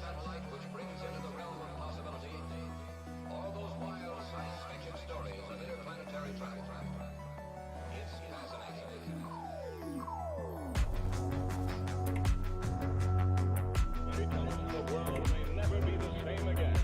satellite which brings into the realm of possibility all those wild science fiction stories of interplanetary travel. It's fascinating. They tell us the world may never be the same again.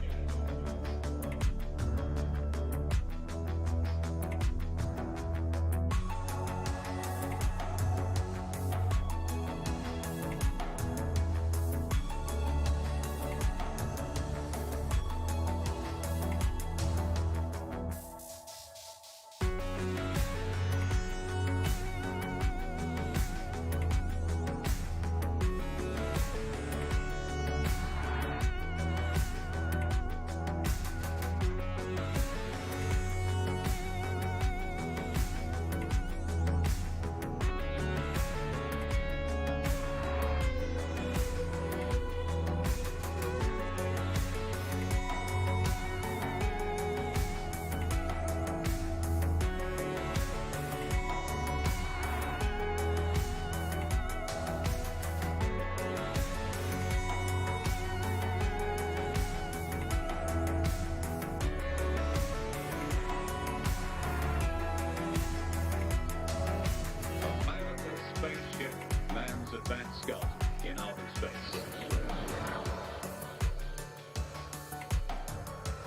Advanced scout in outer space.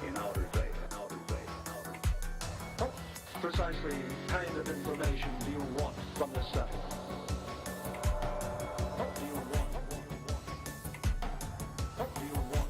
In outer space, outer space, outer space. What precisely kind of information do you want from this satellite? What do you want? What do you want?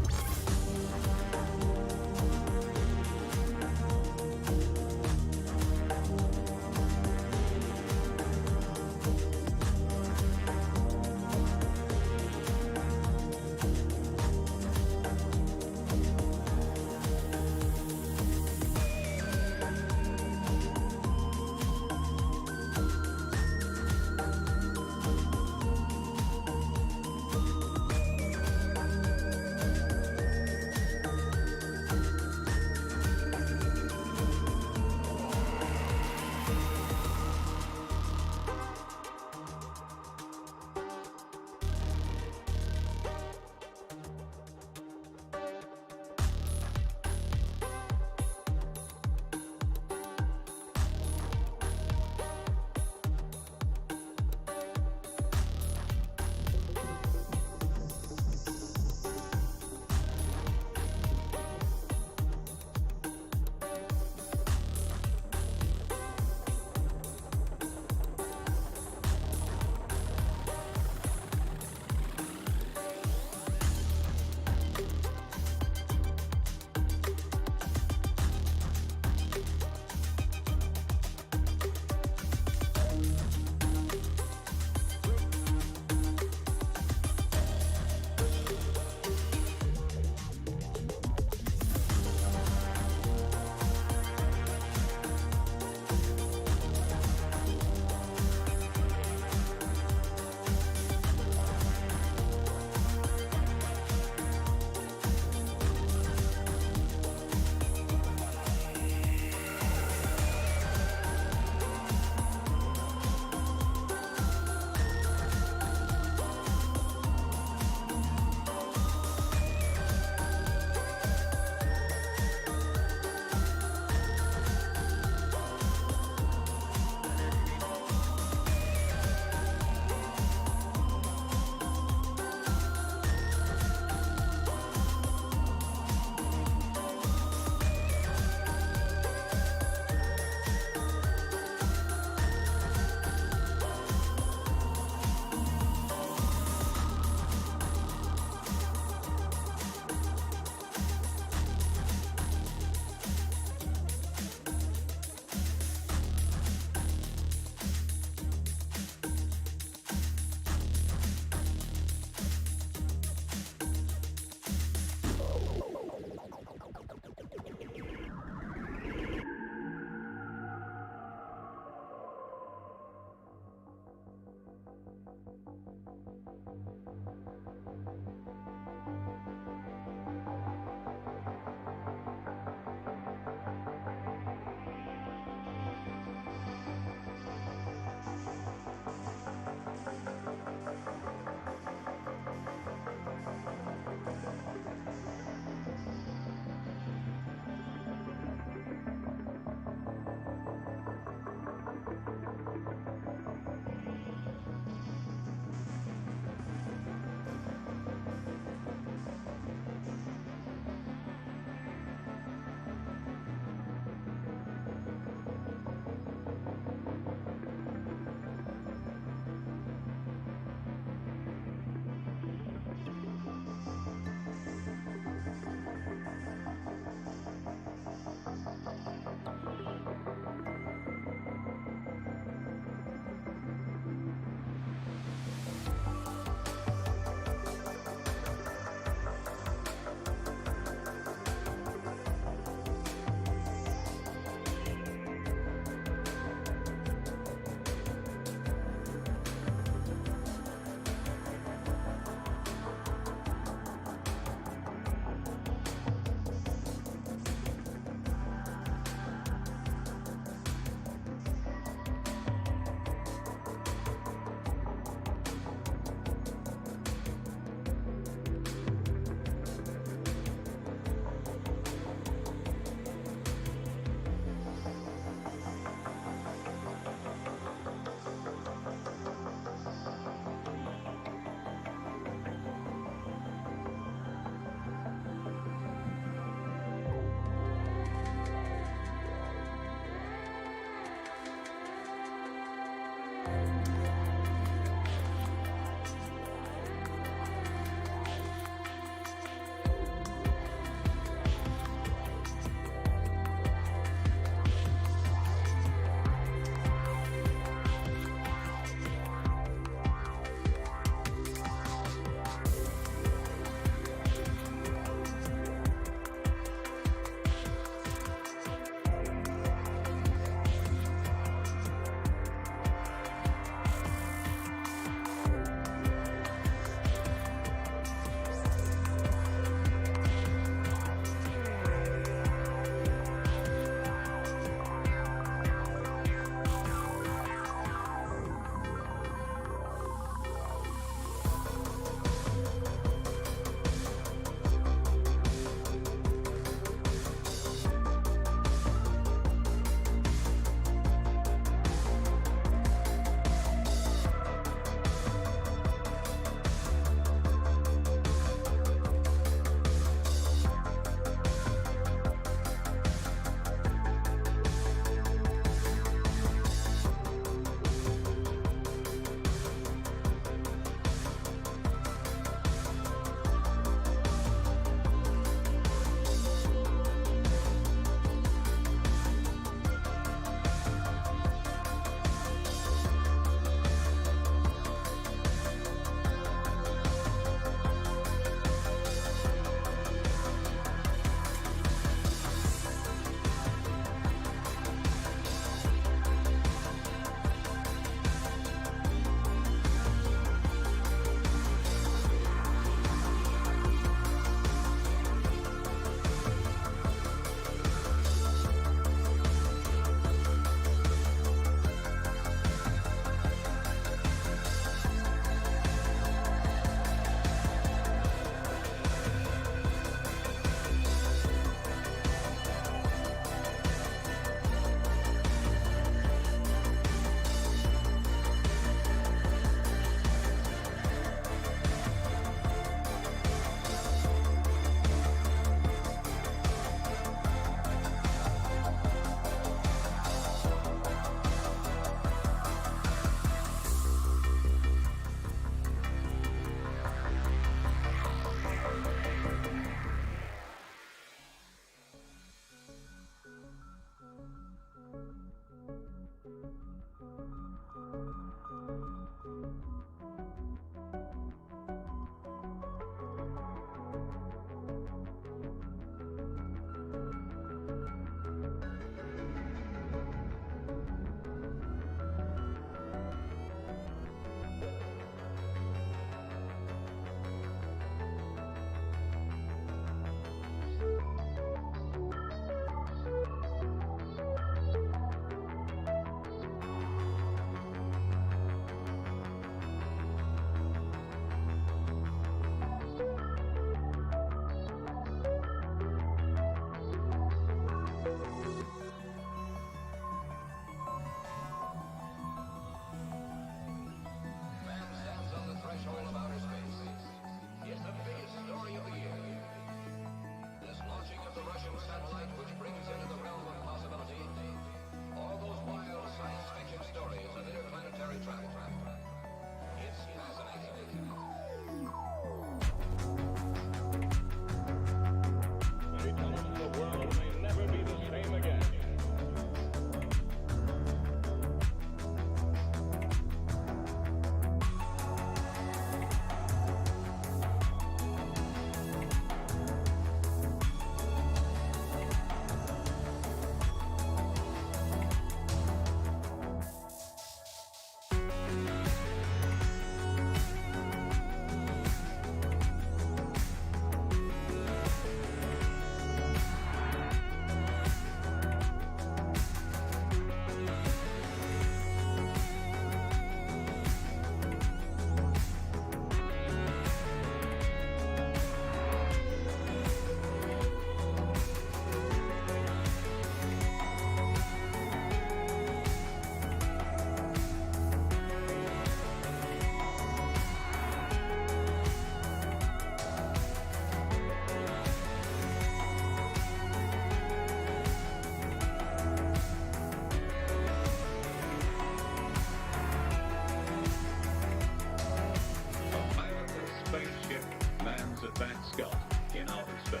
Origins of Bat Scott in outer space.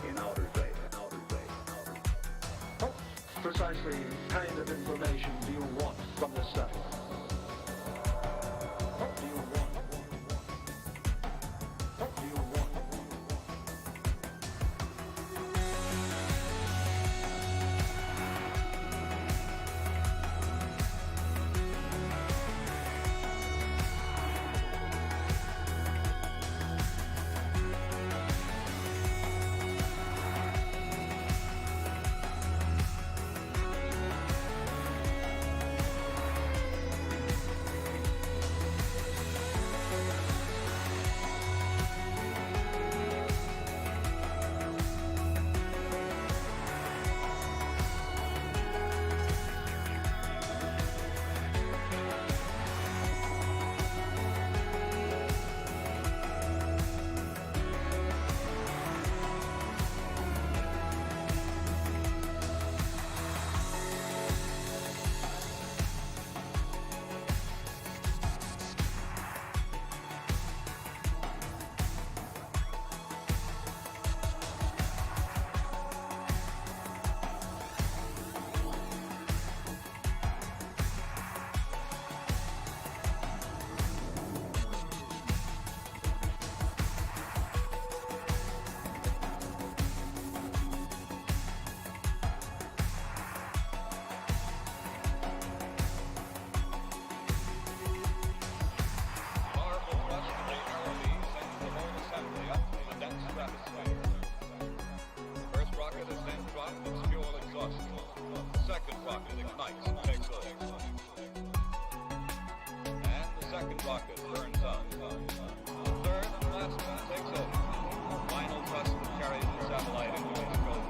In outer space, outer space, outer space. What precisely kind of information do you want from the study? What do you want? What do you want? Powerful thrust from the LME sends the whole assembly up to the dense stratosphere. The first rocket is then dropped its fuel exhausted. The second rocket ignites and takes off. And the second rocket burns up. The third and last one takes over. Final thrust that carries the satellite into its goal.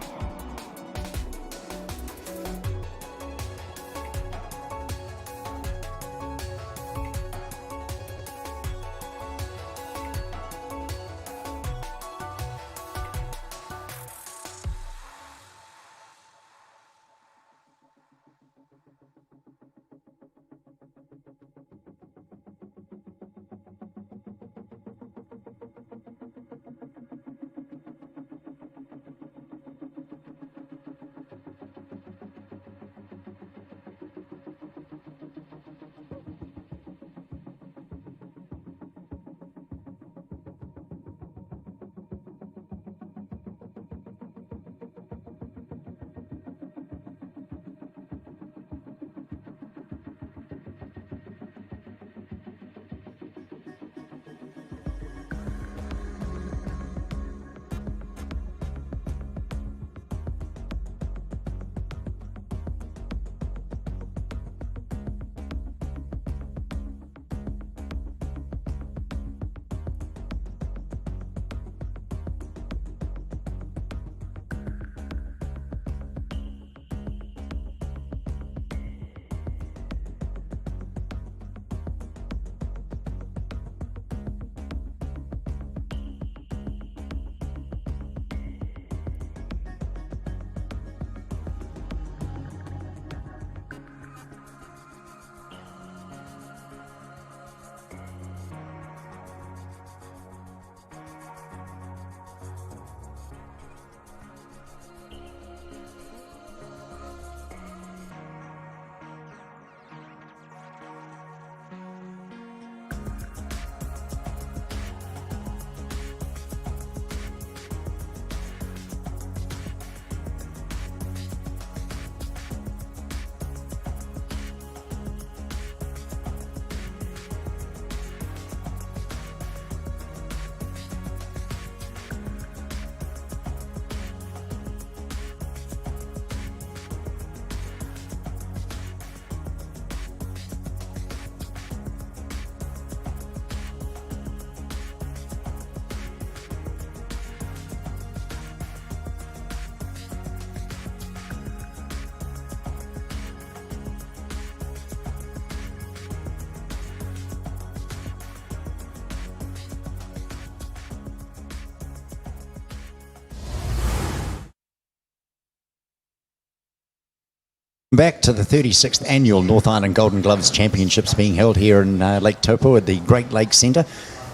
Back to the 36th annual North Island Golden Gloves Championships being held here in Lake Taupo at the Great Lakes Centre.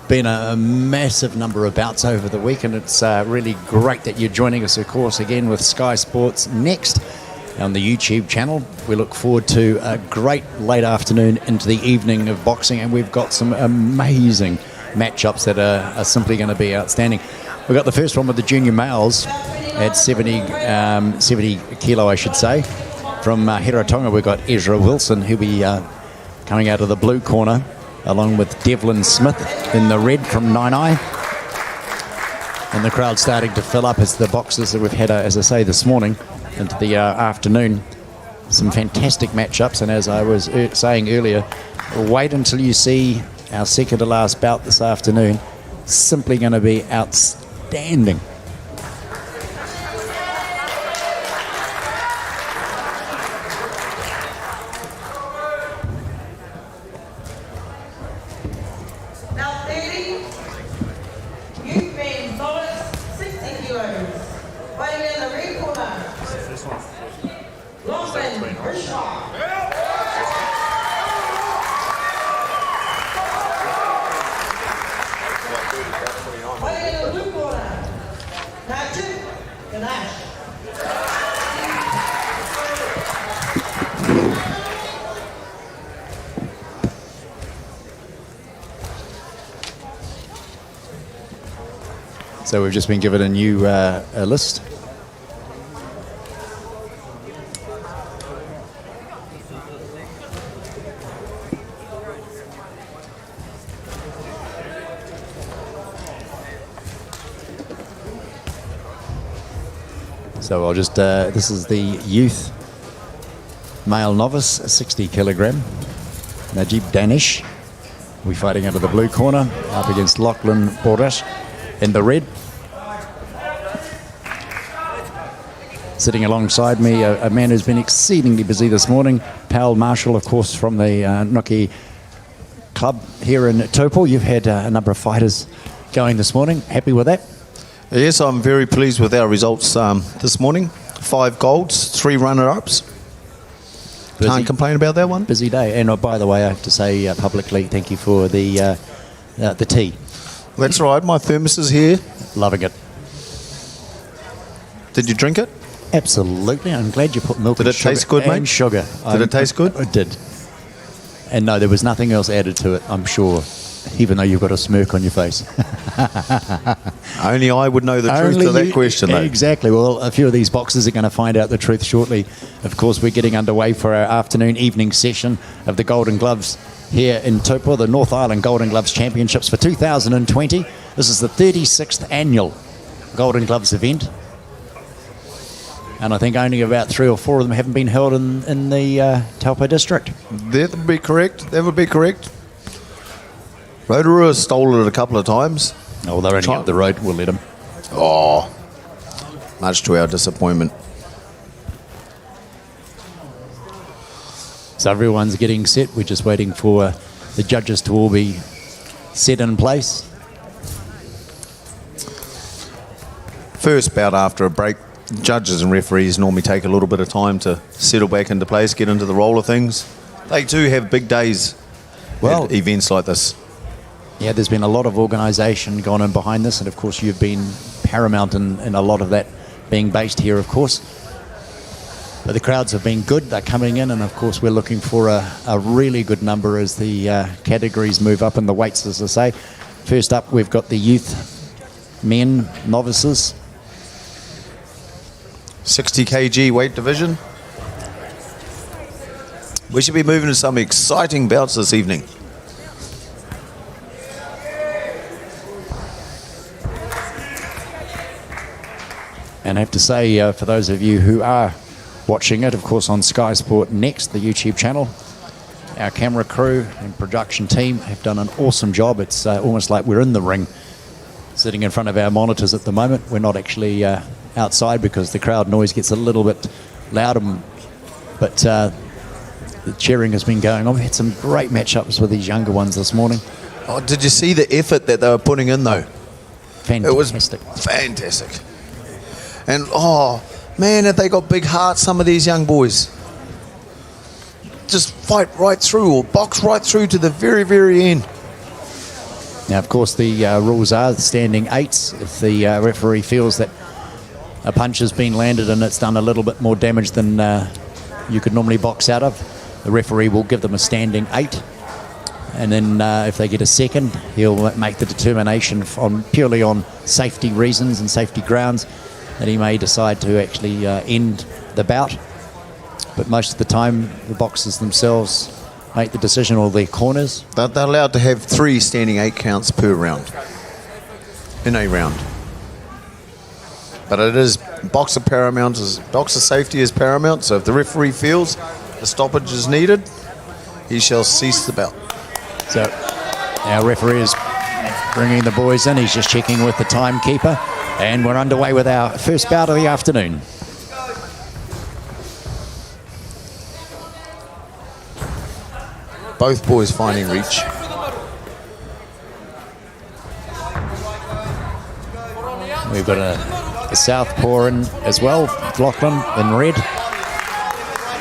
Been a massive number of bouts over the week, and it's really great that you're joining us, of course, again with Sky Sports Next on the YouTube channel. We look forward to a great late afternoon into the evening of boxing, and we've got some amazing matchups that are simply going to be outstanding. We've got the first one with the junior males at 70 kilo, I should say. From Heratonga, we've got Ezra Wilson, who'll be coming out of the blue corner, along with Devlin Smith in the red from Nainai. And the crowd starting to fill up as the boxers that we've had, as I say, this morning into the afternoon. Some fantastic matchups, and as I was saying earlier, wait until you see our second to last bout this afternoon. Simply going to be outstanding. Now 30, youth men, novice, 60 kilos. Fighting in the red corner. Lachlan Brishaw. Fighting in the blue corner. Najib Ganesh. So we've just been given a new list. So I'll just, this is the youth male novice, 60 kilogram. Najib Danish. We're fighting out of the blue corner, up against Lachlan Borash in the red. Sitting alongside me, a man who's been exceedingly busy this morning, Pal Marshall, of course, from the Nuki Club here in Taupo. You've had a number of fighters going this morning. Happy with that? Yes, I'm very pleased with our results this morning. 5 golds, 3 runner-ups. Can't complain about that one. Busy day. And by the way, I have to say publicly, thank you for the tea. That's right, my thermos is here. Loving it. Did you drink it? Absolutely. I'm glad you put milk Did and it sugar. taste good, mate? And sugar. Did it taste good? It did. And no, there was nothing else added to it, I'm sure, even though you've got a smirk on your face. Only I would know the truth to that question, though. Exactly. Well, a few of these boxers are going to find out the truth shortly. Of course, we're getting underway for our afternoon evening session of the Golden Gloves here in Taupo, the North Island Golden Gloves Championships for 2020. This is the 36th annual Golden Gloves event. And I think only about 3 or 4 of them haven't been held in the Taupo district. That would be correct. That would be correct. Rotorua stole it a couple of times. Oh, they're only up the road. We'll let them. Oh, much to our disappointment. So everyone's getting set. We're just waiting for the judges to all be set in place. First bout after a break, judges and referees normally take a little bit of time to settle back into place, get into the roll of things. They do have big days at events like this. Yeah, there's been a lot of organisation gone in behind this, and of course you've been paramount in a lot of that being based here, of course. But the crowds have been good. They're coming in, and of course we're looking for a really good number as the categories move up in the weights, as I say. First up, we've got the youth men novices. 60 kg weight division. We should be moving to some exciting bouts this evening. And I have to say, for those of you who are watching it, of course, on Sky Sport Next, the YouTube channel, our camera crew and production team have done an awesome job. It's almost like we're in the ring, sitting in front of our monitors at the moment. We're not actually outside because the crowd noise gets a little bit loud, but the cheering has been going on. We had some great matchups with these younger ones this morning. Oh, did you see the effort that they were putting in, though? Fantastic. It was fantastic. And, oh, man, have they got big hearts, some of these young boys. just fight right through or box right through to the very, very end. Now, of course, the rules are standing 8s. If the referee feels that a punch has been landed and it's done a little bit more damage than you could normally box out of, the referee will give them a standing 8. And then if they get a second, he'll make the determination purely on safety reasons and safety grounds that he may decide to actually end the bout. But most of the time, the boxers themselves make the decision, or their corners. They're allowed to have 3 standing 8 counts per round, in a round. But it is boxer paramount, boxer safety is paramount, so if the referee feels a stoppage is needed, he shall cease the bout. So our referee is bringing the boys in. He's just checking with the timekeeper, and we're underway with our first bout of the afternoon. Both boys finding reach. We've got a southpaw in as well, Lachlan in red.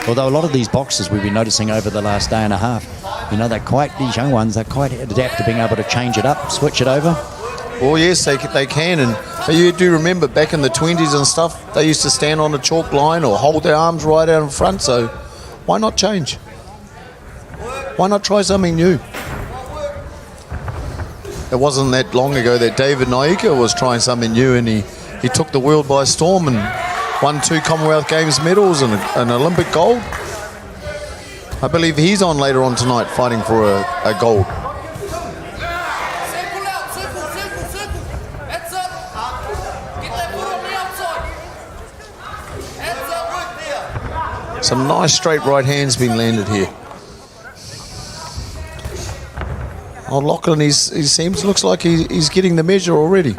Although a lot of these boxers we've been noticing over the last day and a half, these young ones, they're quite adept to being able to change it up, switch it over. Oh yes, they can. And you do remember back in the 20s and stuff, they used to stand on a chalk line or hold their arms right out in front. So why not change? Why not try something new? It wasn't that long ago that David Naika was trying something new, and he took the world by storm and won 2 Commonwealth Games medals and an Olympic gold. I believe he's on later on tonight fighting for a gold. Some nice straight right hands being landed here. Oh, Lachlan, looks like he's getting the measure already.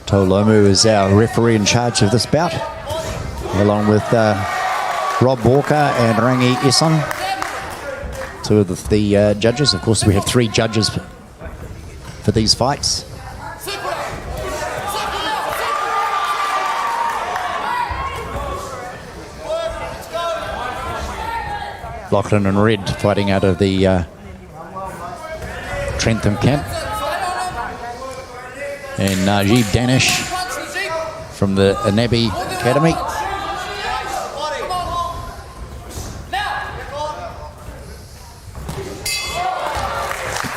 Tolomu is our referee in charge of this bout, along with Rob Walker and Rangi Esson, 2 of the judges. Of course, we have 3 judges for these fights. Lachlan in red fighting out of the Trentham camp. And Najib Danish from the Anabi Academy.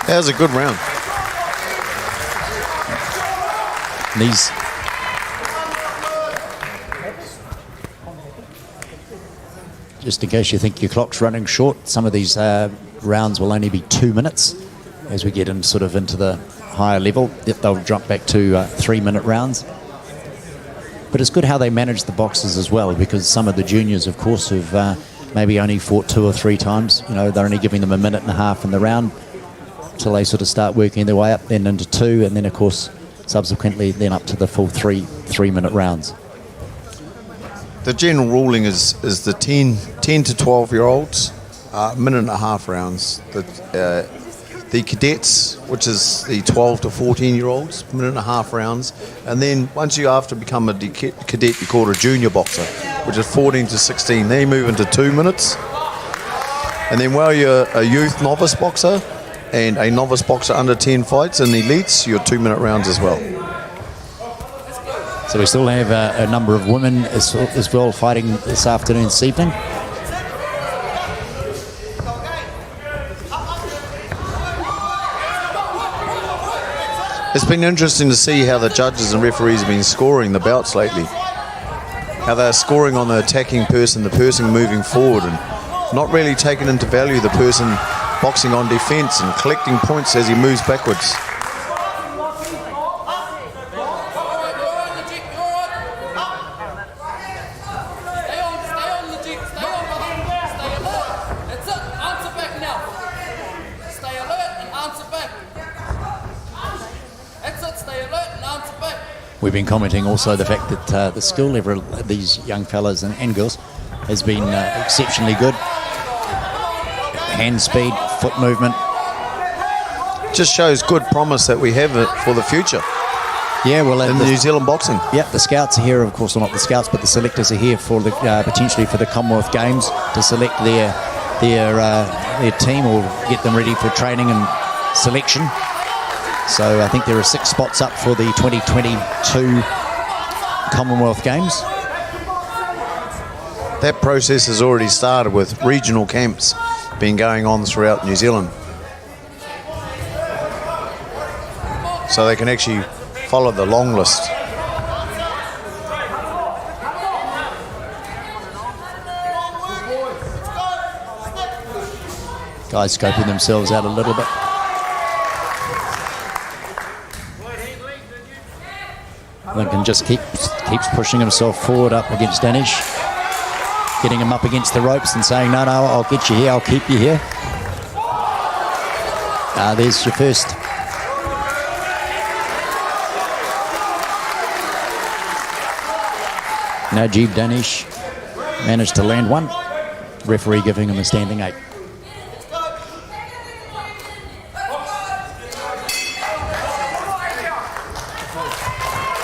That was a good round. These just in case you think your clock's running short, some of these rounds will only be 2 minutes. As we get in sort of into the higher level, they'll jump back to 3-minute rounds. But it's good how they manage the boxes as well, because some of the juniors, of course, have maybe only fought 2 or 3 times. They're only giving them a minute and a half in the round till they sort of start working their way up, then into 2, and then, of course, subsequently then up to the full 3-minute rounds. The general ruling is the 10 to 12-year-olds, minute and a half rounds. The cadets, which is the 12 to 14-year-olds, minute and a half rounds. And then once you after become a cadet, you're called a junior boxer, which is 14 to 16. They move into 2 minutes. And then while you're a youth novice boxer and a novice boxer under 10 fights in elites, you're 2-minute rounds as well. So we still have a number of women as well fighting this afternoon, this evening. It's been interesting to see how the judges and referees have been scoring the bouts lately. How they're scoring on the attacking person, the person moving forward, and not really taking into value the person boxing on defense and collecting points as he moves backwards. We've been commenting also the fact that the skill level of these young fellas and girls has been exceptionally good. Hand speed, foot movement. Just shows good promise that we have it for the future. Yeah, well, in New Zealand boxing. Yeah, the scouts are here, of course, well, not the scouts, but the selectors are here for the potentially for the Commonwealth Games to select their team or get them ready for training and selection. So I think there are 6 spots up for the 2022 Commonwealth Games. That process has already started with regional camps being going on throughout New Zealand. So they can actually follow the long list. Guys scoping themselves out a little bit. Lincoln just keeps pushing himself forward up against Danish, getting him up against the ropes and saying, no, I'll get you here, I'll keep you here. There's your first. Najib Danish managed to land one. Referee giving him a standing 8.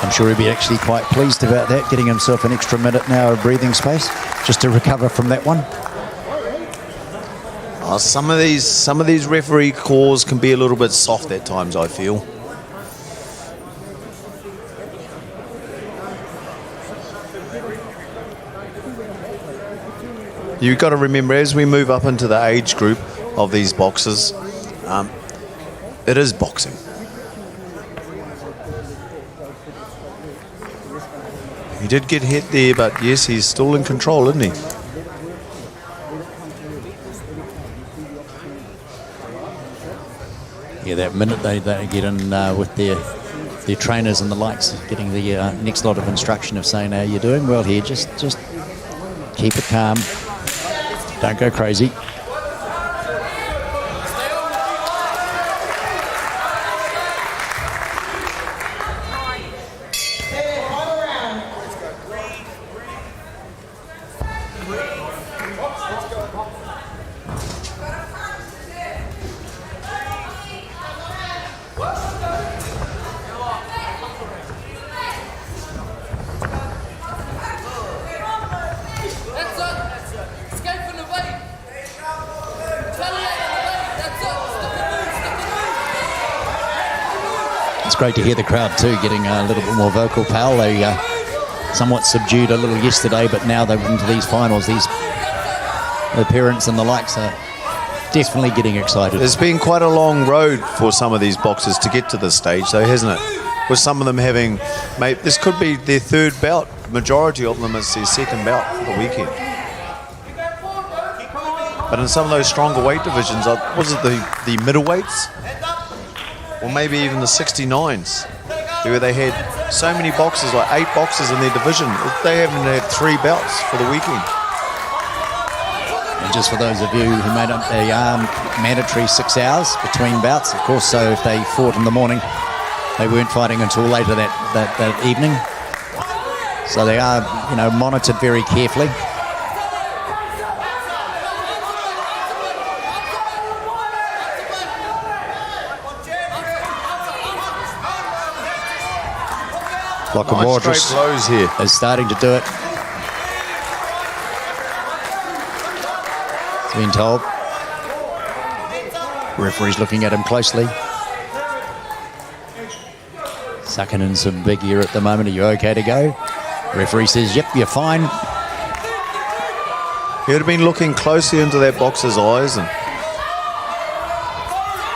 I'm sure he'd be actually quite pleased about that, getting himself an extra minute now of breathing space just to recover from that one. Some of these referee calls can be a little bit soft at times, I feel. You've got to remember, as we move up into the age group of these boxers, it is boxing. He did get hit there, but yes, he's still in control, isn't he? Yeah, that minute they get in with their trainers and the likes, getting the next lot of instruction of saying, how you doing? Well, here, just keep it calm. Don't go crazy. Great to hear the crowd too getting a little bit more vocal, pal. They somewhat subdued a little yesterday, but now they're into these finals. The parents and the likes are definitely getting excited. It's been quite a long road for some of these boxers to get to this stage, though, hasn't it? With some of them having, this could be their 3rd bout. Majority of them is their 2nd bout for the weekend. But in some of those stronger weight divisions, was it the middleweights? Or maybe even the 69s, where they had so many boxers, like 8 boxers in their division. They haven't had 3 bouts for the weekend. And just for those of you who made up, they are mandatory 6 hours between bouts, of course. So if they fought in the morning, they weren't fighting until later that evening. So they are, monitored very carefully. Nice straight blows here. Is starting to do it. He's been told. Referee's looking at him closely. Sucking in some big air at the moment. Are you okay to go? Referee says, yep, you're fine. He would have been looking closely into that boxer's eyes and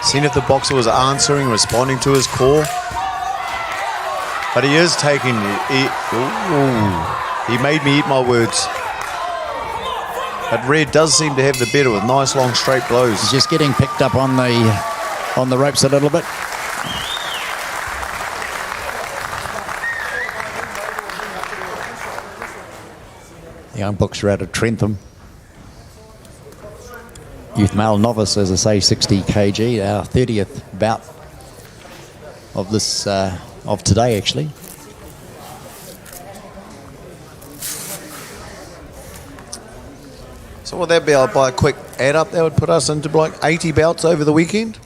seeing if the boxer was answering, responding to his call. But he is taking, he made me eat my words. But Red does seem to have the better with nice long straight blows. He's just getting picked up on the ropes a little bit. The young boxer out of Trentham. Youth male novice, as I say, 60 kg, our 30th bout of this of today, actually. So would that be by a quick add up? That would put us into like 80 bouts over the weekend.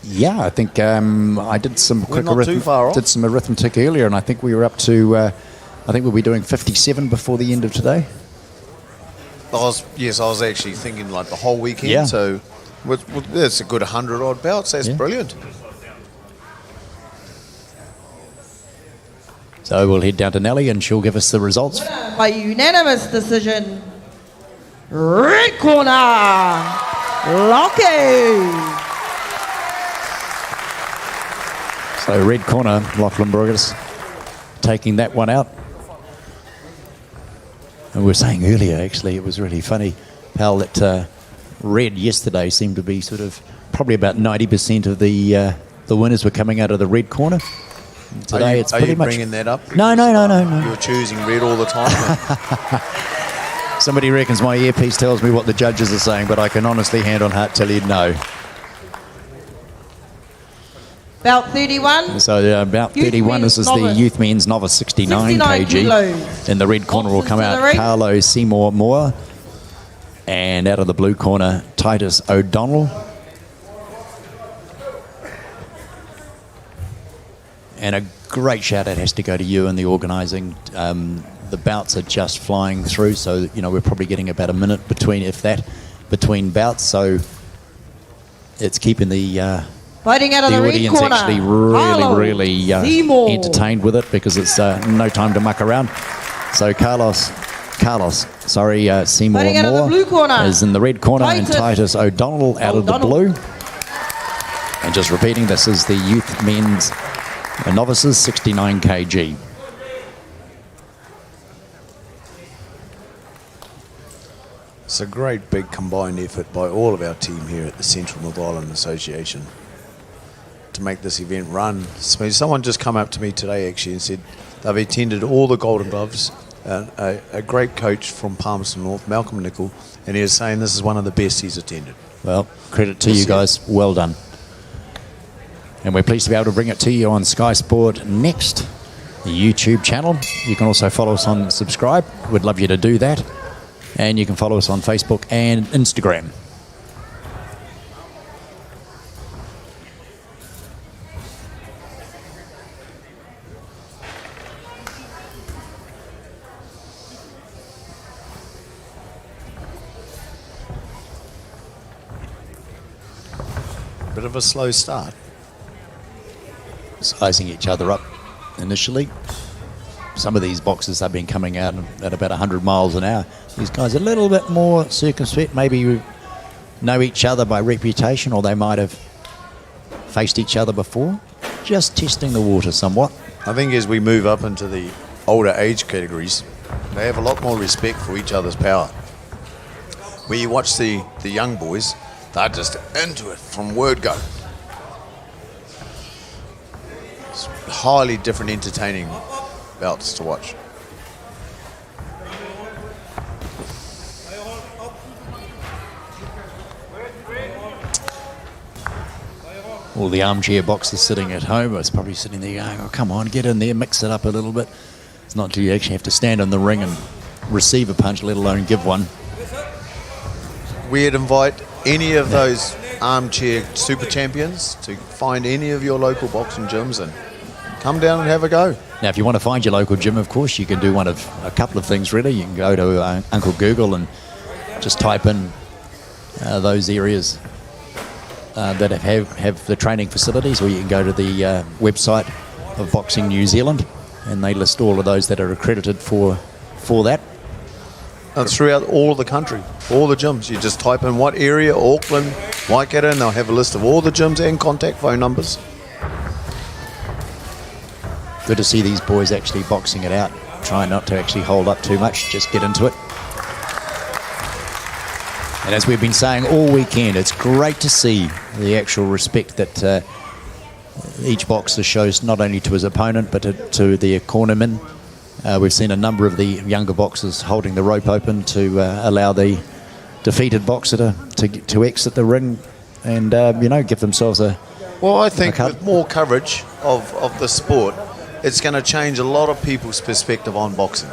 Yeah, I think I did some quick not too far off. did some arithmetic earlier, and I think we were up to. I think we'll be doing 57 before the end of today. I was actually thinking like the whole weekend. Yeah. So that's a good 100 odd bouts. That's Yeah. brilliant. So we'll head down to Nellie, and she'll give us the results. By unanimous decision, red corner, Lockie. So red corner, Lachlan Burgess taking that one out. And we were saying earlier, actually, it was really funny, pal, that red yesterday seemed to be sort of probably about 90% of the winners were coming out of the red corner. Today it's pretty you much bringing that up? No. You're choosing red all the time. Somebody reckons my earpiece tells me what the judges are saying, but I can honestly, hand on heart, tell you no. Bout 31. So about Youth 31, this is men's the novice. youth men's novice 69 kg. kilos. In the red corner will Boxes come to the out ring. Carlo Seymour Moore. And out of the blue corner, Titus O'Donnell. And a great shout out has to go to you and the organising. The bouts are just flying through, so we're probably getting about a minute between bouts. So it's keeping the Fighting out of the red audience corner. actually Carlo really Seymour. entertained with it, because it's no time to muck around. So Seymour Fighting out of the Moore blue corner. is in the red corner, and Titus Titus O'Donnell out of the O'Donnell. blue. And just repeating, this is the youth men's novices 69 kg. It's a great big combined effort by all of our team here at the Central North Island Association to make this event run. So someone just come up to me today actually and said they've attended all the Golden Gloves. A great coach from Palmerston North, Malcolm Nicol, and he was saying this is one of the best he's attended. Well, credit to you guys. Well done. And we're pleased to be able to bring it to you on Sky Sport Next, the YouTube channel. You can also follow us on Subscribe. We'd love you to do that. And you can follow us on Facebook and Instagram. Bit of a slow start. Sizing each other up initially. Some of these boxers have been coming out at about 100 miles an hour. These guys are a little bit more circumspect. Maybe know each other by reputation, or they might have faced each other before. Just testing the water somewhat. I think as we move up into the older age categories, they have a lot more respect for each other's power. When you watch the young boys, they're just into it from word go. It's highly different, entertaining bouts to watch. All the armchair boxers sitting at home is probably sitting there going, oh, come on, get in there, mix it up a little bit. It's not till you actually have to stand in the ring and receive a punch, let alone give one. We'd invite any of those armchair super champions to find any of your local boxing gyms and come down and have a go. Now, if you want to find your local gym, of course, you can do one of a couple of things, really. You can go to Uncle Google and just type in those areas that have the training facilities, or you can go to the website of Boxing New Zealand, and they list all of those that are accredited for that. And throughout all of the country, all the gyms. You just type in what area, Auckland, Waikato, and they'll have a list of all the gyms and contact phone numbers. Good to see these boys actually boxing it out. Try not to actually hold up too much, just get into it. And as we've been saying all weekend, it's great to see the actual respect that each boxer shows, not only to his opponent, but to their cornerman. We've seen a number of the younger boxers holding the rope open to allow the defeated boxer to exit the ring and, give themselves a... Well, I think with more coverage of the sport, it's going to change a lot of people's perspective on boxing.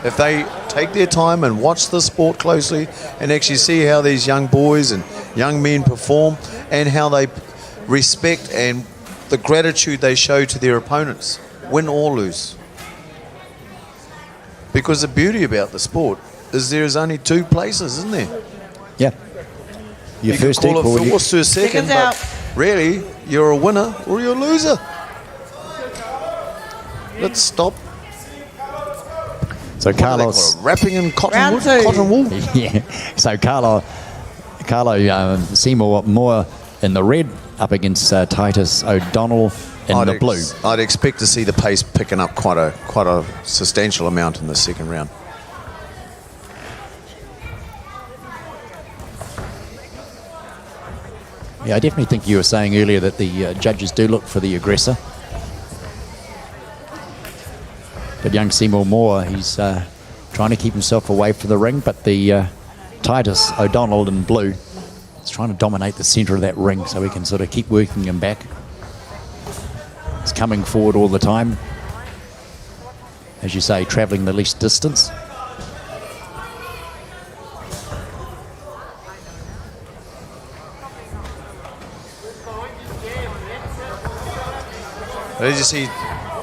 If they take their time and watch the sport closely and actually see how these young boys and young men perform and how they respect and the gratitude they show to their opponents, win or lose. Because the beauty about the sport is there's only two places, isn't there? Yeah. Your You first can call equal. it first or second, Seconds but out. really, you're a winner or you're a loser. Let's stop. So What do they call Carlos. it? Wrapping in Round cotton two. wool. Yeah. So Carlo Seymour more in the red up against Titus O'Donnell in the blue. I'd expect to see the pace picking up quite a substantial amount in the second round. Yeah, I definitely think you were saying earlier that the judges do look for the aggressor. But young Seymour Moore, he's trying to keep himself away from the ring, but the Titus O'Donnell in blue is trying to dominate the centre of that ring so we can sort of keep working him back. He's coming forward all the time. As you say, travelling the least distance. But as you see,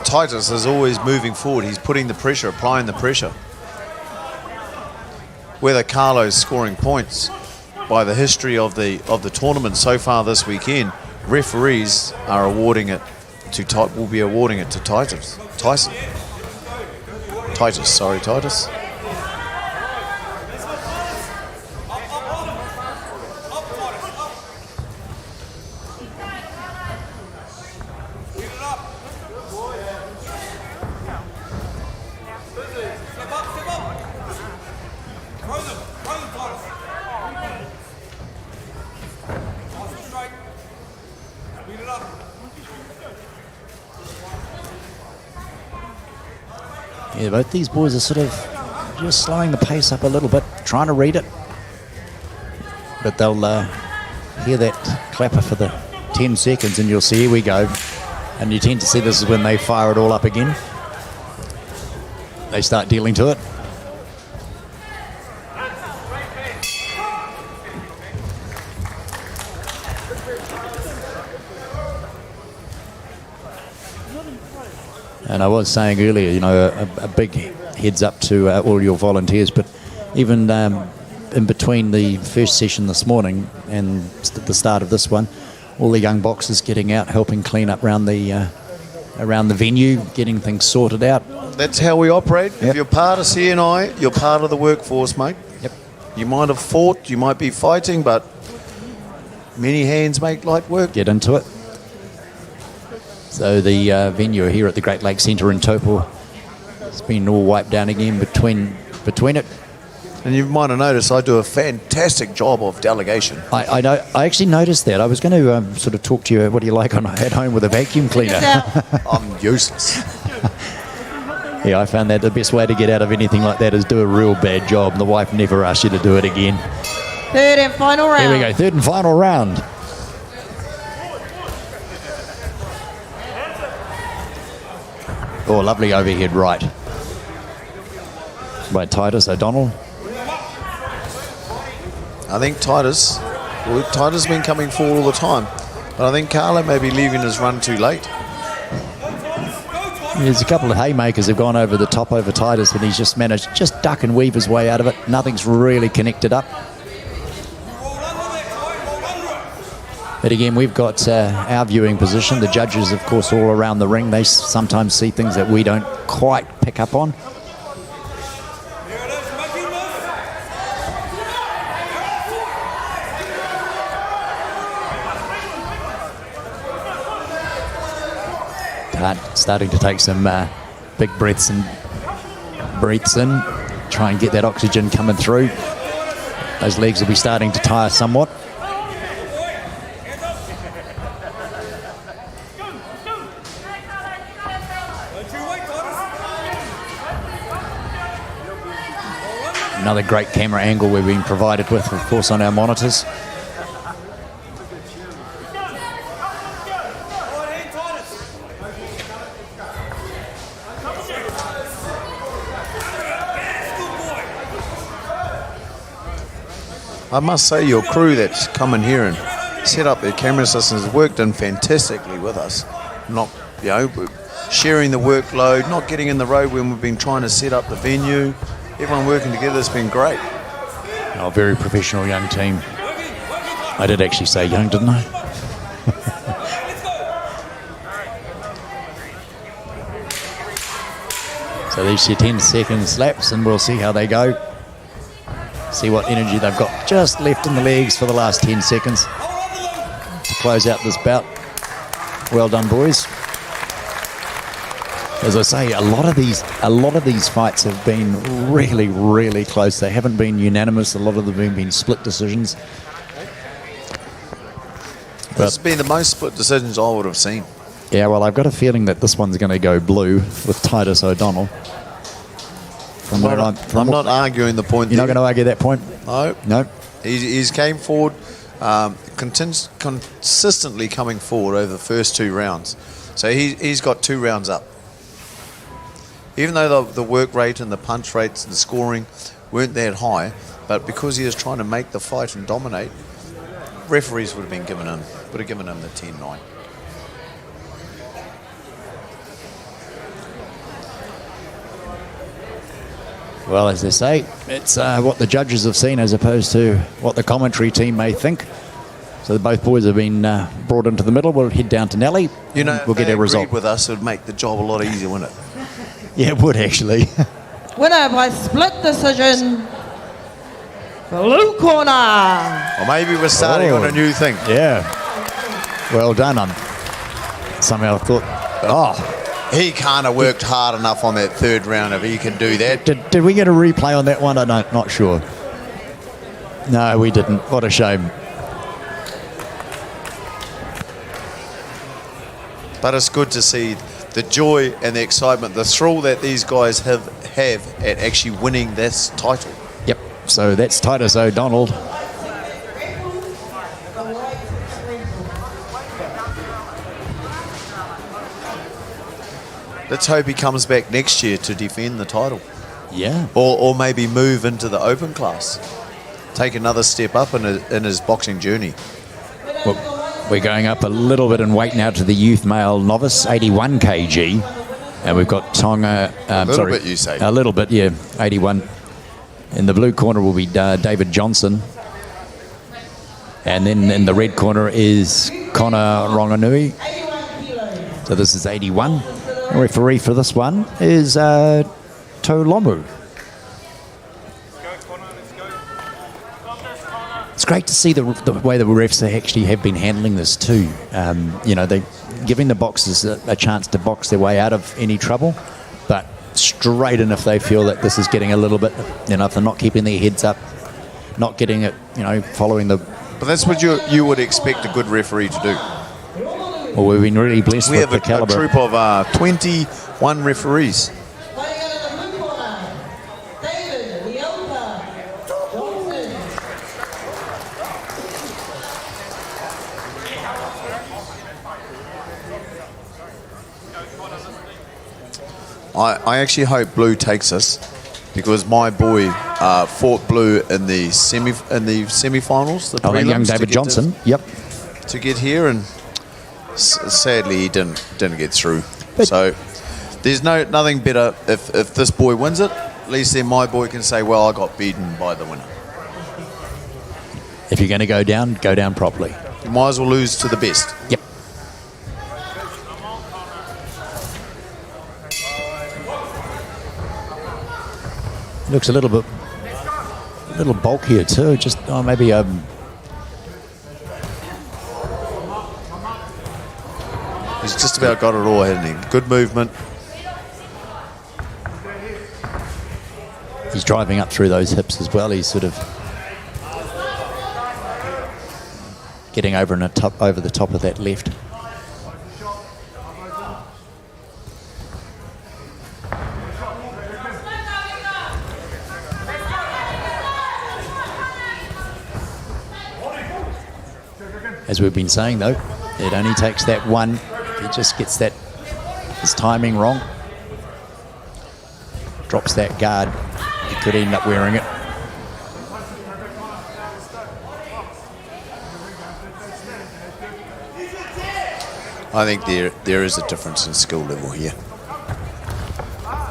Titus is always moving forward. He's putting the pressure, applying the pressure. Whether Carlo's scoring points, by the history of the tournament so far this weekend, referees are awarding it to will be awarding it to Titus. Titus. Yeah, both these boys are sort of just slowing the pace up a little bit, trying to read it. But they'll hear that clapper for the 10 seconds and you'll see, here we go. And you tend to see this is when they fire it all up again. They start dealing to it. And I was saying earlier, you know, a big heads up to all your volunteers, but even in between the first session this morning and the start of this one, all the young boxers getting out, helping clean up around the venue, getting things sorted out. That's how we operate. Yep. If you're part of CNI, you're part of the workforce, mate. Yep. You might have fought, you might be fighting, but many hands make light work. Get into it. So the venue here at the Great Lakes Centre in Taupo has been all wiped down again between it. And you might have noticed I do a fantastic job of delegation. I know. I actually noticed that. I was going to sort of talk to you. What do you like at home with a vacuum cleaner? I'm useless. Yeah, I found that the best way to get out of anything like that is do a real bad job. And the wife never asks you to do it again. Third and final round. Here we go. Third and final round. Oh, lovely overhead right by Titus O'Donnell. I think Titus has been coming forward all the time, but I think Carlo may be leaving his run too late. There's a couple of haymakers have gone over the top over Titus, and he's just managed to just duck and weave his way out of it. Nothing's really connected up. But again, we've got our viewing position. The judges, of course, all around the ring. They sometimes see things that we don't quite pick up on. Starting to take some big breaths in, try and get that oxygen coming through. Those legs will be starting to tire somewhat. Another great camera angle we've been provided with, of course, on our monitors. I must say, your crew that's coming here and set up their camera systems, worked in fantastically with us. Not, sharing the workload, not getting in the road when we've been trying to set up the venue. Everyone working together has been great. A very professional young team. I did actually say young, didn't I? So these are 10-second slaps, and we'll see how they go. See what energy they've got just left in the legs for the last 10 seconds to close out this bout. Well done, boys. As I say, a lot of these fights have been really, really close. They haven't been unanimous. A lot of them have been split decisions. This has been the most split decisions I would have seen. Yeah, well, I've got a feeling that this one's going to go blue with Titus O'Donnell. I'm not arguing the point. You're not going to argue that point? No. No. He's came forward, consistently coming forward over the first 2 rounds. So he's got 2 rounds up. Even though the work rate and the punch rates and the scoring weren't that high, but because he was trying to make the fight and dominate, referees would have given him the 10-9. Well, as they say, it's what the judges have seen as opposed to what the commentary team may think. So both boys have been brought into the middle. We'll head down to Nelly. We'll get a result. With us, it would make the job a lot easier, wouldn't it? Yeah, it would actually. Winner by split decision, blue corner. Or maybe we're starting on a new thing. Yeah. Well done. Somehow thought, He can't have worked hard enough on that 3rd round if he can do that. Did we get a replay on that one? I'm not sure. No, we didn't. What a shame. But it's good to see the joy and the excitement, the thrill that these guys have at actually winning this title. Yep. So that's Titus O'Donnell. Let's hope he comes back next year to defend the title. Yeah. Or maybe move into the open class. Take another step up in his boxing journey. Well, we're going up a little bit in weight now to the youth male novice, 81 kg. And we've got Tonga... a little bit, you say? A little bit, yeah, 81. In the blue corner will be David Johnson. And then in the red corner is Connor Ronganui. So this is 81. The referee for this one is Tolomu. It's great to see the way the refs actually have been handling this too. They're giving the boxers a chance to box their way out of any trouble, but straight in if they feel that this is getting a little bit, if they're not keeping their heads up, not getting it, following the... But that's what you would expect a good referee to do. Well, we've been really blessed with the We have a calibre. troop of 21 referees. I actually hope Blue takes us because my boy fought Blue in the semi-finals. The young prelims David Johnson. Yep. To get here, and sadly he didn't get through. But so there's nothing better if this boy wins it. At least then my boy can say, well, I got beaten by the winner. If you're going to go down properly. You might as well lose to the best. Yep. Looks a little bulkier too. Just maybe He's just about got it all, hasn't he? Good movement. He's driving up through those hips as well. He's sort of getting over the top of that left. As we've been saying, though, it only takes that one. He just gets his timing wrong. Drops that guard. He could end up wearing it. I think there is a difference in skill level here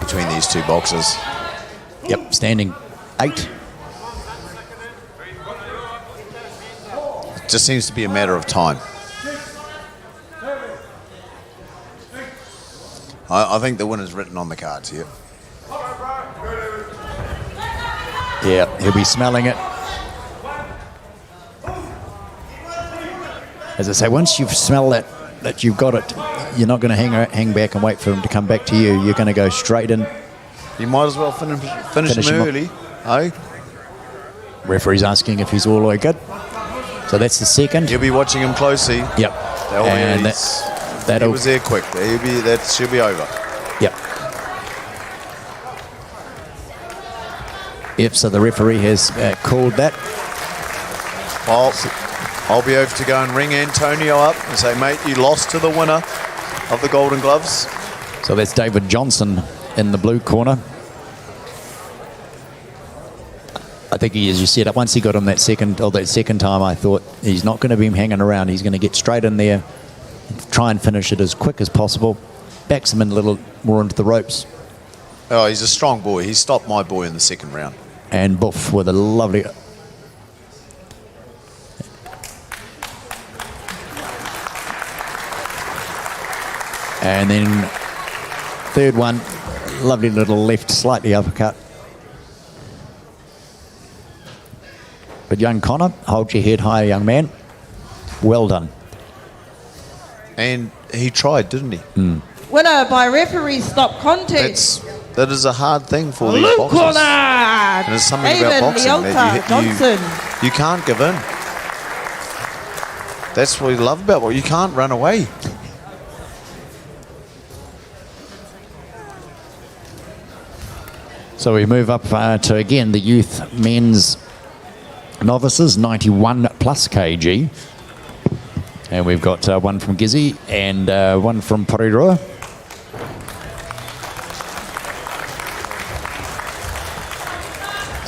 between these two boxers. Yep, standing 8. It just seems to be a matter of time. I think the winner's written on the cards here. Yeah, he'll be smelling it. As I say, once you've smelled that you've got it, you're not going to hang back and wait for him to come back to you. You're going to go straight in. You might as well finish him early, eh? Referee's asking if he's all the way good. So that's the second. You'll be watching him closely. Yep. And he was there quick. That should be over. Yep. Yep, so the referee has called that. Well, I'll be over to go and ring Antonio up and say, mate, you lost to the winner of the Golden Gloves. So that's David Johnson in the blue corner. I think he, as you said, once he got him that second time, I thought he's not going to be hanging around. He's going to get straight in there, try and finish it as quick as possible, backs him in a little more into the ropes. Oh, he's a strong boy. He stopped my boy in the second round. And Buff with a lovely... And then third one, lovely little left, slightly uppercut. But young Connor, hold your head high, young man. Well done. And he tried, didn't he? Winner by referee stop contest. That is a hard thing for these Blue boxers. corner. And there's something about boxing that you can't give in. That's what we love about it. You can't run away. So we move up to, again, the youth men's novices, 91 plus kg. And we've got one from Gizzy and one from Porirua.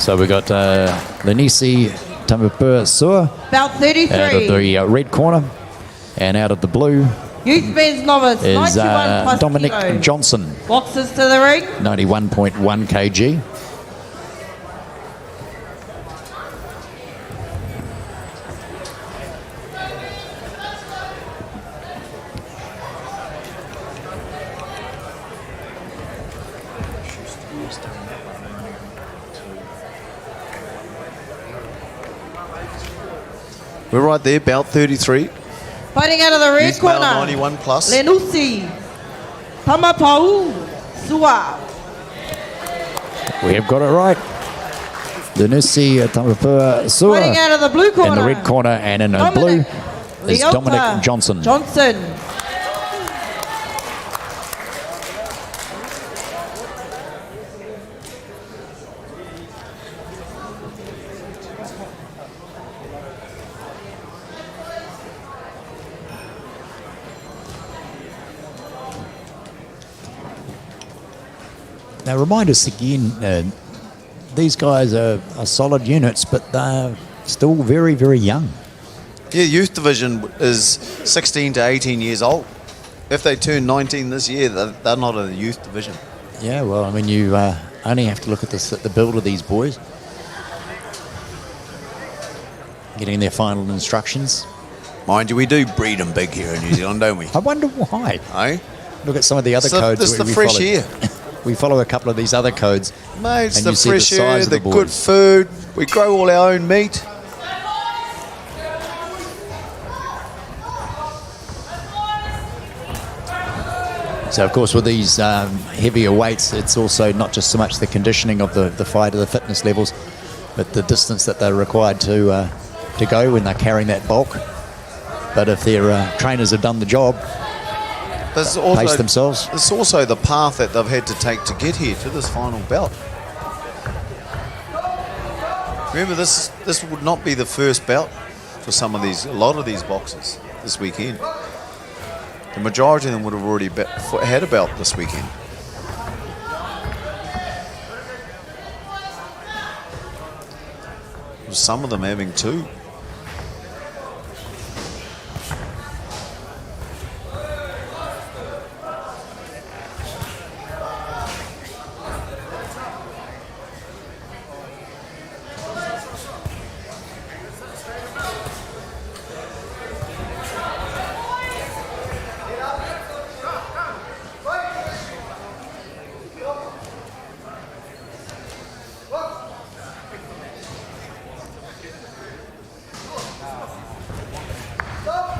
So we've got Lenisi Tamapua Sua About 33. out of the red corner. And out of the blue Youth men's novice, is 91 plus Dominic kilo. Johnson, Boxers to the ring. 91.1 kg. We're right there, Bout 33. Fighting out of the red Youth male corner. 91 plus. Lenusi Tamapau Sua. We have got it right. Lenisi Tamapua Sua. Fighting out of the blue corner. In the red corner, and in the blue is Dominic Johnson. Now remind us again, these guys are solid units, but they're still very, very young. Yeah, youth division is 16 to 18 years old. If they turn 19 this year, they're not in the youth division. Yeah, well, I mean, you only have to look at the build of these boys. Getting their final instructions. Mind you, we do breed them big here in New Zealand, don't we? I wonder why. Eh? Look at some of the other codes. It's the we fresh follow. air. We follow a couple of these other codes. Mate, it's and the you see fresh the air, size the of the good boys. food. We grow all our own meat. So, of course, with these heavier weights, it's also not just so much the conditioning of the fighter, the fitness levels, but the distance that they're required to go when they're carrying that bulk. But if their trainers have done the job, pace themselves. It's also the path that they've had to take to get here to this final bout. Remember, this would not be the first bout for a lot of these boxers this weekend. The majority of them would have already had a bout this weekend. Some of them having two.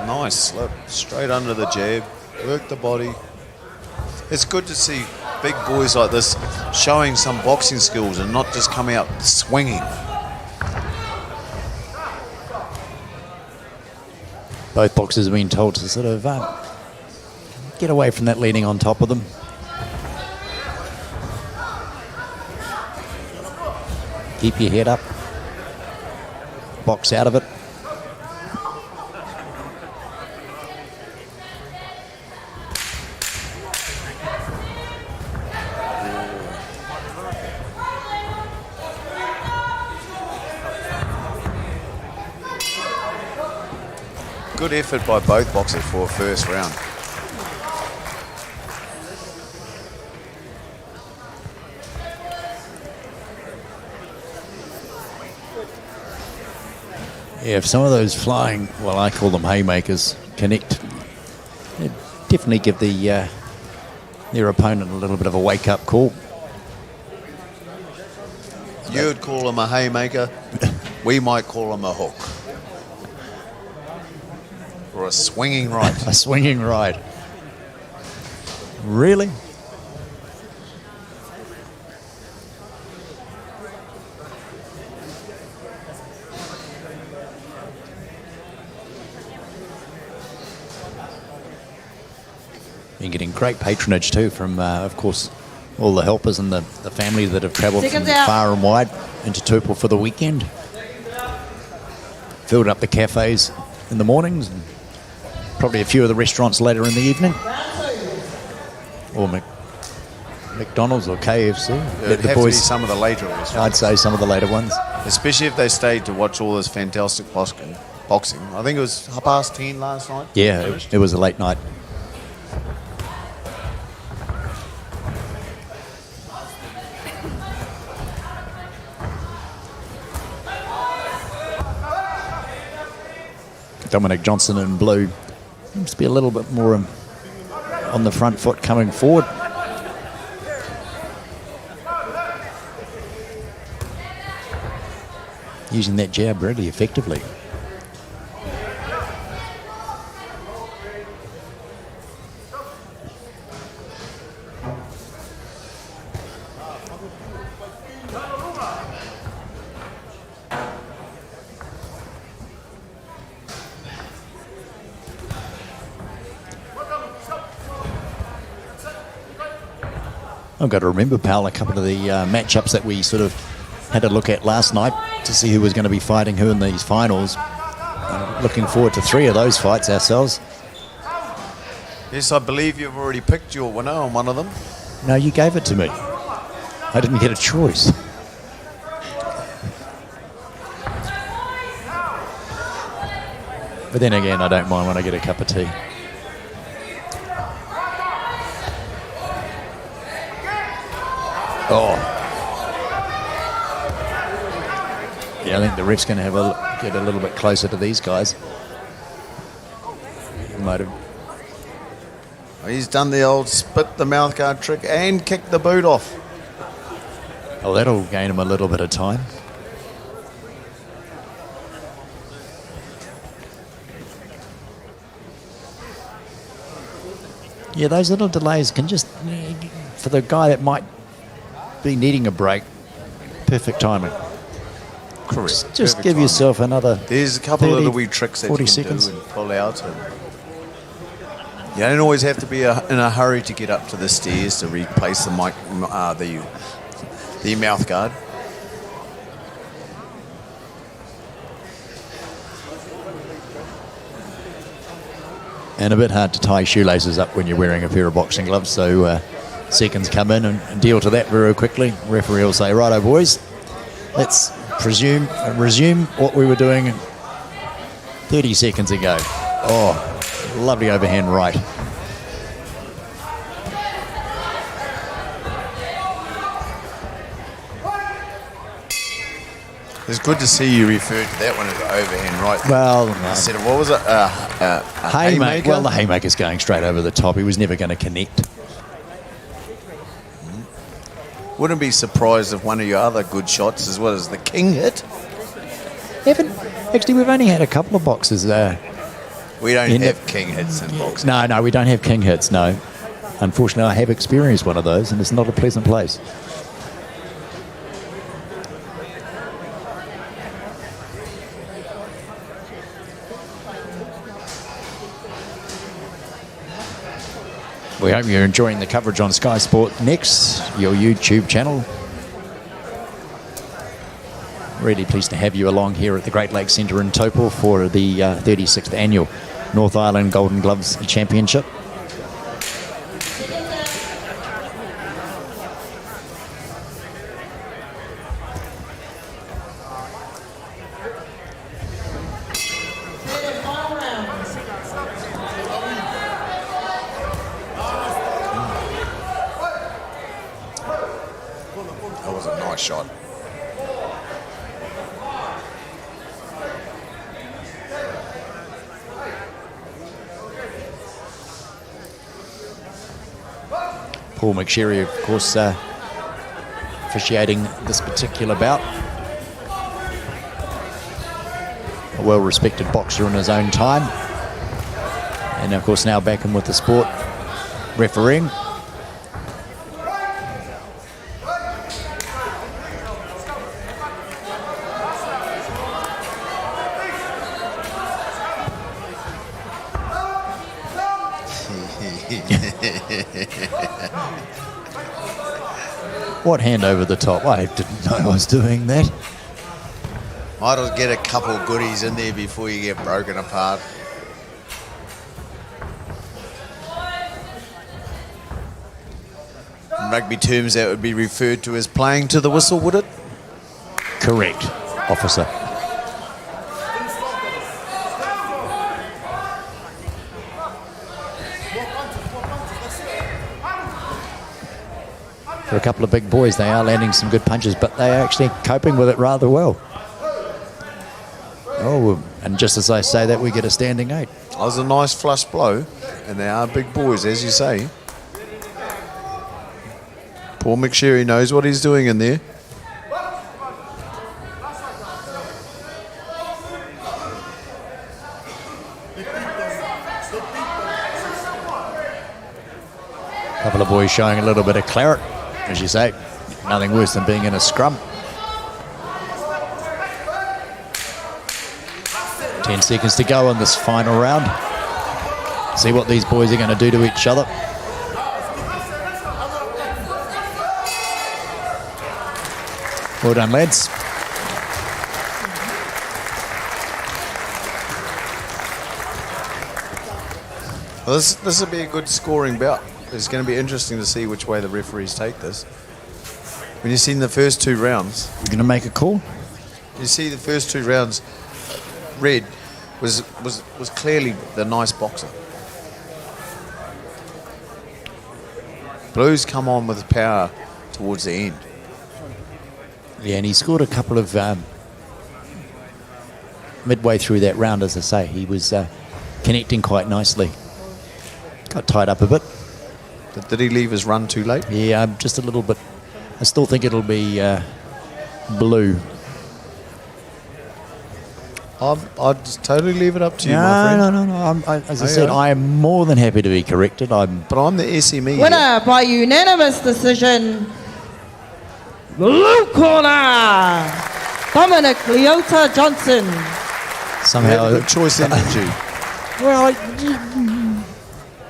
Nice slip. Straight under the jab. Work the body. It's good to see big boys like this showing some boxing skills and not just come out swinging. Both boxers have been told to sort of get away from that leaning on top of them. Keep your head up. Box out of it. Good effort by both boxers for a first round. Yeah, if some of those flying, well, I call them haymakers, connect, it'd definitely give their opponent a little bit of a wake-up call. You would call him a haymaker. We might call him a hook. Or a swinging right. A swinging right. Really? Been getting great patronage too from, of course, all the helpers and the family that have travelled from far and wide into Tupelo for the weekend. Filled up the cafes in the mornings and probably a few of the restaurants later in the evening. Or McDonald's or KFC. It'd have to be some of the later restaurants. I'd say some of the later ones. Especially if they stayed to watch all this fantastic boxing. I think it was 10:30 last night. Yeah, it was a late night. Dominic Johnson in blue seems to be a little bit more on the front foot coming forward. Using that jab really effectively. I've got to remember, pal, a couple of the matchups that we sort of had a look at last night to see who was going to be fighting who in these finals. Looking forward to 3 of those fights ourselves. Yes, I believe you've already picked your winner on one of them. No, you gave it to me. I didn't get a choice. But then again, I don't mind when I get a cup of tea. Oh. Yeah, I think the ref's going to get a little bit closer to these guys. He might have. He's done the old spit the mouth guard trick and kicked the boot off. Oh, that'll gain him a little bit of time. Yeah, those little delays can just, for the guy that might be needing a break, perfect timing. Correct. Just Perfect give timing. yourself another There's a couple 30, of little wee tricks that you 40 can seconds. do and pull out. And you don't always have to be in a hurry to get up to the stairs to replace the mouth guard. And a bit hard to tie shoelaces up when you're wearing a pair of boxing gloves, so seconds come in and deal to that very quickly. Referee will say, righto boys, let's resume what we were doing 30 seconds ago. Oh, lovely overhand right. It's good to see you refer to that one as an overhand right. Well, Instead of, what was it? A haymaker? Well, the haymaker's going straight over the top. He was never going to connect. Wouldn't be surprised if one of your other good shots as well as the king hit. Actually, we've only had a couple of boxers We don't In have king hits in boxing. No, we don't have king hits, no. Unfortunately, I have experienced one of those, and it's not a pleasant place. We hope you're enjoying the coverage on Sky Sport Next, your YouTube channel. Really pleased to have you along here at the Great Lakes Centre in Taupo for the 36th Annual North Island Golden Gloves Championship. Final round. That was a nice shot. Paul McSherry, of course, officiating this particular bout. A well-respected boxer in his own time. And, of course, now back in with the sport, refereeing. What hand over the top? I didn't know I was doing that. Might as well get a couple goodies in there before you get broken apart. In rugby terms, that would be referred to as playing to the whistle, would it? Correct, officer. For a couple of big boys, they are landing some good punches, but they are actually coping with it rather well. Oh, and just as I say that, we get a standing 8. That was a nice flush blow, and they are big boys, as you say. Paul McSherry knows what he's doing in there. A couple of boys showing a little bit of claret, as you say. Nothing worse than being in a scrum. 10 seconds to go on this final round. See what these boys are going to do to each other. Well done, lads. Well, this will be a good scoring bout. It's going to be interesting to see which way the referees take this. When you've seen the first 2 rounds, You're going to make a call? you see the first 2 rounds, Red was clearly the nice boxer. Blue's come on with power towards the end. Yeah, and he scored a couple of midway through that round, as I say. He was connecting quite nicely. Got tied up a bit. Did he leave his run too late? Yeah, just a little bit. I still think it'll be Blue. I'd just totally leave it up to you, my friend. No. As I said, I am more than happy to be corrected. But I'm the SME. here. Winner by unanimous decision, blue corner, Dominic Leota Johnson. You had Somehow, a good choice in, didn't you? well,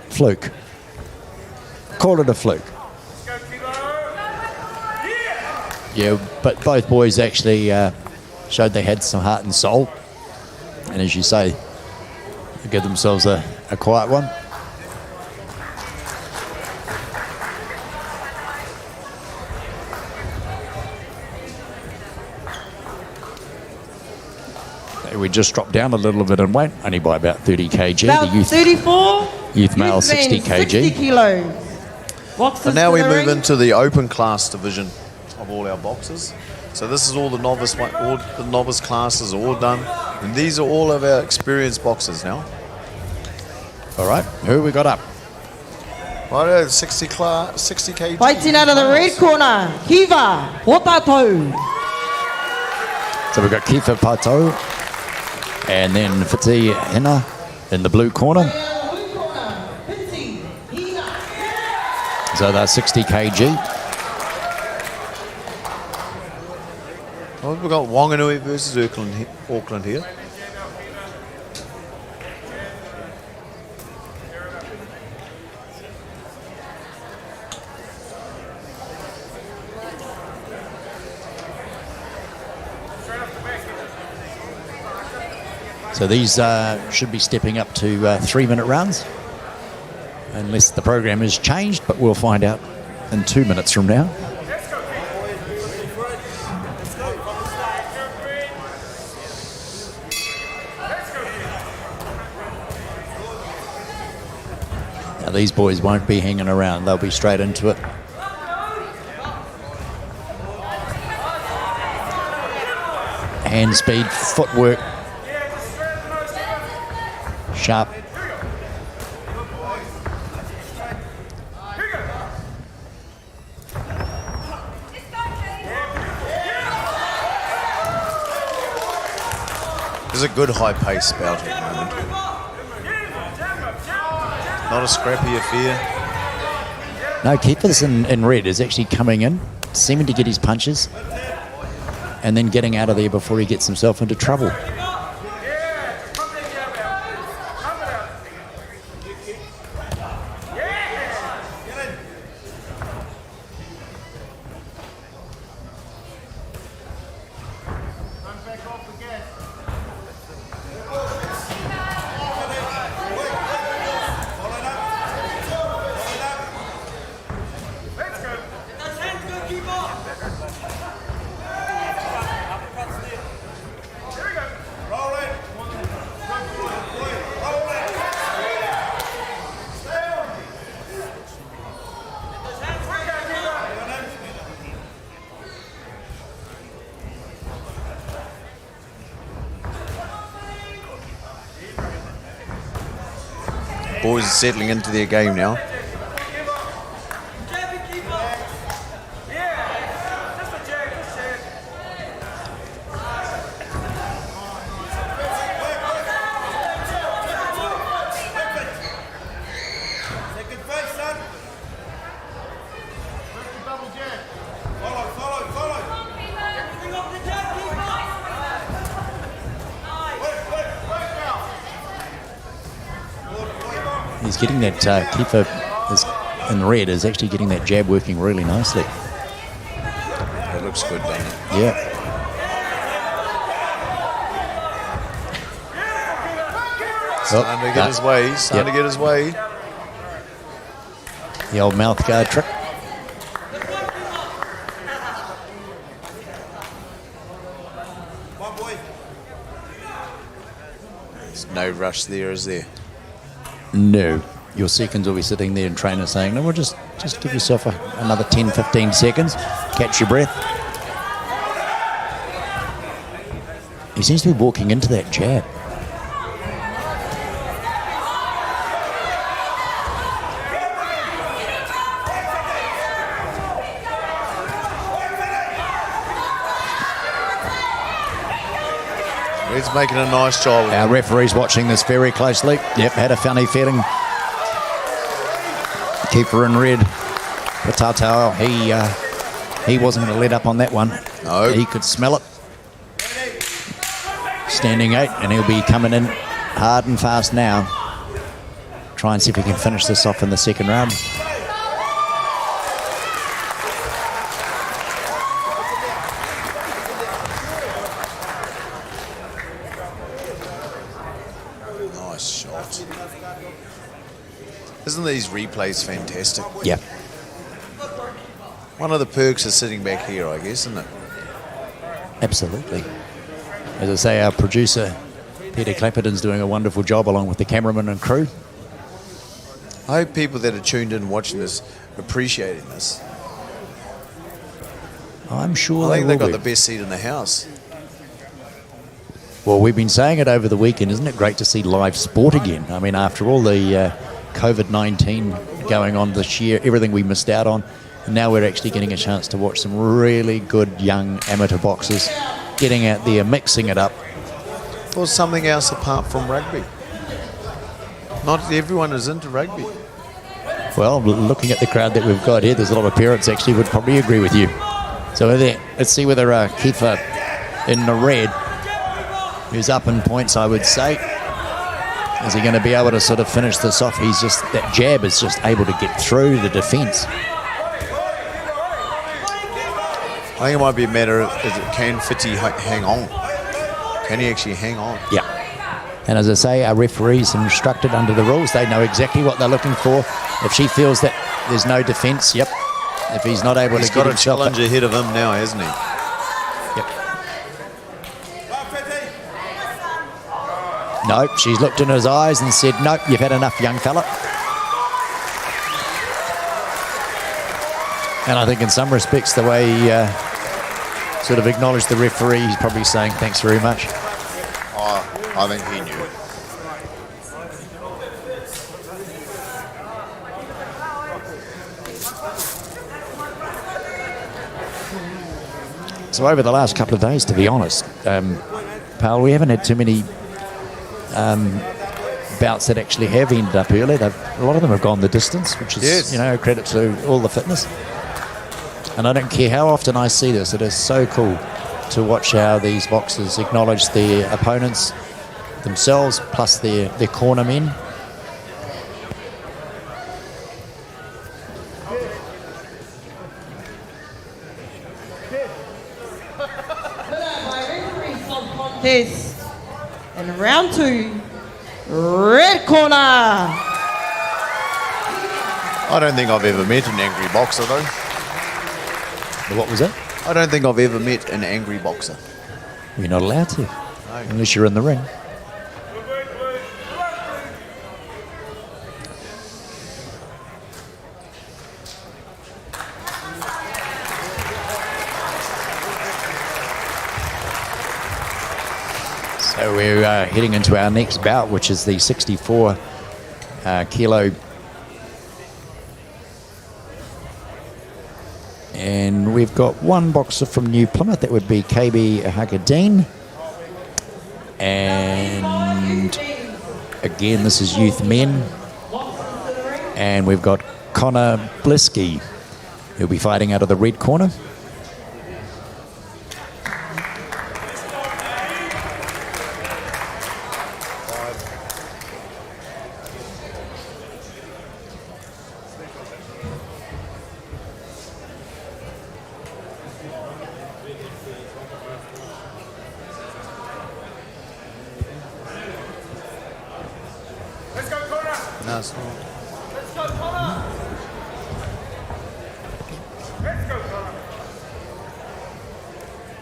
fluke. Call it a fluke. Yeah, but both boys actually showed they had some heart and soul. And as you say, they give themselves a quiet one. We just dropped down a little bit in weight, only by about 30 kg. About The youth 34. youth male men, 60 kg. 60 kilos. Boxers And now we to the move ring. into the open class division of all our boxers. So this is all the novice classes are all done. And these are all of our experienced boxers now. All right, who we got up? Right, 60 kg. Fighting out of the red corner, Kiva Hotatou. So we've got Kifa Pato, and then Fiti Hina, in the blue corner. So they're 60 kg. Well, we've got Wanganui versus Auckland here. So these should be stepping up to 3-minute rounds, unless the program has changed, but we'll find out in 2 minutes from now. Now these boys won't be hanging around, they'll be straight into it. Hand speed, footwork. Sharp. There's a good high pace bout at the moment. Not a scrappy affair. No, Keepers in red is actually coming in, seeming to get his punches, and then getting out of there before he gets himself into trouble. Boys are settling into their game now. He's getting that keeper is in red is actually getting that jab working really nicely. It looks good, doesn't it? Yeah. Starting to get his way. Starting to get his way. The old mouth guard trick. There's no rush there, is there? No. Your seconds will be sitting there and trainer saying, no, well, just give yourself another 10, 15 seconds. Catch your breath. He seems to be walking into that jab. He's making a nice job. Our referee's watching this very closely. Yep, had a funny feeling. Keeper in red. Potato, he wasn't going to let up on that one. No. He could smell it. Standing 8, and he'll be coming in hard and fast now. Try and see if he can finish this off in the second round. Nice shot. Isn't these replays fantastic? Yeah. One of the perks of sitting back here, I guess, isn't it? Absolutely. As I say, our producer, Peter Clapperton's doing a wonderful job along with the cameraman and crew. I hope people that are tuned in watching this are appreciating this. I'm sure I think they they've will got be. the best seat in the house. Well, we've been saying it over the weekend. Isn't it great to see live sport again? I mean, after all the COVID-19 going on this year, everything we missed out on, and now we're actually getting a chance to watch some really good young amateur boxers getting out there, mixing it up. Or something else apart from rugby. Not everyone is into rugby. Well, looking at the crowd that we've got here, there's a lot of parents actually would probably agree with you. So let's see whether Kiefer in the red, who's up in points, I would say, is he going to be able to sort of finish this off? That jab is just able to get through the defence. I think it might be a matter of can Fitzy hang on? Can he actually hang on? Yeah. And as I say, our referees instructed under the rules. They know exactly what they're looking for. If she feels that there's no defence, yep. If he's not able to get himself... He's got a challenge ahead of him now, hasn't he? Yep. No, she's looked in his eyes and said, nope, you've had enough, young fella. And I think in some respects, the way he sort of acknowledged the referee, he's probably saying, thanks very much. I think he knew. So over the last couple of days, to be honest, pal, we haven't had too many bouts that actually have ended up early. A lot of them have gone the distance, which is, credit to all the fitness. And I don't care how often I see this, it is so cool to watch how these boxers acknowledge their opponents themselves, plus their corner men. Contest in round 2, red corner. I don't think I've ever met an angry boxer, though. What was it? I don't think I've ever met an angry boxer. You're not allowed to, unless you're in the ring. So we're heading into our next bout, which is the 64 kilo. And we've got one boxer from New Plymouth, that would be KB Hagadine. And again, this is youth men. And we've got Connor Blisky, who'll be fighting out of the red corner.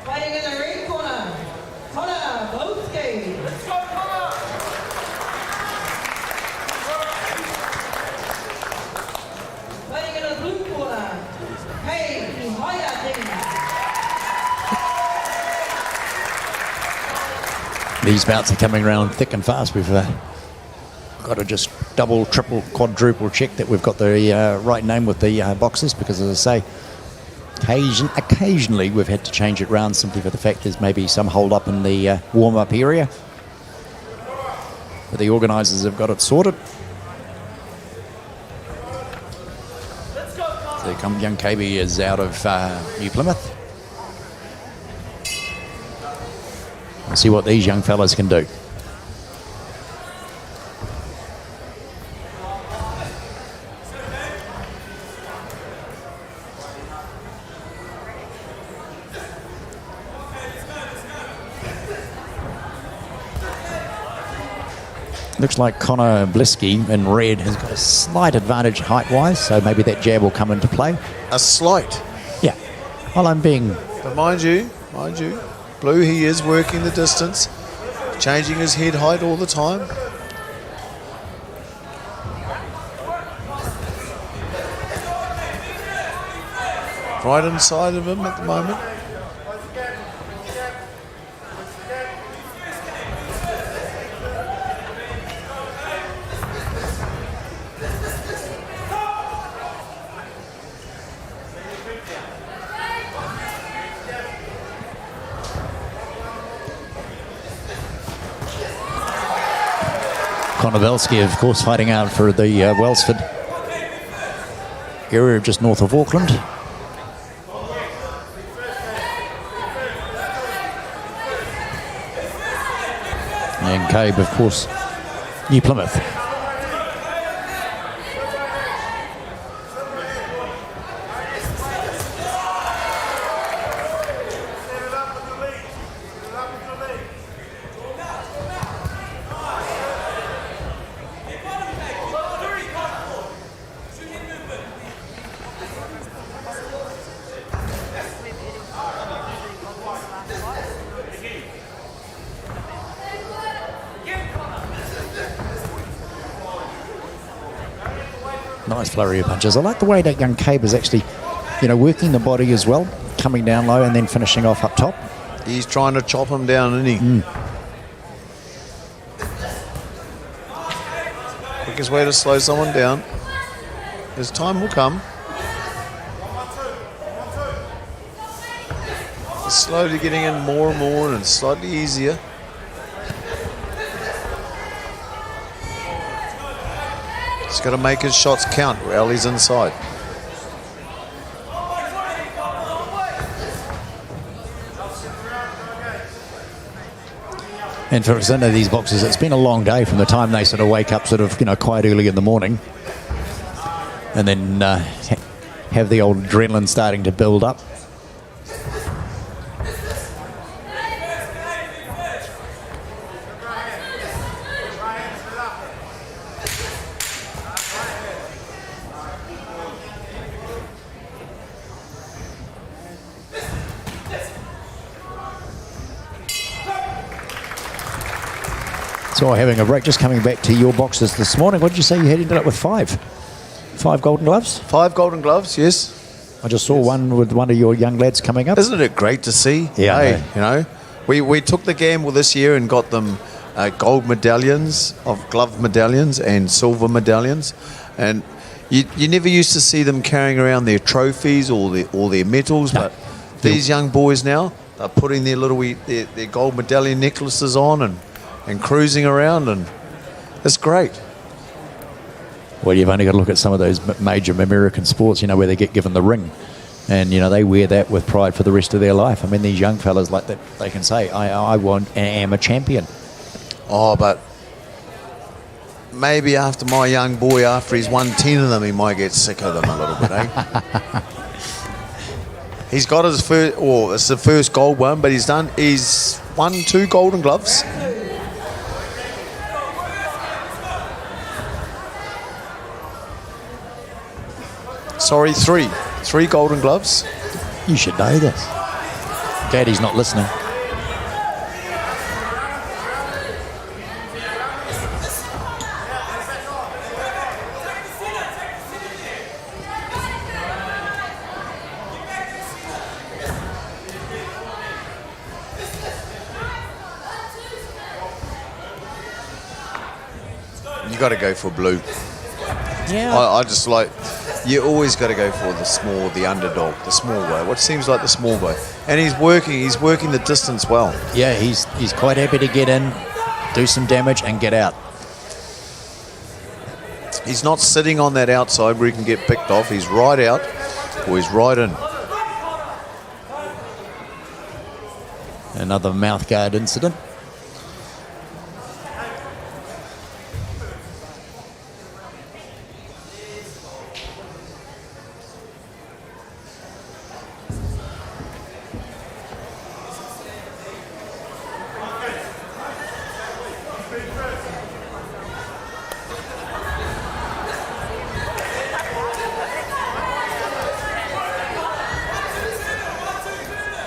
Fighting in the red corner, Connor Blisky. Let's go, Connor! Fighting in the blue corner, KB Hagadine. These bouts are coming around thick and fast. We've got to just double, triple, quadruple check that we've got the right name with the boxers, because, as I say, occasionally we've had to change it round simply for the fact there's maybe some hold up in the warm-up area. But the organisers have got it sorted. So young KB is out of New Plymouth. We'll see what these young fellas can do. Looks like Connor Blisky in red has got a slight advantage height-wise, so maybe that jab will come into play. A slight. Yeah. Well, I'm being... But mind you, Blue, he is working the distance, changing his head height all the time. Right inside of him at the moment. Konovelski, of course, fighting out for the Wellsford area just north of Auckland. And Cabe, of course, New Plymouth. Nice flurry of punches. I like the way that young Cabe is actually, working the body as well, coming down low and then finishing off up top. He's trying to chop him down, isn't he? Quickest way to slow someone down. His time will come. He's slowly getting in more and more, and slightly easier. He's got to make his shots count while he's inside. And for some of these boxers, it's been a long day from the time they sort of wake up quite early in the morning. And then have the old adrenaline starting to build up. So having a break, just coming back to your boxes this morning. What did you say you had ended up with 5? 5 golden gloves? 5 golden gloves, yes. I just saw one with one of your young lads coming up. Isn't it great to see? Yeah. Hey, we took the gamble this year and got them gold medallions, of glove medallions and silver medallions. And you never used to see them carrying around their trophies or their medals, No. but these young boys now are putting their their gold medallion necklaces on and cruising around, and it's great. Well, you've only got to look at some of those major American sports, where they get given the ring. And, they wear that with pride for the rest of their life. I mean, these young fellas like that, they can say, I am a champion. Oh, but maybe after my young boy, after he's won 10 of them, he might get sick of them a little bit, eh? He's got his first, it's the first gold one, but he's won 2 golden gloves. Sorry, 3. 3 golden gloves. You should know this. Daddy's not listening. You got to go for blue. Yeah. I just like, you always got to go for the underdog, the small guy. What seems like the small guy, and he's working the distance well. Yeah, he's quite happy to get in, do some damage, and get out. He's not sitting on that outside where he can get picked off. He's right out, or he's right in. Another mouthguard incident.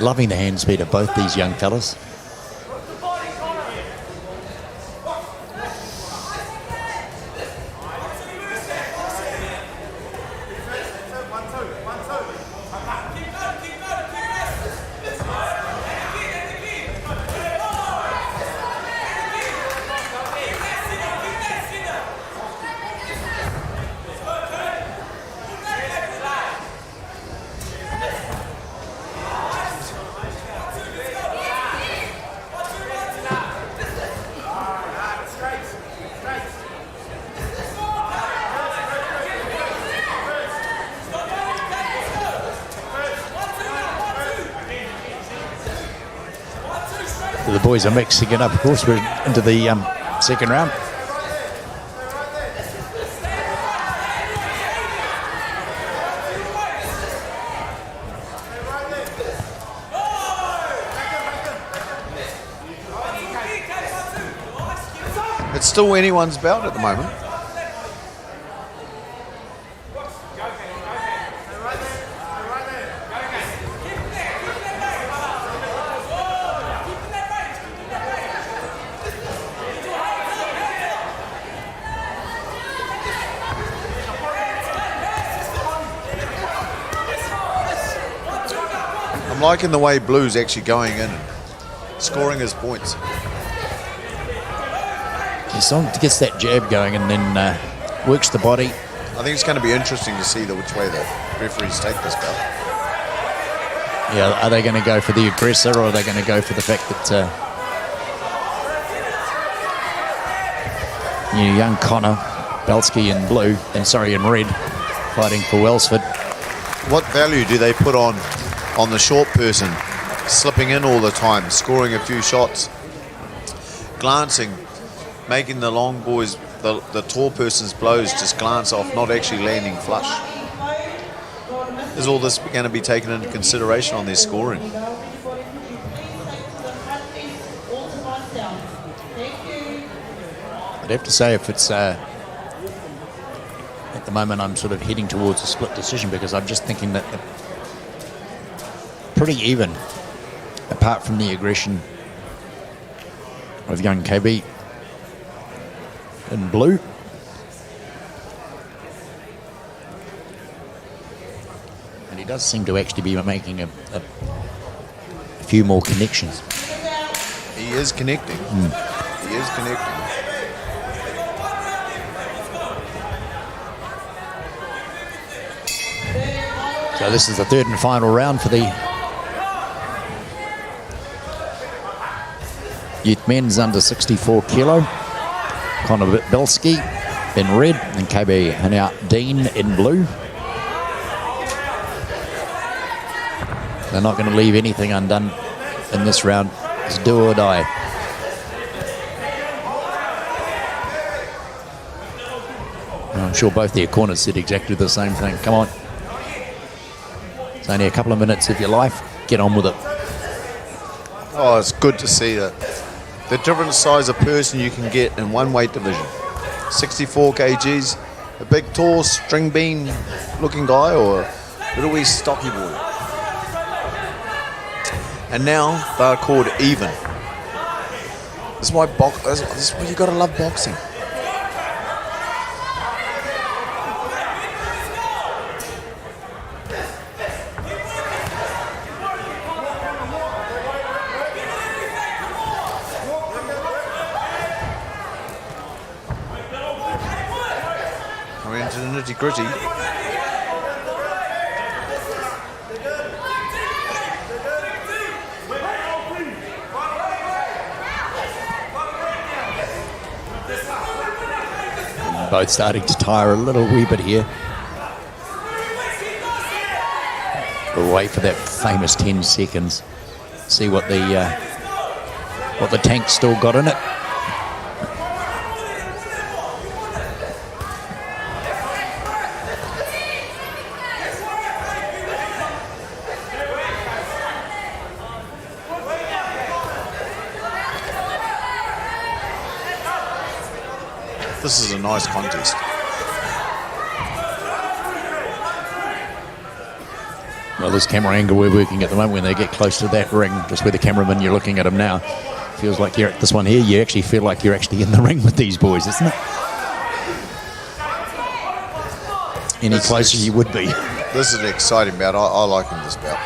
Loving the hand speed of both these young fellas. The boys are mixing it up. Of course, we're into the second round. It's still anyone's bout at the moment. I'm liking the way Blue's actually going in and scoring his points. He gets that jab going and then works the body. I think it's going to be interesting to see which way the referees take this bout. Yeah, are they going to go for the aggressor, or are they going to go for the fact that young Connor, Belsky in blue, in red, fighting for Welsford. What value do they put on the short person, slipping in all the time, scoring a few shots, glancing, making the long boys, the tall person's blows just glance off, not actually landing flush? Is all this going to be taken into consideration on their scoring? I'd have to say if it's at the moment I'm sort of heading towards a split decision, because I'm just thinking that pretty even, apart from the aggression of young KB in blue. And he does seem to actually be making a few more connections. He is connecting. He is connecting. So this is the third and final round for the youth men's under 64 kilo. Connor Belsky in red and KB Hanau Dean in blue. They're not going to leave anything undone in this round. It's do or die. I'm sure both their corners said exactly the same thing. Come on. It's only a couple of minutes of your life. Get on with it. Oh, it's good to see that. The different size of person you can get in one weight division. 64 kgs, a big, tall, string bean looking guy, or a little wee stocky boy. And now they're called even. This is why you gotta love boxing. Coming into the nitty-gritty. Both starting to tire a little wee bit here. We'll wait for that famous 10 seconds. See what the tank's still got in it. This is a nice contest. Well, this camera angle we're working at the moment, when they get close to that ring, just where the cameraman, you're looking at him now, feels like you're at this one here. You actually feel like you're actually in the ring with these boys, isn't it? Any closer you would be. This is an exciting bout. I like him this bout.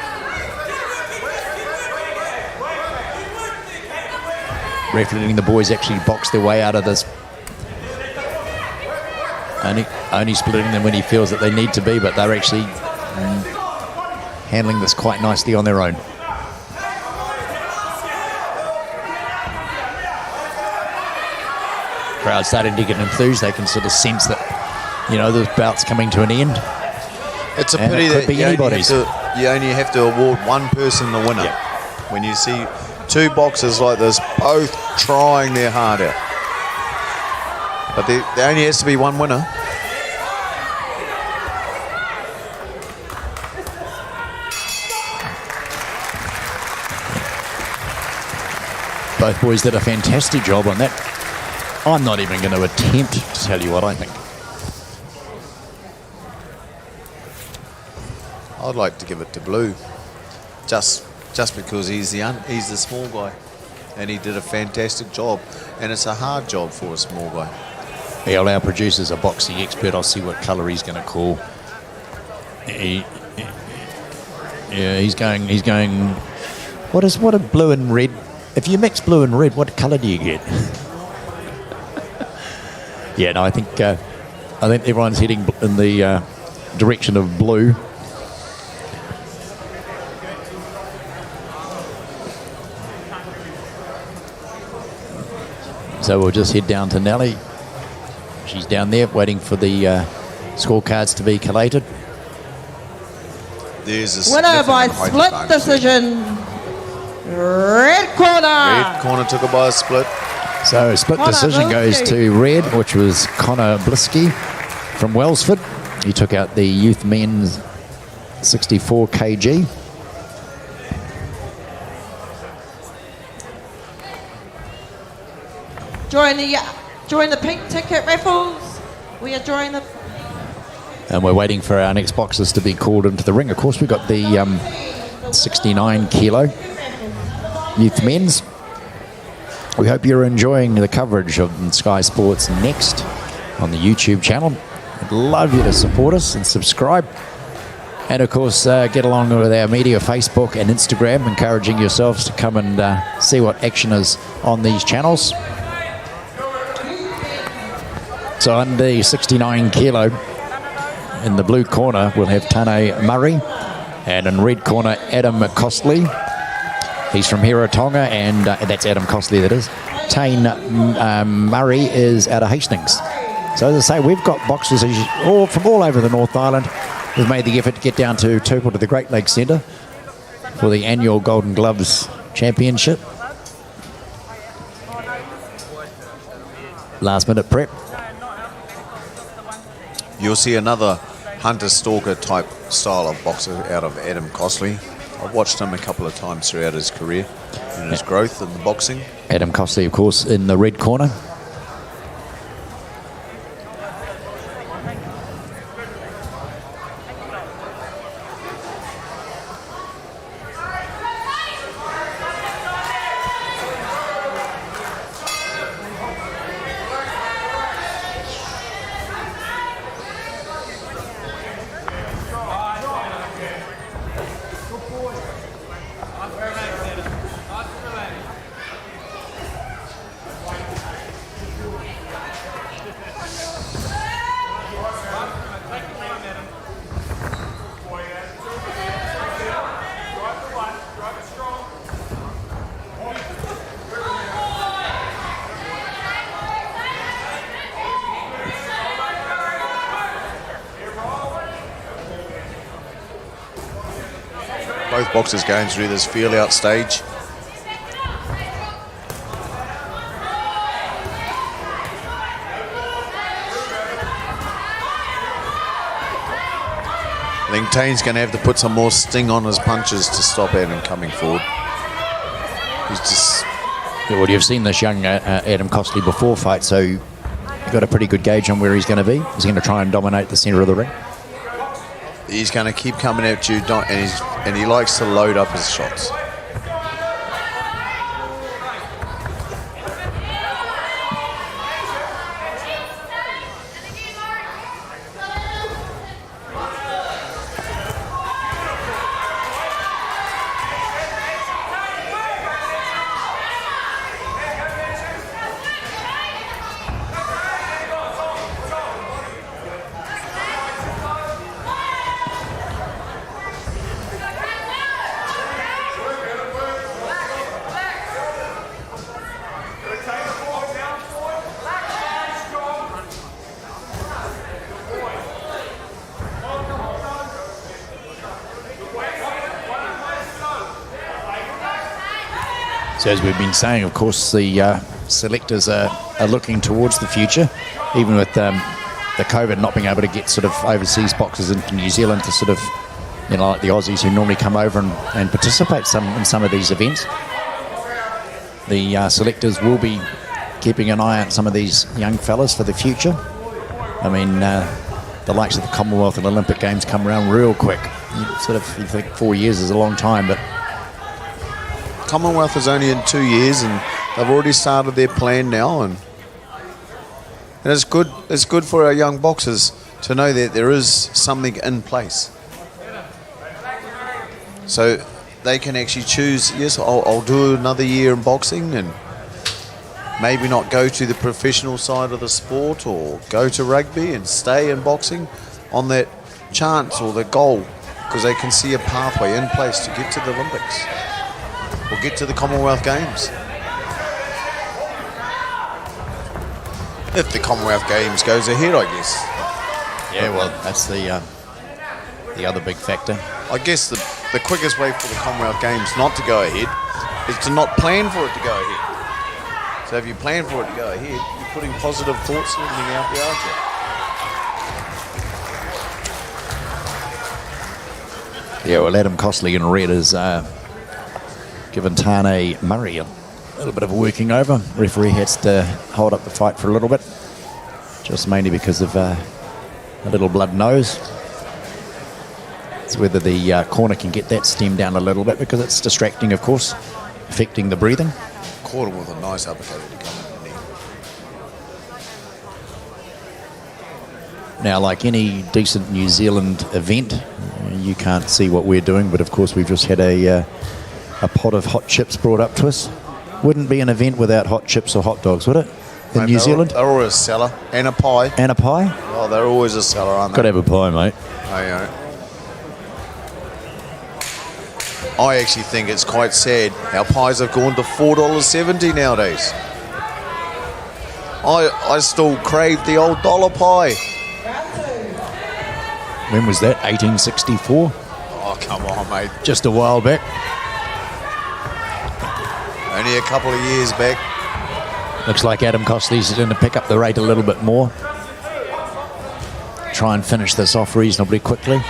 Referee letting the boys actually box their way out of this. Only splitting them when he feels that they need to be, but they're actually handling this quite nicely on their own. Crowd starting to get enthused. They can sort of sense that, the bout's coming to an end. It's a And pity it could that be you anybody's. only have to award one person the winner. Yeah. When you see Two boxers like this, both trying their heart out. But there only has to be one winner. Both boys did a fantastic job on that. I'm not even going to attempt to tell you what I think. I'd like to give it to Blue, just because he's the small guy, and he did a fantastic job, and it's a hard job for a small guy. Yeah, well, our producer's a boxing expert. I'll see what colour he's going to call. He's going. What are blue and red? If you mix blue and red, what colour do you get? Yeah, no, I think everyone's heading in the direction of blue. So we'll just head down to Nellie. She's down there waiting for the scorecards to be collated. There's a Winner by significant height split advantage decision. Red corner. Red corner took it by a split. So split Connor decision goes Blisky. to red, which was Connor Blisky from Wellsford. He took out the youth men's 64 kg. Join the pink ticket raffles. We are joining the. And we're waiting for our next boxers to be called into the ring. Of course, we've got the 69 kilo youth men's. We hope you're enjoying the coverage of Sky Sports Next on the YouTube channel. I'd love you to support us and subscribe. And of course, get along with our media, Facebook and Instagram, encouraging yourselves to come and see what action is on these channels. So on the 69 kilo, in the blue corner, we'll have Tane Murray. And in red corner, Adam Costley. He's from Hiratonga, and that's Adam Costley, that is. Tane Murray is out of Hastings. So as I say, we've got boxers from all over the North Island. We've made the effort to get down to Tupelo to the Great Lakes Centre for the annual Golden Gloves Championship. Last minute prep. You'll see another hunter-stalker type style of boxer out of Adam Costley. I've watched him a couple of times throughout his career and his growth in the boxing. Adam Costley, of course, in the red corner. Both boxers going through this feel-out stage. I think Tane's going to have to put some more sting on his punches to stop Adam coming forward. He's just... Yeah, well, you've seen this young Adam Costley before fight, so you've got a pretty good gauge on where he's going to be. He's going to try and dominate the centre of the ring. He's going to keep coming at you, and he likes to load up his shots. So as we've been saying, of course, the selectors are looking towards the future, even with the COVID not being able to get sort of overseas boxers into New Zealand to sort of, you know, like the Aussies who normally come over and participate in some of these events. The selectors will be keeping an eye on some of these young fellas for the future. I mean, the likes of the Commonwealth and Olympic Games come around real quick. You think 4 years is a long time, but Commonwealth is only in 2 years, and they've already started their plan now, and it's good. It's good for our young boxers to know that there is something in place, so they can actually choose. Yes, I'll do another year in boxing, and maybe not go to the professional side of the sport, or go to rugby and stay in boxing on that chance or the goal, because they can see a pathway in place to get to the Olympics or get to the Commonwealth Games. If the Commonwealth Games goes ahead, I guess. yeah, well, that's the other big factor. I guess the quickest way for the Commonwealth Games not to go ahead is to not plan for it to go ahead. So if you plan for it to go ahead, you're putting positive thoughts and everything out there, aren't you? Yeah, well, Adam Costley in red has given Tane Murray a little bit of a working over. Referee has to hold up the fight for a little bit, just mainly because of a little blood nose. It's whether the corner can get that stem down a little bit, because it's distracting, of course, affecting the breathing. Caught him with a nice uppercut to come in, didn't he? Now, like any decent New Zealand event, you can't see what we're doing, but of course we've just had a pot of hot chips brought up to us. Wouldn't be an event without hot chips or hot dogs, would it? In Mate, New Zealand? They're always a seller. And a pie. And a pie? Oh, they're always a seller, aren't they? Got to have a pie, mate. Oh, yeah. I actually think it's quite sad how pies have gone to $4.70 nowadays. I still crave the old dollar pie. When was that? 1864? Oh, come on, mate. Just a while back. Only a couple of years back. Looks like Adam Costley's going to pick up the rate a little bit more. Try and finish this off reasonably quickly.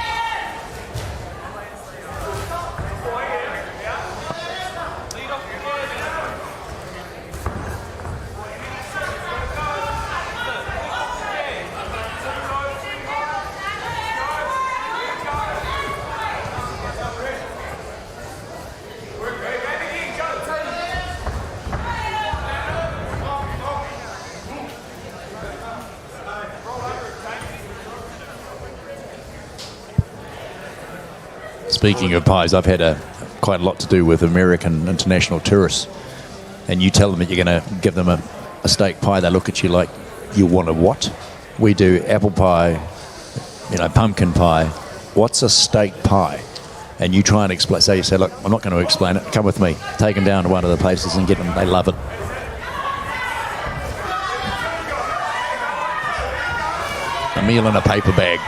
Speaking of pies, I've had quite a lot to do with American international tourists, and you tell them that you're going to give them a steak pie, they look at you like, you want a what? We do apple pie, pumpkin pie. What's a steak pie? And you try and explain. So you say, look, I'm not going to explain it. Come with me. Take them down to one of the places and get them. They love it. A meal in a paper bag.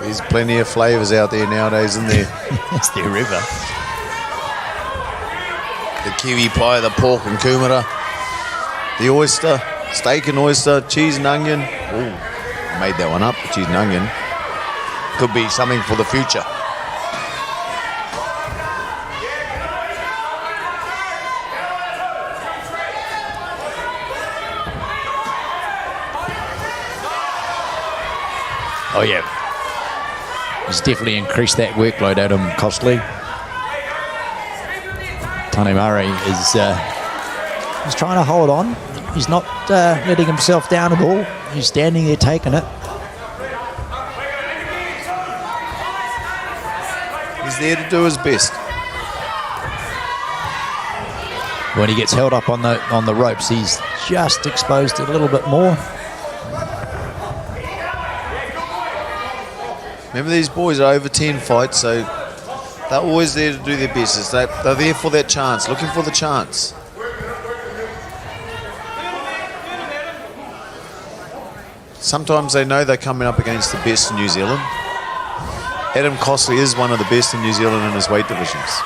There's plenty of flavours out there nowadays, isn't there? It's there ever. The kiwi pie, the pork and kumara, the oyster, steak and oyster, cheese and onion. Ooh, I made that one up, cheese and onion. Could be something for the future. Oh, yeah. He's definitely increased that workload, Adam Costley. Tane Murray is trying to hold on. He's not letting himself down at all. He's standing there taking it. He's there to do his best. When he gets held up on the ropes, he's just exposed a little bit more. Remember, these boys are over 10 fights, so they're always there to do their best. They're there for that chance, looking for the chance. Sometimes they know they're coming up against the best in New Zealand, Adam Costley is one of the best in New Zealand in his weight divisions.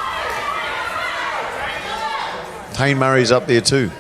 Tane Murray's up there too.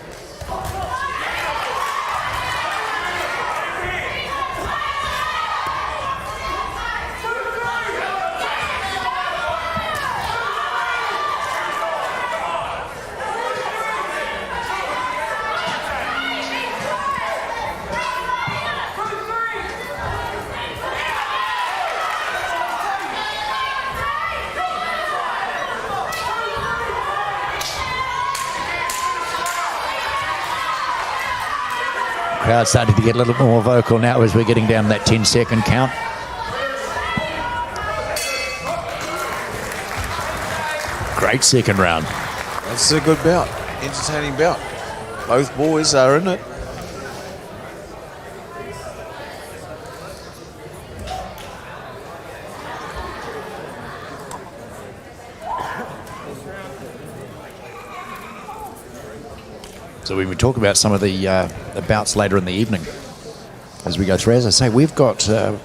Crowd starting to get a little more vocal now as we're getting down that 10-second count. Great second round. That's a good bout. Entertaining bout. Both boys are in it. So when we talk about some of the bouts later in the evening, as we go through, as I say, we've got a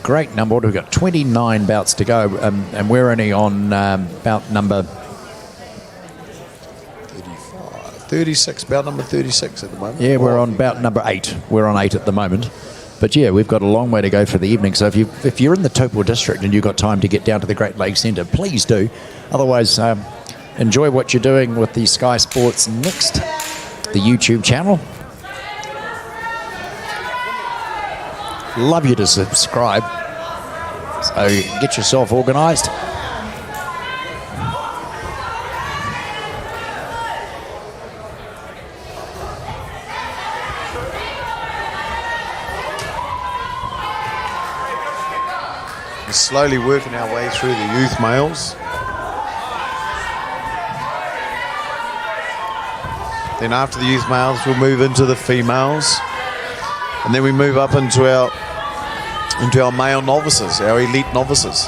great number. We've got 29 bouts to go, and we're only on bout number 36, bout number 36 at the moment. Yeah, we're on bout number 8. We're on 8 at the moment. But yeah, we've got a long way to go for the evening. So if you're in the Taupo district and you've got time to get down to the Great Lakes Centre, please do. Otherwise, enjoy what you're doing with the Sky Sports Next, the YouTube channel. Love you to subscribe. So get yourself organised. We're slowly working our way through the youth males. Then after the youth males, we'll move into the females. And then we move up into our male novices, our elite novices.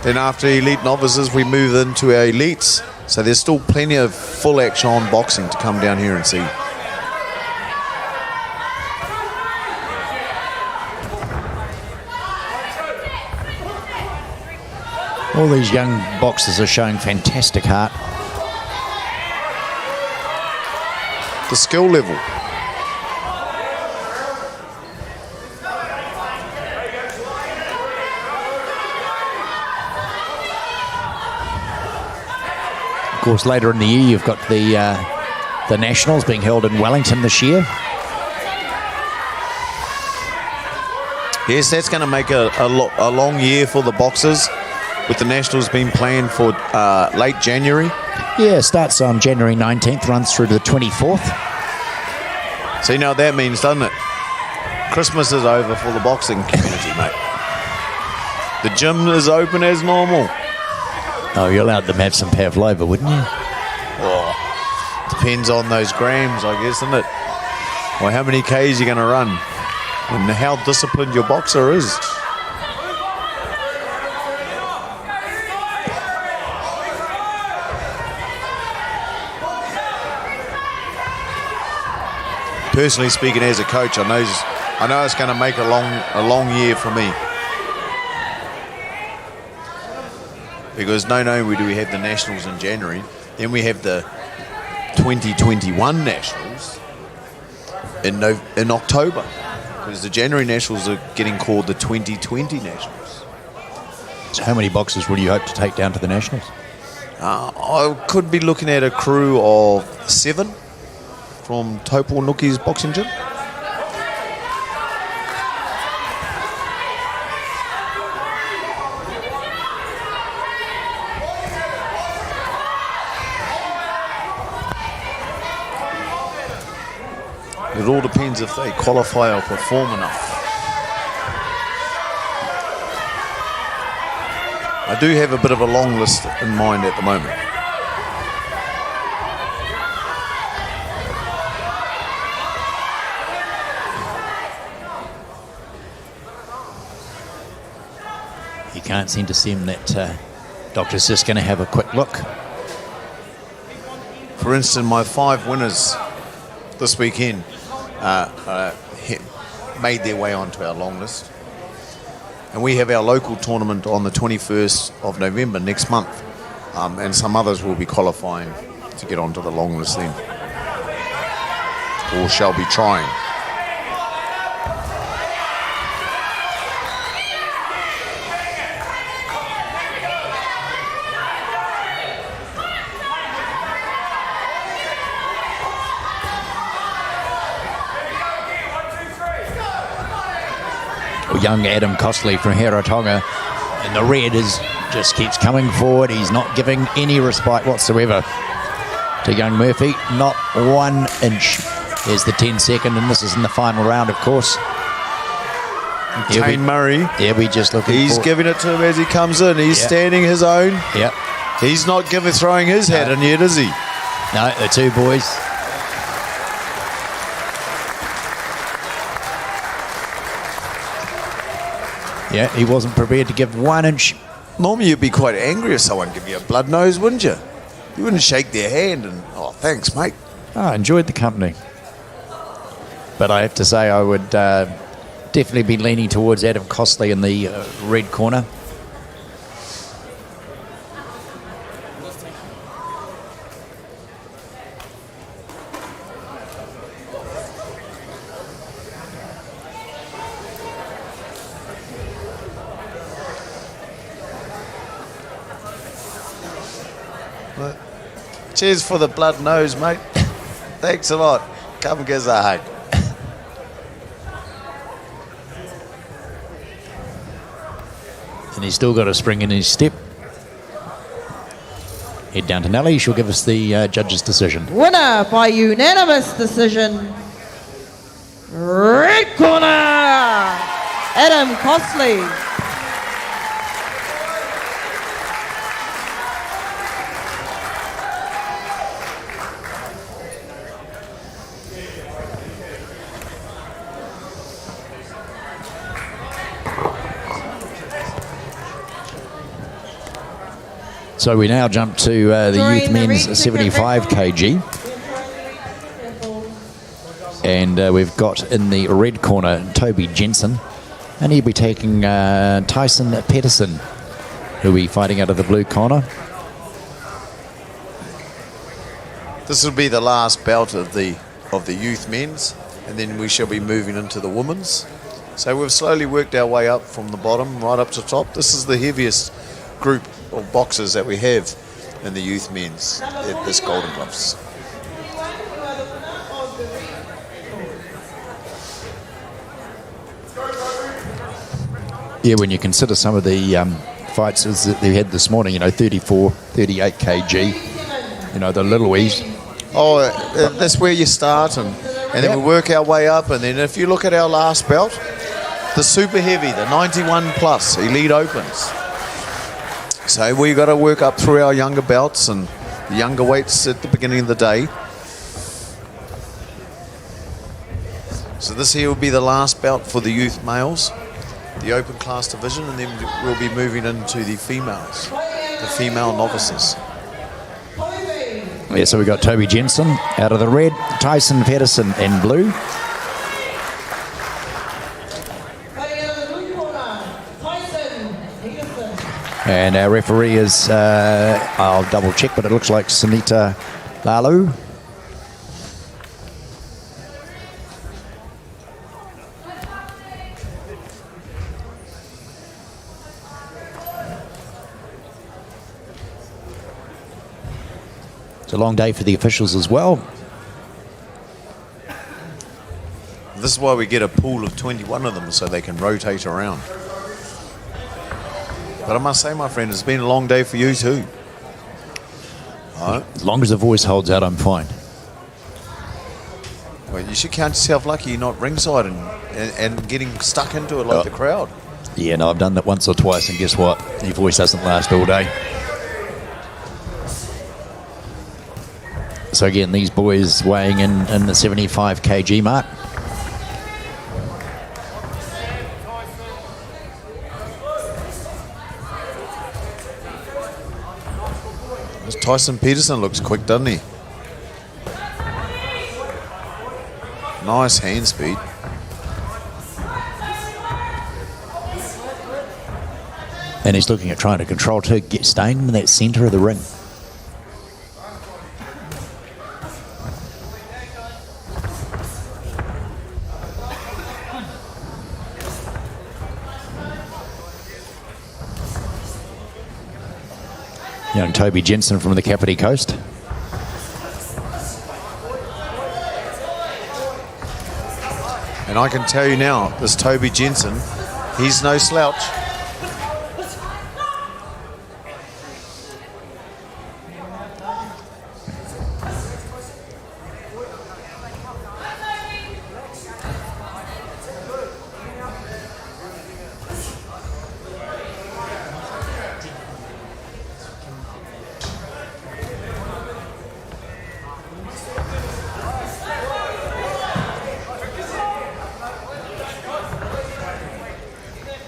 Then after elite novices, we move into our elites. So there's still plenty of full action on boxing to come down here and see. All these young boxers are showing fantastic heart. The skill level. Of course, later in the year, you've got the Nationals being held in Wellington this year. Yes, that's going to make a long year for the boxers, with the Nationals being planned for late January. Yeah, starts on January 19th, runs through to the 24th. So you know what that means, doesn't it? Christmas is over for the boxing community, mate. The gym is open as normal. Oh, you're allowed them to have some pavlova, wouldn't you? Oh, depends on those grams, I guess, isn't it? Or how many Ks you're going to run, and how disciplined your boxer is. Personally speaking, as a coach, I know it's going to make a long year for me, because not only do we have the Nationals in January, then we have the 2021 Nationals in October, because the January Nationals are getting called the 2020 Nationals. So how many boxers will you hope to take down to the Nationals? I could be looking at a crew of 7 from Taupo Nuki's boxing gym. It all depends if they qualify or perform enough. I do have a bit of a long list in mind at the moment. You can't seem to seem that doctor's just going to have a quick look. For instance, my 5 winners this weekend made their way onto our long list. And we have our local tournament on the 21st of November next month. And some others will be qualifying to get onto the long list then. Or shall be trying. Young Adam Costley from Heratonga, and the red just keeps coming forward. He's not giving any respite whatsoever to young Murphy, not 1 inch. There's the 10-second, and this is in the final round, of course. Kane Murray. Yeah, we just looking. He's giving it to him as he comes in. He's standing his own. Yep. He's not throwing his hat in yet, is he? No, the two boys. Yeah, he wasn't prepared to give 1 inch. Normally you'd be quite angry if someone gave you a blood nose, wouldn't you? You wouldn't shake their hand and, oh, thanks, mate. I enjoyed the company. But I have to say I would definitely be leaning towards Adam Costley in the red corner. Cheers for the blood nose, mate. Thanks a lot. Come give us a hug. And he's still got a spring in his step. Head down to Nelly. She'll give us the judge's decision. Winner by unanimous decision. Red corner, Adam Costley. So we now jump to the youth men's 75 kg. And we've got in the red corner Toby Jensen. And he'll be taking Tyson Pedersen, who'll be fighting out of the blue corner. This will be the last bout of the youth men's, and then we shall be moving into the women's. So we've slowly worked our way up from the bottom right up to top. This is the heaviest group of boxers that we have in the youth men's at this Golden Gloves. Yeah, when you consider some of the fights that they had this morning, 34, 38 kg, the littleies. Oh, that's where you start, and then we work our way up, and then if you look at our last belt, the super heavy, the 91 plus elite opens. So we've got to work up through our younger belts and the younger weights at the beginning of the day. So this here will be the last bout for the youth males, the open class division, and then we'll be moving into the females, the female novices. Yeah, so we've got Toby Jensen out of the red, Tyson Pedersen in blue. And our referee is, I'll double check, but it looks like Sunita Lalu. It's a long day for the officials as well. This is why we get a pool of 21 of them, so they can rotate around. But I must say, my friend, it's been a long day for you too. As long as the voice holds out, I'm fine. Well, you should count yourself lucky you're not ringside and getting stuck into it like the crowd. Yeah, no, I've done that once or twice, and guess what? Your voice doesn't last all day. So again, these boys weighing in the 75 kg mark. Tyson Pedersen looks quick, doesn't he? Nice hand speed. And he's looking at trying to control to staying in that centre of the ring. Young Toby Jensen from the Kapiti Coast. And I can tell you now, this Toby Jensen, he's no slouch.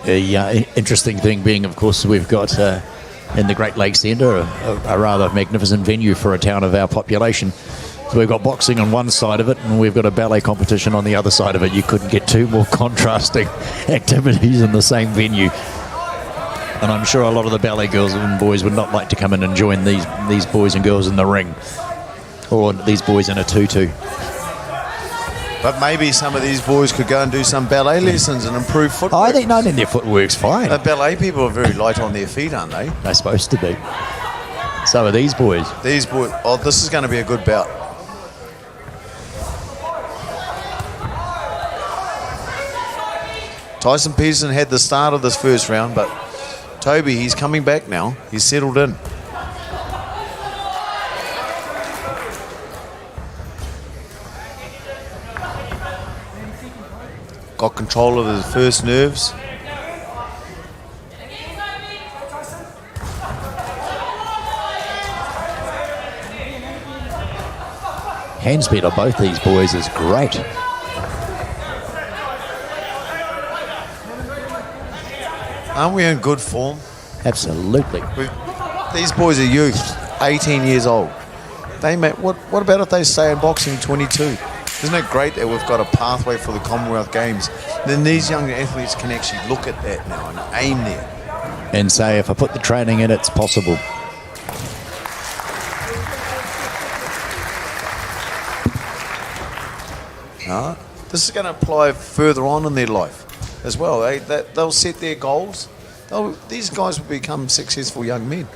The interesting thing being, of course, we've got in the Great Lakes Centre a rather magnificent venue for a town of our population. So we've got boxing on one side of it and we've got a ballet competition on the other side of it. You couldn't get two more contrasting activities in the same venue. And I'm sure a lot of the ballet girls and boys would not like to come in and join these boys and girls in the ring, or these boys in a tutu. But maybe some of these boys could go and do some ballet lessons and improve footwork. I think their footwork's fine. The ballet people are very light on their feet, aren't they? They're supposed to be. So are these boys. These boys, oh, this is going to be a good bout. Tyson Peterson had the start of this first round, but Toby, he's coming back now. He's settled in. Got control of his first nerves. Hand speed of both these boys is great. Aren't we in good form? Absolutely. These boys are youth, 18 years old. What about if they stay in boxing 22? Isn't it great that we've got a pathway for the Commonwealth Games? Then these young athletes can actually look at that now and aim there. And say, if I put the training in, it's possible. This is going to apply further on in their life as well. They'll set their goals. These guys will become successful young men.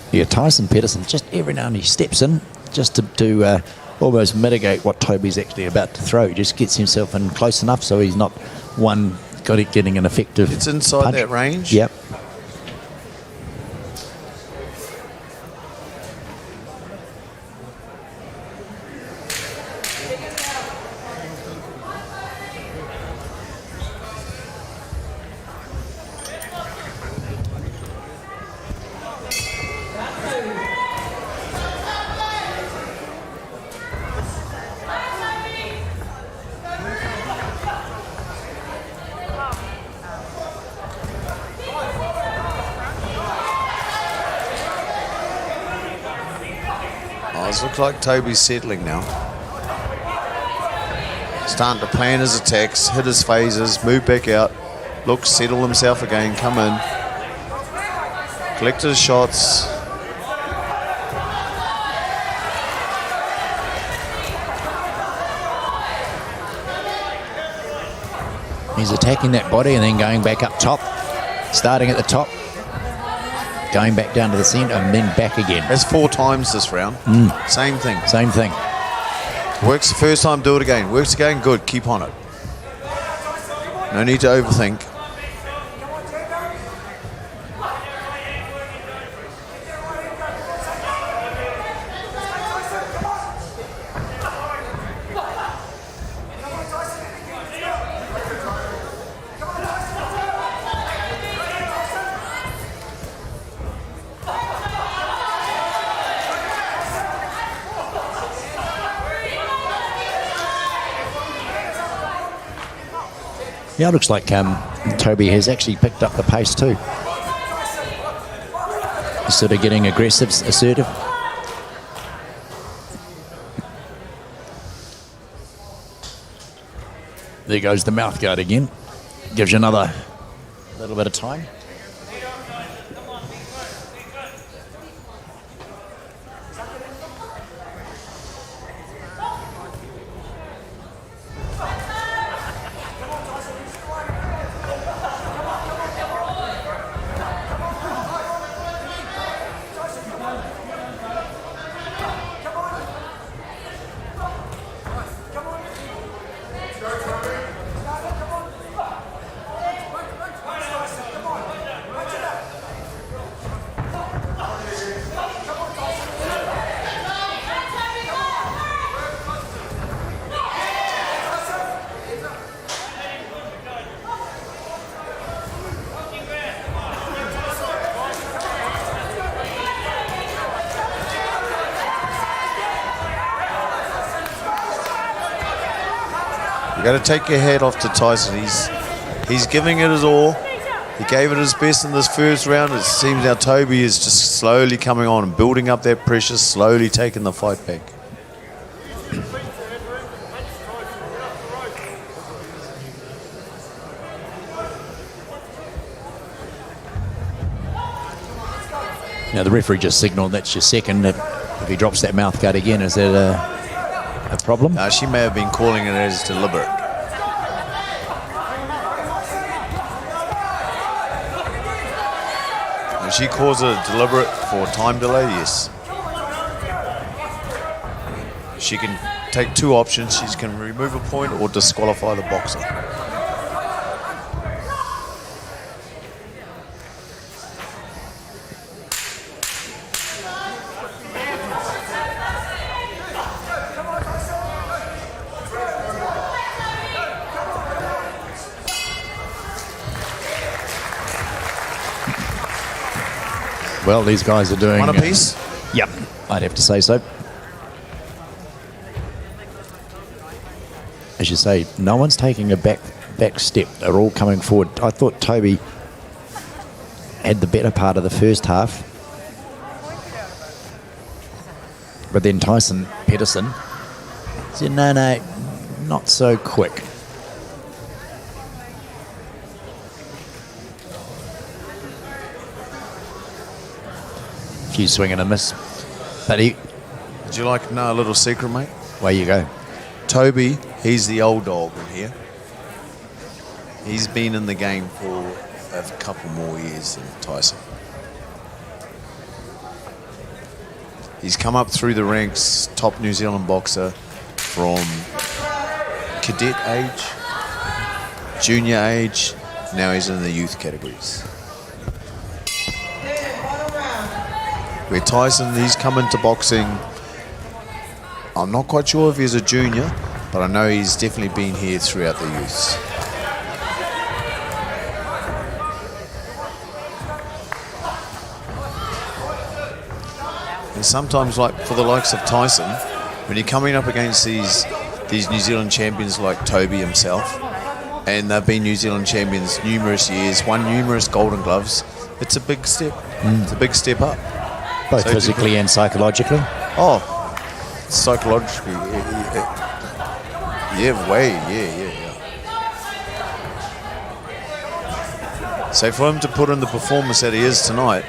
Yeah, Tyson Peterson, just every now and then he steps in just to almost mitigate what Toby's actually about to throw. He just gets himself in close enough so he's not getting an effective It's inside punch. that range. Yep. It looks like Toby's settling now. Starting to plan his attacks, hit his phases, move back out, look, settle himself again, come in, collect his shots. He's attacking that body and then going back up top, starting at the top, going back down to the centre and then back again. That's 4 times this round. Same thing. Same thing. Works the first time, do it again. Works again, good, keep on it. No need to overthink. Yeah, it looks like Toby has actually picked up the pace too. Sort of getting aggressive, assertive. There goes the mouth guard again. Gives you another little bit of time. You got to take your head off to Tyson. He's giving it his all. He gave it his best in this first round. It seems now Toby is just slowly coming on and building up that pressure, slowly taking the fight back. Now the referee just signalled that's your second. If he drops that mouth guard again, is that a problem? She may have been calling it as deliberate. If she calls it deliberate for time delay, yes. She can take two options. She can remove a point or disqualify the boxer. Well, these guys are doing... One apiece? Yep, I'd have to say so. As you say, no one's taking a back step. They're all coming forward. I thought Toby had the better part of the first half. But then Tyson Pedersen said, no, not so quick. Few swing and a miss. But he... Would you like to know a little secret, mate? Way you go. Toby, he's the old dog in here. He's been in the game for a couple more years than Tyson. He's come up through the ranks, top New Zealand boxer from cadet age, junior age, now he's in the youth categories. Where Tyson, he's come into boxing, I'm not quite sure if he's a junior, but I know he's definitely been here throughout the youths. And sometimes, like for the likes of Tyson, when you're coming up against these New Zealand champions like Toby himself, and they've been New Zealand champions numerous years, won numerous golden gloves, it's a big step. It's a big step up. Both so physically and psychologically? Oh, psychologically, yeah. So for him to put in the performance that he is tonight,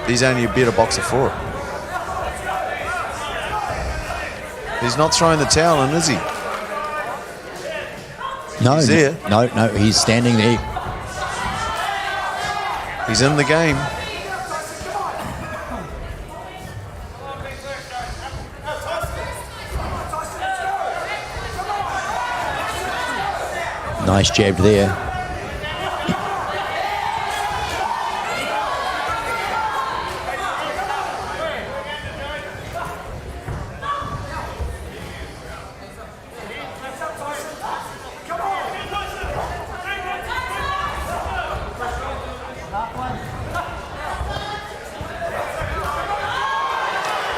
he's only a better boxer for it. He's not throwing the towel in, is he? No, he's there. No, he's standing there. He's in the game. Nice jab there.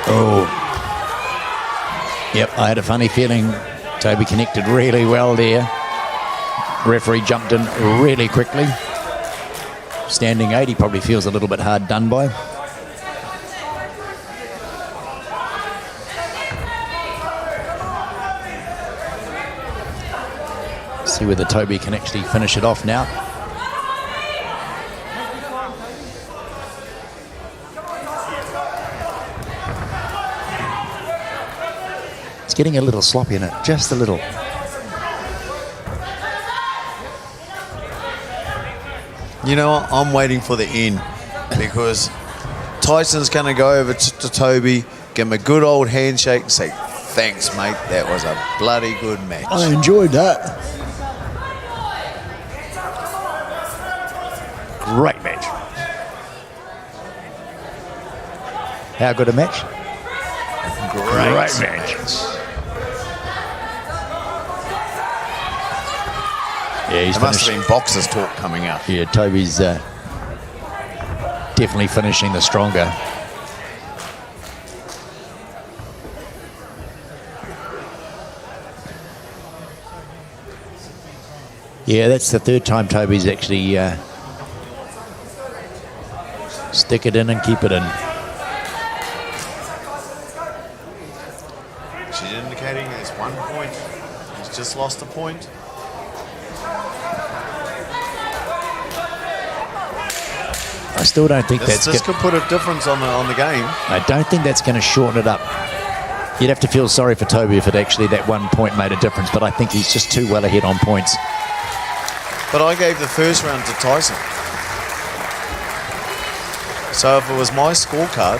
Oh. Yep, I had a funny feeling Toby connected really well there. Referee jumped in really quickly. Standing 8, he probably feels a little bit hard done by. See whether Toby can actually finish it off now. It's getting a little sloppy in it, just a little. You know what? I'm waiting for the end because Tyson's going to go over to Toby, give him a good old handshake and say, thanks, mate. That was a bloody good match. I enjoyed that. Great match. How good a match? Great match. Yeah, he's There must finished. have been boxers talk coming out. Yeah, Toby's definitely finishing the stronger. Yeah, that's the third time Toby's actually stick it in and keep it in. She's indicating there's 1 point. He's just lost a point. I still don't think This could put a difference on the game. I don't think that's going to shorten it up. You'd have to feel sorry for Toby if it actually that 1 point made a difference, but I think he's just too well ahead on points. But I gave the first round to Tyson. So if it was my scorecard,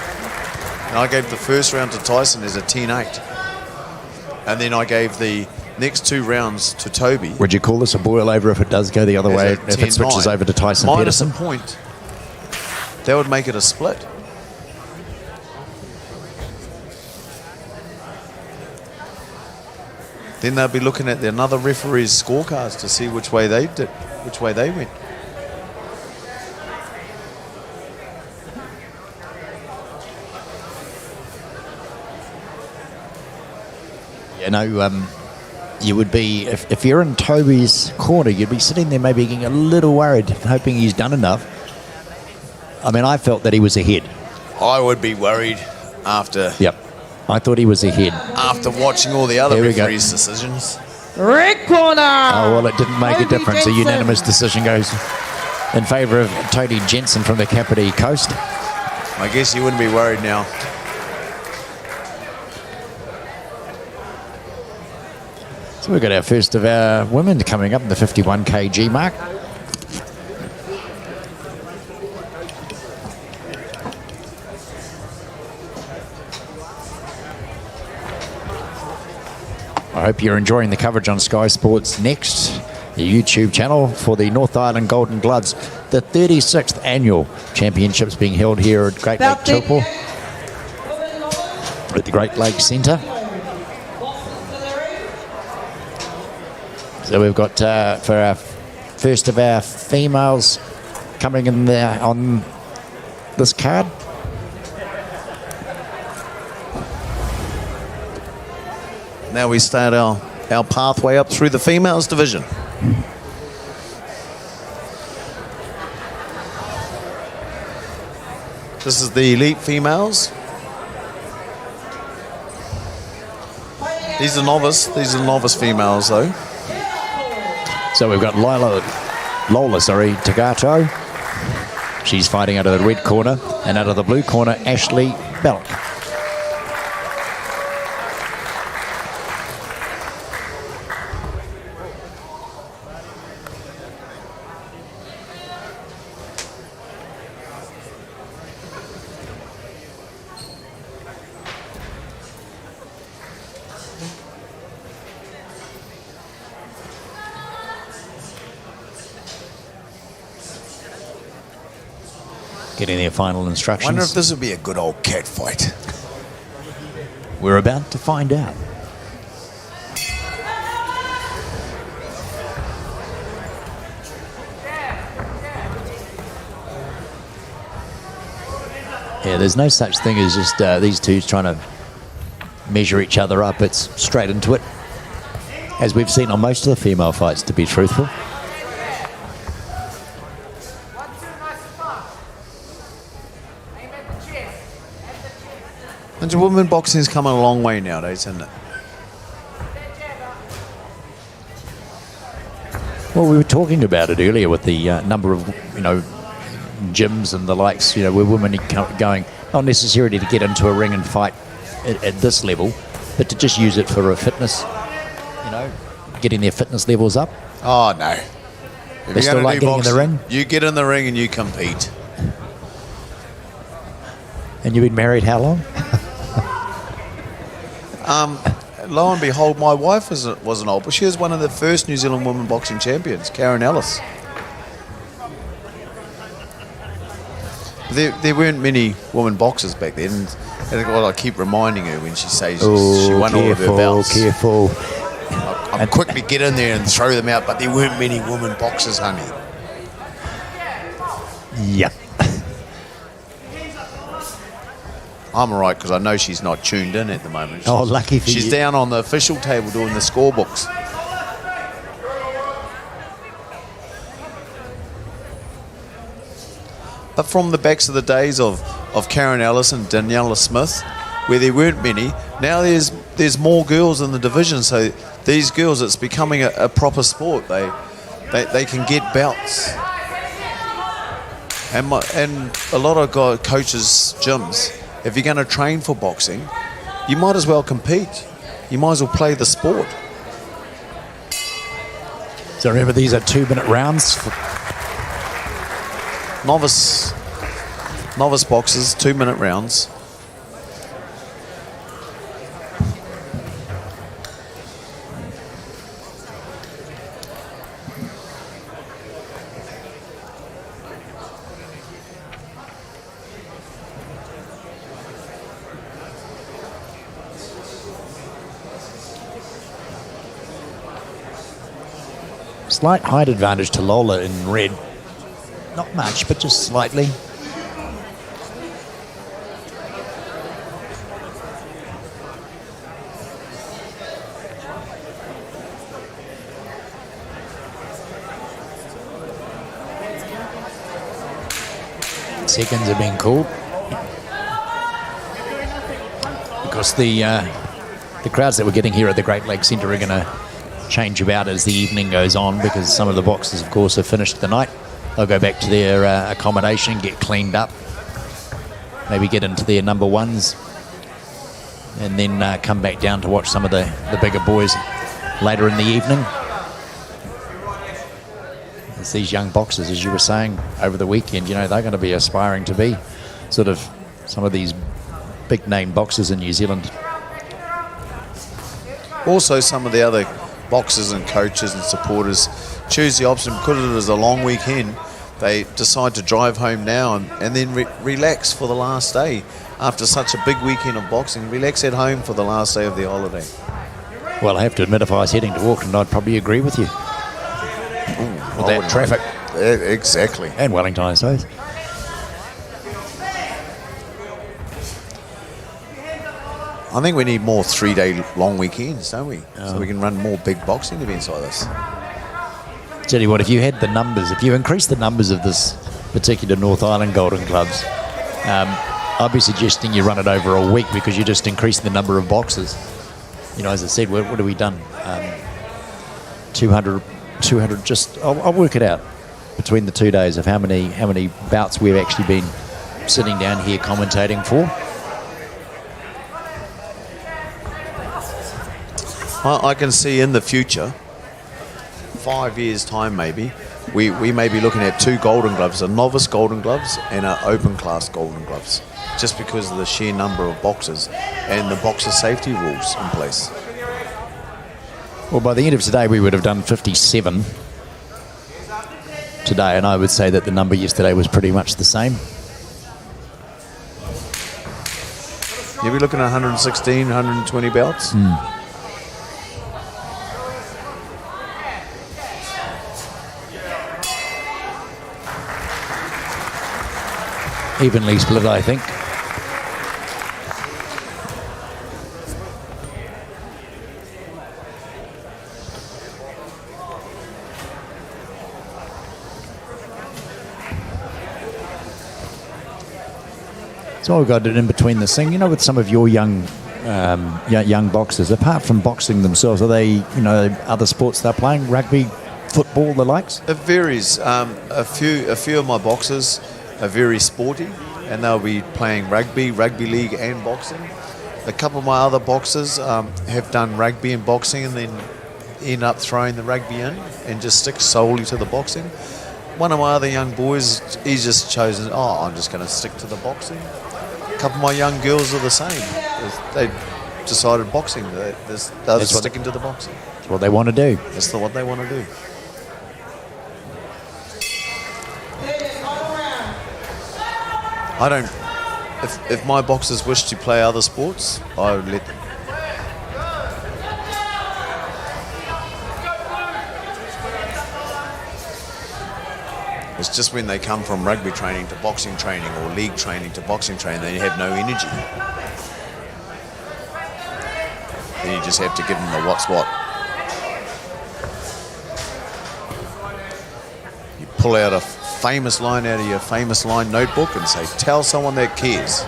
and I gave the first round to Tyson as a 10-8, and then I gave the next 2 rounds to Toby. Would you call this a boil over if it does go the other as way, a if it switches 10-9, over to Tyson minus a Peterson? point? That would make it a split. Then they'll be looking at the another referee's scorecards to see which way they went. You know, you would be, if you're in Toby's corner, you'd be sitting there maybe getting a little worried, hoping he's done enough. I mean, I felt that he was ahead. I would be worried after Yep. I thought he was ahead. after watching all the other Here we go. referees' decisions. Red corner. Oh, well, it didn't make a Toby difference. A Jensen. unanimous decision goes in favour of Toby Jensen from the Kapiti Coast. I guess you wouldn't be worried now. So we've got our first of our women coming up in the 51 kg mark. I hope you're enjoying the coverage on Sky Sports Next, the YouTube channel for the North Island Golden Gloves. The 36th annual championships being held here at Great Lake Taupo at the Great Lake Centre. So we've got for our first of our females coming in there on this card. Now we start our pathway up through the females division. This is the elite females. These are novice females though. So we've got Lola Tagato. She's fighting out of the red corner, and out of the blue corner, Ashley Belk. Getting their final instructions. Wonder if this would be a good old cat fight. We're about to find out. Yeah, there's no such thing as just these two trying to measure each other up. It's straight into it, as we've seen on most of the female fights, to be truthful. And women boxing's coming a long way nowadays, isn't it? Well, we were talking about it earlier with the number of, gyms and the likes, where women are going, not necessarily to get into a ring and fight at this level, but to just use it for a fitness, getting their fitness levels up. Oh, no. They still like getting in the ring? You get in the ring and you compete. And you've been married how long? Lo and behold, my wife wasn't old, but she was one of the first New Zealand women boxing champions, Karen Ellis. There weren't many women boxers back then. And I keep reminding her when she says she won all of her belts. Careful. I'll quickly get in there and throw them out, but there weren't many women boxers, honey. Yeah. I'm all right because I know she's not tuned in at the moment. Oh, lucky for you. She's down on the official table doing the scorebooks. But from the backs of the days of Karen Ellis and Daniela Smith, where there weren't many, now there's more girls in the division. So these girls, it's becoming a proper sport. They can get belts. And a lot of coaches' gyms, if you're going to train for boxing, you might as well compete. You might as well play the sport. So remember, these are 2-minute rounds. Novice boxers, 2-minute rounds. Slight height advantage to Lola in red. Not much, but just slightly. Seconds are being called because the crowds that we're getting here at the Great Lakes Centre are going to change about as the evening goes on, because some of the boxers, of course, have finished the night. They'll go back to their accommodation, get cleaned up, maybe get into their number ones, and then come back down to watch some of the bigger boys later in the evening. It's these young boxers, as you were saying over the weekend, they're going to be aspiring to be sort of some of these big name boxers in New Zealand. Also, some of the other boxers and coaches and supporters choose the option, because it is a long weekend, they decide to drive home now and then relax for the last day. After such a big weekend of boxing, relax at home for the last day of their holiday. Well, I have to admit, if I was heading to Auckland, I'd probably agree with you. With that traffic. Exactly. And Wellington, I suppose. I think we need more 3-day long weekends, don't we? So we can run more big boxing events like this. Tell you what, if you had the numbers, if you increase the numbers of this particular North Island Golden Gloves, I'd be suggesting you run it over a week, because you just increase the number of boxes. As I said, what have we done? 200, just, I'll work it out between the 2 days of how many bouts we've actually been sitting down here commentating for. I can see in the future, 5 years' time maybe, we may be looking at 2 Golden Gloves, a novice Golden Gloves and an open class Golden Gloves, just because of the sheer number of boxers and the boxer safety rules in place. Well, by the end of today, we would have done 57 today, and I would say that the number yesterday was pretty much the same. Yeah, we're looking at 116, 120 bouts. Evenly split, I think. So I've got it in between this thing, with some of your young boxers, apart from boxing themselves, are they, other sports they're playing? Rugby, football, the likes? It varies. A few of my boxers are very sporty, and they'll be playing rugby league, and boxing. A couple of my other boxers have done rugby and boxing, and then end up throwing the rugby in and just stick solely to the boxing. One of my other young boys, he's just chosen, I'm just going to stick to the boxing. A couple of my young girls are the same. They decided boxing. They're just sticking to the boxing. That's what they want to do. That's what they want to do. I don't. If my boxers wish to play other sports, I would let them. It's just when they come from rugby training to boxing training or league training to boxing training, they have no energy. Then you just have to give them the what's what. You pull out a famous line out of your famous line notebook and say, tell someone that cares.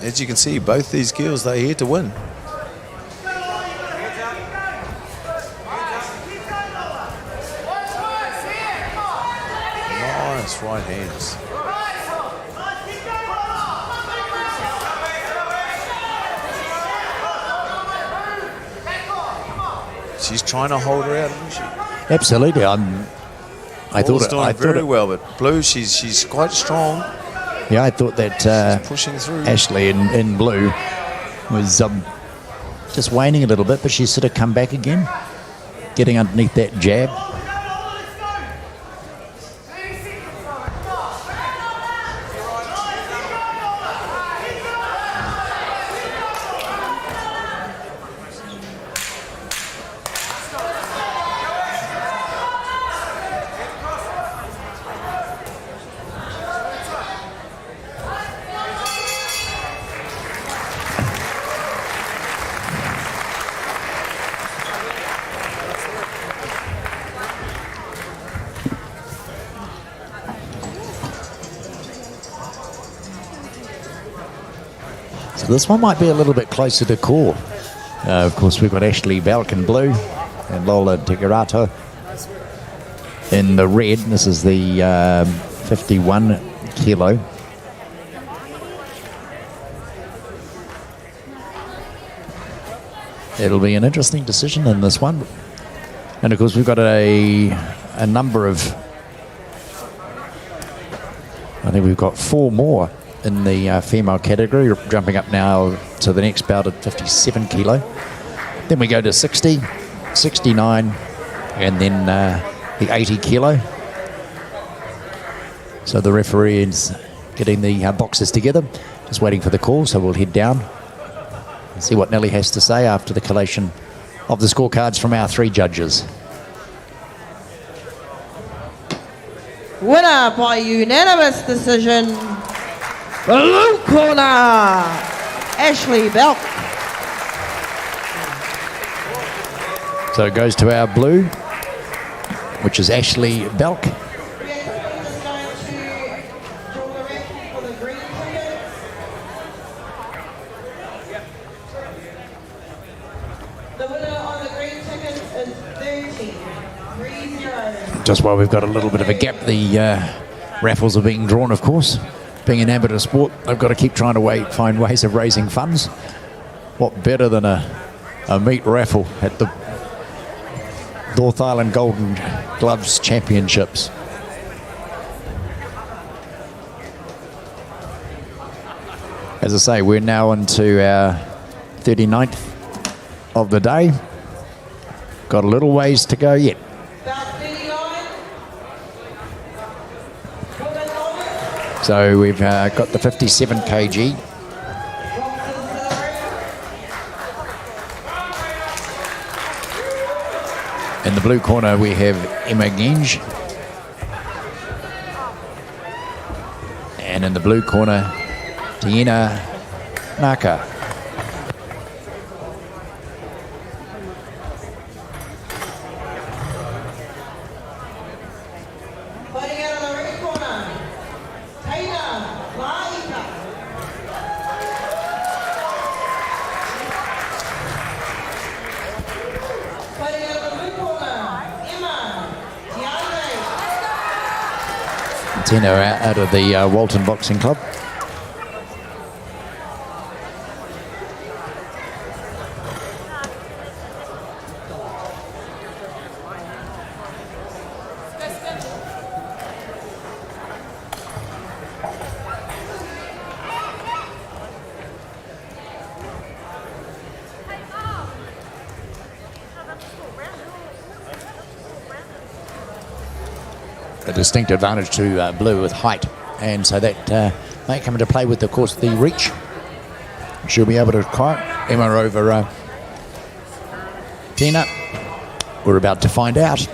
As you can see, both these girls, they're here to win. Nice right hands. She's trying to hold her out, isn't she? Absolutely. I thought doing very well, but Blue, she's quite strong. Yeah, I thought that Pushing through. Ashley in blue was just waning a little bit, but she's sort of come back again, getting underneath that jab. So this one might be a little bit closer to call. Of course, we've got Ashley Bout in blue and Lola Tegarato in the red. This is the 51 kilo. It'll be an interesting decision in this one. And of course, we've got a number of, I think we've got 4 more in the female category, jumping up now to the next bout at 57 kilo. Then we go to 60, 69, and then the 80 kilo. So the referee is getting the boxes together, just waiting for the call, so we'll head down and see what Nelly has to say after the collation of the scorecards from our 3 judges. Winner by unanimous decision, blue corner, Ashley Belk. So it goes to our blue, which is Ashley Belk. We are just going to draw the ranking for the green ticket. The winner on the green ticket is 30. Just while we've got a little bit of a gap, the raffles are being drawn, of course. Being an amateur sport, they've got to keep trying to find ways of raising funds. What better than a meat raffle at the North Island Golden Gloves Championships? As I say, we're now into our 39th of the day. Got a little ways to go yet. So we've got the 57 kg. In the blue corner, we have Emma Genge. And in the blue corner, Tiina Naka. Fighting out of the red corner, Taina Laika. Fighting out of the blue corner, Emma Tiane. Tina out of the Walton Boxing Club. A distinct advantage to blue with height, and so that may come into play with, of course, the reach. She'll be able to acquire Emma over Tina. We're about to find out.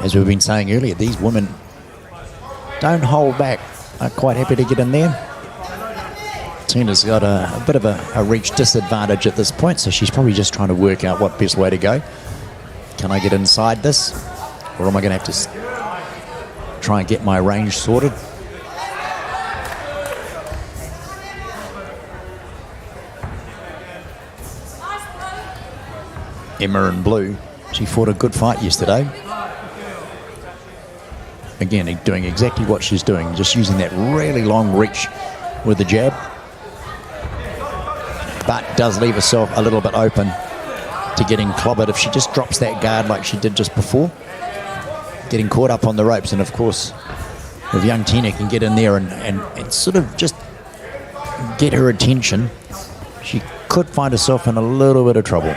As we've been saying earlier, these women don't hold back, are quite happy to get in there. Tina's got a bit of a reach disadvantage at this point, so she's probably just trying to work out what best way to go. Can I get inside this, or am I going to have to try and get my range sorted? Emma in blue, she fought a good fight yesterday. Again, doing exactly what she's doing, just using that really long reach with the jab. But does leave herself a little bit open to getting clobbered if she just drops that guard like she did just before. Getting caught up on the ropes, and of course, if young Tina can get in there and sort of just get her attention, she could find herself in a little bit of trouble.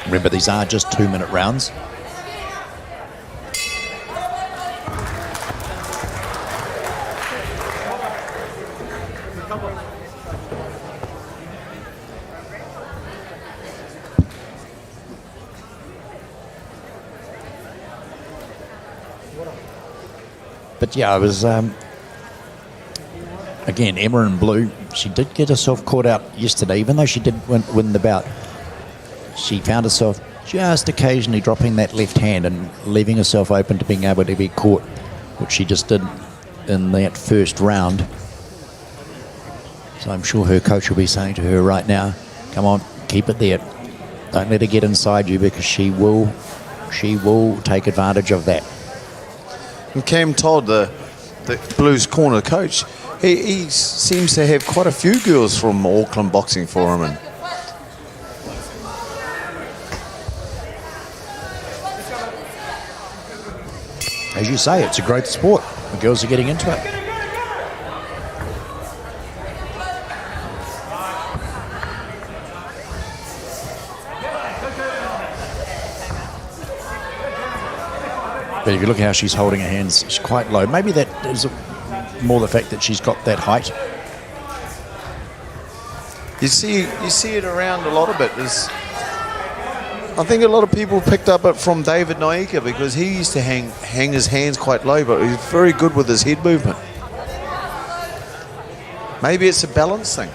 Remember, these are just 2-minute rounds. But yeah, I was, again, Emma in blue, she did get herself caught out yesterday, even though she did win the bout. She found herself just occasionally dropping that left hand and leaving herself open to being able to be caught, which she just did in that first round. So I'm sure her coach will be saying to her right now, come on, keep it there. Don't let her get inside you, because she will take advantage of that. And Cam Todd, the Blues corner coach, he seems to have quite a few girls from Auckland boxing for him. And as you say, it's a great sport. The girls are getting into it. But if you look how she's holding her hands, she's quite low. Maybe that is more the fact that she's got that height. you see it around a lot of it. I think a lot of people picked up it from David Naika, because he used to hang his hands quite low, but he's very good with his head movement. Maybe it's a balance thing.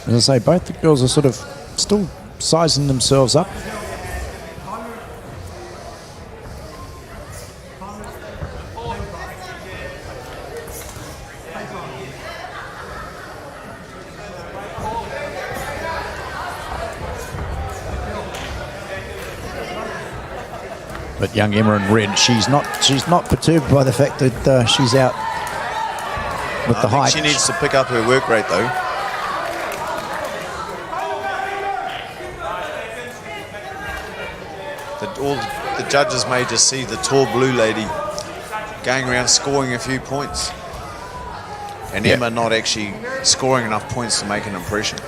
As I say, both the girls are sort of still sizing themselves up. But young Emma in red, she's not perturbed by the fact that she's out with the height. She needs to pick up her work rate though. All the judges may just see the tall blue lady going around scoring a few points, and Emma not actually scoring enough points to make an impression.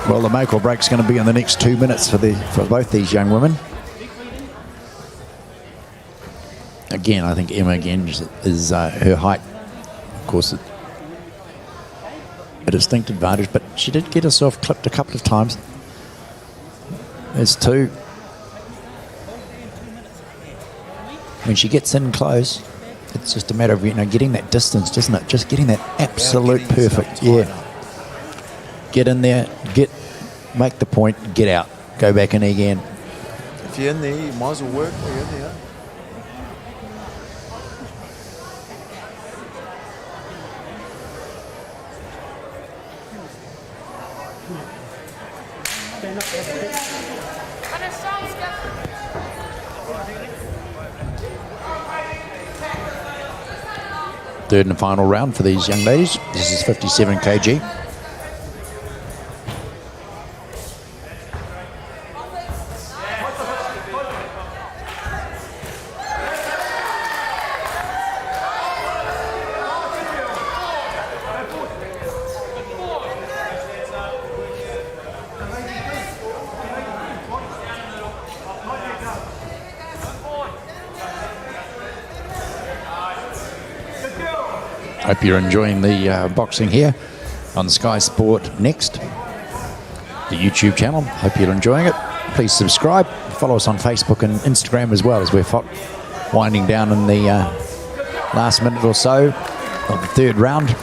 Well, the make or break's going to be in the next 2 minutes for both these young women. Again, I think Emma is her height, of course, a distinct advantage, but she did get herself clipped a couple of times. There's two. When she gets in close, it's just a matter of getting that distance, isn't it? Just getting that absolute perfect. Yeah. Get in there, make the point, get out, go back in again. If you're in there, you might as well work while you're in there. Third and final round for these young ladies. This is 57 kg. Hope you're enjoying the boxing here on Sky Sport Next, the YouTube channel. Hope you're enjoying it. Please subscribe. Follow us on Facebook and Instagram as well, as we're winding down in the last minute or so of the third round.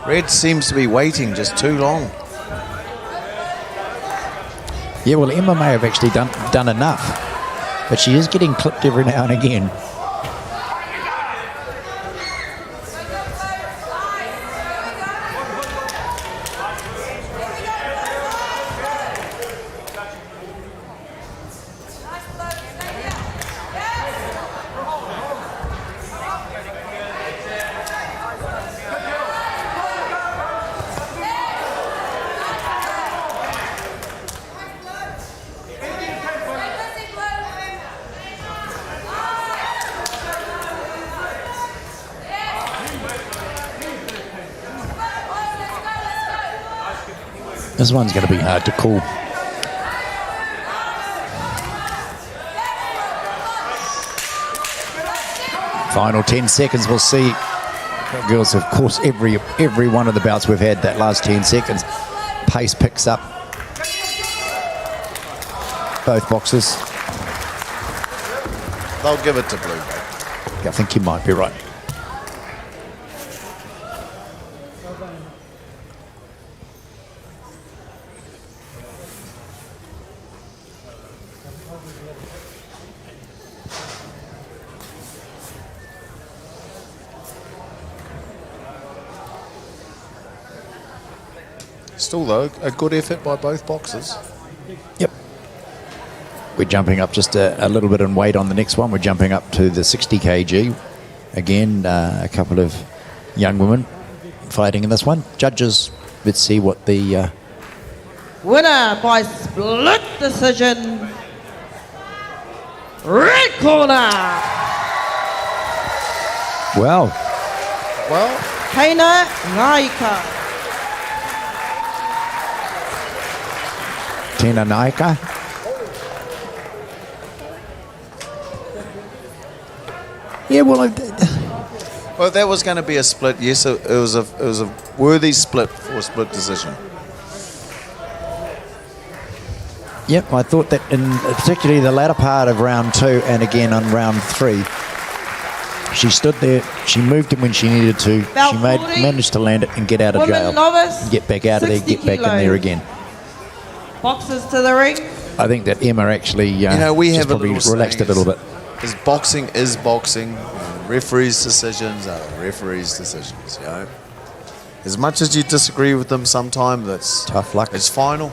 Red seems to be waiting just too long. Yeah, well, Emma may have actually done enough, but she is getting clipped every now and again. This one's going to be hard to call. Final 10 seconds, we'll see. Girls, of course, every one of the bouts we've had, that last 10 seconds, pace picks up. Both boxers. They'll give it to blue. I think you might be right. Still, though, a good effort by both boxers. Yep. We're jumping up just a little bit in weight on the next one. We're jumping up to the 60 kg. Again, a couple of young women fighting in this one. Judges, let's see what the... Winner by split decision, red corner. Well, Well, Kaina Naika. Tina Naika. Yeah, well, well, that was going to be a split. Yes, it was a worthy split for a split decision. yep, I thought that in particularly the latter part of round 2 and again on round 3, she stood there, she moved it when she needed to, Bout she 40, managed to land it and get out of women jail. novice, Get back out of there, 60 get back in there kilos. again. Boxers to the ring. I think that Emma actually You know, we just have a probably little relaxed a saying little bit. is boxing is boxing. Referees' decisions are referees' decisions. You know, as much as you disagree with them, sometimes that's Tough luck. It's final.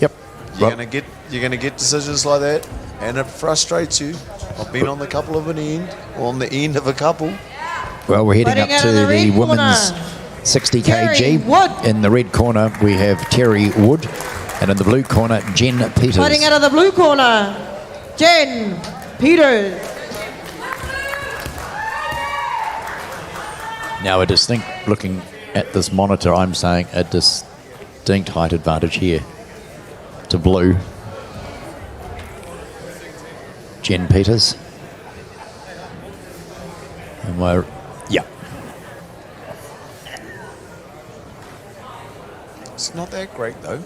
Yep. You're Well, gonna get decisions like that, and it frustrates you. I've been on the couple of an end, or on the end of a couple. well, we're heading Fighting up out to of the the red women's corner, 60 Terry kg. Wood. In the red corner, we have Terry Wood. And in the blue corner, Jen Peters. Fighting out of the blue corner, Jen Peters. Now a distinct, looking at this monitor, I'm saying a distinct height advantage here to blue. Jen Peters. And we're, yeah. It's not that great though.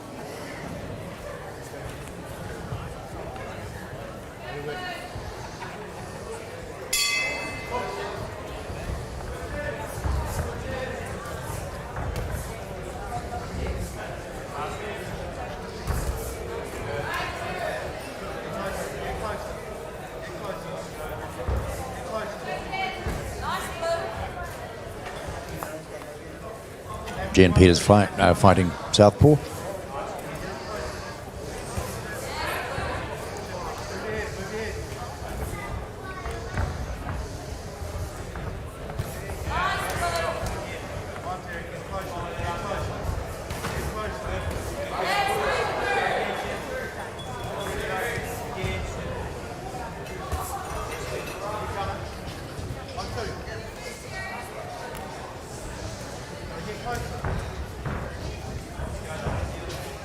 Jen Peters fighting Southpaw.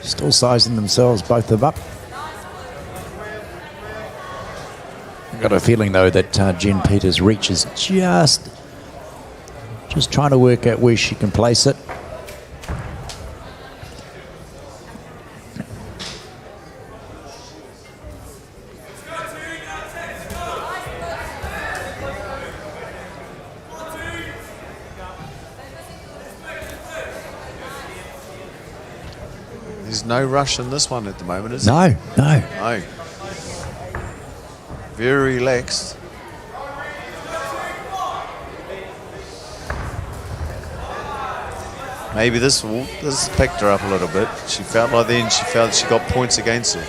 Still sizing themselves, both of them up. I've got a feeling, though, that Jen Peters' reach is just trying to work out where she can place it. There's no rush in this one at the moment, is there? No. No. Very relaxed. Maybe this picked her up a little bit. She felt like then she felt she got points against her.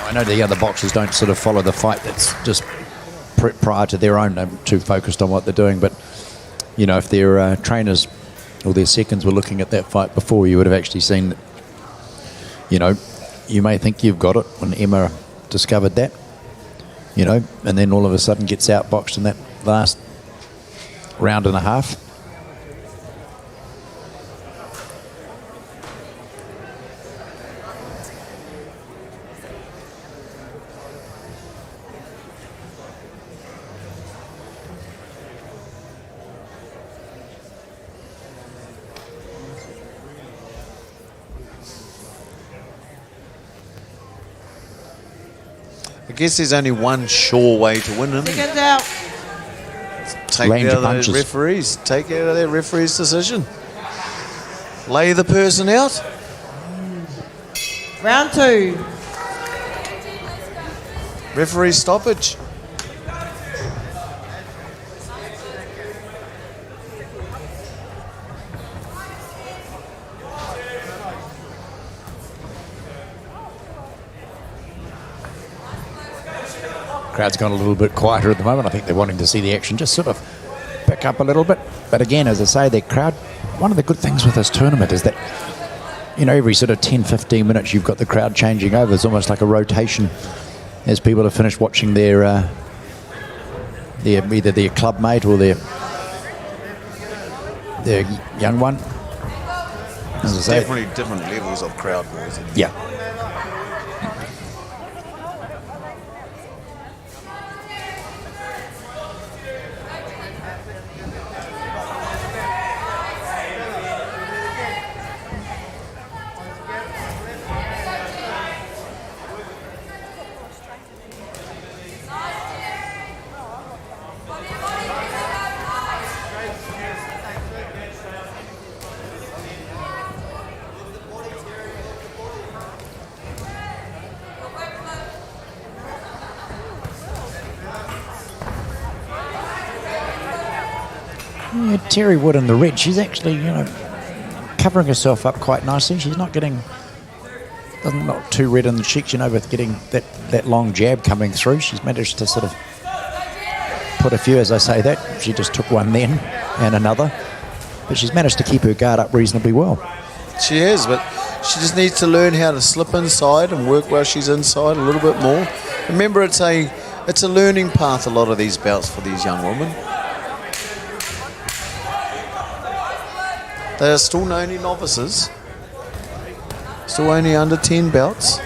I know the other boxers don't sort of follow the fight that's just prior to their own. They're too focused on what they're doing. But, you know, if their trainers or their seconds were looking at that fight before, you would have actually seen that, you know, you may think you've got it when Emma discovered that, you know, and then all of a sudden gets outboxed in that last round and a half. I guess there's only one sure way to win him. Seconds out. Take Land it out your of the punches. referees. Take it out of their referee's decision. Lay the person out. Round 2. Referee stoppage. Crowd's gone a little bit quieter at the moment. I think they're wanting to see the action just sort of pick up a little bit. But again, as I say, the crowd, one of the good things with this tournament is that, you know, every sort of 10, 15 minutes you've got the crowd changing over. It's almost like a rotation as people have finished watching their either their club mate or their young one. As I say, Definitely different levels of crowd noise. yeah. Yeah, Terry Wood in the red, she's actually, you know, covering herself up quite nicely. She's not not too red in the cheeks, you know, with getting that long jab coming through. She's managed to sort of put a few, as I say that. She just took one then and another. But she's managed to keep her guard up reasonably well. She is, but she just needs to learn how to slip inside and work while she's inside a little bit more. Remember, it's a learning path, a lot of these bouts for these young women. They are still only novices, still only under 10 bouts.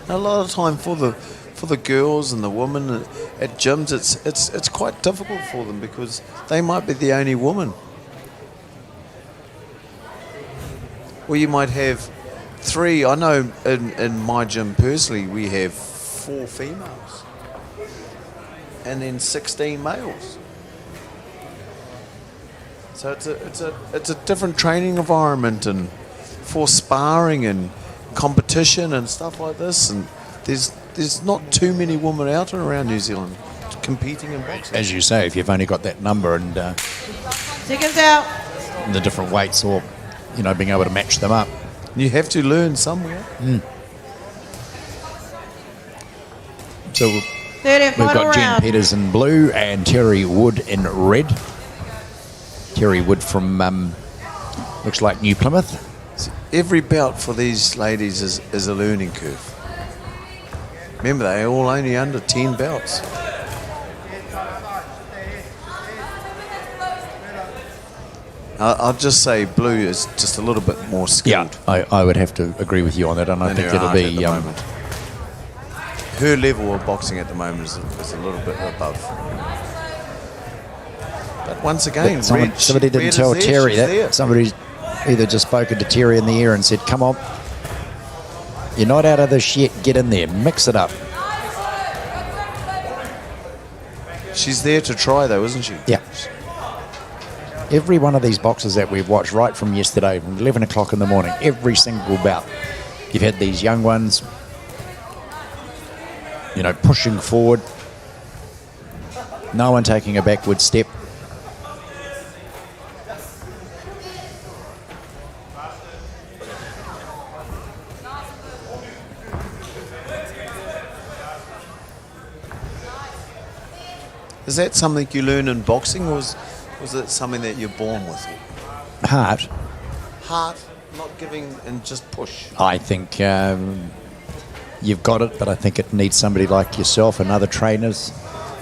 And a lot of time for the girls and the women at gyms, it's quite difficult for them because they might be the only woman. Or you might have 3. I know in my gym personally we have 4 females and then 16 males. So it's a different training environment and for sparring and competition and stuff like this. And there's not too many women out and around New Zealand competing in boxing. As you say, if you've only got that number and Seconds out. the different weights or, you know, being able to match them up. You have to learn somewhere. So 30 we've final got Jen round. Peters in blue and Terry Wood in red. Terry Wood from, looks like New Plymouth. Every bout for these ladies is a learning curve. Remember, they're all only under 10 bouts. I'll just say blue is just a little bit more skilled. I would have to agree with you on that, and I than think her it'll aunt at be... the moment. Her level of boxing at the moment is a little bit above. But once again, somebody didn't tell Terry that. Somebody either just spoken to Terry in the ear and said, come on, you're not out of this yet, get in there, mix it up. She's there to try though, isn't she? Yeah. Every one of these boxes that we've watched right from yesterday, from 11 o'clock in the morning, every single bout, you've had these young ones, you know, pushing forward, no one taking a backward step. Is that something you learn in boxing, or was it something that you're born with? Heart. Heart, not giving and just push. I think you've got it, but I think it needs somebody like yourself and other trainers,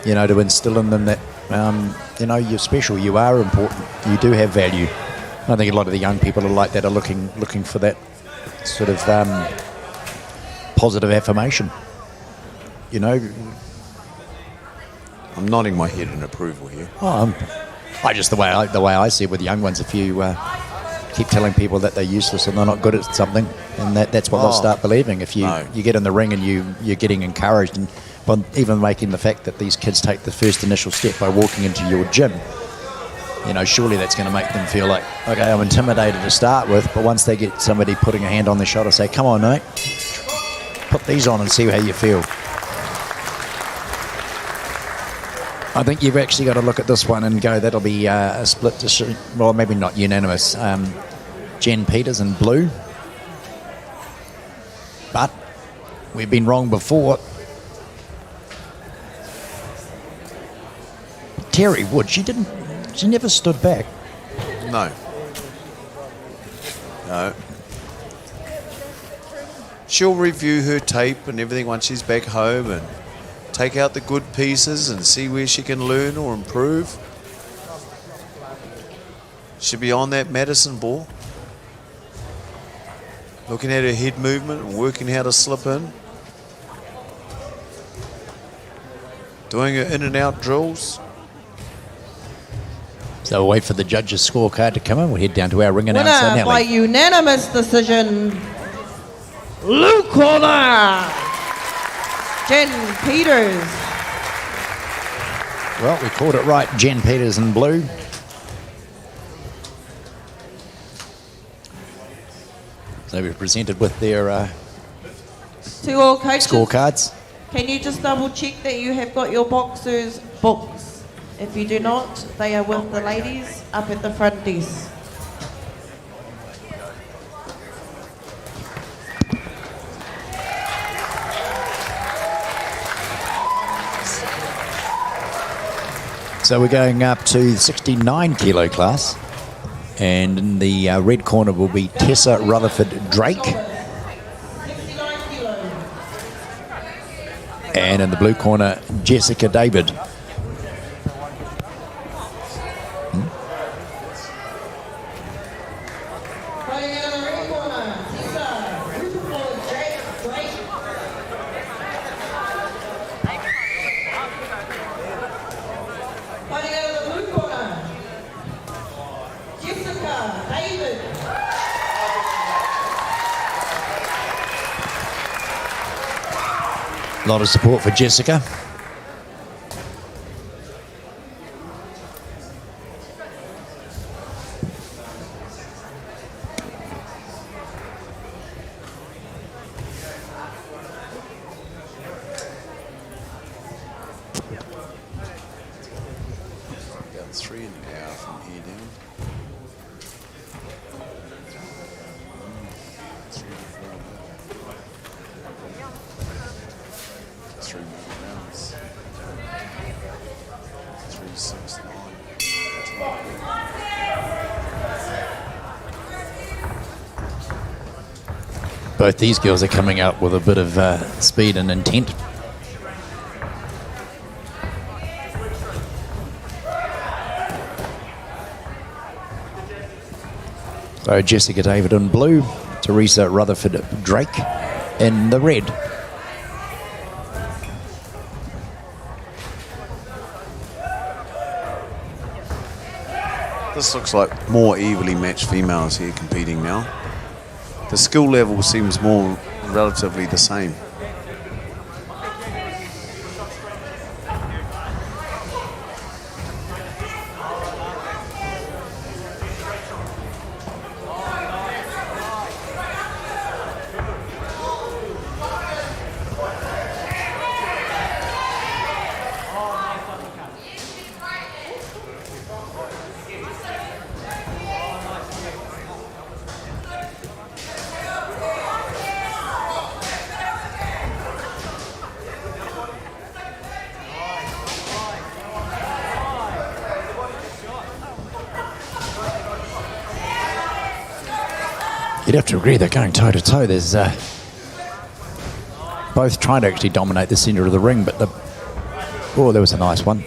you know, to instill in them that, you know, you're special, you are important, you do have value. I think a lot of the young people are like that, are looking for that sort of positive affirmation. You know, I'm nodding my head in approval here. I just the way I see it with young ones, if you keep telling people that they're useless and they're not good at something, and that's what they'll start believing. If you get in the ring and you're getting encouraged, and even making the fact that these kids take the first initial step by walking into your gym, you know, surely that's going to make them feel like, okay, I'm intimidated to start with, but once they get somebody putting a hand on their shoulder, say, come on, mate, put these on and see how you feel. I think you've actually got to look at this one and go, that'll be a split decision. Well, maybe not unanimous. Jen Peters in blue. But we've been wrong before. Terry Wood, she never stood back. No. No. She'll review her tape and everything once she's back home and take out the good pieces and see where she can learn or improve. She'll be on that Madison ball, looking at her head movement and working how to slip in, doing her in and out drills. So we'll wait for the judges' scorecard to come in. We'll head down to our ring announcer, Winner by Nelly. unanimous decision, blue corner, Jen Peters. Well, we called it right. Jen Peters in blue. So we're presented with their To all coaches, scorecards. can you just double check that you have got your boxers' books? If you do not, they are with the ladies up at the front desk. So we're going up to the 69 kilo class. And in the red corner will be Tessa Rutherford Drake. 69 kilos. And in the blue corner, Jessica David. Fighting out of the red corner, Tessa Rutherford Drake. Fighting out of the blue corner, Jessica David. A lot of support for Jessica. About 3.5 from here down. 3 to 4. 3 more rounds. 3, 6, 9, 10. Both these girls are coming out with a bit of speed and intent. So Jessica David in blue, Teresa Rutherford Drake in the red. This looks like more evenly matched females here competing now. The skill level seems more relatively the same. You'd have to agree they're going toe to toe. There's both trying to actually dominate the centre of the ring, but oh, there was a nice one.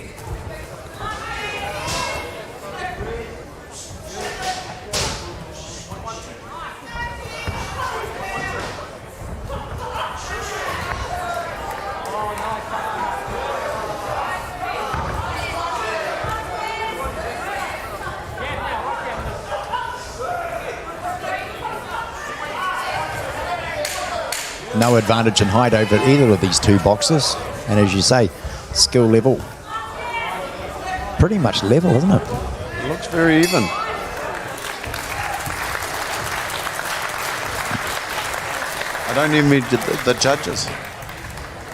No advantage in height over either of these two boxers. And as you say, skill level pretty much level, isn't it? It looks very even. I don't even mean the judges.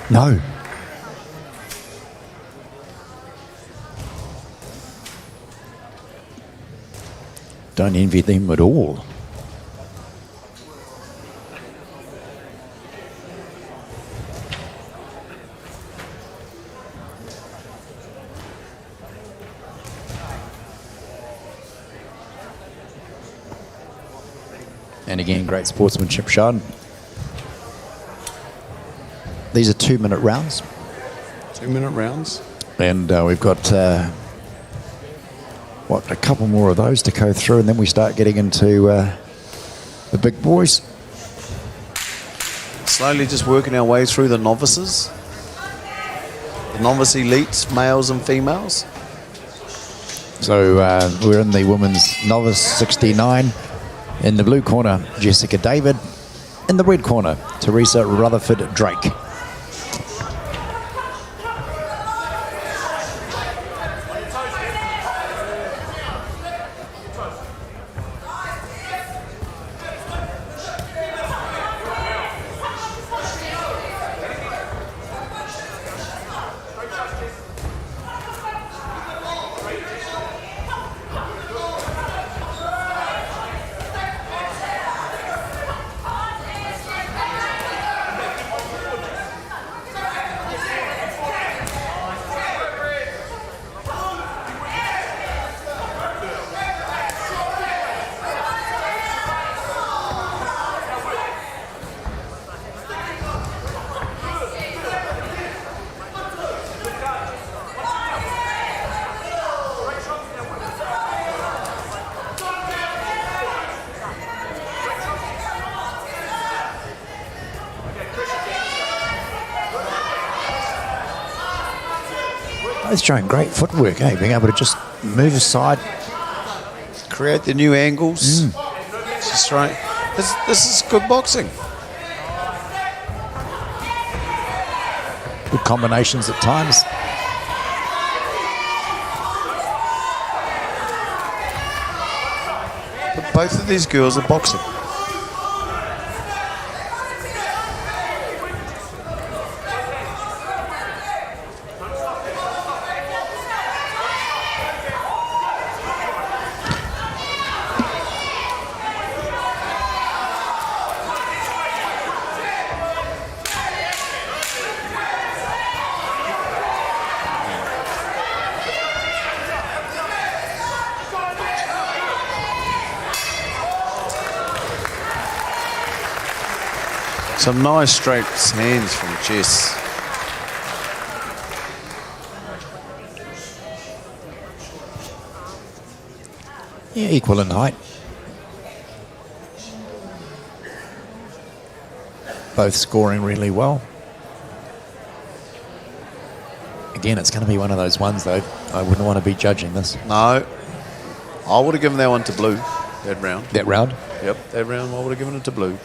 No. Don't envy them at all. And again, great sportsmanship shown. These are 2-minute rounds. 2-minute rounds. And we've got, a couple more of those to go through, and then we start getting into the big boys. Slowly just working our way through the novices. The novice elites, males and females. So we're in the women's novice 69. In the blue corner, Jessica David. In the red corner, Teresa Rutherford Drake. Both showing great footwork, eh? Being able to just move aside. Create the new angles. Just right. This is good boxing. Good combinations at times. But both of these girls are boxing. Some nice straight hands from Jess. Yeah, equal in height. Both scoring really well. Again, it's going to be one of those ones, though. I wouldn't want to be judging this. No. I would have given that one to Blue, that round. That round? Yep, that round I would have given it to Blue.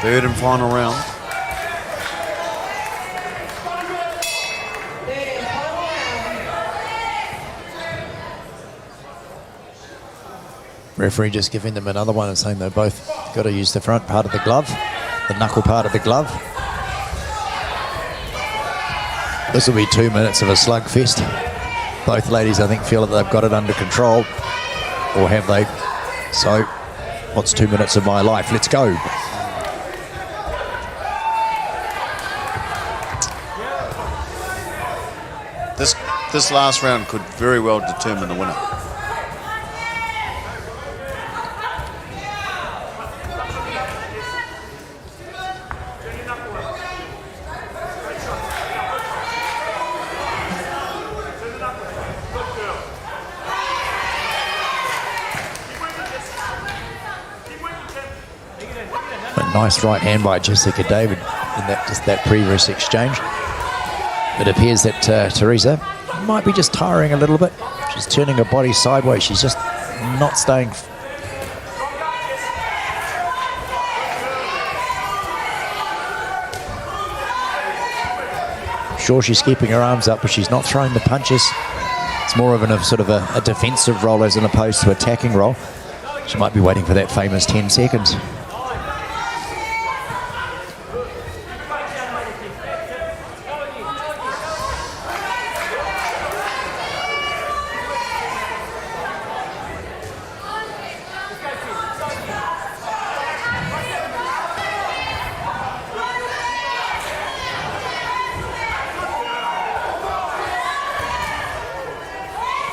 Third and final round. Referee just giving them another one and saying they've both got to use the front part of the glove, the knuckle part of the glove. This will be 2 minutes of a slugfest. Both ladies, I think, feel that they've got it under control, or have they? So, what's 2 minutes of my life? Let's go. This last round could very well determine the winner. A nice right hand by Jessica David in that previous exchange. It appears that Teresa might be just tiring a little bit. She's turning her body sideways. She's just not staying. Sure, she's keeping her arms up, but she's not throwing the punches. It's more of a sort of a defensive role as opposed to attacking role. She might be waiting for that famous 10 seconds.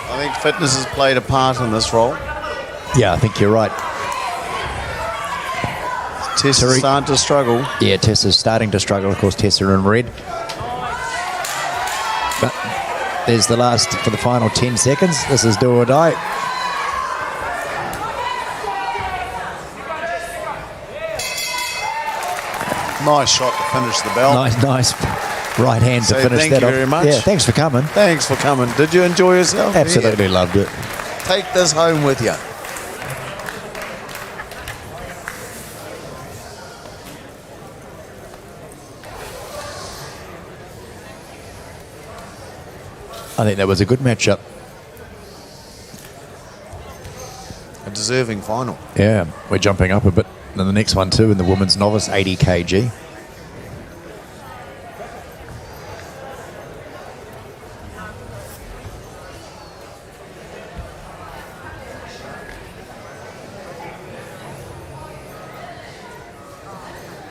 I think fitness has played a part in this role. Yeah, I think you're right. Tessa's starting to struggle. Yeah, Tessa's starting to struggle. Of course, Tessa in red. But there's the last for the final 10 seconds. This is do or die. Nice shot to finish the bell. Nice right hand to Say finish thank that you off. very much. Yeah, thanks for coming. Thanks for coming. Did you enjoy yourself? Absolutely loved it. Yeah. Take this home with you. I think that was a good matchup. A deserving final. Yeah, we're jumping up a bit in the next one too in the women's novice 80 kg.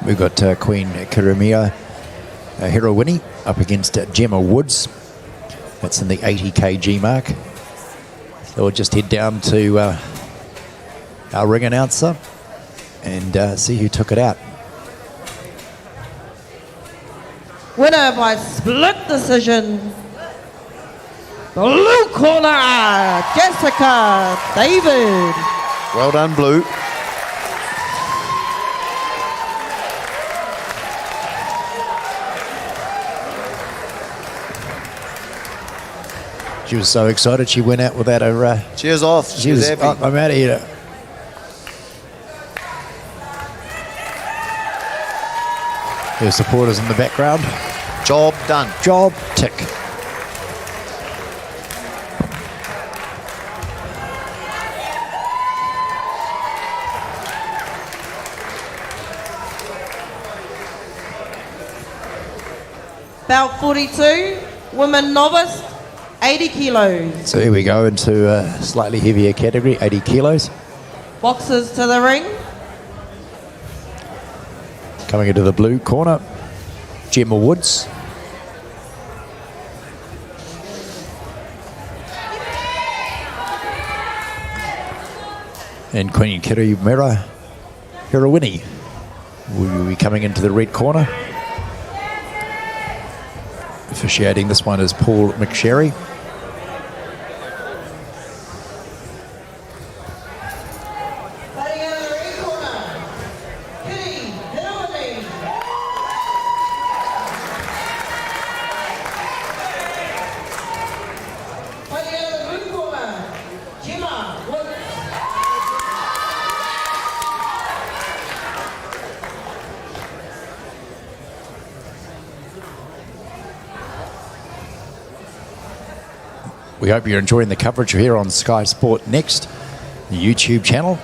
We've got Queen Kirimiya Heroini up against Gemma Woods. That's in the 80 kg mark. So we'll just head down to our ring announcer and see who took it out. Winner by split decision. Blue corner, Jessica David. Well done, Blue. She was so excited she went out without her... She was off. She was happy. I'm out of here. Her supporters in the background. Job done. Job tick. Bout 42, women novice, 80 kilos. So here we go into a slightly heavier category, 80 kilos. Boxers to the ring. Coming into the blue corner, Gemma Woods. And Queen Kirimiya Heroini will be coming into the red corner. Officiating this one is Paul McSherry. Fighting out of the red corner, Kitty Hiddleston. Fighting out of the blue corner, Gemma Woods. We hope you're enjoying the coverage here on Sky Sport Next, the YouTube channel.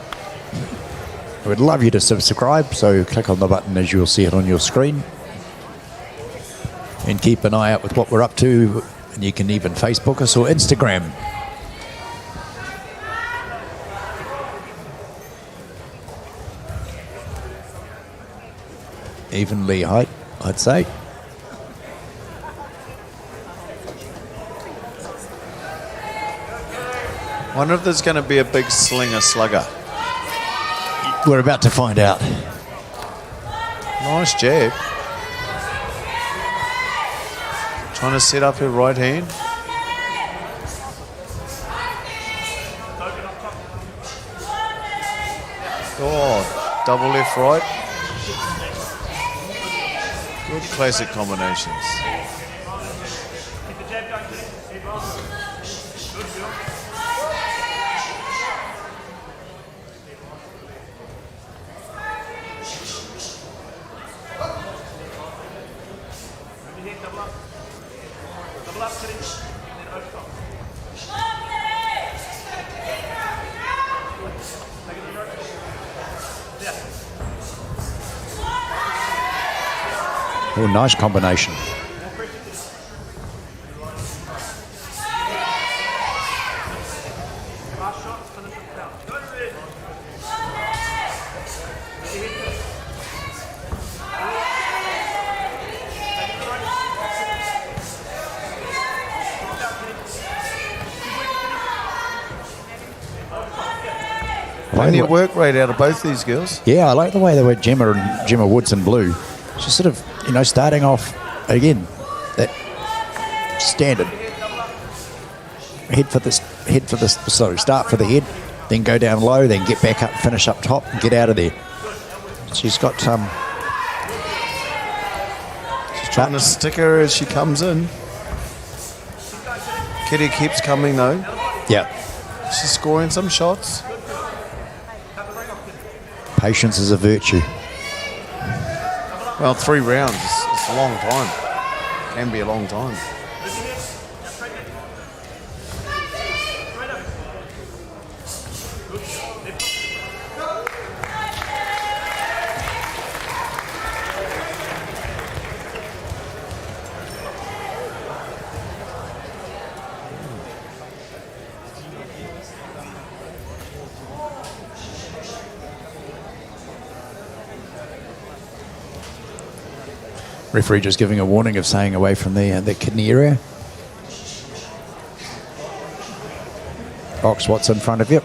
We'd love you to subscribe, so click on the button as you'll see it on your screen. And keep an eye out with what we're up to, and you can even Facebook us or Instagram. Evenly height, I'd say. Wonder if there's going to be a big slinger slugger. We're about to find out. Nice jab. Trying to set up her right hand. Oh, double left right. Good classic combinations. Oh, nice combination. Plenty of work rate out of both these girls. Yeah, I like the way they were Gemma Woods in blue. She's sort of, starting off again that standard start for the head, then go down low, then get back up, finish up top, and get out of there. She's got she's trying to stick her as she comes in. Kitty keeps coming though. Yeah. She's scoring some shots. Patience is a virtue. Well, 3 rounds is a long time. Can be a long time. Referee just giving a warning of staying away from the kidney area. Box, what's in front of you?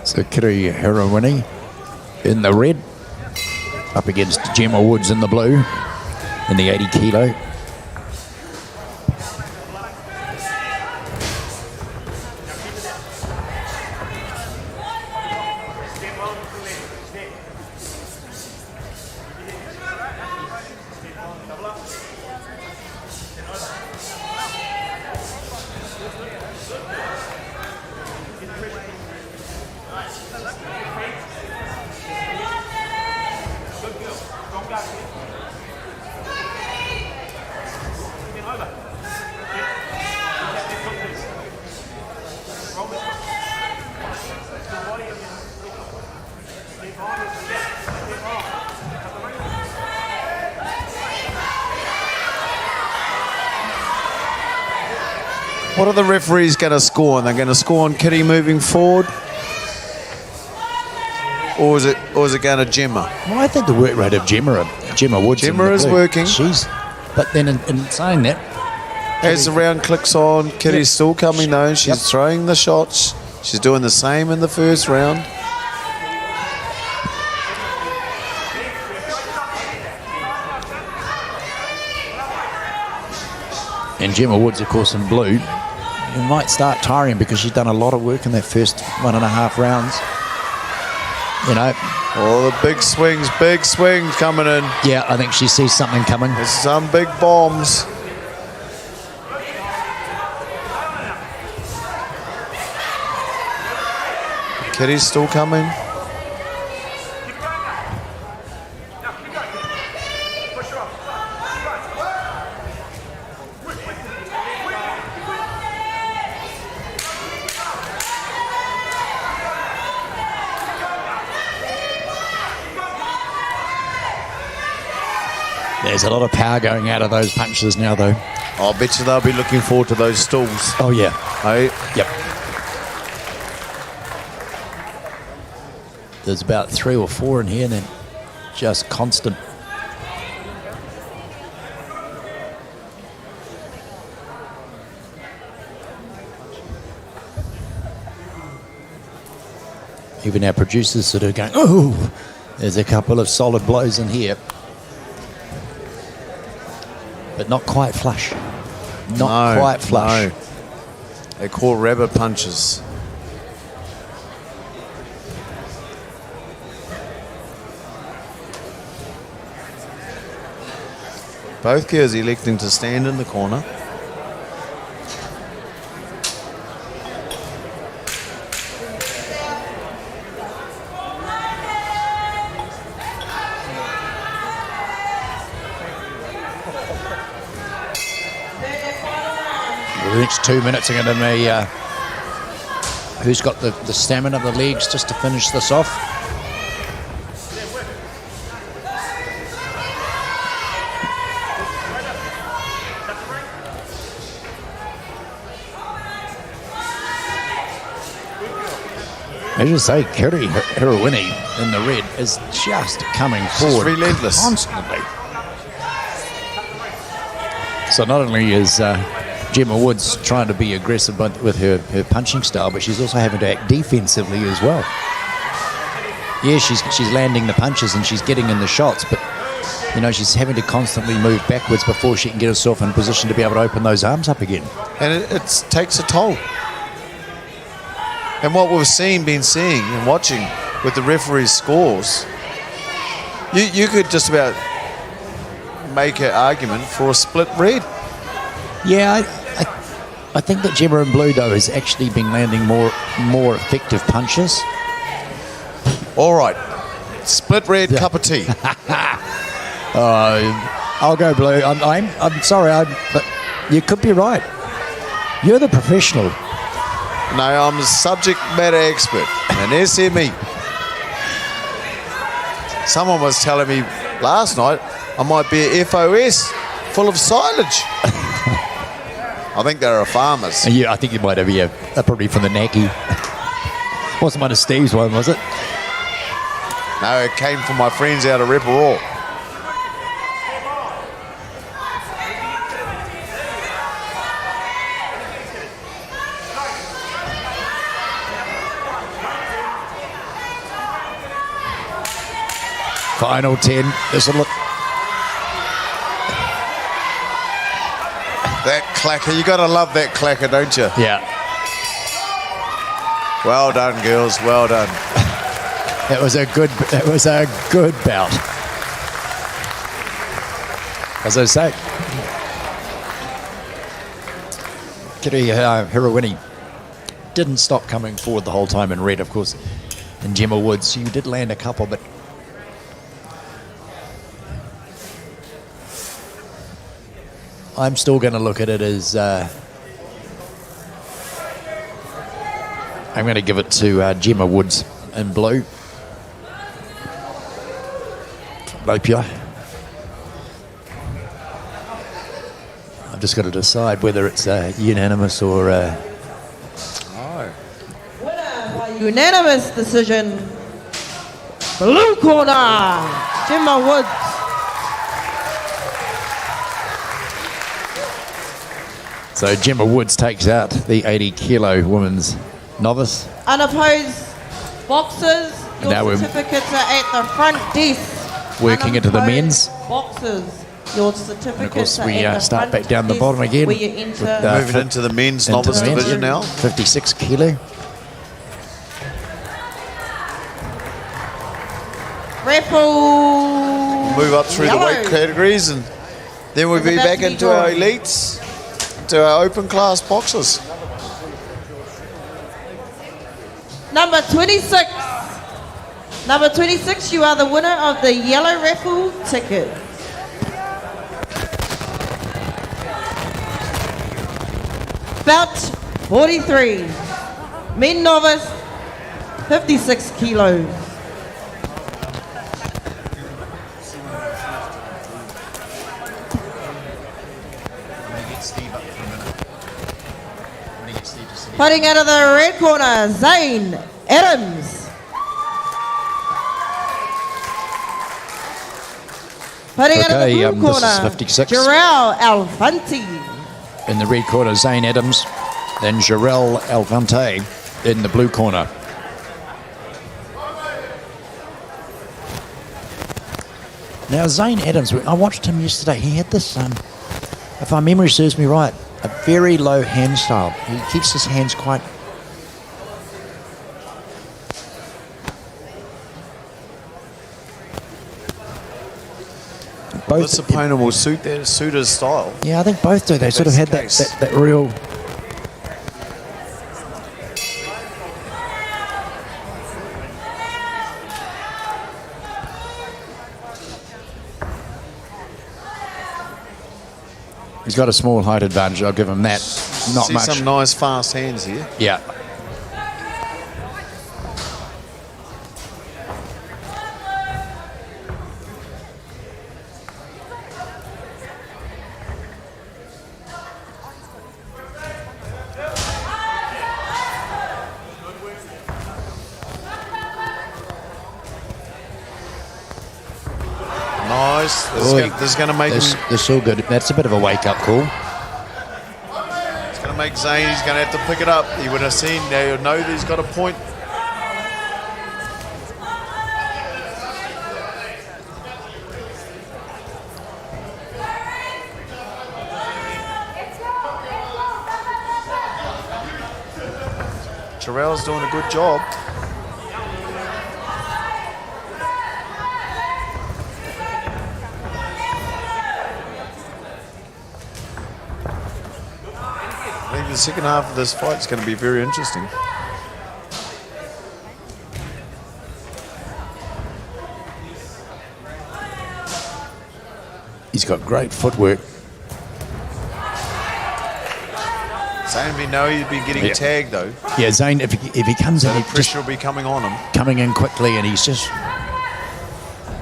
So Kiri Hirawini in the red, up against Gemma Woods in the blue, in the 80 kilo. What are the referees going to score? They're going to score on Kitty moving forward, or is it going to Gemma? Well, I think the work rate of Gemma Woods. Gemma is working. But then in saying that, as the round clicks on, Kitty's still coming though. She's throwing the shots. She's doing the same in the first round. And Gemma Woods, of course, in blue, you might start tiring because she's done a lot of work in that first 1.5 rounds. Oh, the big swings coming in. Yeah, I think she sees something coming. There's some big bombs. Kitty's still coming. There's a lot of power going out of those punches now, though. I'll bet you they'll be looking forward to those stools. Oh, yeah. Hey? Yep. There's about 3 or 4 in here, and then just constant. Even our producers sort of going, oh, there's a couple of solid blows in here. But not quite flush. Not quite flush. They're called rabbit punches. Both girls electing to stand in the corner. The next 2 minutes are going to be who's got the stamina of the legs just to finish this off. As you say, Kiri Hirawini in the red is just coming forward relentless. constantly. So not only is Gemma Woods trying to be aggressive with her punching style, but she's also having to act defensively as well. Yeah, she's landing the punches and she's getting in the shots, but you know, she's having to constantly move backwards before she can get herself in position to be able to open those arms up again. And it takes a toll. And what we've been seeing and watching with the referee's scores, you could just about make an argument for a split red. Yeah, I think that Gemma in blue, though, has actually been landing more effective punches. All right, split red, cup of tea. I'll go blue. I'm sorry, but you could be right. You're the professional. No, I'm a subject matter expert, an SME. Someone was telling me last night I might be a FOS full of silage. I think there are farmers. Yeah, I think you might be probably from the Naki. Wasn't one of Steve's one, was it? No, it came from my friends out of Reparaw. Final 10. There's a look. That clacker, you got to love that clacker, don't you? Yeah. Well done, girls. Well done. It was a good bout. As I say, Kiri Hirawini didn't stop coming forward the whole time in red, of course. And Gemma Woods, you did land a couple, but I'm still going to look at it as I'm going to give it to Gemma Woods in blue. Lopia. I've just got to decide whether it's unanimous or... Winner by unanimous decision, blue corner, Gemma Woods. So Gemma Woods takes out the 80-kilo women's novice. Unopposed boxers, your Now we're certificates are at the front desk. working into the men's. Boxers, your certificates And of course, are we at the start front back down the desk bottom again. Where you enter with, Moving into the men's into novice the men's, division now. 56 kilo. Repo. Move up through the weight categories, and then we'll be about back to be into our drawn. elites, to our open class boxers. Number 26. Number 26, you are the winner of the yellow raffle ticket. Bout 43. Men novice, 56 kilos. Fighting out of the red corner, Zane Adams. Fighting out of the blue this is corner, 56. Jarrell Alfanti. In the red corner, Zane Adams. Then Jarrell Alfante in the blue corner. Now, Zane Adams, I watched him yesterday. He had this, if my memory serves me right, a very low hand style. He keeps his hands quite... This opponent will suit his style. Yeah, I think both do. They sort of That's had the case. that real... He's got a small height advantage, I'll give him that. Not See much. some nice fast hands here. Yeah. Nice. This is going to make him. This is all good. That's a bit of a wake-up call. It's going to make Zane. He's going to have to pick it up. He would have seen. Now he'll know that he's got a point. Terrell's doing a good job. I think the second half of this fight is going to be very interesting. He's got great footwork. Zane, we know he'd be getting tagged though. Yeah, Zane, if he comes So in, the he's just pressure will be coming on him. coming in quickly, and he's just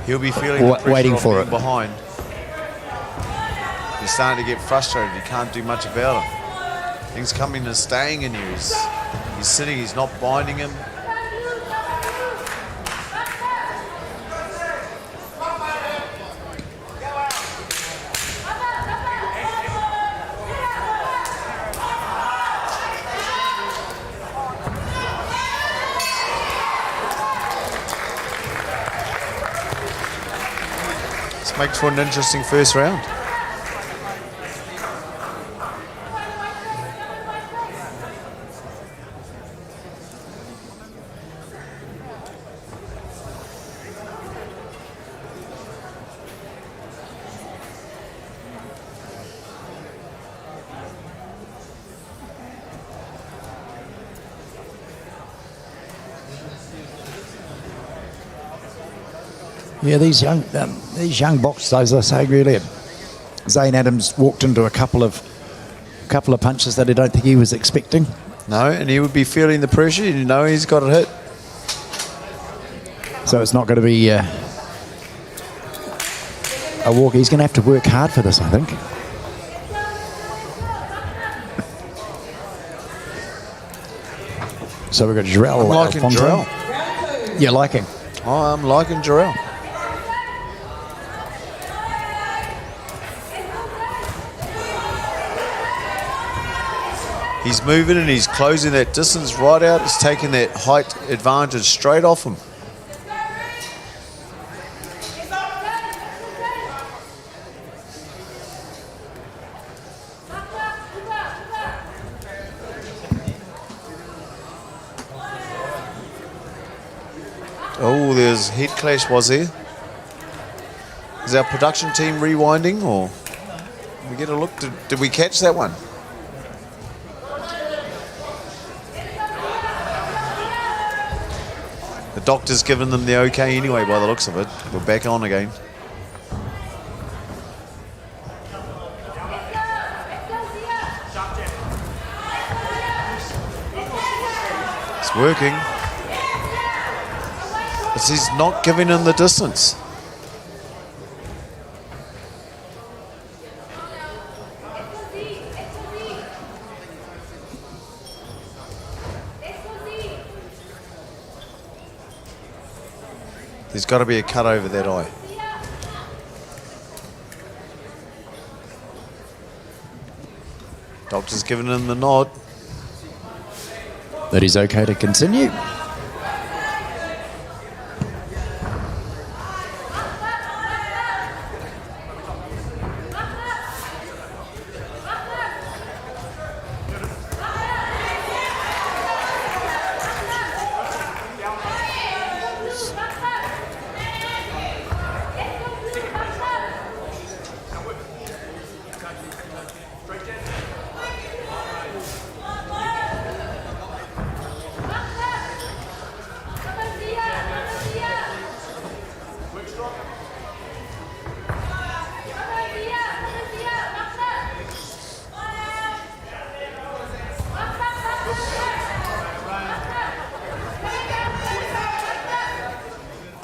He'll be feeling the pressure waiting of for being it. behind. He's starting to get frustrated. He can't do much about it. Things coming and staying in you. He's sitting. He's not binding him. This makes for an interesting first round. yeah. These young boxers, as I was saying earlier, Zane Adams walked into a couple of punches that I don't think he was expecting. No, and he would be feeling the pressure. You know he's got it hit. So it's not going to be a walk. He's going to have to work hard for this, I think. So we've got Jarrell. I'm liking Alfonso. Jarrell. You like him? Oh, I'm liking Jarrell. He's moving and he's closing that distance right out. He's taking that height advantage straight off him. Oh, there's head clash, was there? Is our production team rewinding, or did we get a look? Did we catch that one? The doctor's given them the okay anyway by the looks of it. We're back on again. It's working. But he's not giving him the distance. There's got to be a cut over that eye. Doctor's giving him the nod. That he's okay to continue.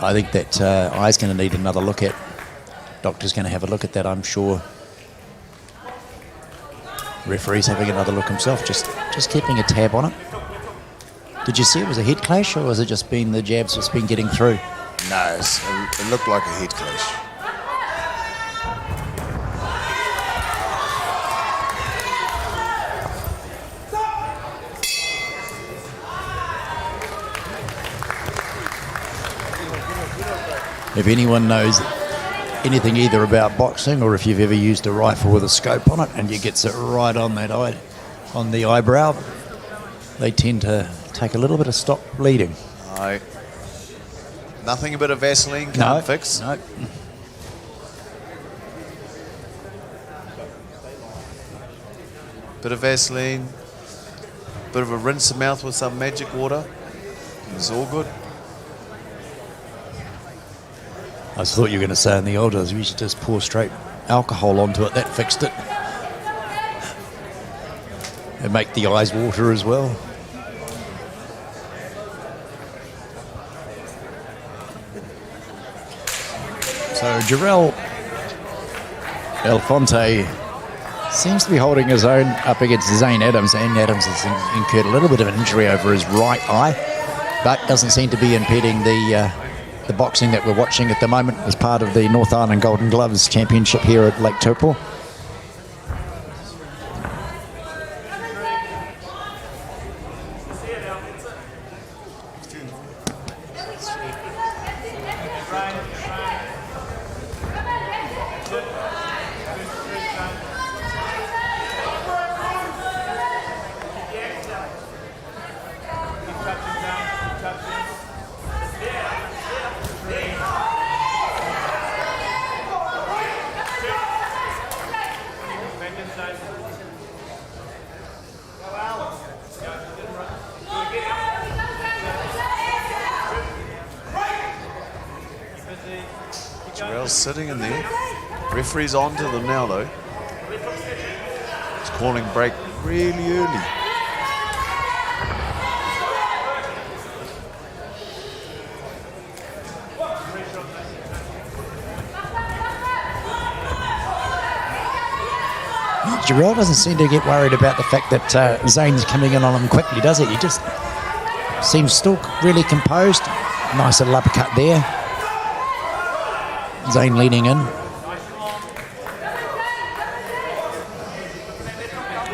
I think that eye's going to need another look at. Doctor's going to have a look at that, I'm sure. Referee's having another look himself, just keeping a tab on it. Did you see it was a head clash, or was it just been the jabs that's been getting through? No, it looked like a head clash. If anyone knows anything either about boxing, or if you've ever used a rifle with a scope on it and it gets it right on that eye, on the eyebrow, they tend to take a little bit of stop bleeding. No. Nothing a bit of Vaseline can't fix. No. Bit of Vaseline, bit of a rinse the mouth with some magic water. It's all good. I thought you were going to say in the old days, we should just pour straight alcohol onto it. That fixed it. And make the eyes water as well. So Jarrell Alfonte seems to be holding his own up against Zane Adams. And Adams has incurred a little bit of an injury over his right eye, but doesn't seem to be impeding the boxing that we're watching at the moment as part of the North Island Golden Gloves Championship here at Lake Taupo. Jarrell's sitting in there. Referee's on to them now, though. He's calling break really early. Jarrell doesn't seem to get worried about the fact that Zane's coming in on him quickly, does he? He just seems still really composed. Nice little uppercut there. Zane leaning in.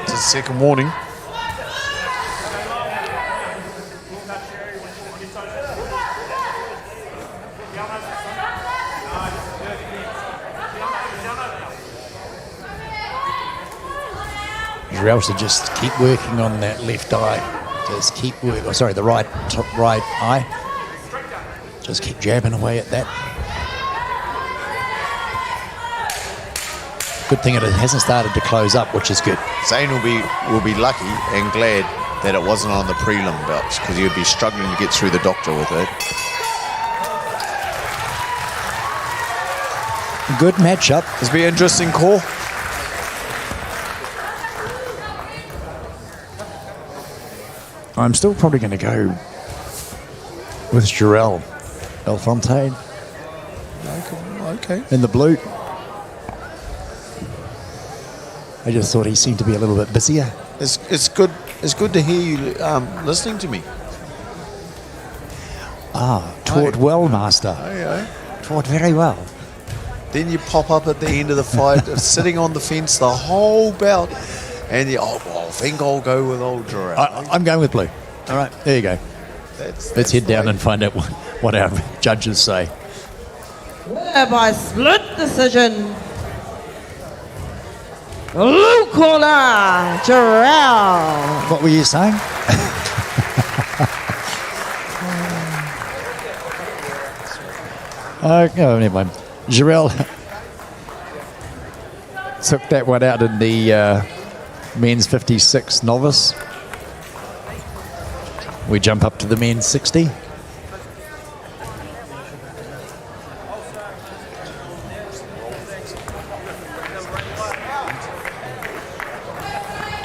It's a second warning. Jarrell should just keep working on that left eye. Just keep working. Oh, sorry, the right eye. Just keep jabbing away at that. Good thing it hasn't started to close up, which is good. Zane will be lucky and glad that it wasn't on the prelim belts, because he would be struggling to get through the doctor with it. Good matchup. This will be an interesting call. I'm still probably going to go with Jarrell Alfonte. Okay. In the blue. I just thought he seemed to be a little bit busier. It's good. It's good to hear you listening to me. Taught well, Master. Taught very well. Then you pop up at the end of the fight, sitting on the fence the whole bout, and you, I think I'll go with old Jarrell. I'm going with blue. All right, there you go. Let's head down and find out what our judges say. Winner by split decision. Blue corner, Jarrell. What were you saying? Oh, never mind. Jarrell took that one out in the men's 56 novice. We jump up to the men's 60.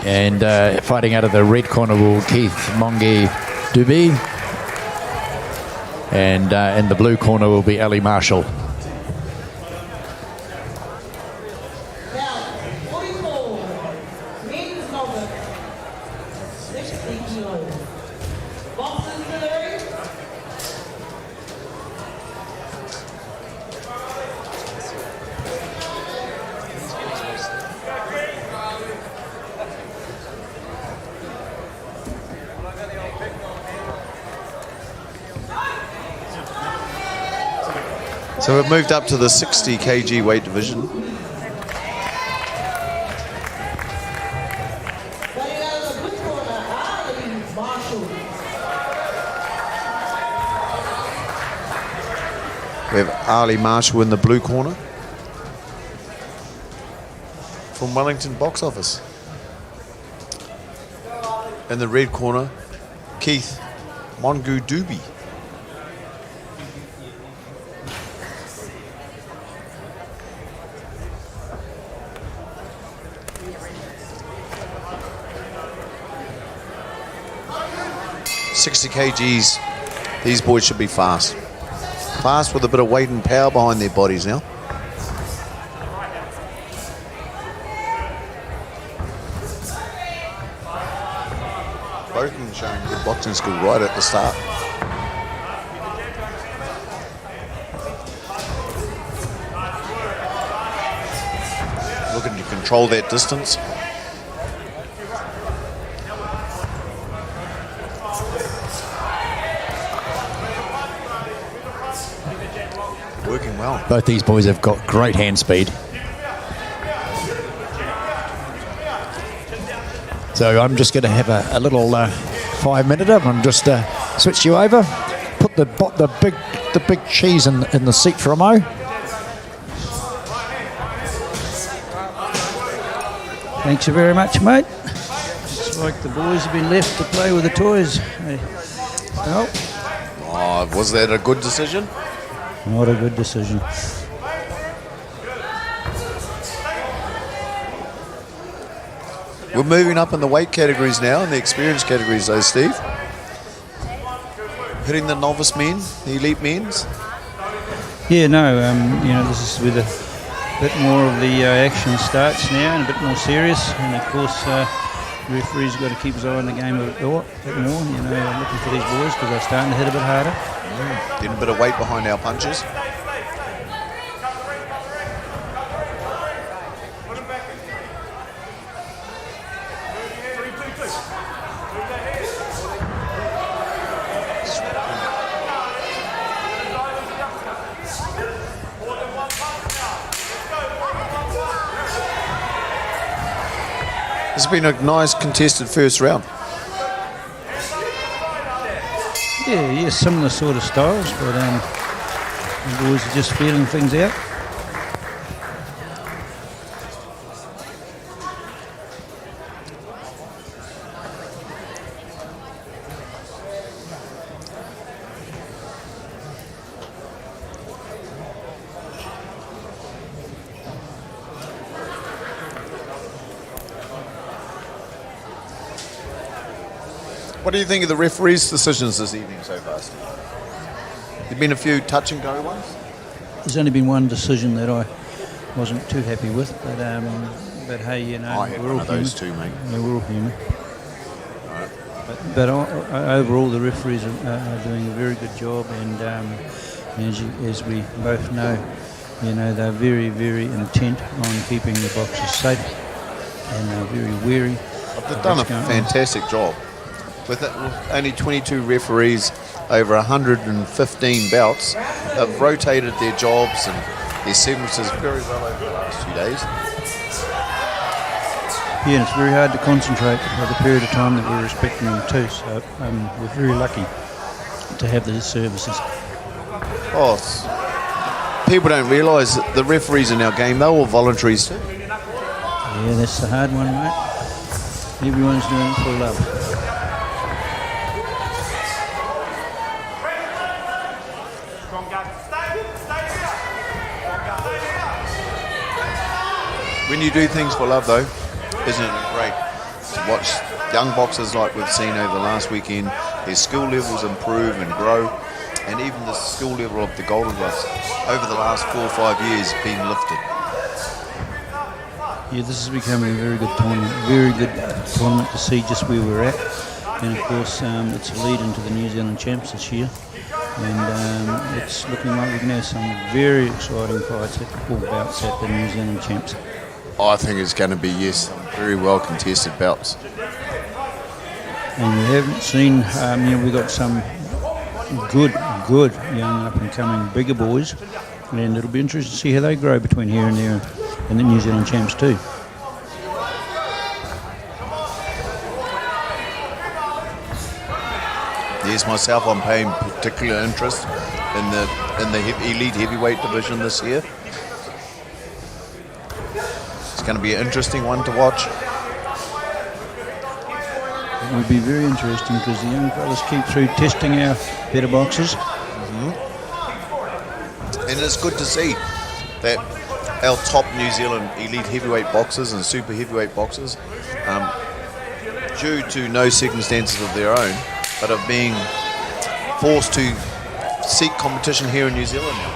And fighting out of the red corner will Keith Monge Duby. And in the blue corner will be Ali Marshall. Now, 44, men's novice, 60 kilos. Boxing delivery. So we've moved up to the 60 kg weight division. Fighting out of the blue corner, Ali Marshall. We have Ali Marshall in the blue corner from Wellington box office. In the red corner, Keith Mongu Duby. .60 kgs, these boys should be fast. Fast with a bit of weight and power behind their bodies now. Both of them showing good boxing skill right at the start. Looking to control that distance. Working well. Both these boys have got great hand speed. So I'm just going to have a little 5-minute. I'm just switch you over. Put the big cheese in the seat for a mo. Thanks very much, mate. Looks like the boys have been left to play with the toys. Well, Oh, was that a good decision? not a good decision. We're moving up in the weight categories now, in the experience categories though, Steve. Hitting the novice men, the elite men's. Yeah, no, this is where the bit more of the action starts now and a bit more serious. And of course, the referee's got to keep his eye on the game a bit more. Looking for these boys because they're starting to hit a bit harder. Getting a bit of weight behind our punches. It's been a nice contested first round. Yeah, similar sort of styles, but the boys are just feeling things out. What do you think of the referee's decisions this evening so far, Steve? There've been a few touch and go ones. There's only been one decision that I wasn't too happy with, but hey, I had we're one all of those human. too, mate. Yeah, we're all human. But overall, the referees are doing a very good job, and as we both know, they're very, very intent on keeping the boxers safe, and they're very wary. They've done a fantastic job. With only 22 referees, over 115 bouts, they've rotated their jobs and their sequences very well over the last 2 days. Yeah, and it's very hard to concentrate for the period of time that we're expecting them to, so we're very lucky to have these services. People don't realise that the referees in our game, they're all voluntaries too. Yeah, that's the hard one, mate. Everyone's doing it for love. When you do things for love, though, isn't it great to watch young boxers like we've seen over the last weekend, their skill levels improve and grow, and even the skill level of the Golden Gloves over the last 4 or 5 years being lifted. Yeah, this is becoming a very good tournament to see just where we're at. And of course, it's a lead into the New Zealand Champs this year. And it's looking like we can have some very exciting fights or bouts at the New Zealand Champs. I think it's going to be, yes, some very well contested bouts. And we haven't seen, we've got some good young up-and-coming bigger boys. And it'll be interesting to see how they grow between here and there and the New Zealand Champs too. Yes, myself, I'm paying particular interest in the elite heavyweight division this year. It's going to be an interesting one to watch. It will be very interesting because the young fellas keep through testing our better boxers. And it's good to see that our top New Zealand elite heavyweight boxers and super heavyweight boxers, due to no circumstances of their own, but are being forced to seek competition here in New Zealand now.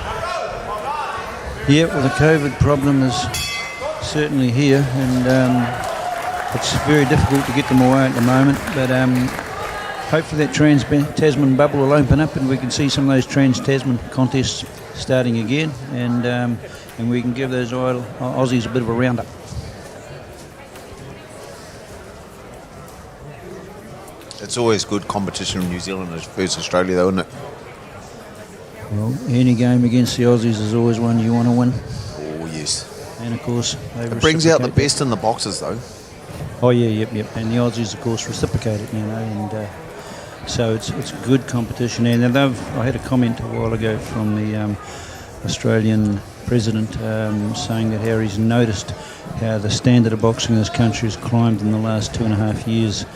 Yeah, well, the COVID problem is certainly here, and it's very difficult to get them away at the moment, but hopefully that Trans-Tasman bubble will open up and we can see some of those Trans-Tasman contests starting again, and we can give those Aussies a bit of a roundup. It's always good competition in New Zealand versus Australia, though, isn't it? Well, any game against the Aussies is always one you want to win. Oh, yes. And of course, they It brings out the reciprocate. best in the boxers, though. Oh yeah, yep. And the Aussies, of course, reciprocate it, and so it's good competition. And I had a comment a while ago from the Australian president saying that how he's noticed how the standard of boxing in this country has climbed in the last 2.5 years,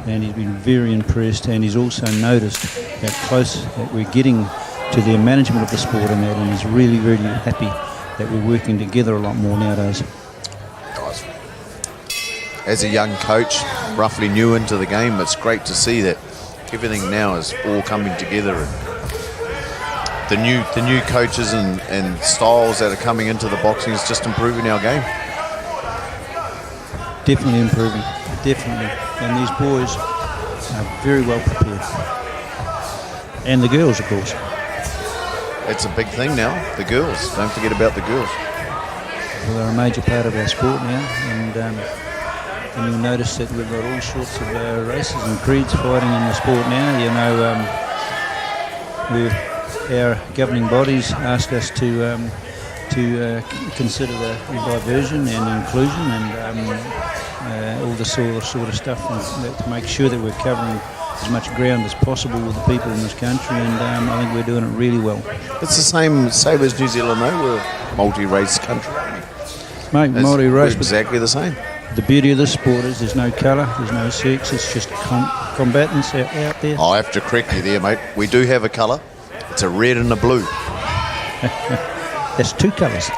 and he's been very impressed. And he's also noticed how close that we're getting to their management of the sport and that, and he's really, really happy that we're working together a lot more nowadays. As a young coach, roughly new into the game, it's great to see that everything now is all coming together, and the new coaches and styles that are coming into the boxing is just improving our game. Definitely improving, definitely. And these boys are very well prepared. And the girls, of course. It's a big thing now, the girls. Don't forget about the girls. Well, they're a major part of our sport now, and you'll notice that we've got all sorts of races and creeds fighting in the sport now. Our governing bodies ask us to consider the diversion and inclusion and all the sort of stuff, and to make sure that we're covering as much ground as possible with the people in this country, and I think we're doing it really well. It's the same as New Zealand, though. We're a multi-race country. Mate, multi-race, we're exactly the same. The beauty of this sport is there's no colour, there's no sex, it's just combatants out there. I have to correct you there, mate. We do have a colour. It's a red and a blue. That's two colours.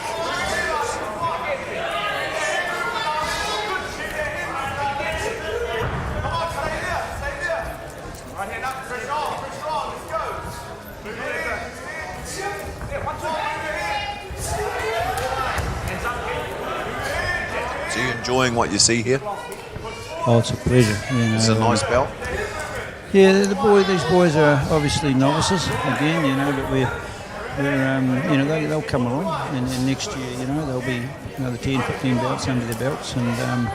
So you enjoying what you see here? Oh, it's a pleasure. It's a nice belt. Yeah, these boys are obviously novices again, but we're they'll come along, and next year, there'll be another 10, 15 belts under their belts, and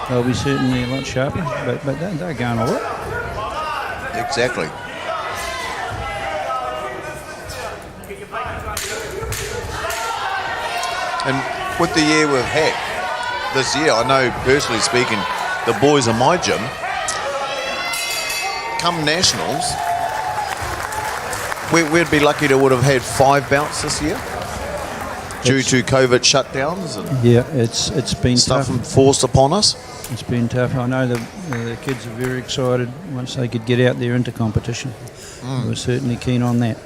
they'll be certainly a lot sharper. But they're going all right. Exactly. And with the year we've had this year, I know personally speaking, the boys in my gym, come nationals, we'd be lucky to would have had 5 bouts this year due to COVID shutdowns and yeah, it's been stuff tough. forced upon us. It's been tough. I know the kids are very excited once they could get out there into competition. We're certainly keen on that.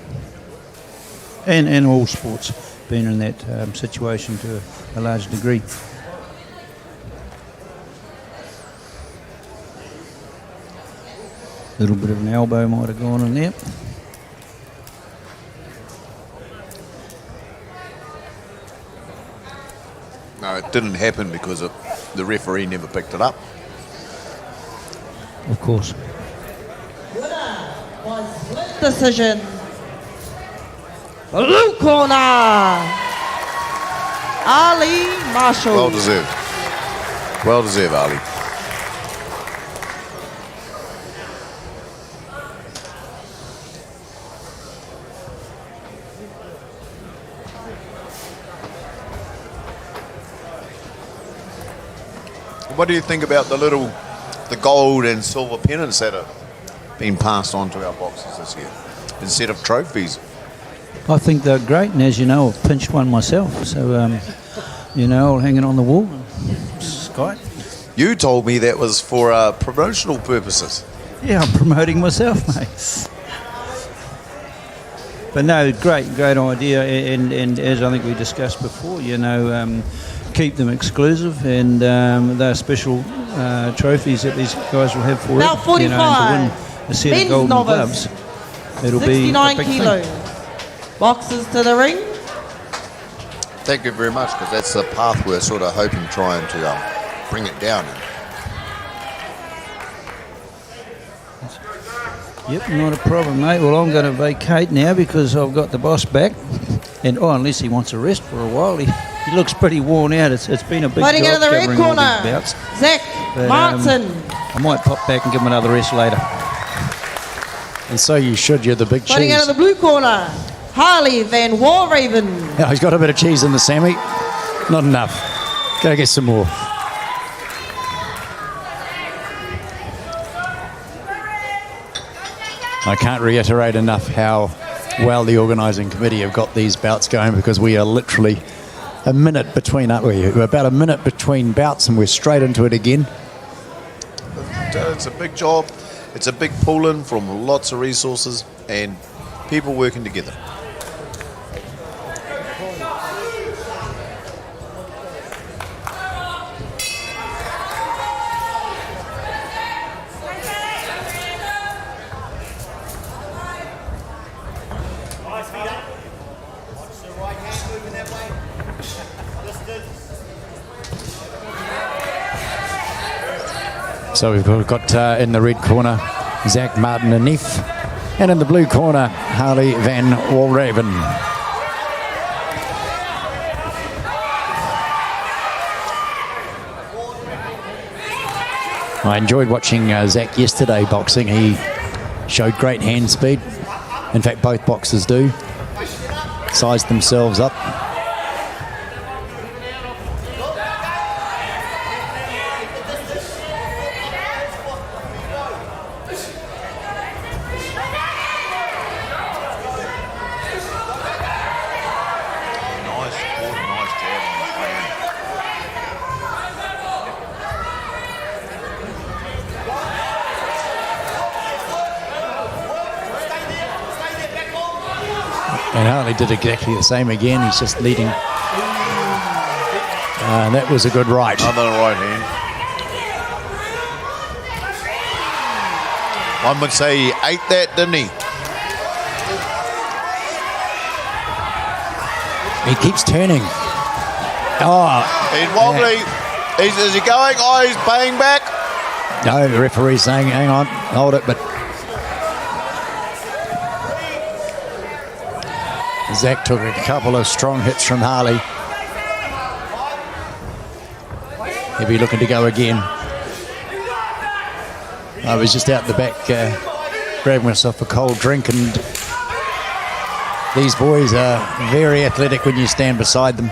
And all sports being in that situation to a large degree. A little bit of an elbow might have gone in there. No, it didn't happen because the referee never picked it up. Of course. Winner was split decision. Blue corner, Ali Marshall. Well deserved. Well deserved, Ali. What do you think about the gold and silver pennants that have been passed on to our boxers this year instead of trophies? I think they're great, and as you know, I've pinched one myself, so I'll hang it on the wall. It's great. You told me that was for promotional purposes. Yeah, I'm promoting myself, mate. But no, great idea, and as I think we discussed before, keep them exclusive, and they're special trophies that these guys will have for About it. 45. And to win a set Men's of golden novice. gloves, it'll be a 69 big kilo. thing. Boxes to the ring. Thank you very much, because that's the path we're sort of hoping, trying to bring it down. Yep, not a problem, mate. Well, I'm going to vacate now because I've got the boss back. And unless he wants a rest for a while, he looks pretty worn out. It's been a big Fighting job out of the red covering all corner, these bouts. Zach But, Martin. I might pop back and give him another rest later. And so you should. You're the big Fighting out cheese. of the blue corner, Harley Van Warraven. Yeah, he's got a bit of cheese in the Sammy. Not enough. Go get some more. I can't reiterate enough how well the organising committee have got these bouts going, because we are literally a minute between, aren't we? We're about a minute between bouts and we're straight into it again. It's a big job. It's a big pull-in from lots of resources and people working together. So we've got in the red corner, Zach Martin Anif, and in the blue corner, Harley Van Walraven. I enjoyed watching Zach yesterday boxing. He showed great hand speed. In fact, both boxers do. Sized themselves up. And Harley did exactly the same again. He's just leading. And that was a good right. Another right hand. One would say he ate that, didn't he? He keeps turning. Oh. He's wobbly. Is he going? Oh, he's paying back. No, the referee's saying, hang on, hold it, but Zach took a couple of strong hits from Harley. He'll be looking to go again. I was just out the back grabbing myself a cold drink, and these boys are very athletic when you stand beside them.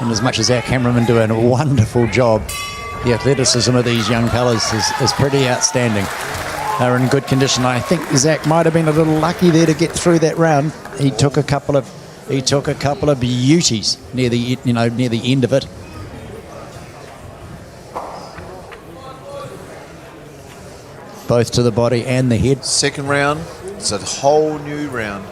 And as much as our cameramen do a wonderful job, the athleticism of these young fellas is pretty outstanding. They're in good condition. I think Zach might have been a little lucky there to get through that round. He took a couple of beauties near the end of it. both to the body and the head. Second round, it's a whole new round.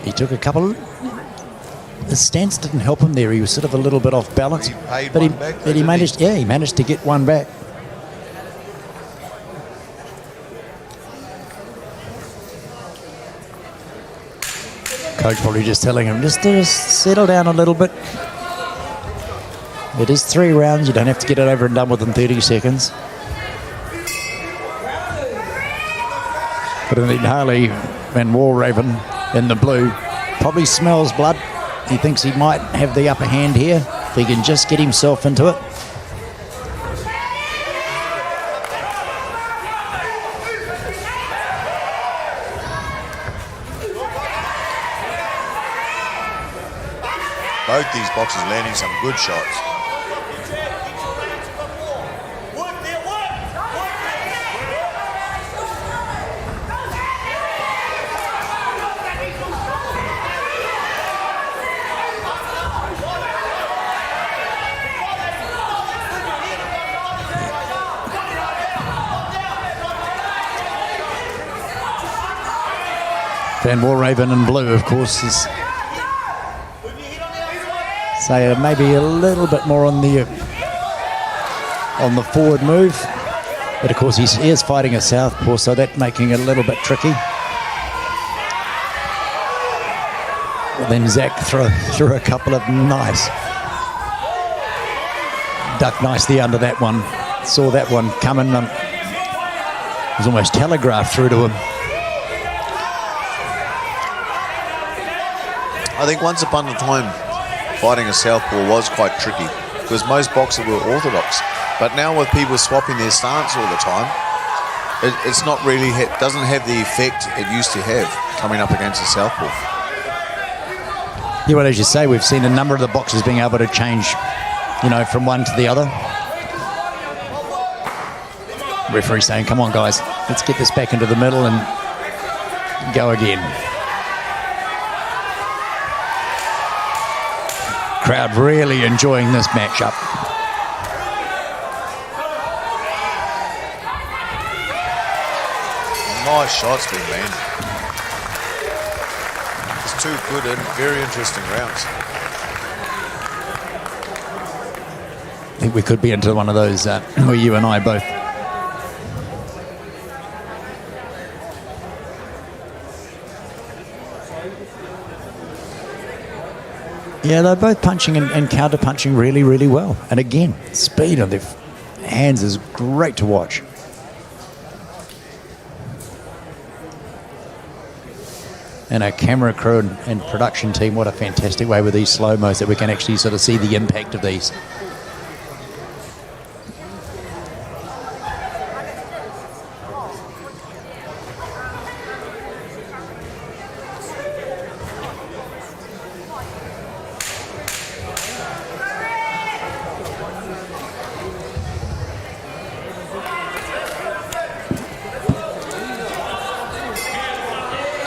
He took a couple. The stance didn't help him there. He was sort of a little bit off balance. He paid but one back, though, but he didn't managed. he? Yeah, he managed to get one back. Coach probably just telling him, just settle down a little bit. It is 3 rounds. You don't have to get it over and done within 30 seconds. But I think Harley Van Walraven in the blue probably smells blood. He thinks he might have the upper hand here if he can just get himself into it. Both these boxers landing some good shots. Van Walraven in blue, of course, is say maybe a little bit more on the forward move, but of course he is fighting a southpaw, so that's making it a little bit tricky. But then Zach threw a couple of nice, ducked nicely under that one. Saw that one coming. It was almost telegraphed through to him. I think once upon a time, fighting a southpaw was quite tricky because most boxers were orthodox. But now with people swapping their stance all the time, it's not really, doesn't have the effect it used to have coming up against a southpaw. Yeah, well, as you say, we've seen a number of the boxers being able to change, from one to the other. Referee saying, come on, guys, let's get this back into the middle and go again. Crowd really enjoying this matchup. Nice shots being landed. It's 2 good and very interesting rounds. I think we could be into one of those where you and I both. Yeah, they're both punching and counter-punching really, really well. And again, speed on their hands is great to watch. And our camera crew and production team, what a fantastic way with these slow-mos that we can actually sort of see the impact of these.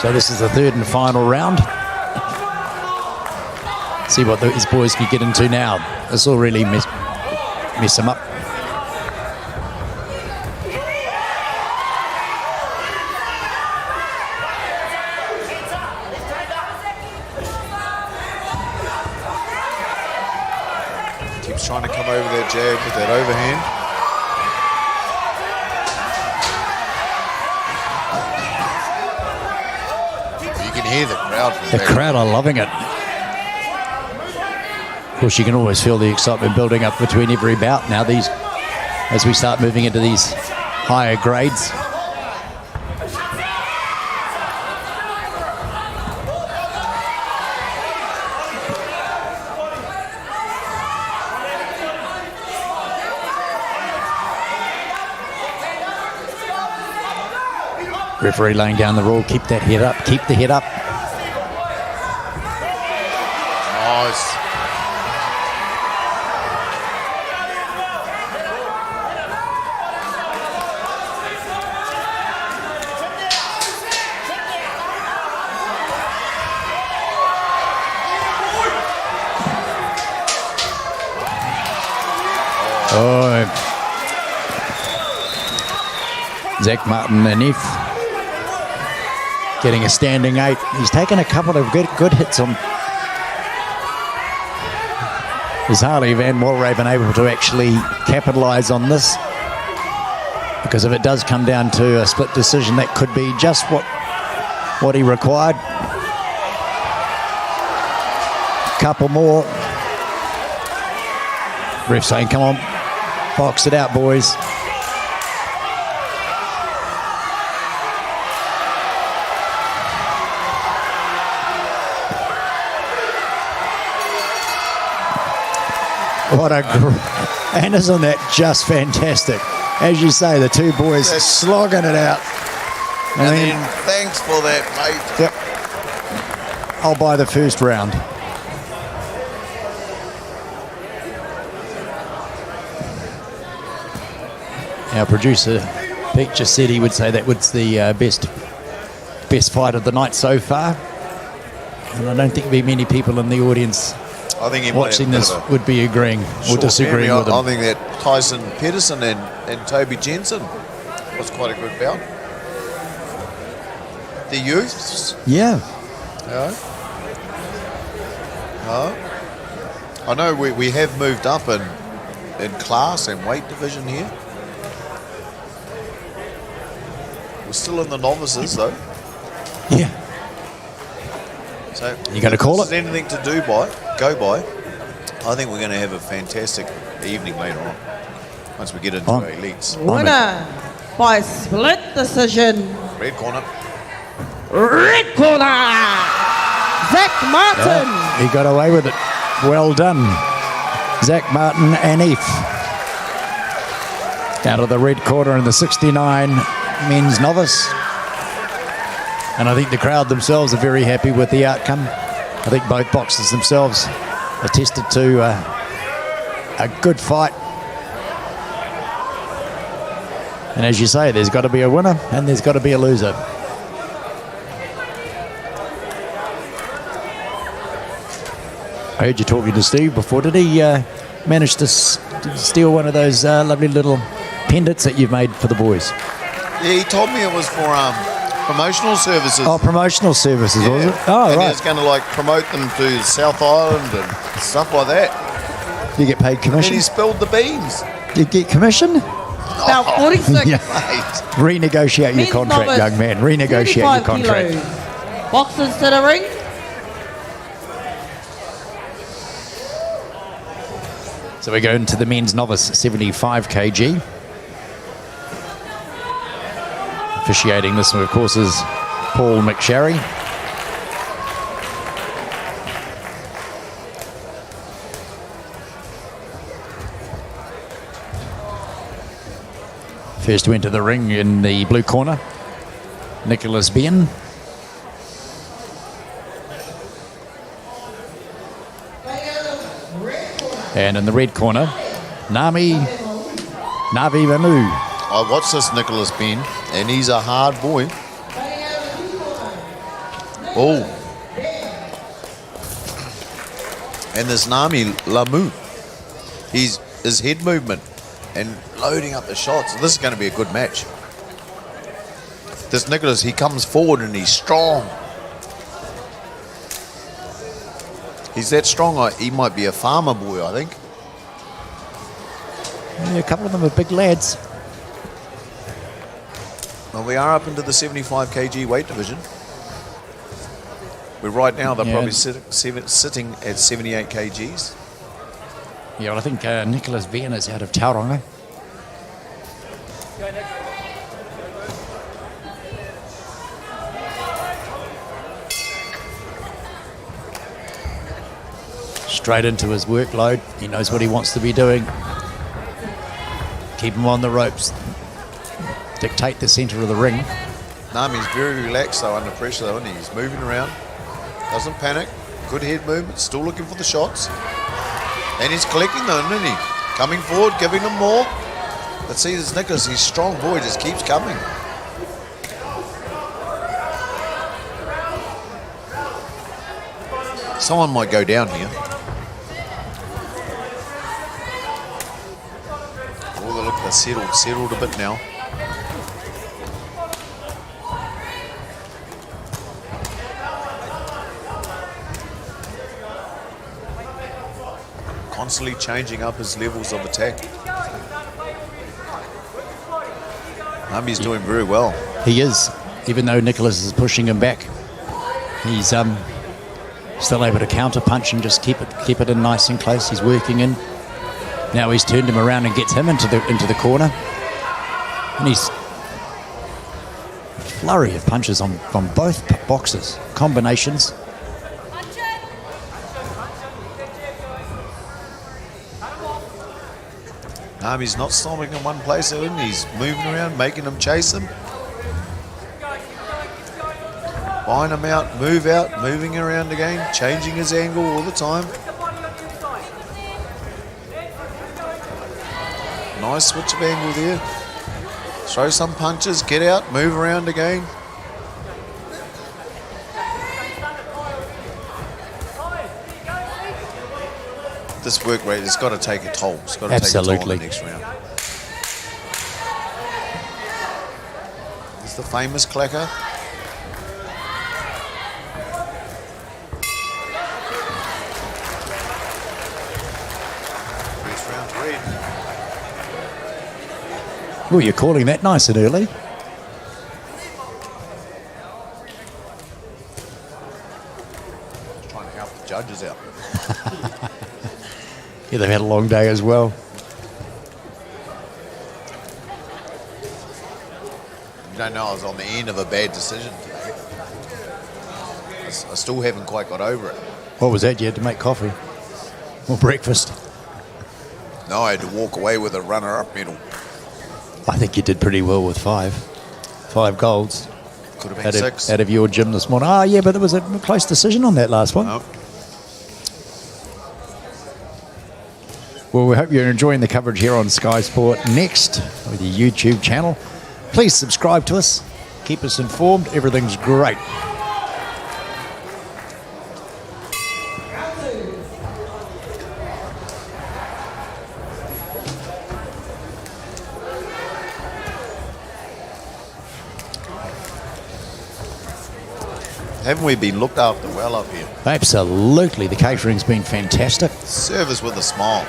So this is the 3rd and final round. See what these boys can get into now. This will really mess them up. Keeps trying to come over that jab with that overhand. Hear the crowd. The crowd are loving it. Of course, you can always feel the excitement building up between every bout now. As we start moving into these higher grades. Referee laying down the rule. Keep that head up. Keep the head up. Nice. Oh, Zach Martin and F getting a standing 8. He's taken a couple of good hits on. Is Harley Van Walraven able to actually capitalise on this? Because if it does come down to a split decision, that could be just what he required. Couple more. Ref saying, come on, box it out, boys. What a and isn't that just fantastic? As you say, the two boys slogging it out. And then thanks for that, mate. Yep. I'll buy the first round. Our producer, Pete, just said he would say that was the best fight of the night so far. And I don't think there'll be many people in the audience I think he watching this would be agreeing or disagreeing with him. I think that Tyson Pedersen and Toby Jensen was quite a good bout. The youths. Yeah. I know we have moved up in class and weight division here. We're still in the novices though. Yeah. So You going to call if there's anything to go by, I think we're going to have a fantastic evening later on once we get into our elites. Winner by split decision. Red corner. Red corner. Zach Martin. Yeah, he got away with it. Well done. Zach Martin and Eve. Out of the red corner in the 69 men's novice. And I think the crowd themselves are very happy with the outcome. I think both boxers themselves attested to a good fight. And as you say, there's got to be a winner and there's got to be a loser. I heard you talking to Steve before. Did he manage to steal one of those lovely little pendants that you've made for the boys? Yeah, he told me it was for promotional services. Oh, promotional services, was it? Oh, and right. he was going to like promote them to South Island and stuff like that. You get paid And commission? he spilled the beans. You get commission? About 46. Yeah. Renegotiate your Men's contract, novice, young man. Renegotiate your 35 contract. kilos. Boxers to the ring. So we go into the men's novice 75 kg. Officiating this one, of course, is Paul McSharry. First to enter the ring in the blue corner, Nicholas Bien. And in the red corner, Navi Manu. I watched this Nicholas Ben, and he's a hard boy. Oh. And there's Nami Lamu. His head movement and loading up the shots. This is going to be a good match. This Nicholas, he comes forward and he's strong. He's that strong, he might be a farmer boy, I think. Yeah, a couple of them are big lads. Well, we are up into the 75 kg weight division. We're right now, they're probably sitting at 78 kgs. Yeah, well, I think Nicholas Bien is out of Tauranga. Straight into his workload. He knows what he wants to be doing. Keep him on the ropes. Dictate the centre of the ring. Nami's very relaxed though under pressure though, and he's moving around. Doesn't panic. Good head movement. Still looking for the shots. And he's collecting them, isn't he? Coming forward, giving them more. But see, this Nicholas, he's strong boy, just keeps coming. Someone might go down here. settled a bit now. Constantly changing up his levels of attack. He's doing very well. He is, even though Nicholas is pushing him back. He's still able to counter punch and just keep it in nice and close. He's working in. Now he's turned him around and gets him into the corner. And he's flurry of punches from both boxers, combinations. He's not stopping in one place, he's moving around, making him chase him. Buying him out, moving around again, changing his angle all the time. Nice switch of angle there. Throw some punches, get out, move around again. This work rate has got to take a toll. It's got to take a toll in the next round. It's the famous clacker. First round red. Oh, you're calling that nice and early. Trying to help the judges out. Yeah, they've had a long day as well. You don't know I was on the end of a bad decision today. I still haven't quite got over it. What was that? You had to make coffee or breakfast? No, I had to walk away with a runner-up medal. I think you did pretty well with 5 golds. Could have been 6. Out of your gym this morning. Oh, yeah, but there was a close decision on that last one. No. Well, we hope you're enjoying the coverage here on Sky Sport Next with the YouTube channel. Please subscribe to us. Keep us informed. Everything's great. Haven't we been looked after well up here? Absolutely. The catering's been fantastic. Service with a smile.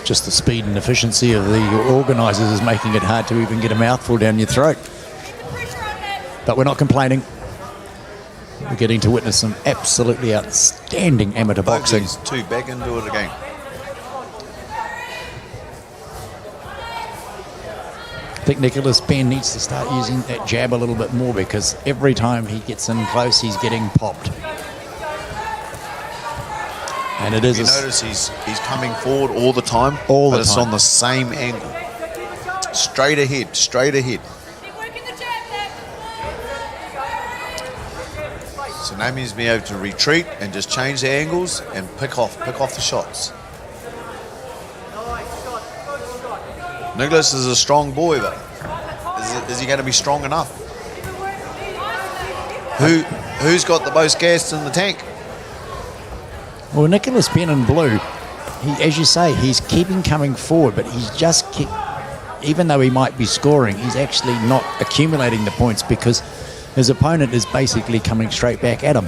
Just the speed and efficiency of the organisers is making it hard to even get a mouthful down your throat. But we're not complaining. We're getting to witness some absolutely outstanding amateur boxing. These two back into it again. I think Nicholas Ben needs to start using that jab a little bit more, because every time he gets in close, he's getting popped. And it is. You notice he's coming forward all the time. All the but it's time. on the same angle. Straight ahead, straight ahead. So Nami's been able to retreat and just change the angles and pick off the shots. Nicholas is a strong boy, but is he going to be strong enough? Who's got the most gas in the tank? Well, Nicholas Ben in blue, as you say, he's keeping coming forward, but he's just even though he might be scoring, he's actually not accumulating the points because his opponent is basically coming straight back at him.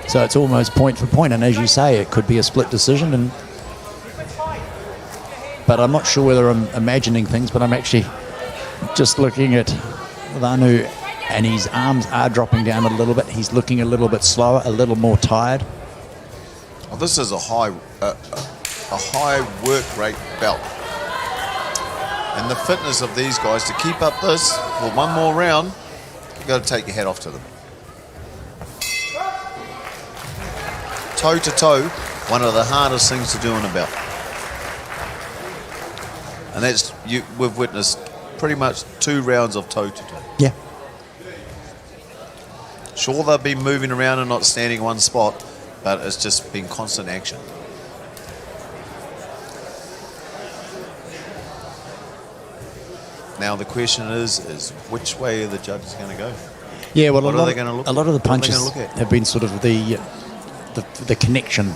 So it's almost point for point, and as you say, it could be a split decision. But I'm not sure whether I'm imagining things, but I'm actually just looking at Vanu, and his arms are dropping down a little bit. He's looking a little bit slower, a little more tired. Well, this is a high work rate belt. And the fitness of these guys to keep up this for one more round, you've got to take your hat off to them. Toe to toe, one of the hardest things to do in a belt. And we've witnessed pretty much 2 rounds of toe to toe. Yeah. Sure, they've been moving around and not standing in one spot, but it's just been constant action. Now the question is which way are the judges going to go? Yeah, well, What are they going to look a lot of the what are they punches gonna look at? have been sort of the connection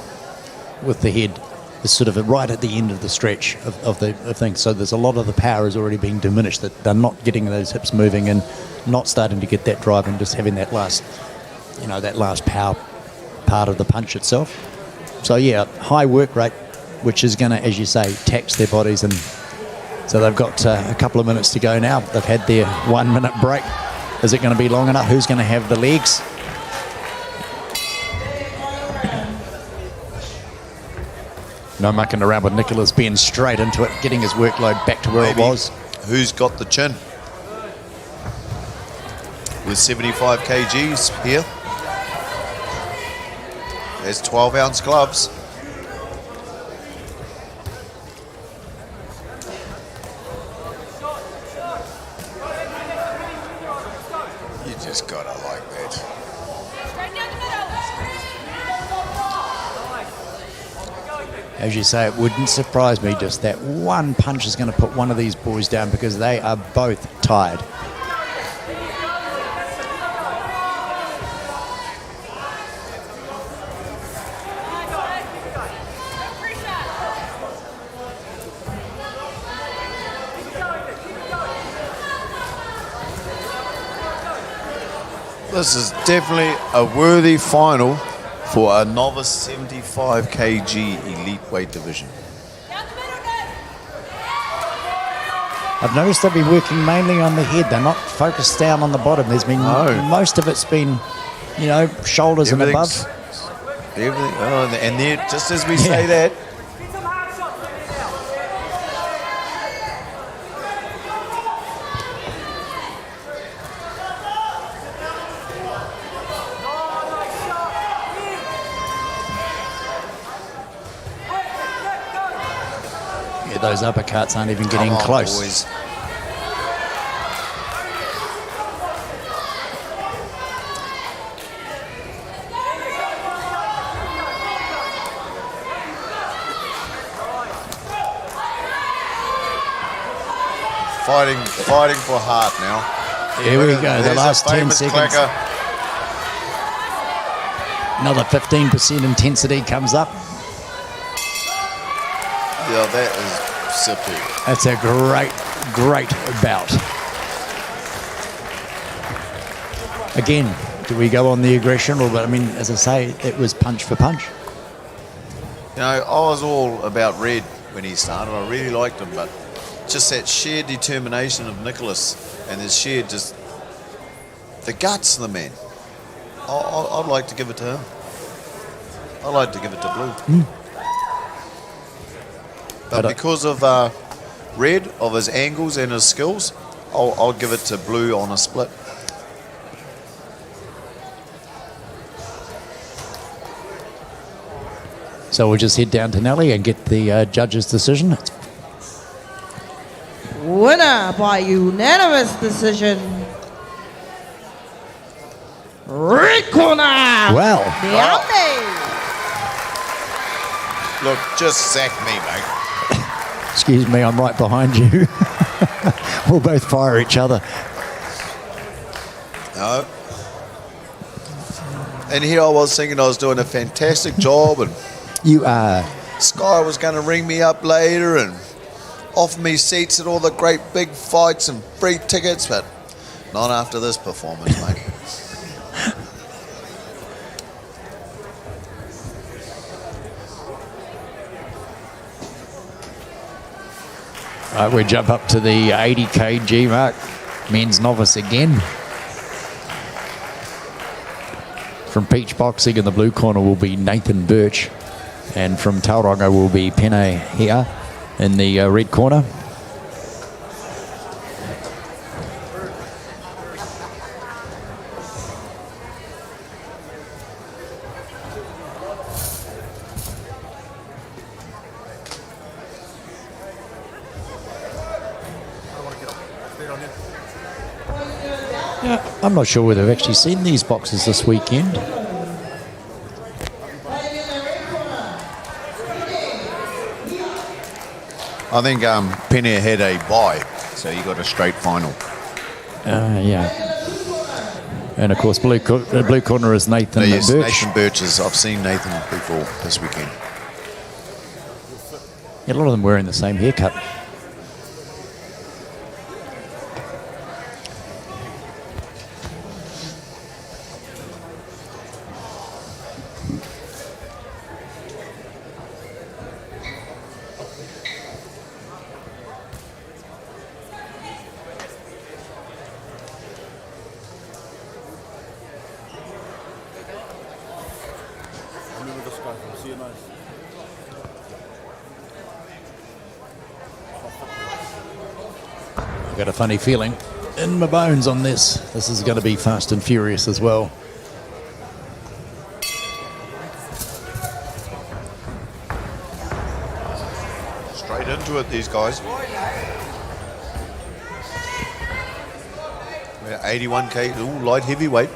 with the head is sort of right at the end of the stretch of things. So there's a lot of the power is already being diminished, that they're not getting those hips moving and not starting to get that drive and just having that last power part of the punch itself. So yeah, high work rate, which is going to, as you say, tax their bodies. And so they've got a couple of minutes to go now. They've had their 1 minute break. Is it going to be long enough? Who's going to have the legs? No mucking around with Nicholas, being straight into it, getting his workload back to where it was. Who's got the chin? With 75 kgs here. There's 12-ounce gloves. You just gotta like that. As you say, it wouldn't surprise me just that one punch is going to put one of these boys down, because they are both tired. This is definitely a worthy final for a novice 75 kg elite weight division. I've noticed they've been working mainly on the head. They're not focused down on the bottom. There's been most of it's been, shoulders and above. Everything. Oh, and there, just as we say that, those uppercuts aren't even getting close. Boys. Fighting for heart now. Here we go. The There's last a 10 famous seconds. clacker. Another 15% intensity comes up. Yeah, that is superb. That's a great bout. Again, do we go on the aggression? Or, I mean, as I say, it was punch for punch. I was all about Red when he started. I really liked him, but just that sheer determination of Nicholas and his sheer just the guts of the man. I'd like to give it to him. I'd like to give it to Blue. But because of Red, of his angles and his skills, I'll give it to Blue on a split. So we'll just head down to Nelly and get the judge's decision. Winner by unanimous decision. Red corner. Well. Look, just sack me, mate. Excuse me, I'm right behind you. We'll both fire each other. No. And here I was thinking I was doing a fantastic job, and You are. Sky was going to ring me up later and offer me seats at all the great big fights and free tickets, but not after this performance, mate. Right, we jump up to the 80 kg mark. Men's novice again. From Peach Boxing in the blue corner will be Nathan Birch. And from Tauranga will be Pene here in the red corner. Yeah, I'm not sure whether I've actually seen these boxes this weekend. I think Pene had a bye, so he got a straight final. Yeah. And of course, blue corner is Nathan Yes, Birch. Nathan Birch I've seen Nathan before this weekend. Yeah, a lot of them wearing the same haircut. Remember this guy from CNI? I've got a funny feeling in my bones on this. This is going to be fast and furious as well. Straight into it, these guys. We're 81 kg, ooh, light heavyweight.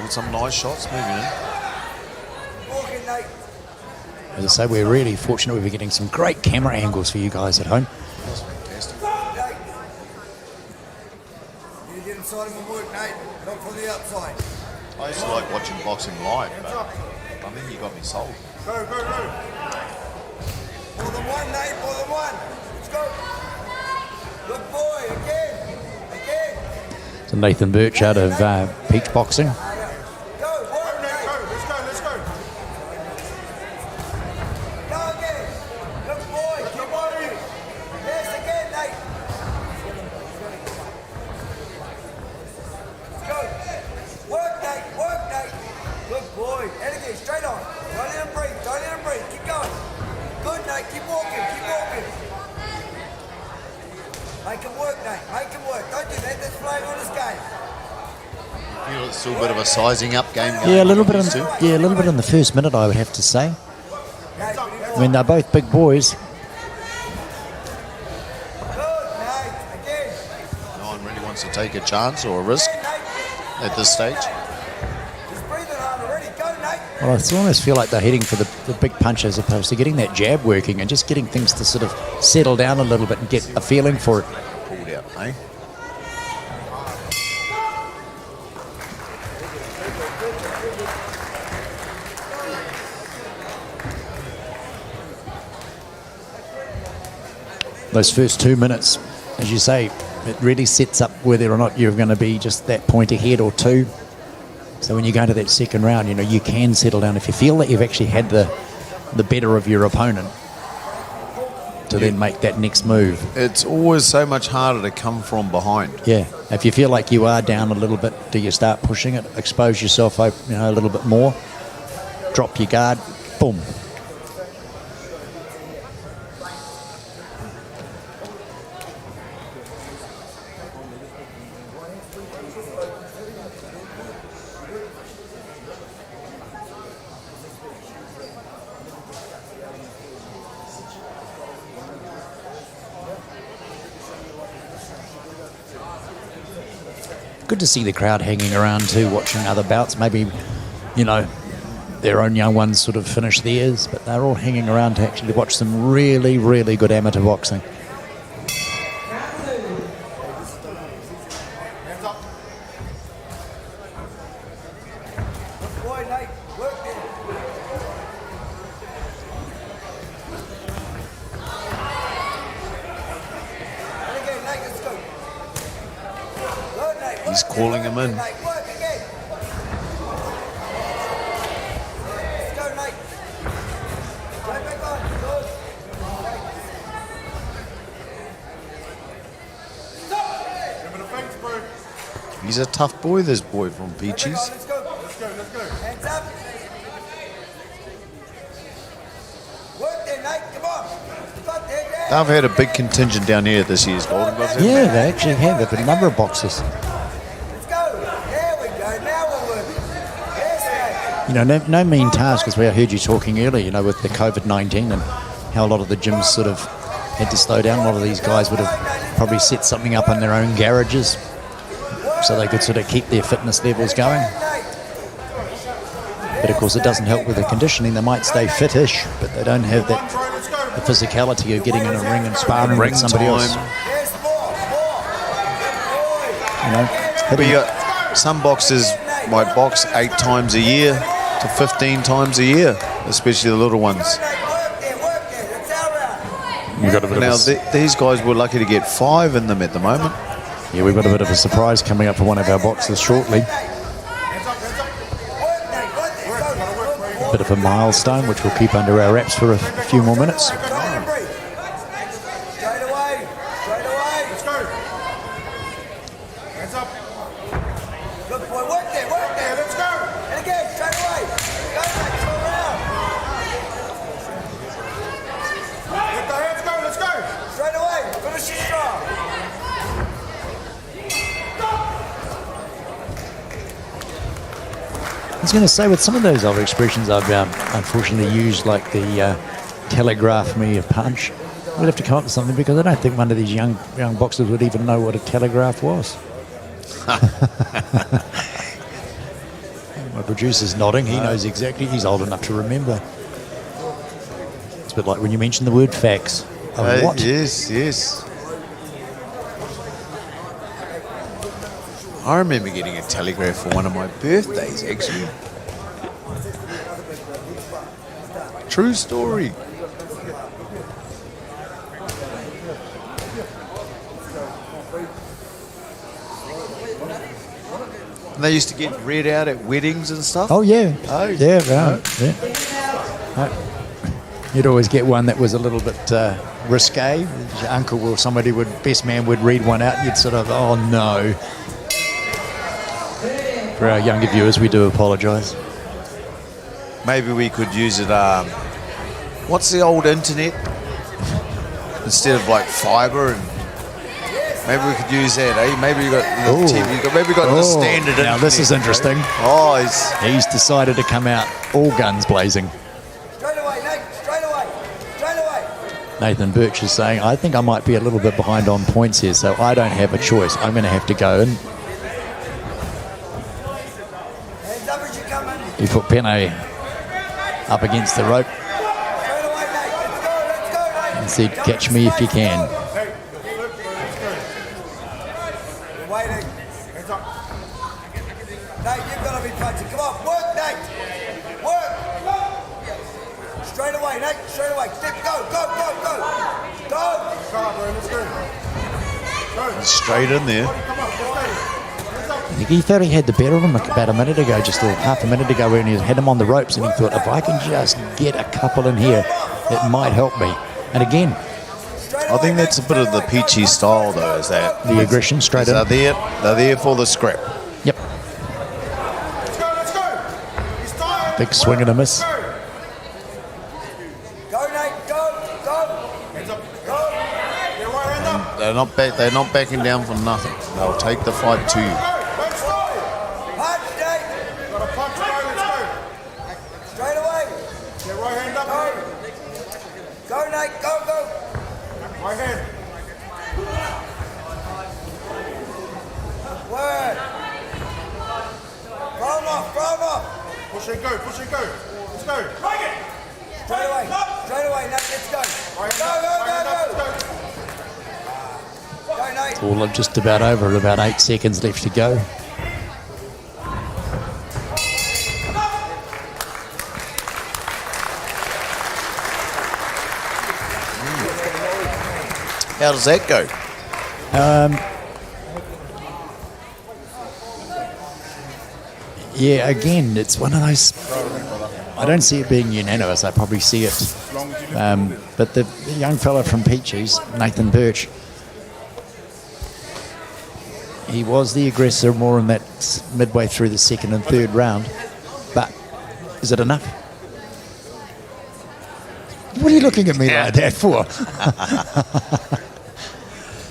Some nice shots moving in. As I say, we're really fortunate we've been getting some great camera angles for you guys at home. That's fantastic. You get inside of my work, Nate, not from the outside. I used to like watching boxing live, but I think you got me sold. Go, go, go. More than one, Nate, more than one. Let's go. Good boy, again, again. So Nathan Birch out of Peach Boxing. Go, work, Nate. Go, let's go, let's go. Go again. Good boy, keep moving. Yes, again, Nate. Let's go. Work, Nate, work, Nate. Good boy. And again, straight on. Don't let him breathe, don't let him breathe. Keep going. Good, Nate, keep walking, keep walking. Make him work, Nate, make him work. Don't do that, that's playing on his game. Feel it's still a bit of a sizing up game. Yeah, a little bit. Used to. Yeah, a little bit in the first minute, I would have to say. I mean, they're both big boys. Good, Nate, again. No one really wants to take a chance or a risk at this stage. Just breathing hard already. Go, Nate. Well, I almost feel like they're heading for the big punch as opposed to getting that jab working and just getting things to sort of settle down a little bit and get a feeling for it. Pulled out, eh? Those first 2 minutes, as you say, it really sets up whether or not you're going to be just that point ahead or two. So when you go to that second round, you know, you can settle down if you feel that you've actually had the better of your opponent to then make that next move. It's always so much harder to come from behind. Yeah, if you feel like you are down a little bit, do you start pushing it, expose yourself, a little bit more, drop your guard, boom. Good to see the crowd hanging around too, watching other bouts. Maybe, you know, their own young ones sort of finish theirs, but they're all hanging around to actually watch some really, really good amateur boxing. Good boy, Nate. Work there. And again, Nate, let's go. Good, Nate. Work He's there, calling him work in. there, Nate. Work again. Let's go, Nate. Right back on. Good. Remember the fence, bro. He's a tough boy, this boy from Right Peaches. back on. Let's go. Let's go, let's go. Hands up. Work there, Nate. Come on. Got there, yeah. They've had a big contingent down here this year's Golden Gloves. haven't Yeah, they actually have. They've got a number of boxes. Let's go. There we go. Now we're working. Yes, Nate. You know, no mean task, as we heard you talking earlier, you know, with the COVID-19 and how a lot of the gyms sort of had to slow down. A lot of these guys would have probably set something up in their own garages so they could sort of keep their fitness levels going. Nate. But of course, it doesn't help with the conditioning. They might stay fit-ish, but they don't have that the physicality of getting in a ring and sparring with somebody else. You know, But you got some boxers might box 8 times a year to 15 times a year, especially the little ones. we've got a bit Now, of a, these guys were lucky to get 5 in them at the moment. yeah, we've got a bit of a surprise coming up for one of our boxers shortly. Bit of a milestone, which we'll keep under our wraps for a few more minutes. Straight away. Let's go. Hands up. Good boy, work there. Yeah, let's go. And again, straight away. Go, mate, go around. Let the hands go. Let's go. Straight away, finish it strong. I was going to say, with some of those other expressions I've unfortunately used, like the telegraph me a punch, we'd have to come up with something, because I don't think one of these young boxers would even know what a telegraph was. My producer's nodding. He knows exactly. He's old enough to remember. It's a bit like when you mention the word fax. What? Yes. I remember getting a telegraph for one of my birthdays, actually. True story. And they used to get read out at weddings and stuff. Oh, yeah. Oh. Yeah, right. Yeah. You'd always get one that was a little bit risque. Your uncle or somebody best man would read one out. You'd sort of, oh, no. For our younger viewers, we do apologise. Maybe we could use it. What's the old internet? Instead of like fibre, and maybe we could use that. Eh? Maybe we got the standard internet. Now this is interesting. Oh, He's decided to come out all guns blazing. Straight away, Nate, straight away. Nathan Birch is saying, I think I might be a little bit behind on points here, so I don't have a choice. I'm going to have to go in. Hands up as you come in. He put Pene up against the rope Straight away, Nate. Let's go, Nate. and said, catch me if you can. Hey, let's go. You're waiting. Hands up. Nate, you've got to be punching. Come on, work, Nate. Work. Straight away, Nate. Straight away. Step, go. Come on, bro. Let's go. Go. straight in there. Come on, let's go. Hands up. I think he thought he had the better of him about a minute ago, just half a minute ago, when he had him on the ropes, and he thought, if I can just get a couple in here, it might help me. And again, I think that's a bit of the Peachy style, though, is that the aggression straight in. they're there for the scrap. Yep. Let's go. He's tired. Big swing and a miss. Go. Go, Nate. Go. Hands up. Go. Get right hand up. They're not backing down for nothing. They'll take the fight to you. Go. Don't stop. Punch, Nate. Got a punch. Go. Let's go. Straight away. Get right hand up. Go. Go, Nate. Go. Right hand. Word. Throw him off. Push and go. Let's go. Straight away, Nate. Let's go. Right Go. hand up. Go, Nate. All just about over, about 8 seconds left to go. How does that go? Yeah, again, it's one of those. I don't see it being unanimous. I probably see it. But the young fella from Peaches, Nathan Birch, he was the aggressor more in that midway through the second and third round. But is it enough? What are you looking at me like that for?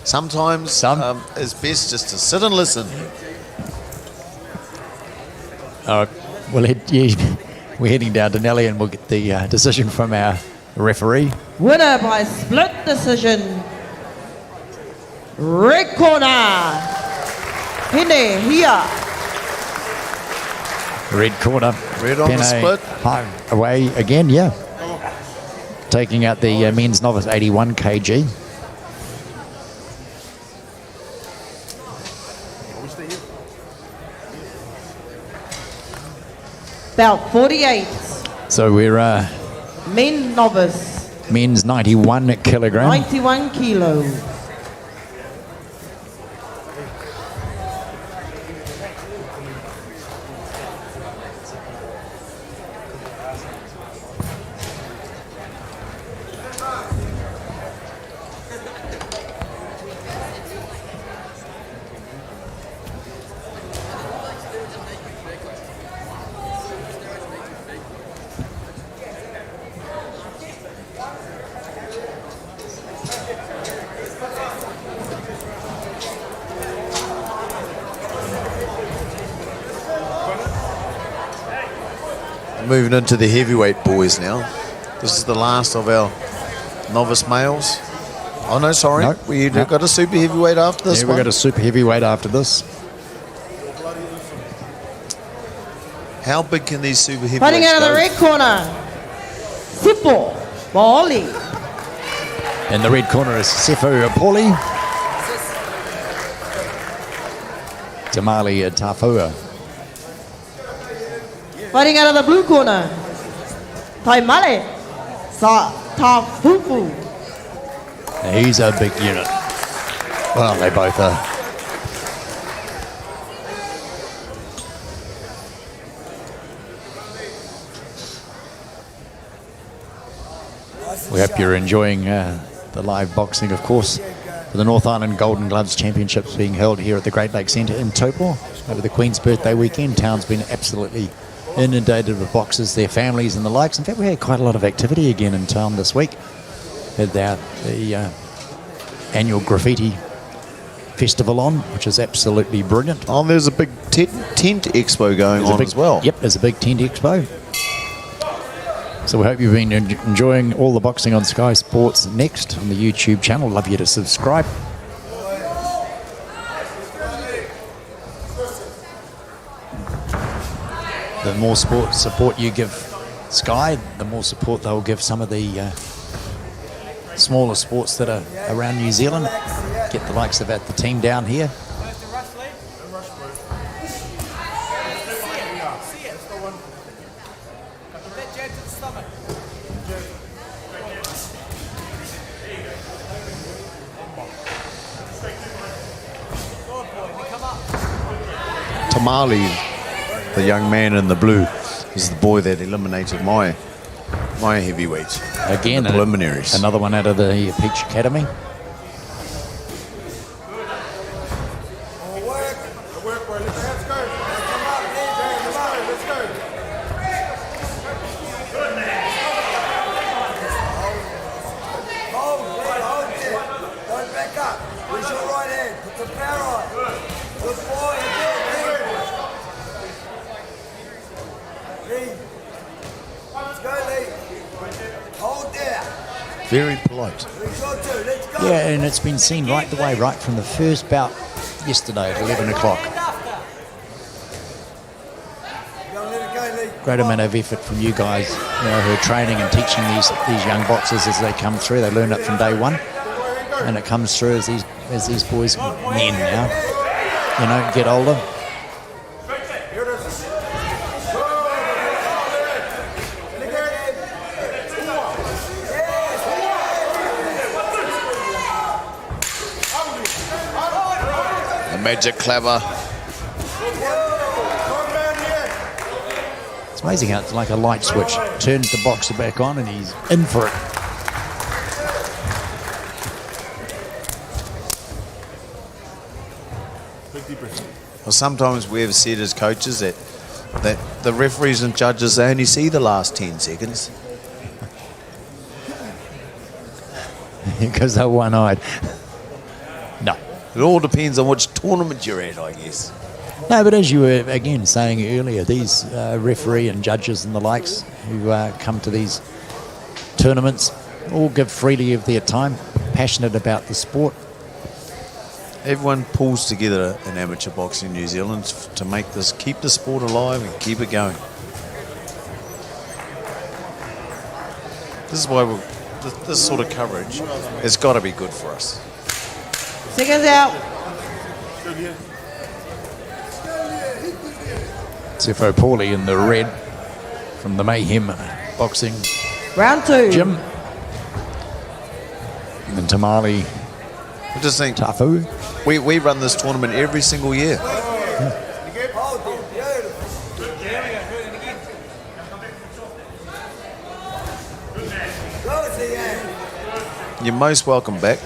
Sometimes it's best just to sit and listen. All right. Well, we're heading down to Nelly, and we'll get the decision from our referee. Winner by split decision. Red corner. Pene here. Red corner. Red on the Penne split. high away again, yeah. Taking out the men's novice 81 kg. Bout 48. So we're Men novice, men's 91 kilogram. 91 kilo. Moving into the heavyweight boys now. This is the last of our novice males. Oh no, sorry. No. We've No. got a super heavyweight after this Yeah, one. we've got a super heavyweight after this. How big can these super heavyweights Fighting out of the go? red corner, Sipo Bali. In the red corner is Sefo Apoli. Tamali Tafua. Fighting out of the blue corner, Taimale Tafufu. He's a big unit. Well, they both are. We hope you're enjoying the live boxing, of course, for the North Island Golden Gloves Championships being held here at the Great Lakes Centre in Taupo over the Queen's birthday weekend. Town's been absolutely inundated with boxers, their families and the likes. In fact, we had quite a lot of activity again in town this week. Had the annual graffiti festival on, which is absolutely brilliant. Oh, there's a big tent expo going on as well. Yep, there's a big tent expo. So we hope you've been enjoying all the boxing on Sky Sports Next on the YouTube channel. Love you to subscribe. The more support you give Sky, the more support they'll give some of the smaller sports that are around New Zealand. Get the likes of the team down here. Tamali, the young man in the blue, is the boy that eliminated my heavyweight Again, in the preliminaries. another one out of the Peach Academy. Don't back up. Where's your right hand? Put the power on. Good boy. Lee. Let's go, Lee. Hold there. Very polite. Where's your two? Let's go. Yeah, and it's been seen right the way, right from the first bout yesterday at 11 o'clock. Go, let it go, Lee. Great amount of effort from you guys, who are training and teaching these young boxers as they come through. They learn it from day one, and it comes through as these boys, men now, get older. The magic clever. It's amazing how it's like a light switch. Turns the boxer back on and he's in for it. Well, sometimes we have said as coaches that the referees and judges, they only see the last 10 seconds. Because they're one-eyed. No. It all depends on which tournament you're at, I guess. No, but as you were, again, saying earlier, these referee and judges and the likes who come to these tournaments all give freely of their time, passionate about the sport. Everyone pulls together in amateur boxing in New Zealand to keep the sport alive and keep it going. This is why this sort of coverage has got to be good for us. Seconds out. Sefo Pauly in the red from the Mayhem Boxing Round 2. Gym. And Tamale I just think Tafu. we run this tournament every single year. You're most welcome back.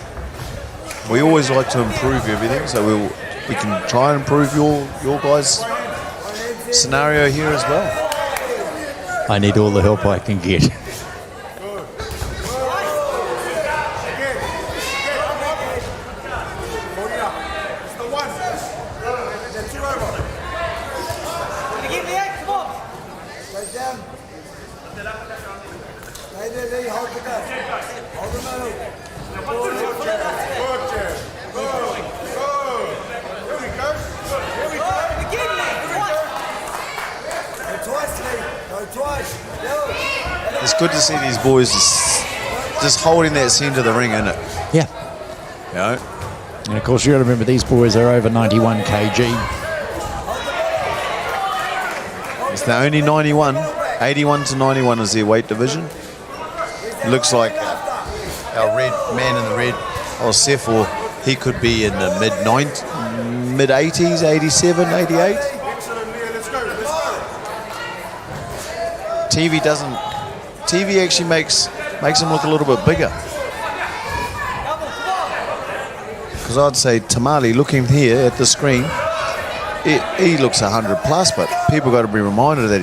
We always like to improve everything, so we can try and improve your guys' scenario here as well. I need all the help I can get. It's good to see these boys just holding that centre of the ring, isn't it? Yeah. You know? And of course, you got to remember these boys are over 91 kg. It's the only 91. 81 to 91 is their weight division. It looks like our red man in the red, Sefo, he could be in the mid 80s, 87, 88. TV actually makes him look a little bit bigger. Because I'd say Tamale, looking here at the screen, he looks 100 plus, but people got to be reminded that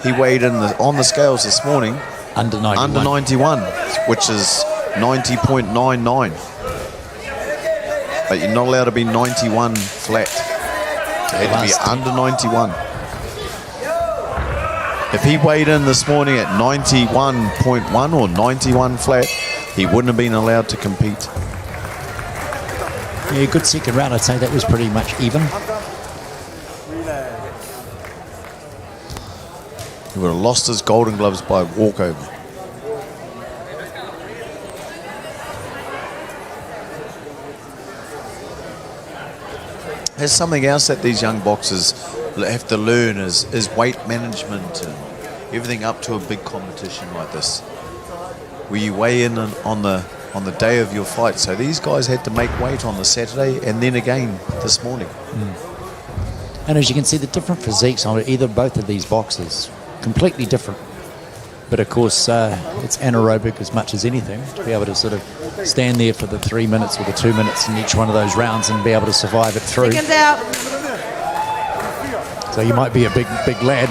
he weighed in on the scales this morning Under 91, which is 90.99. But you're not allowed to be 91 flat. It had to be under 91. If he weighed in this morning at 91.1 or 91 flat, he wouldn't have been allowed to compete. Yeah, good second round. I'd say that was pretty much even. He would have lost his Golden Gloves by walkover. There's something else that these young boxers have to learn is weight management and everything up to a big competition like this, where you weigh in on the day of your fight. So these guys had to make weight on the Saturday and then again this morning. And as you can see, the different physiques on both of these boxers, completely different. But of course, it's anaerobic as much as anything to be able to sort of stand there for the 3 minutes or the 2 minutes in each one of those rounds and be able to survive it through. Seconds out. So you might be a big lad,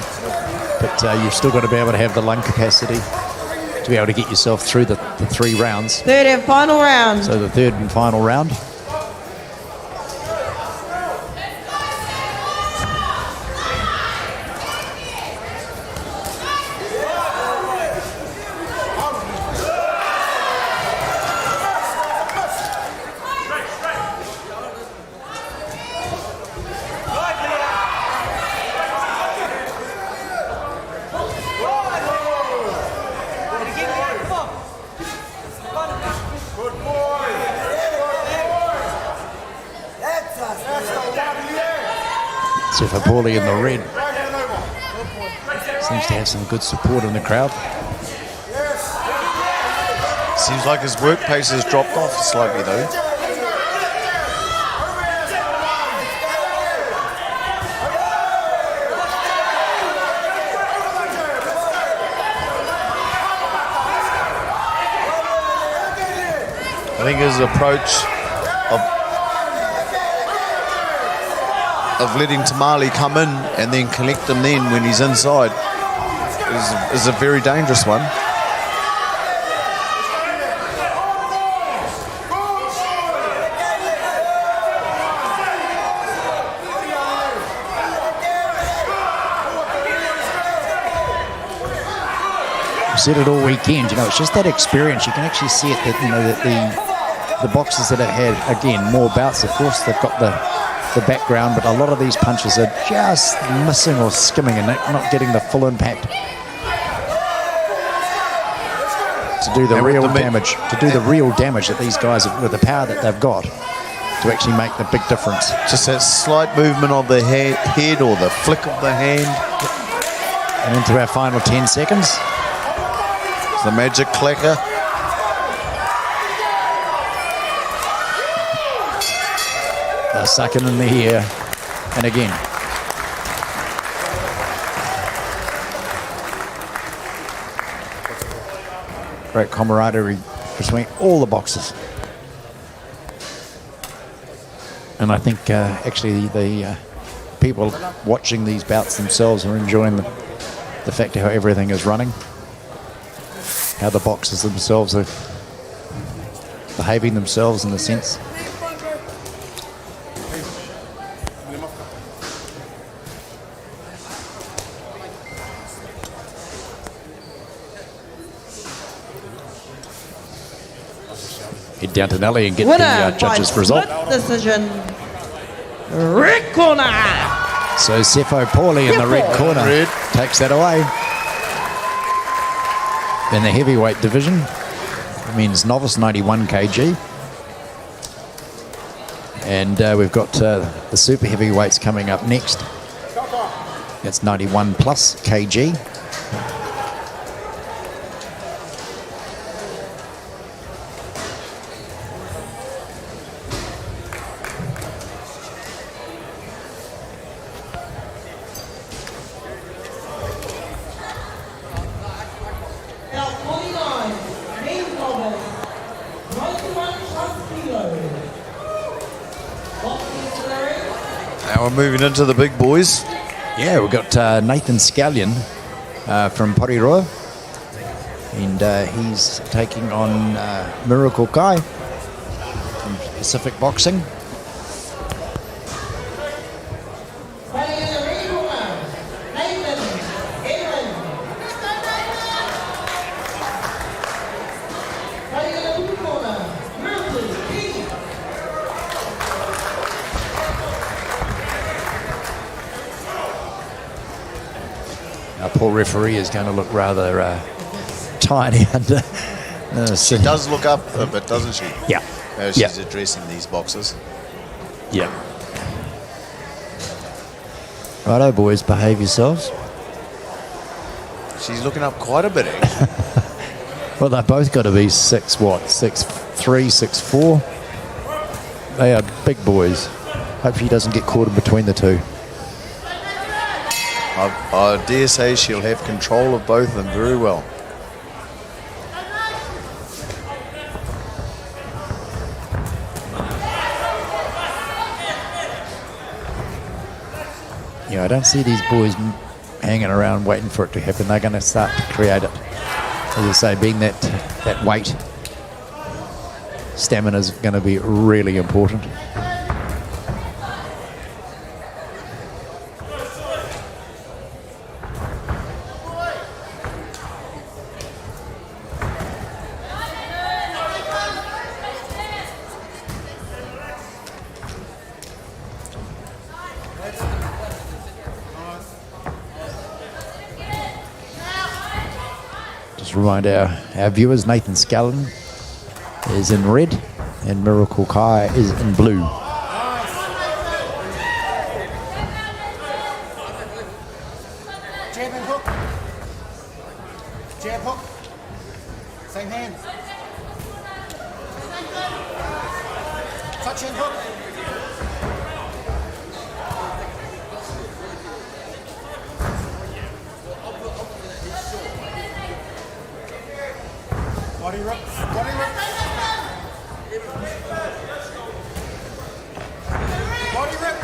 but you've still got to be able to have the lung capacity to be able to get yourself through the 3 rounds. Third and final round. So the third and final round. Sefo Pauly in the red seems to have some good support in the crowd. Seems like his work pace has dropped off slightly though. I think his approach of letting Tamale come in and then collect him then when he's inside is a very dangerous one. We've said it all weekend, it's just that experience. You can actually see it that, that the boxers that have had, again, more bouts, of course, they've got the background, but a lot of these punches are just missing or skimming and not getting the full impact to do the real damage. To do the real damage that these guys, with the power that they've got, to actually make the big difference. Just that slight movement of the head or the flick of the hand. And into our final 10 seconds. The magic clacker. They're sucking in the air. And again. Great camaraderie between all the boxers. And I think actually the people watching these bouts themselves are enjoying the fact of how everything is running. How the boxers themselves are behaving themselves in a sense. Head down to Nelly and get the judges' result. Decision. Red corner. So Sepho Pauly in the red corner takes that away. In the heavyweight division, men's novice 91 kg. And we've got the super heavyweights coming up next. That's 91 plus kg. Now we're moving into the big boys. Yeah, we've got Nathan Scallion from Poriroa. And he's taking on Miracle Kai from Pacific Boxing. Poor referee is going to look rather tiny under. She does look up a bit, doesn't she? Yeah. How she's addressing these boxers. Yeah. Righto, boys, behave yourselves. She's looking up quite a bit, actually. Well, they've both got to be 6'3", 6'4". They are big boys. Hope she doesn't get caught in between the two. I dare say she'll have control of both of them very well. Yeah, I don't see these boys hanging around waiting for it to happen. They're going to start to create it. As I say, being that weight, stamina is going to be really important. Just remind our viewers, Nathan Scallion is in red and Miracle Kai is in blue. Jab and hook. Jab, hook. Same hand. Touch and hook. Body rip. Body rip. Body rip.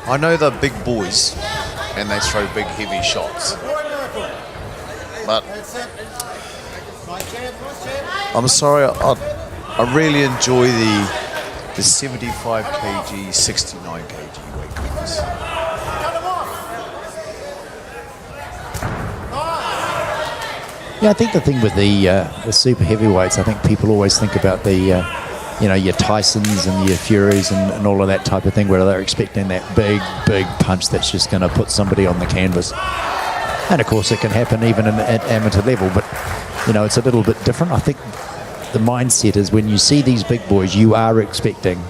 I know they're big boys and they throw big, heavy shots. But I'm sorry, I really enjoy the 75 kg, 69 kg weight class. Yeah, I think the thing with the super heavyweights, I think people always think about the, your Tysons and your Furies and all of that type of thing, where they're expecting that big punch that's just going to put somebody on the canvas. And of course, it can happen even at amateur level, but it's a little bit different. I think the mindset is when you see these big boys, you are expecting,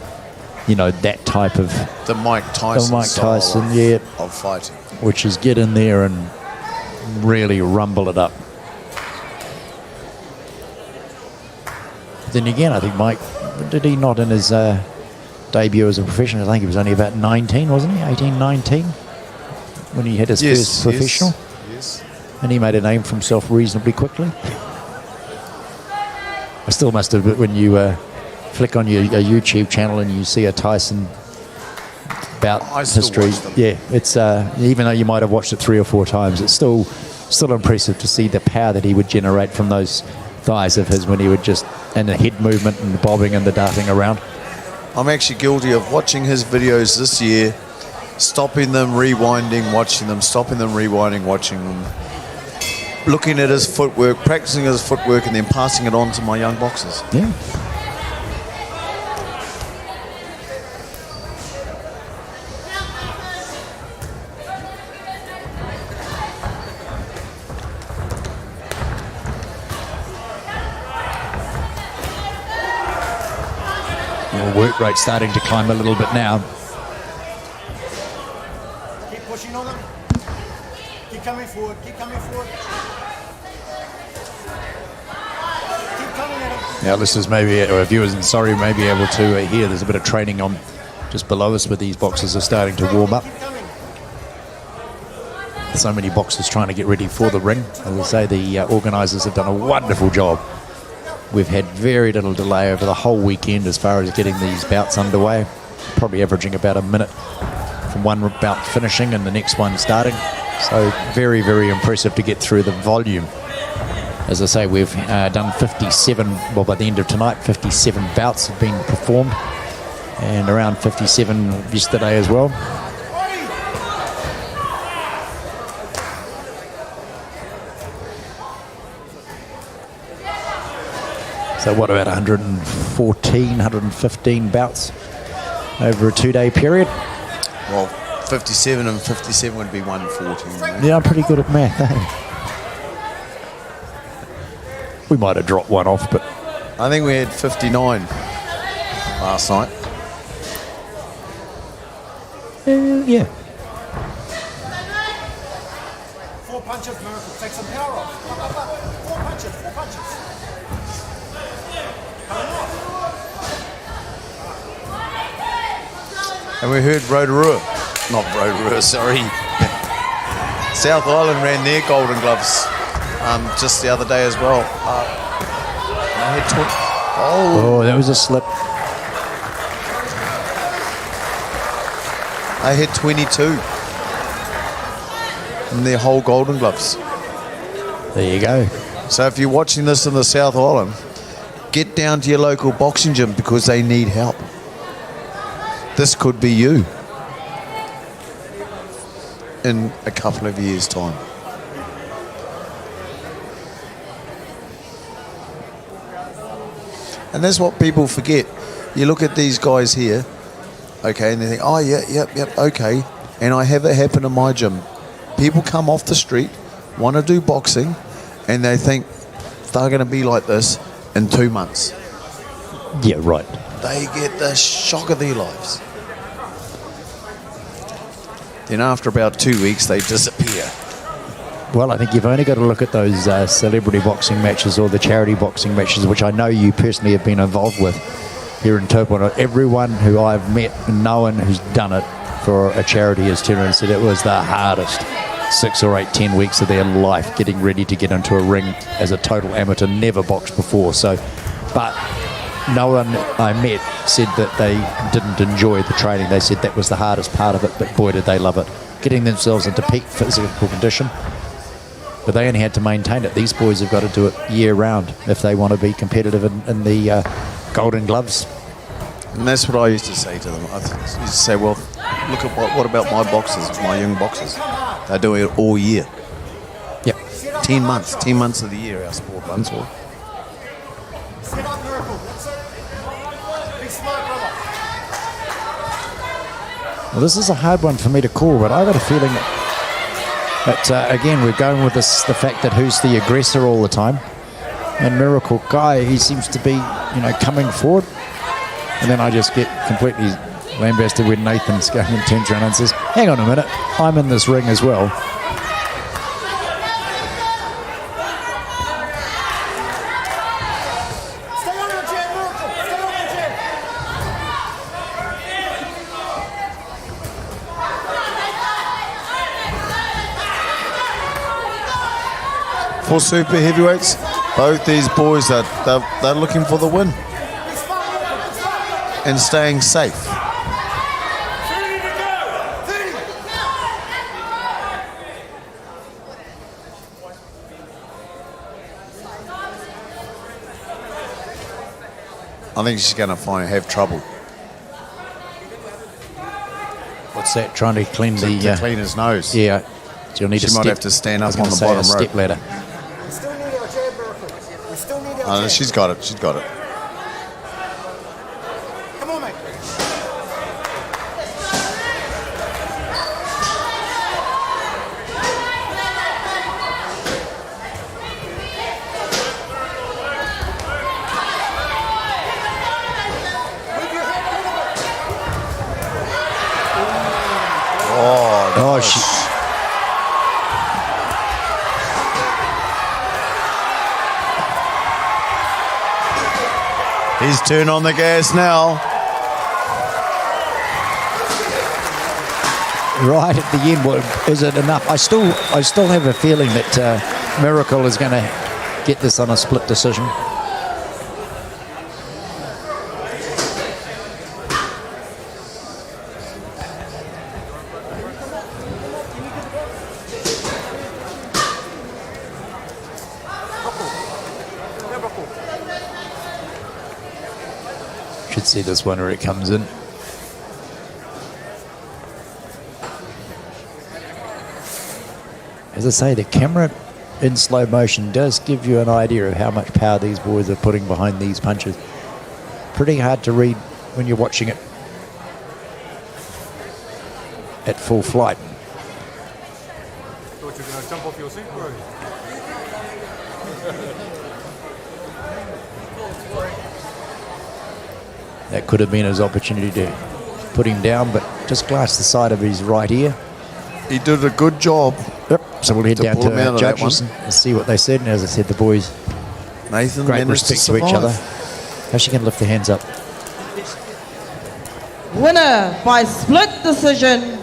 that type of The Mike Tyson style of fighting. which is get in there and really rumble it up. Then again, I think Mike, did he not in his debut as a professional? I think he was only about 19, wasn't he? 18, 19? When he had his first professional? Yes. And he made a name for himself reasonably quickly. I still must have, when you flick on your YouTube channel and you see a Tyson bout history, yeah, it's even though you might have watched it 3 or 4 times, it's still impressive to see the power that he would generate from those thighs of his when he would just, and the head movement and the bobbing and the darting around. I'm actually guilty of watching his videos this year, stopping them, rewinding, watching them, stopping them, rewinding, watching them, looking at his footwork, practicing his footwork, and then passing it on to my young boxers. Yeah. Work rate starting to climb a little bit now. Keep pushing on them. Keep coming forward. Keep coming forward. Keep coming at them. Now listeners or viewers may be able to hear there's a bit of training on just below us, where these boxers are starting to warm up. Keep coming. So many boxers trying to get ready for the ring. As I say, the organisers have done a wonderful job. We've had very little delay over the whole weekend as far as getting these bouts underway. Probably averaging about a minute from one bout finishing and the next one starting. So very, very impressive to get through the volume. As I say, we've done 57, well, by the end of tonight, 57 bouts have been performed. And around 57 yesterday as well. So what, about 114, 115 bouts over a 2-day period? Well, 57 and 57 would be 114. Right? Yeah, I'm pretty good at math, We might have dropped one off, but... I think we had 59 last night. Yeah. 4 punches, Miracle. Take some power off. Up. 4 punches. 4 punches. And we heard South Island ran their Golden Gloves just the other day as well. They had Oh, that was a slip. They had 22 in their whole Golden Gloves. There you go. So if you're watching this in the South Island, get down to your local boxing gym because they need help. This could be you in a couple of years' time. And that's what people forget. You look at these guys here, okay, and they think, oh, yep, okay. And I have it happen in my gym. People come off the street, want to do boxing, and they think they're going to be like this in 2 months. Yeah, right. They get the shock of their lives. Then after about 2 weeks, they disappear. Well, I think you've only got to look at those celebrity boxing matches or the charity boxing matches, which I know you personally have been involved with here in Taupo. Everyone who I've met and known who's done it for a charity has turned around and said it was the hardest 6 or 8, 10 weeks of their life getting ready to get into a ring as a total amateur, never boxed before. So, but no one I met said that they didn't enjoy the training. They said that was the hardest part of it, but boy did they love it. Getting themselves into peak physical condition. But they only had to maintain it. These boys have got to do it year round if they want to be competitive in the Golden Gloves. And that's what I used to say to them. I used to say, well, look at what about my boxers, my young boxers? They're doing it all year. Yep. 10 months. 10 months of the year, our sport runs for. Set up, Miracle. That's it. Be smart, brother. Well, this is a hard one for me to call, but I got a feeling that again, we're going with this, the fact that who's the aggressor all the time. And Miracle Guy, he seems to be, coming forward. And then I just get completely lambasted when Nathan's going and turns around and says, hang on a minute, I'm in this ring as well. Stay on your chair, Miracle. Stay on your chair. For super heavyweights, both these boys they're looking for the win Be smart, Miracle. Be smart. and staying safe. 30 to go. 30. I think she's going to have trouble What's that? Trying to clean to clean his nose. Yeah. She'll need She a might step. have to stand I up was on gonna the say bottom a rope. step ladder. We still need our jab, Miracle. We still need our Oh, jab. she's got it. She's got it. Come on, mate. Move your head a little bit. Oh, she. He's turned on the gas now. Right at the end, is it enough? I still have a feeling that Miracle is going to get this on a split decision. Should see this one where it comes in. As I say, the camera in slow motion does give you an idea of how much power these boys are putting behind these punches. Pretty hard to read when you're watching it at full flight. Thought you were going to jump off your seat, bro. That could have been his opportunity to put him down, but just glanced the side of his right ear. He did a good job. Yep. So we'll head To down pull him out to of that judges one. and see what they said. And as I said, the boys, Nathan great managed respect to each survive. other. How's she going to lift their hands up? Winner by split decision.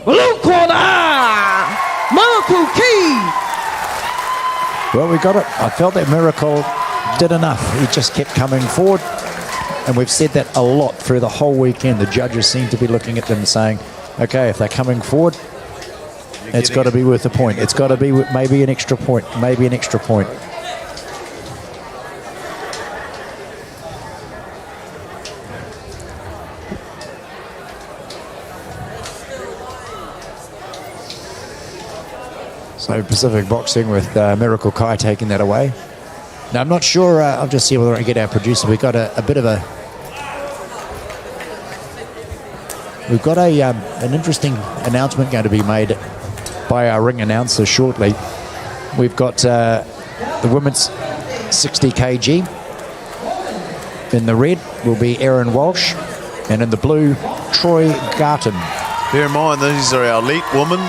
Blue corner, Miracle Key. Well, we got it. I felt that Miracle did enough. He just kept coming forward. And we've said that a lot through the whole weekend. The judges seem to be looking at them and saying, okay, if they're coming forward, it's got to be worth a point. It's got to be maybe an extra point, maybe an extra point. So Pacific Boxing with Miracle Kai taking that away. Now, I'm not sure. I'll just see whether I can get our producer. We've got a bit of a... We've got an interesting announcement going to be made by our ring announcer shortly. We've got the women's 60 kg. In the red will be Erin Walsh, and in the blue, Troy Garton. Bear in mind, these are our elite women.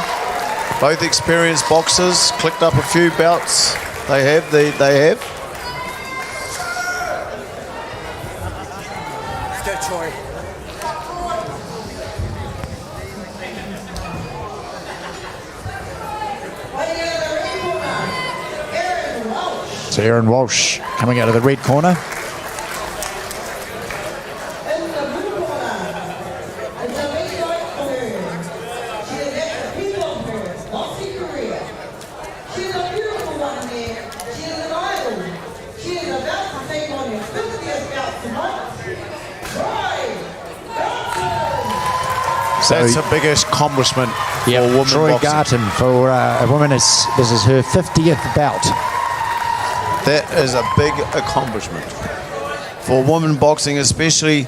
Both experienced boxers. Clicked up a few bouts. They have. They have. Let's go, Troy. So Erin Walsh coming out of the red corner. In the blue corner, it's a big fight for her. She has got the people of her, lost in Korea. She's a beautiful one there. She is an idol. She is about to take on her 50th bout tonight. Right, Johnson! That's the biggest accomplishment for women Troy boxing. Garton for a woman. This is her 50th bout. That is a big accomplishment for women boxing, especially.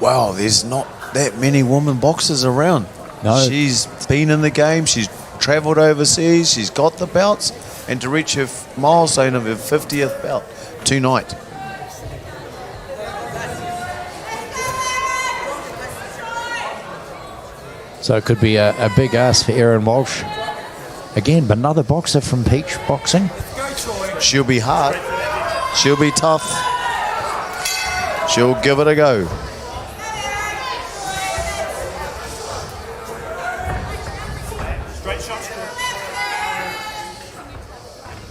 Wow, there's not that many women boxers around. No. She's been in the game. She's travelled overseas. She's got the belts, and to reach her milestone of her 50th bout tonight. So it could be a big ask for Erin Walsh. Again, another boxer from Peach Boxing. She'll be hard. She'll be tough. She'll give it a go. Straight shots.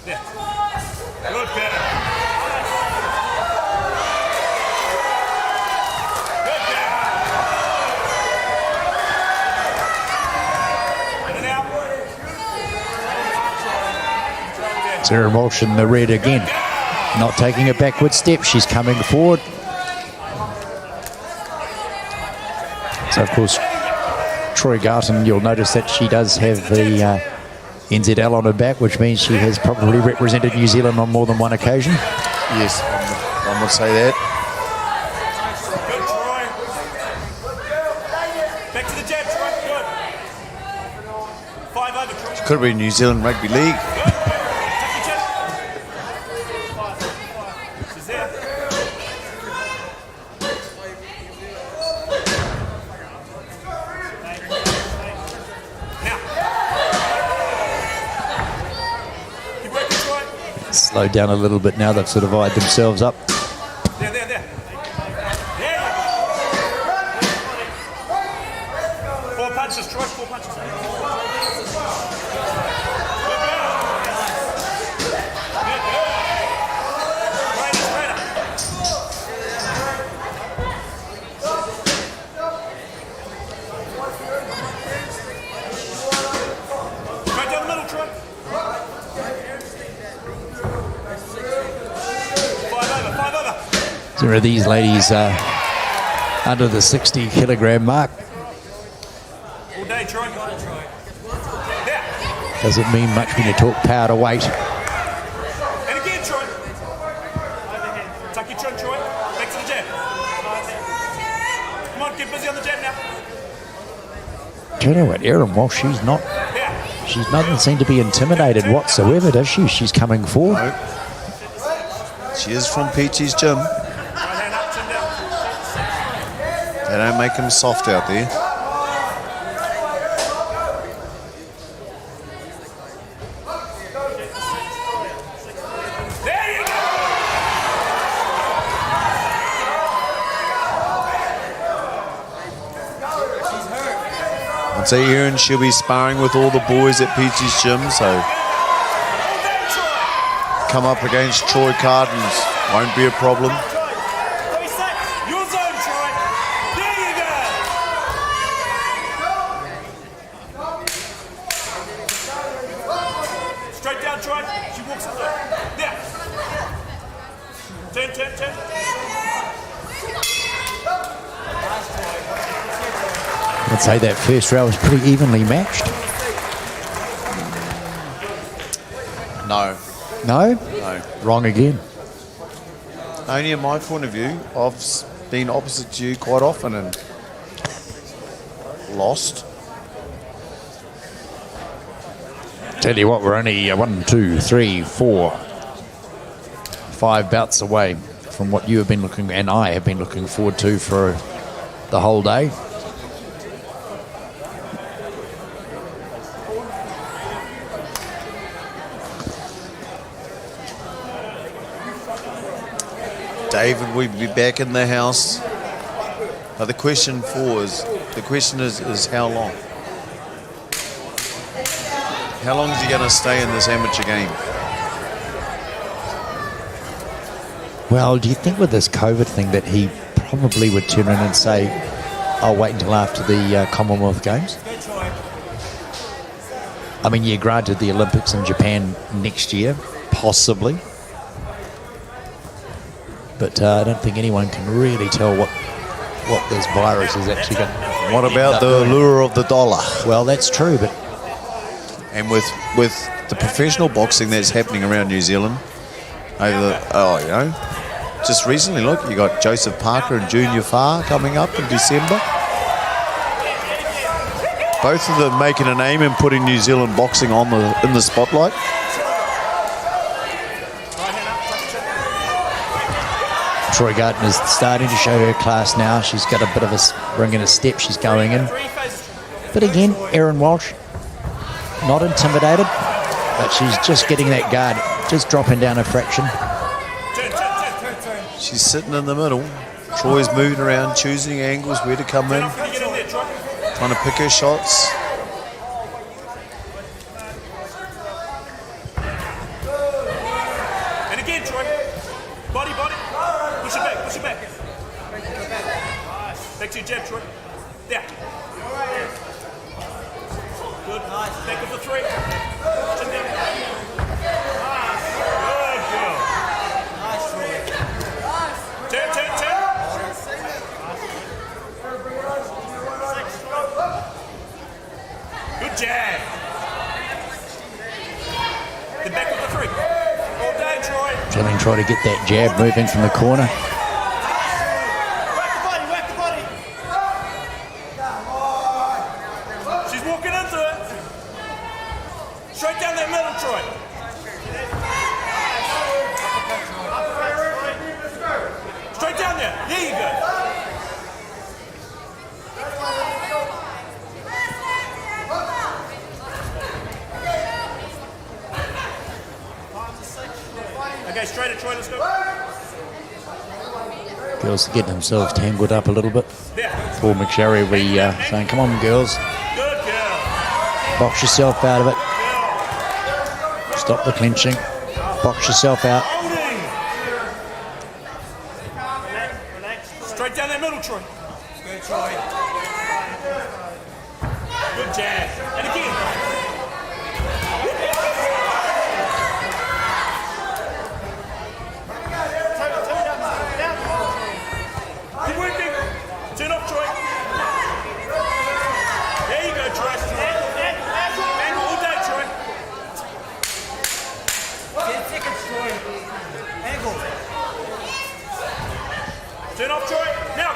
Yeah. Good, better. Good, better. In and out. Erin Walsh in the red again. Not taking a backward step. She's coming forward. So, of course, Troy Garton, you'll notice that she does have the NZL on her back, which means she has probably represented New Zealand on more than one occasion. Yes, I would say that. Good, Troy. Back to the jab, Troy. Good. 5 over, Troy. Could be New Zealand Rugby League. She's there. Now. Keep working, Troy. Slowed down a little bit now. They've sort of eyed themselves up. There. There you go. 4 punches, Troy. 4 punches. Right down the middle, Troy. 5 over. There are these ladies under the 60 kilogram mark. All day, Troy. There. Doesn't mean much when you talk power to weight. And again, Troy. Tuck your chin, Troy. Back to the jab. Come on, get busy on the jab now. Do you know what, Erin Walsh, she doesn't seem to be intimidated whatsoever, does she? She's coming forward. No. She is from Peachy's gym. Right hand up, chin down. They don't make them soft out there. There you go. I'd say Erin, she'll be sparring with all the boys at Peachy's gym, so come up against Troy Cardens won't be a problem. Very set. Your zone, Troy. There you go. Straight down, Troy. She walks up there. There. Turn. I'd say that first round was pretty evenly matched. No. No? No. Wrong again. Only in my point of view, I've been opposite to you quite often and lost. Tell you what, we're only 1, 2, 3, 4, 5 bouts away from what you have been looking, and I have been looking forward to for the whole day. David will be back in the house. But the question is how long? How long is he going to stay in this amateur game? Well, do you think with this COVID thing that he probably would turn around and say, I'll wait until after the Commonwealth Games? I mean, yeah, granted the Olympics in Japan next year, possibly. But I don't think anyone can really tell what what this virus is actually going to... What about the allure of the dollar? Well, that's true, but... And with the professional boxing that's happening around New Zealand, just recently, look, you got Joseph Parker and Junior Farr coming up in December. Both of them making a name and putting New Zealand boxing in the spotlight. Troy Gardner's starting to show her class now. She's got a bit of a ring in a step. She's going in. But again, Erin Walsh, not intimidated, but she's just getting that guard, just dropping down a fraction. She's sitting in the middle. Troy's moving around, choosing angles, where to come in, trying to pick her shots. And again, Troy. Body. Push it back. Back to your jab, Troy. There. Good. Back of the 3. Chin down. Good girl. Turn. Good jab. The back of the 3. All day, Troy. Jillian trying to get that jab moving from the corner. Whack the body. She's walking into it. Straight down that middle, Troy. Straight down there. There you go. Okay, straight at Troy, let's go. Girls are getting themselves tangled up a little bit. Paul McSherry will be saying, come on, girls. Good girl. Box yourself out of it. Stop the clinching. Box yourself out. Straight down that middle, Troy. Good, Troy. Good jab. And again. Keep working. Turn up, Troy. There you go, Troy. Angle all day, Troy. 10 seconds, Troy. Angle. Turn off, Troy. Now.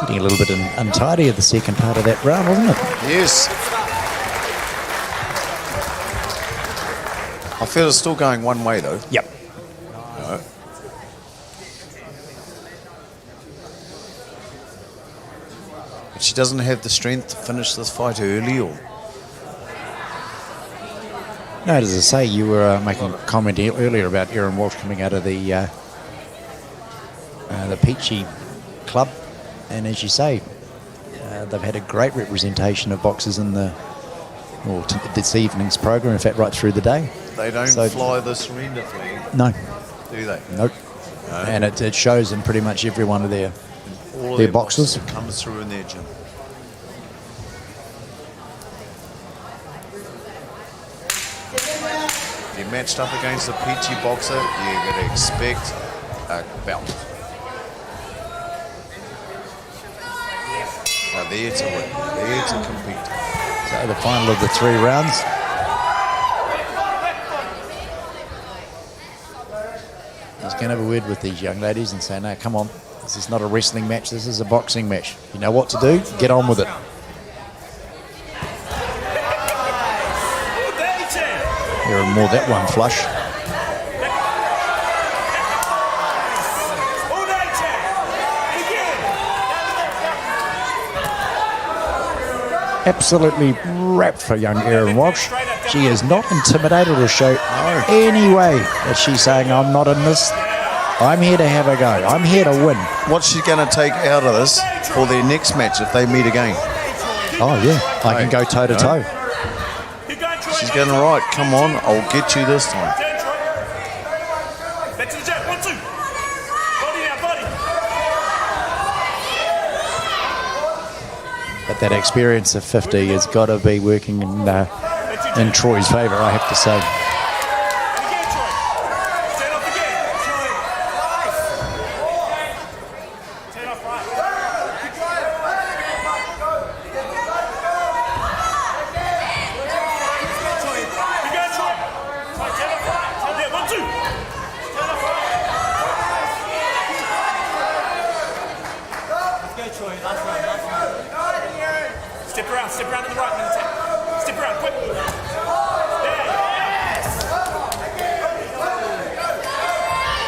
Getting a little bit untidy at the second part of that round, wasn't it? Yes. I feel it's still going one way, though. Yep. No. But she doesn't have the strength to finish this fight early, or... No, as I say, you were making a comment earlier about Erin Walsh coming out of the Peachy Club, and as you say, they've had a great representation of boxers in this evening's program, in fact, right through the day. They don't fly the surrender flag. No. Do they? Nope. No. And it shows in pretty much every one of their boxes. It comes through in their gym. If you're matched up against a peachy boxer, you're going to expect a bout. Now there to win, there to compete. So the final of the 3 rounds. He's going to have a word with these young ladies and say, no, come on, this is not a wrestling match, this is a boxing match. You know what to do, get on with it. Here and more that one flush. Absolutely wrapped for young Erin Walsh. She is not intimidated or show any way that she's saying, I'm not in this. I'm here to have a go. I'm here to win. What's she going to take out of this for their next match if they meet again? Oh, yeah. I can go toe to toe. She's going to write, come on, I'll get you this time. Back to the jab. 1, 2. Body now, body. But that experience of 50 has got to be working in Troy's favour, I have to say. Again, Troy. Stand up again. to the right, I'm going to attack. Step around, quick. There. Yes.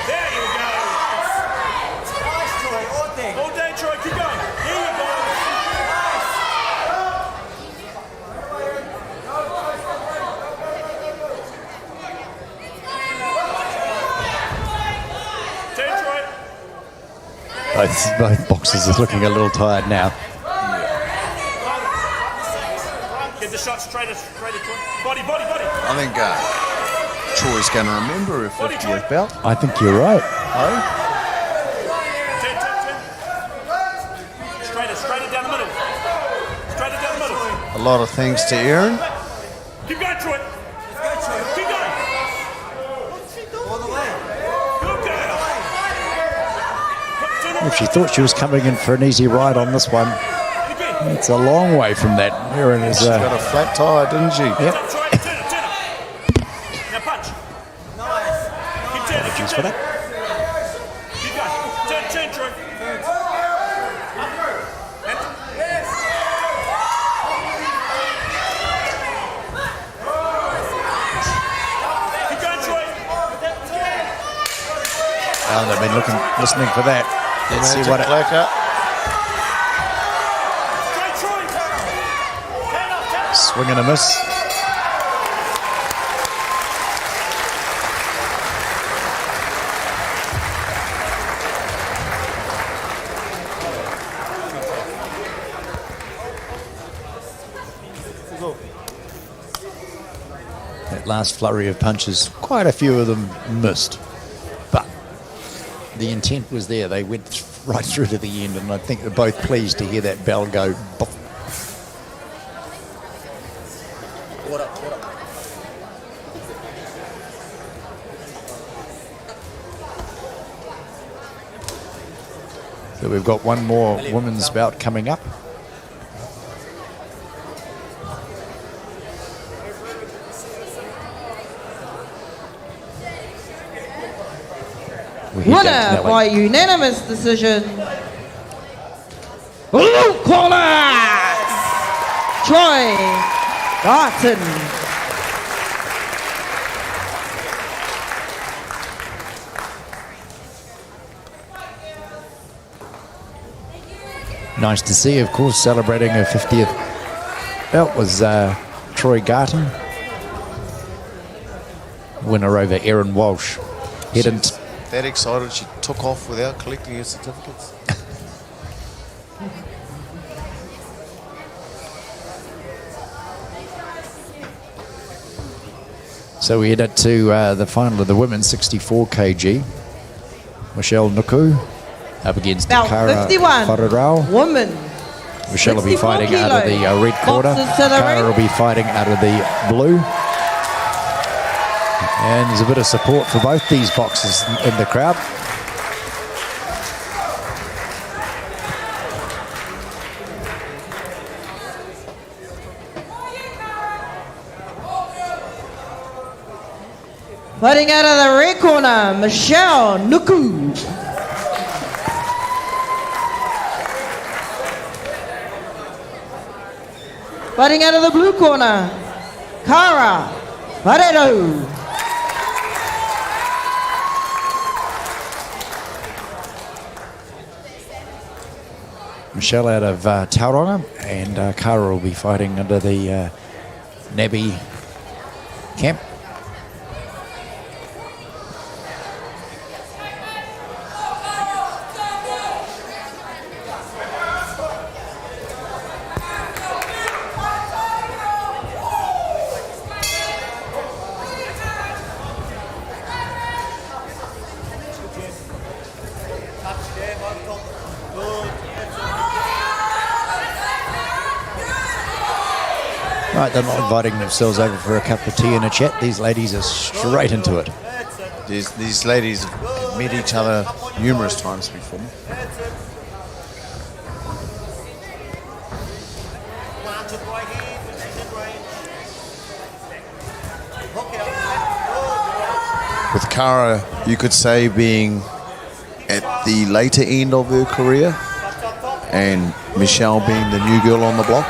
There you go. Nice, Troy. All day, Troy. Keep going. Here you go. Turn, Troy. Both boxers are looking a little tired now. Get the shot straight at Troy. Body. I think Troy's going to remember a 50th bout. I think you're right. Turn. Straight it down the middle. Straight it down the middle. A lot of thanks to Aaron. Keep going, Troy. Keep going. All the way. Good girl. If she thought she was coming in for an easy ride on this one, it's a long way from that. Erin is. She got a flat tire, didn't she? Yep. Turn it. Now punch. Nice. Keep turning. Apologies for that. Keep going. Turn, Troy. Keep going, Troy. And I've been listening for that. Let's see what it. Clacker. Swing and a miss. That last flurry of punches, quite a few of them missed. But the intent was there. They went right through to the end, and I think they're both pleased to hear that bell go. Bop. So we've got one more women's bout coming up. Winner by unanimous decision. Blue corner, Troy Garton. Nice to see, of course, celebrating her 50th bout was Troy Garton. Winner over Erin Walsh. Headed That excited, she took off without collecting her certificates. So we head to the final of the women's 64 kg. Michelle Nuku up against Bout Kara 51. Fararao. Woman. Michelle will be 64 fighting out of the red corner. Boxers to the Kara ring. will be fighting out of the blue. And there's a bit of support for both these boxers in the crowd. Fighting out of the red corner, Michelle Nuku. Fighting out of the blue corner, Kara Fararao. Michelle out of Tauranga, and Kara will be fighting under the Nabi camp. Right, they're not inviting themselves over for a cup of tea and a chat. These ladies are straight into it. These ladies have met each other numerous times before. With Kara, you could say, being at the later end of her career, and Michelle being the new girl on the block.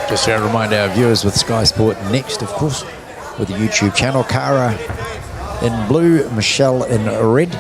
Just to remind our viewers with Sky Sport Next, of course, with the YouTube channel. Cara in blue, Michelle in red.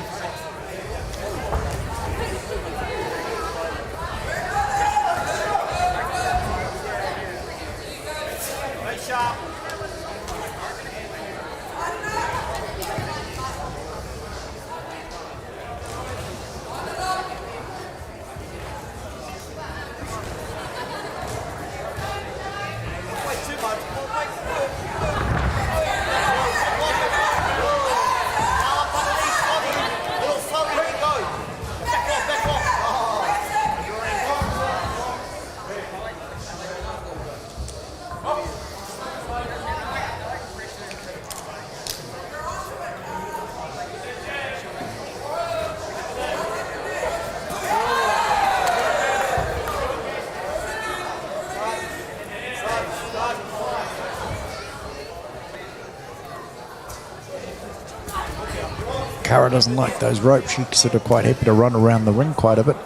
Cara doesn't like those ropes. She's sort of quite happy to run around the ring quite a bit.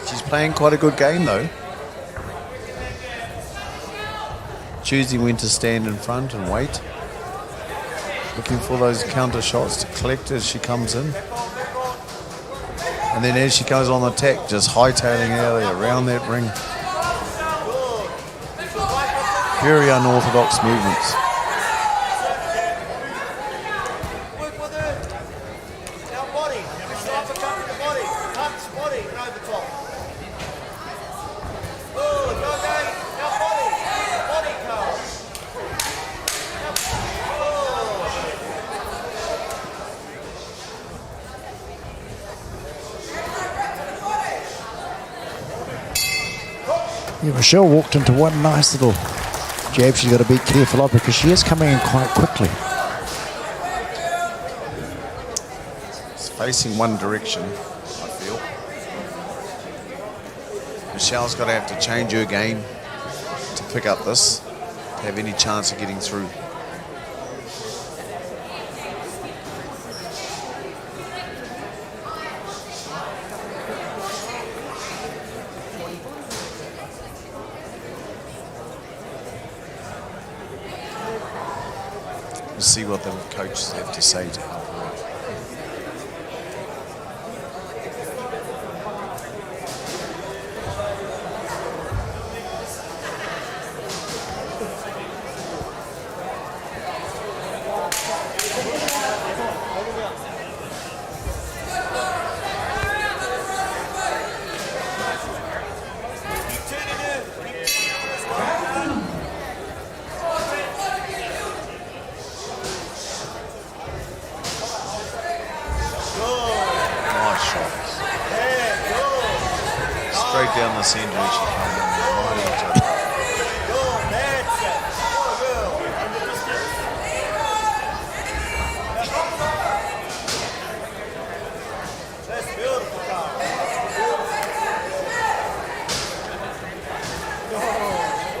She's playing quite a good game, though. Choosing when to stand in front and wait. Looking for those counter shots to collect as she comes in. And then as she goes on the attack, just hightailing Ellie around that ring. Very unorthodox movements. Yeah, Michelle walked into one nice little jab she's got to be careful of because she is coming in quite quickly. It's facing one direction, I feel. Michelle's got to have to change her game to pick up this, to have any chance of getting through. See what the coaches have to say to help her out. Straight down the centre as she comes in. Right into it. That's beautiful, Carl.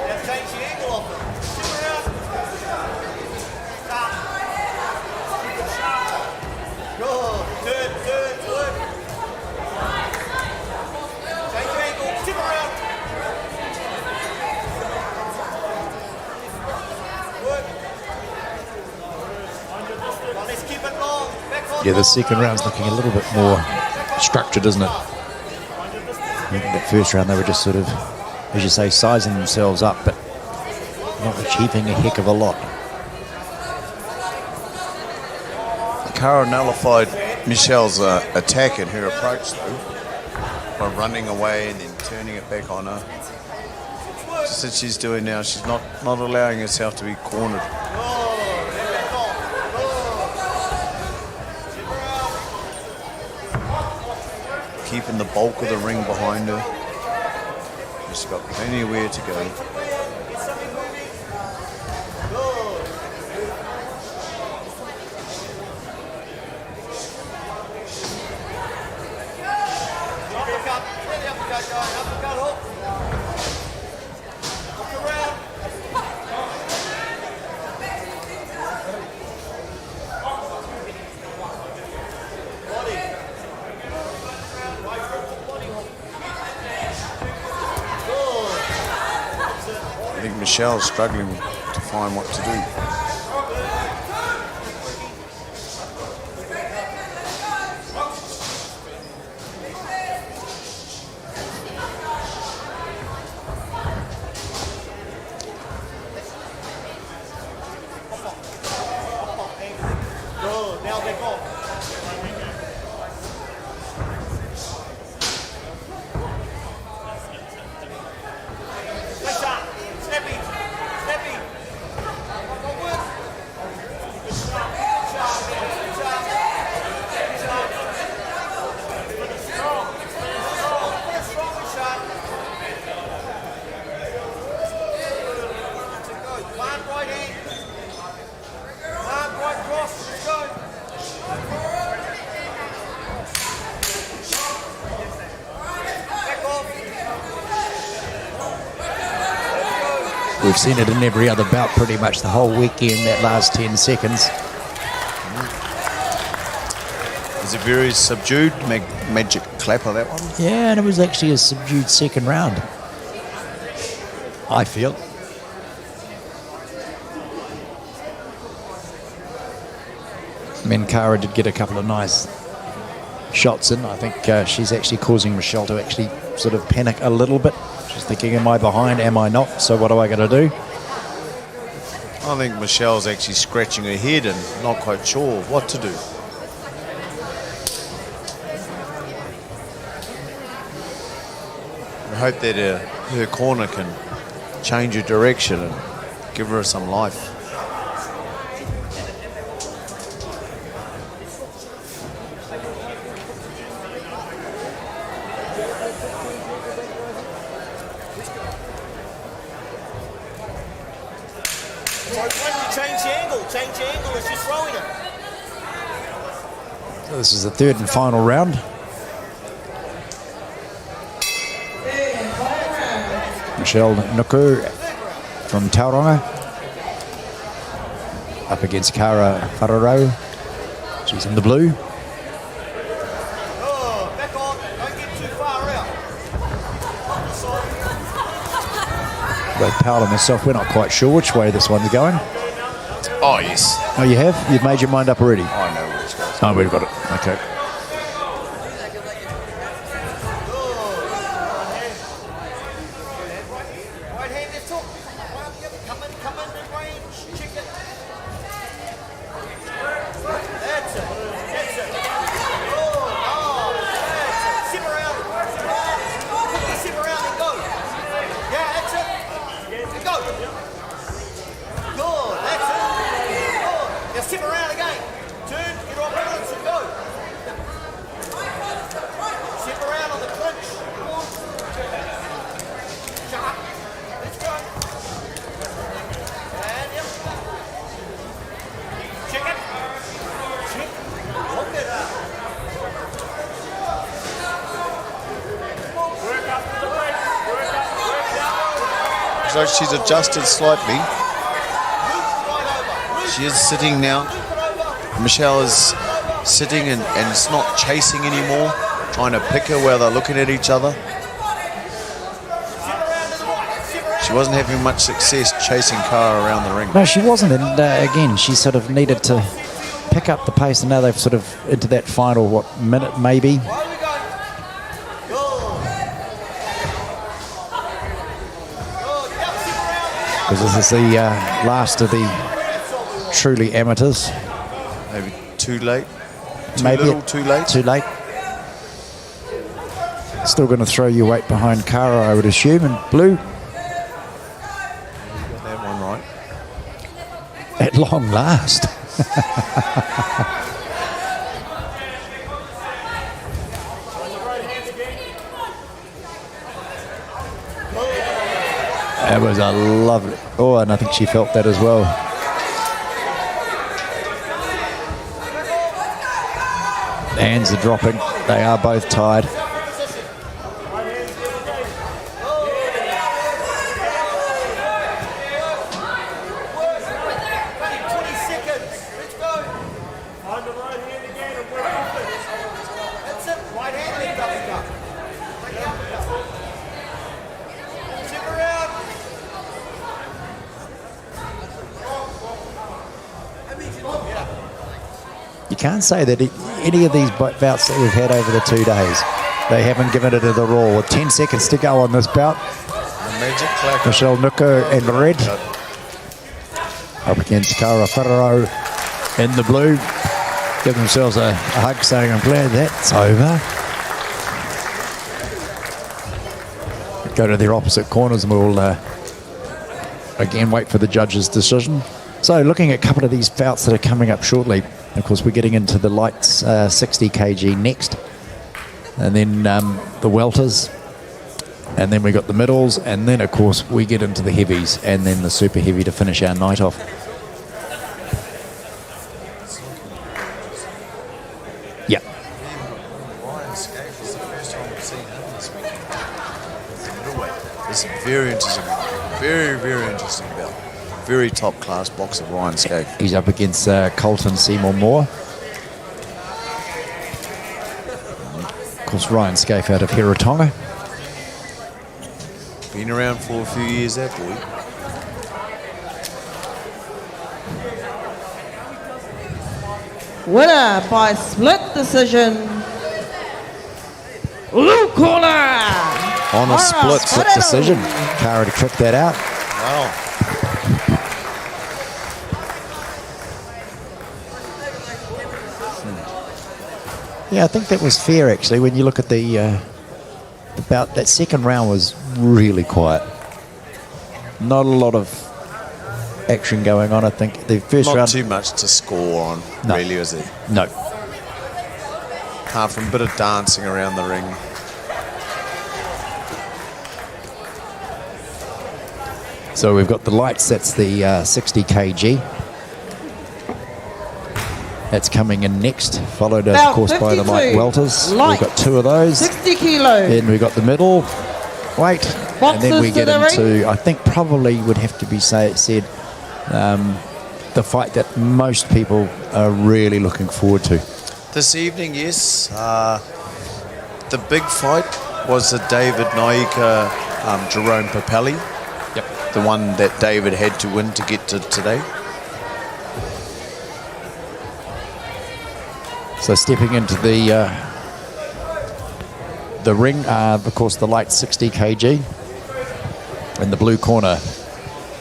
Now change the angle of it. Sit around. Stop. Good. Turn. Work. Change your angle. Tip around. Work. Well, let's keep it long. Back on. Yeah, the second round's looking a little bit more structured, isn't it? I think that first round they were just sort of, as you say, sizing themselves up, but not achieving a heck of a lot. Cara nullified Michelle's attack in her approach, though, by running away and then turning it back on her. Just as she's doing now, she's not allowing herself to be cornered. Keeping the bulk of the ring behind her. She's got plenty of where to go. Michelle's struggling to find what to do. We've seen it in every other bout pretty much the whole weekend, that last 10 seconds. Is it very subdued? Magic clapper, that one? Yeah, and it was actually a subdued second round, I feel. Menkara did get a couple of nice shots in. I think she's actually causing Michelle to actually sort of panic a little bit. She's thinking, am I behind? Am I not? So what am I going to do? I think Michelle's actually scratching her head and not quite sure what to do. I hope that her corner can change her direction and give her some life. So this is the third and final round. Michelle Nuku from Tauranga up against Cara Whararo. She's in the blue. Both Powell and myself, we're not quite sure which way this one's going. Oh, yes. Oh, you have? You've made your mind up already? I know where it's going. Oh, we've got it. Okay. So she's adjusted slightly. She is sitting now. Michelle is sitting and it's not chasing anymore, trying to pick her while they're looking at each other. She wasn't having much success chasing Cara around the ring. No, she wasn't. And again, she sort of needed to pick up the pace. And now they've sort of into that final, minute maybe. Because this is the last of the truly amateurs. Maybe too late. Too late. Too late. Still going to throw your weight behind Cara, I would assume, in blue. Got that one right. At long last. That was a lovely... Oh, and I think she felt that as well. Hands are dropping. They are both tied. can't say that any of these bouts that we've had over the 2 days, they haven't given it a raw. With 10 seconds to go on this bout, The magic clacker. Michelle Nuko in red up against Cara Ferraro in the blue. Give themselves a hug saying, I'm glad that's over. Go to their opposite corners and we'll again wait for the judge's decision. So looking at a couple of these bouts that are coming up shortly. Of course, we're getting into the lights 60 kg next. And then the welters. And then we got the middles. And then, of course, we get into the heavies. And then the super heavy to finish our night off. Yeah. Ryan Skate was the first time we've seen him this weekend. It's a middleweight. It's a very interesting, very, very interesting bout. Very top class boxer, Ryan Skate. He's up against Colton Seymour Moore. Of course, Ryan Scaife out of Hiratonga. Been around for a few years, that boy. Winner by split decision. Blue corner. On a split Decision. Cara to trick that out. Wow. Yeah, I think that was fair actually. When you look at the bout, that second round was really quiet. Not a lot of action going on. I think the first Not round. too much to score on, No. really, is it? No. Apart from a bit of dancing around the ring. So we've got the lights. That's the 60 kg. That's coming in next, followed of Bout course by the light 52, welters. light, We've got 2 of those. 60 kilo. Then we've got the middle weight, and then we Boxers get to the into, I think probably would have to be said, the fight that most people are really looking forward to. This evening, yes. The big fight was the David Naika Jerome Papelli. Yep. The one that David had to win to get to today. So stepping into the ring, of course, the light 60 kg. In the blue corner,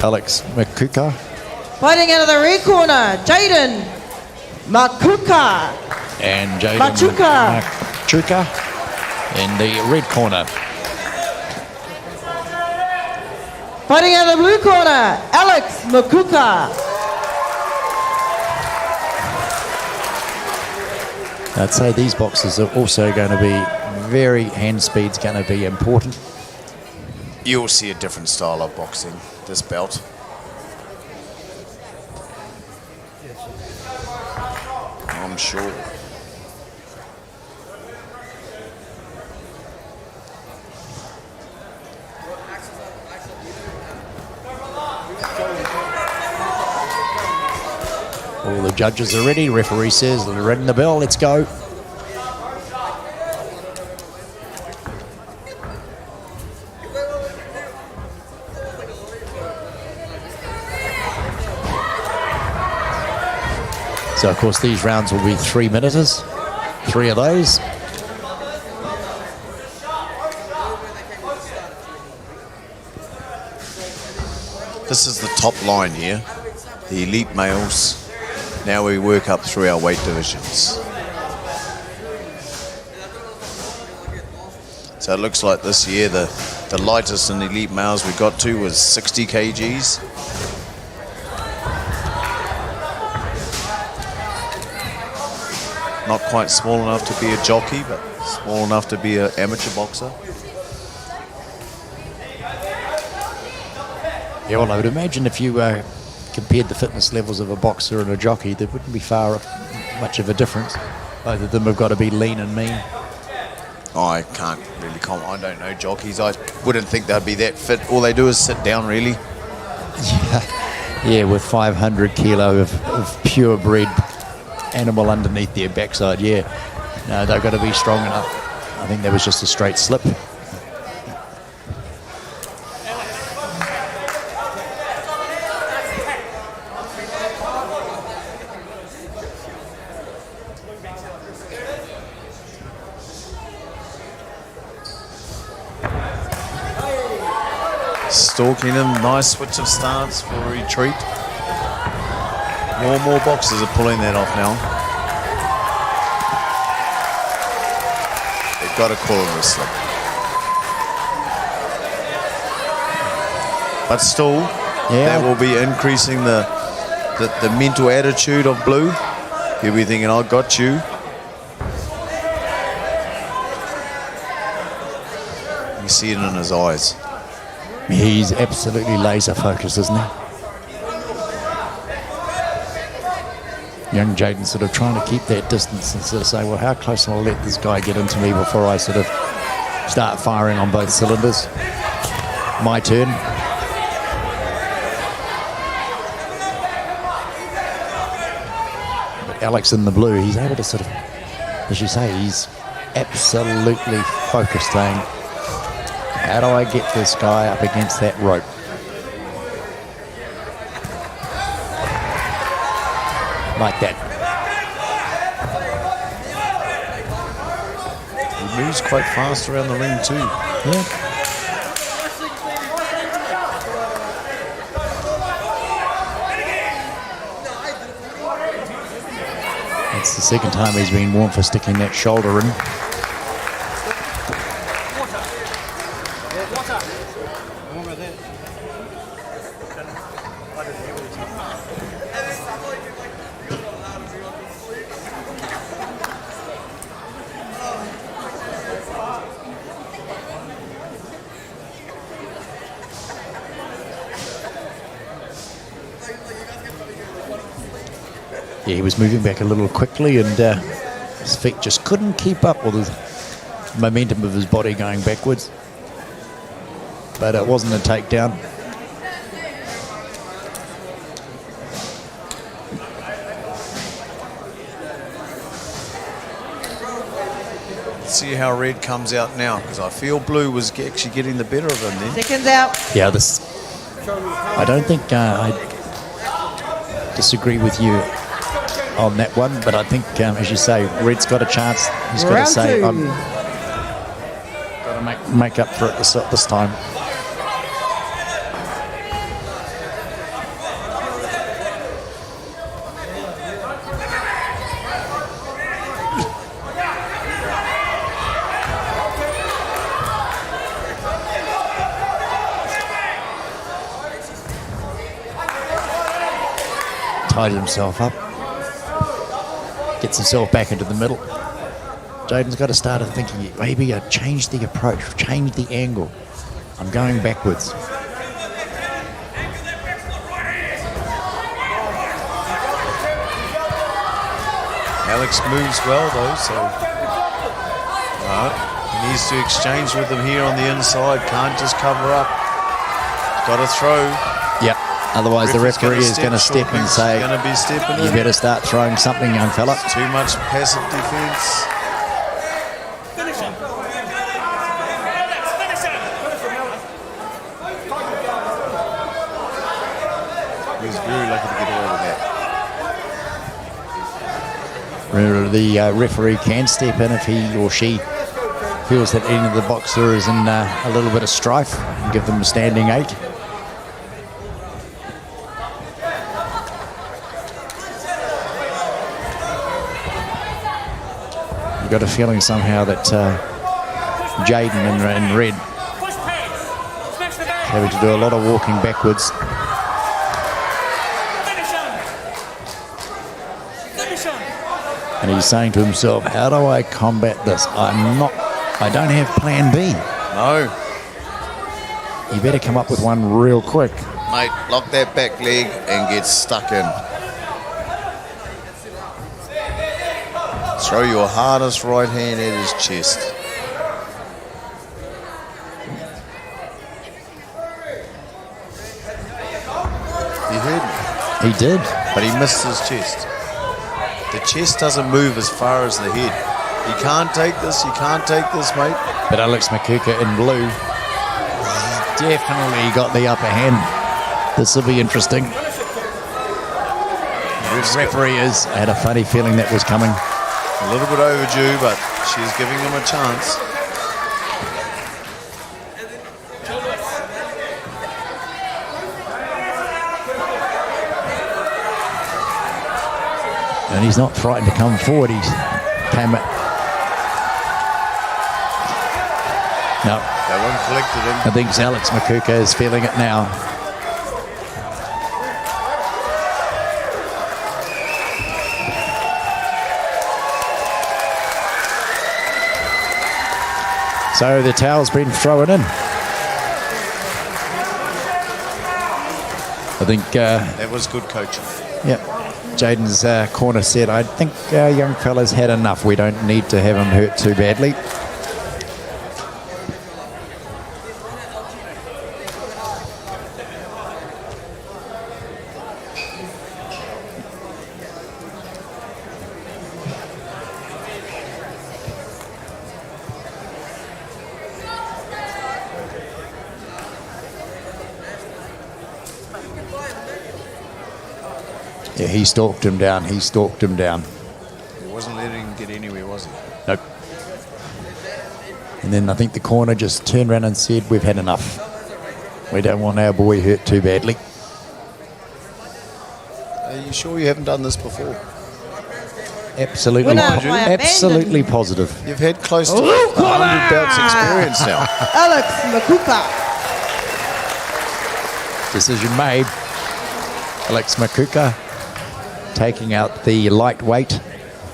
Alex Makuka. Fighting out of the red corner, Jaden Makuka. And Jaden Machuka. Machuka in the red corner. Fighting out of the blue corner, Alex Makuka. I'd say these boxers are also going to be hand speed's going to be important. You'll see a different style of boxing this bout. I'm sure. All the judges are ready. Referee says they're ringing the bell. Let's go. So, of course, these rounds will be 3 minutes. 3 of those. This is the top line here. The elite males. Now we work up through our weight divisions. So it looks like this year the lightest in elite males we got to was 60 kgs. Not quite small enough to be a jockey, but small enough to be an amateur boxer. Yeah, well, I would imagine if you compared the fitness levels of a boxer and a jockey, there wouldn't be much of a difference. Both of them have got to be lean and mean. I can't really comment. I don't know jockeys. I wouldn't think they'd be that fit. All they do is sit down, really. Yeah, with 500 kilo of purebred animal underneath their backside, yeah. No, they've got to be strong enough. I think that was just a straight slip. stalking him. Nice switch of stance for a retreat. More and more boxers are pulling that off now. They've got to call it a slip. But still, that will be increasing the mental attitude of Blue. He'll be thinking, I got you. You see it in his eyes. He's absolutely laser focused, isn't he? Young Jaden sort of trying to keep that distance and sort of say, well, how close will I let this guy get into me before I sort of start firing on both cylinders? My turn. But Alex in the blue, he's able to sort of, as you say, he's absolutely focused, saying, how do I get this guy up against that rope? Like that. He moves quite fast around the ring too. Yeah. It's the second time he's been warned for sticking that shoulder in. Yeah, he was moving back a little quickly, and his feet just couldn't keep up with the momentum of his body going backwards. But it wasn't a takedown. Let's see how Red comes out now, because I feel Blue was actually getting the better of him then. Seconds out. Yeah, this. I don't think I disagree with you on that one, but I think, as you say, Red's got a chance. He's got to say, I'm got to make up for it this time. Tied himself up. Gets himself back into the middle. Jaden's got to start thinking, maybe I change the approach, change the angle. I'm going backwards. Alex moves well though, so he needs to exchange with him here on the inside. Can't just cover up. Got to throw. Yep. Otherwise, the referee is going to step and say, you better start throwing something, young fella. Too much passive defense. He was very lucky to get away with that. Remember, the referee can step in if he or she feels that any of the boxer is in a little bit of strife and give them a standing 8. Got a feeling somehow that Jaden and Red having to do a lot of walking backwards. And he's saying to himself, how do I combat this? I don't have plan B. No. You better come up with one real quick. Mate, lock that back leg and get stuck in. Throw your hardest right hand at his chest. He hit him. He did. But he missed his chest. The chest doesn't move as far as the head. You can't take this, mate. But Alex Makuka in blue definitely got the upper hand. This will be interesting. The referee had a funny feeling that was coming. A little bit overdue, but she's giving him a chance. And he's not frightened to come forward. He's came at... No. That one collected him. I think Alex Makuka is feeling it now. So the towel's been thrown in. I think... that was good coaching. Yeah. Jaden's corner said, I think young fella's had enough. We don't need to have him hurt too badly. Yeah, he stalked him down. He stalked him down. He wasn't letting him get anywhere, was he? Nope. And then I think the corner just turned around and said, we've had enough. We don't want our boy hurt too badly. Are you sure you haven't done this before? Absolutely, absolutely positive. You've had close to 100 bouts experience now. Alex Makuka. Decision made. Alex Makuka taking out the lightweight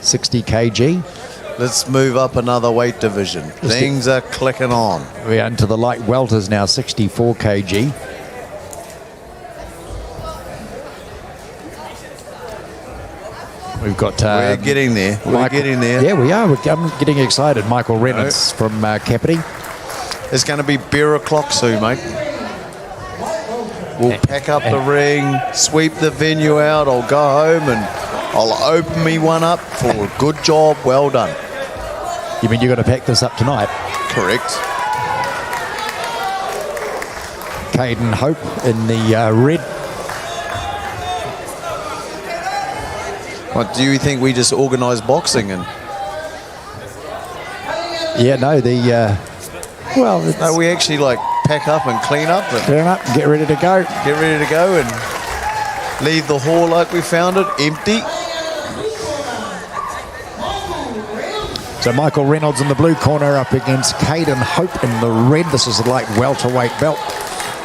60 kg. Let's move up another weight division. Things are clicking on. We're into the light welters now, 64 kg. We've got... we're getting there. We're getting there. Yeah, we are. I'm getting excited. Michael Reynolds from Kapiti. It's going to be beer o'clock soon, mate. We'll pack up the ring, sweep the venue out. I'll go home and I'll open me one up for a good job. Well done. You mean you're going to pack this up tonight? Correct. Caden Hope in the red. What, do you think we just organise boxing and... Yeah, no, well... No, we actually like pack up and clean up and... Turn up and get ready to go. Get ready to go and leave the hall like we found it, empty. So Michael Reynolds in the blue corner up against Caden Hope in the red. This is a light welterweight belt.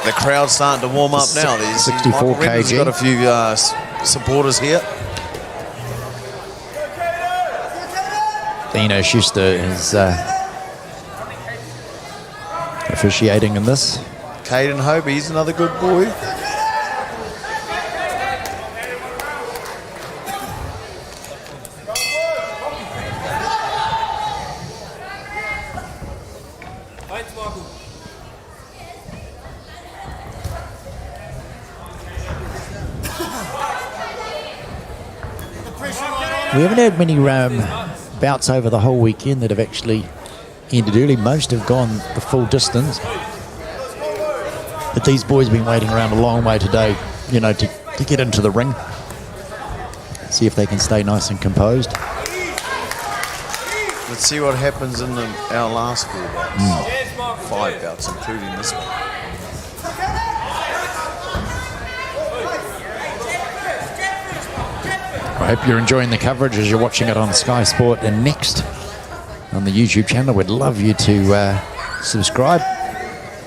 The crowd's starting to warm up now. There's 64 Michael Reynolds kg. got a few supporters here. Dino Schuster is officiating in this. Caden Hope, he's another good boy. We haven't had many bouts over the whole weekend that have actually ended early. Most have gone the full distance. But these boys have been waiting around a long way today, you know, to get into the ring. See if they can stay nice and composed. Let's see what happens in our last 4 bouts. 5 bouts, including this one. I hope you're enjoying the coverage as you're watching it on Sky Sport and Next on the YouTube channel. We'd love you to subscribe,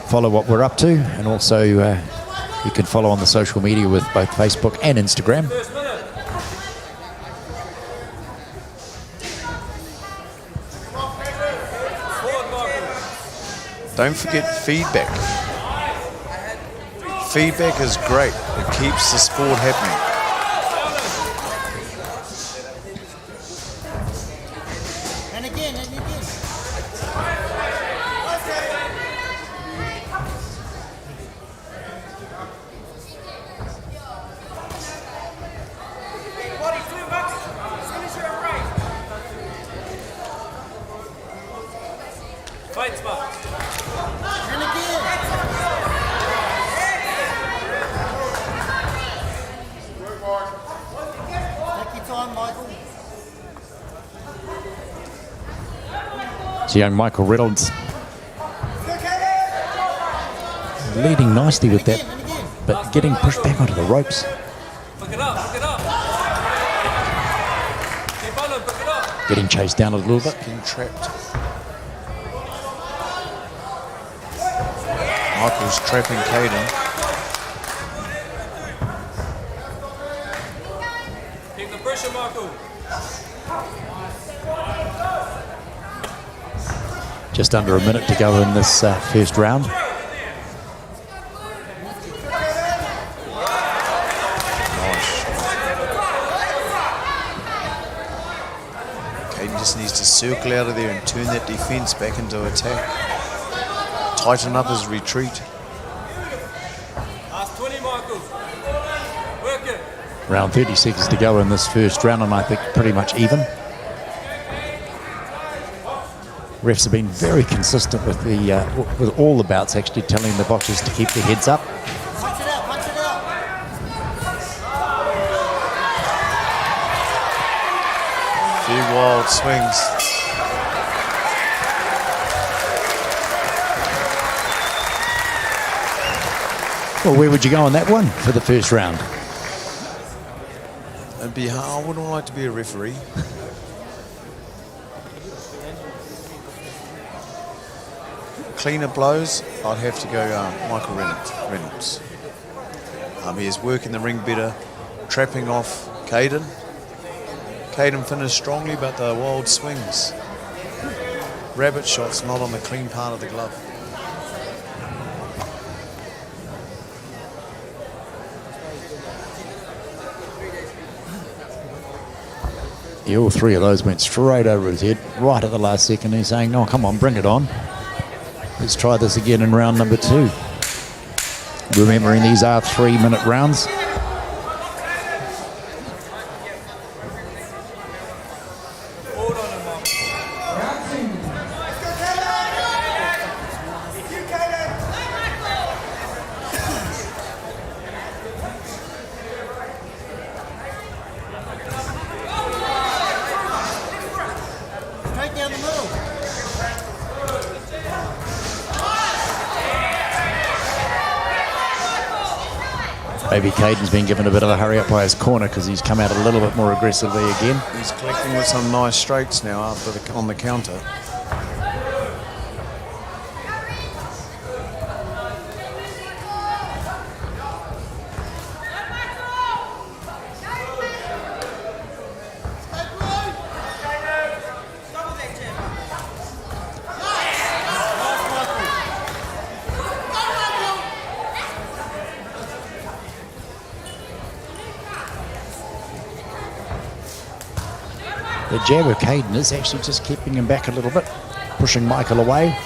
follow what we're up to, and also you can follow on the social media with both Facebook and Instagram. Don't forget feedback. Feedback is great. It keeps the sport happening. So young Michael Reynolds leading nicely with that, but getting pushed back onto the ropes. Getting chased down a little bit. Getting trapped. Michael's trapping Caden. Keep the pressure, Michael. Just under a minute to go in this first round. Caden just needs to circle out of there and turn that defence back into attack. Tighten up his retreat. Last 20, Michael. Work it. Around 30 seconds to go in this first round, and I think pretty much even. Refs have been very consistent with with all the bouts, actually telling the boxers to keep their heads up. Punch it out, punch it out. Few wild swings. Well, where would you go on that one for the first round? I wouldn't like to be a referee. Cleaner blows, I'd have to go Michael Reynolds. He is working the ring better, trapping off Caden. Caden finished strongly, but the wild swings. Rabbit shots not on the clean part of the glove. Yeah, all three of those went straight over his head, right at the last second. He's saying, "Oh, come on, bring it on. Let's try this again in round number 2." Remembering these are 3-minute rounds. Straight down the middle. Maybe Caden's been given a bit of a hurry up by his corner because he's come out a little bit more aggressively again. He's collecting with some nice straights now after on the counter. The jab of Caden is actually just keeping him back a little bit, pushing Michael away.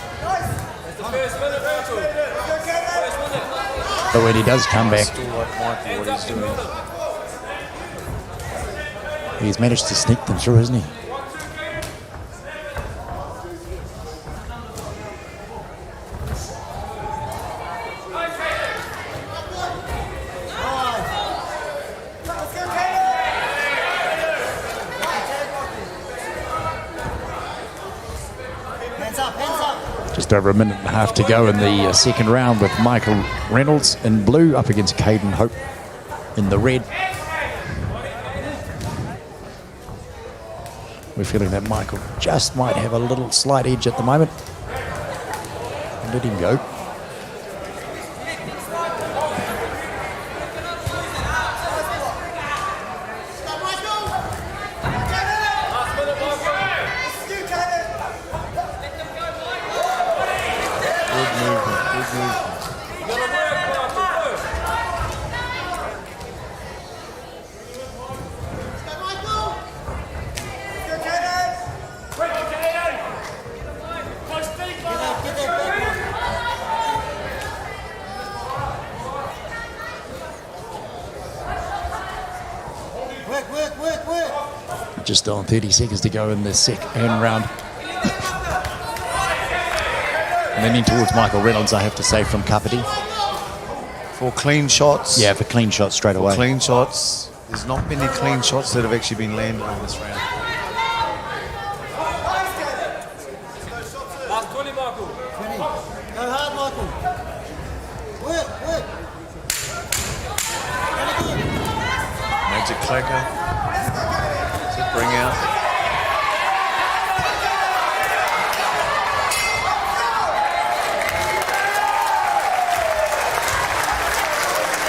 But when he does come back, Still like Michael, what he's doing. he's managed to sneak them through, hasn't he? Hands up, hands up. Just over a minute and a half to go in the second round with Michael Reynolds in blue up against Caden Hope in the red. We're feeling that Michael just might have a little slight edge at the moment. Let him go. Just on 30 seconds to go in the second round. And then in towards Michael Reynolds, I have to say, from Kapiti. For clean shots. Yeah, for clean shots straight away. Clean shots. There's not many clean shots that have actually been landed on this round. Last 20, Michael. 20. Go hard, Michael. Work, work. Very good. Magic clacker. Bring out.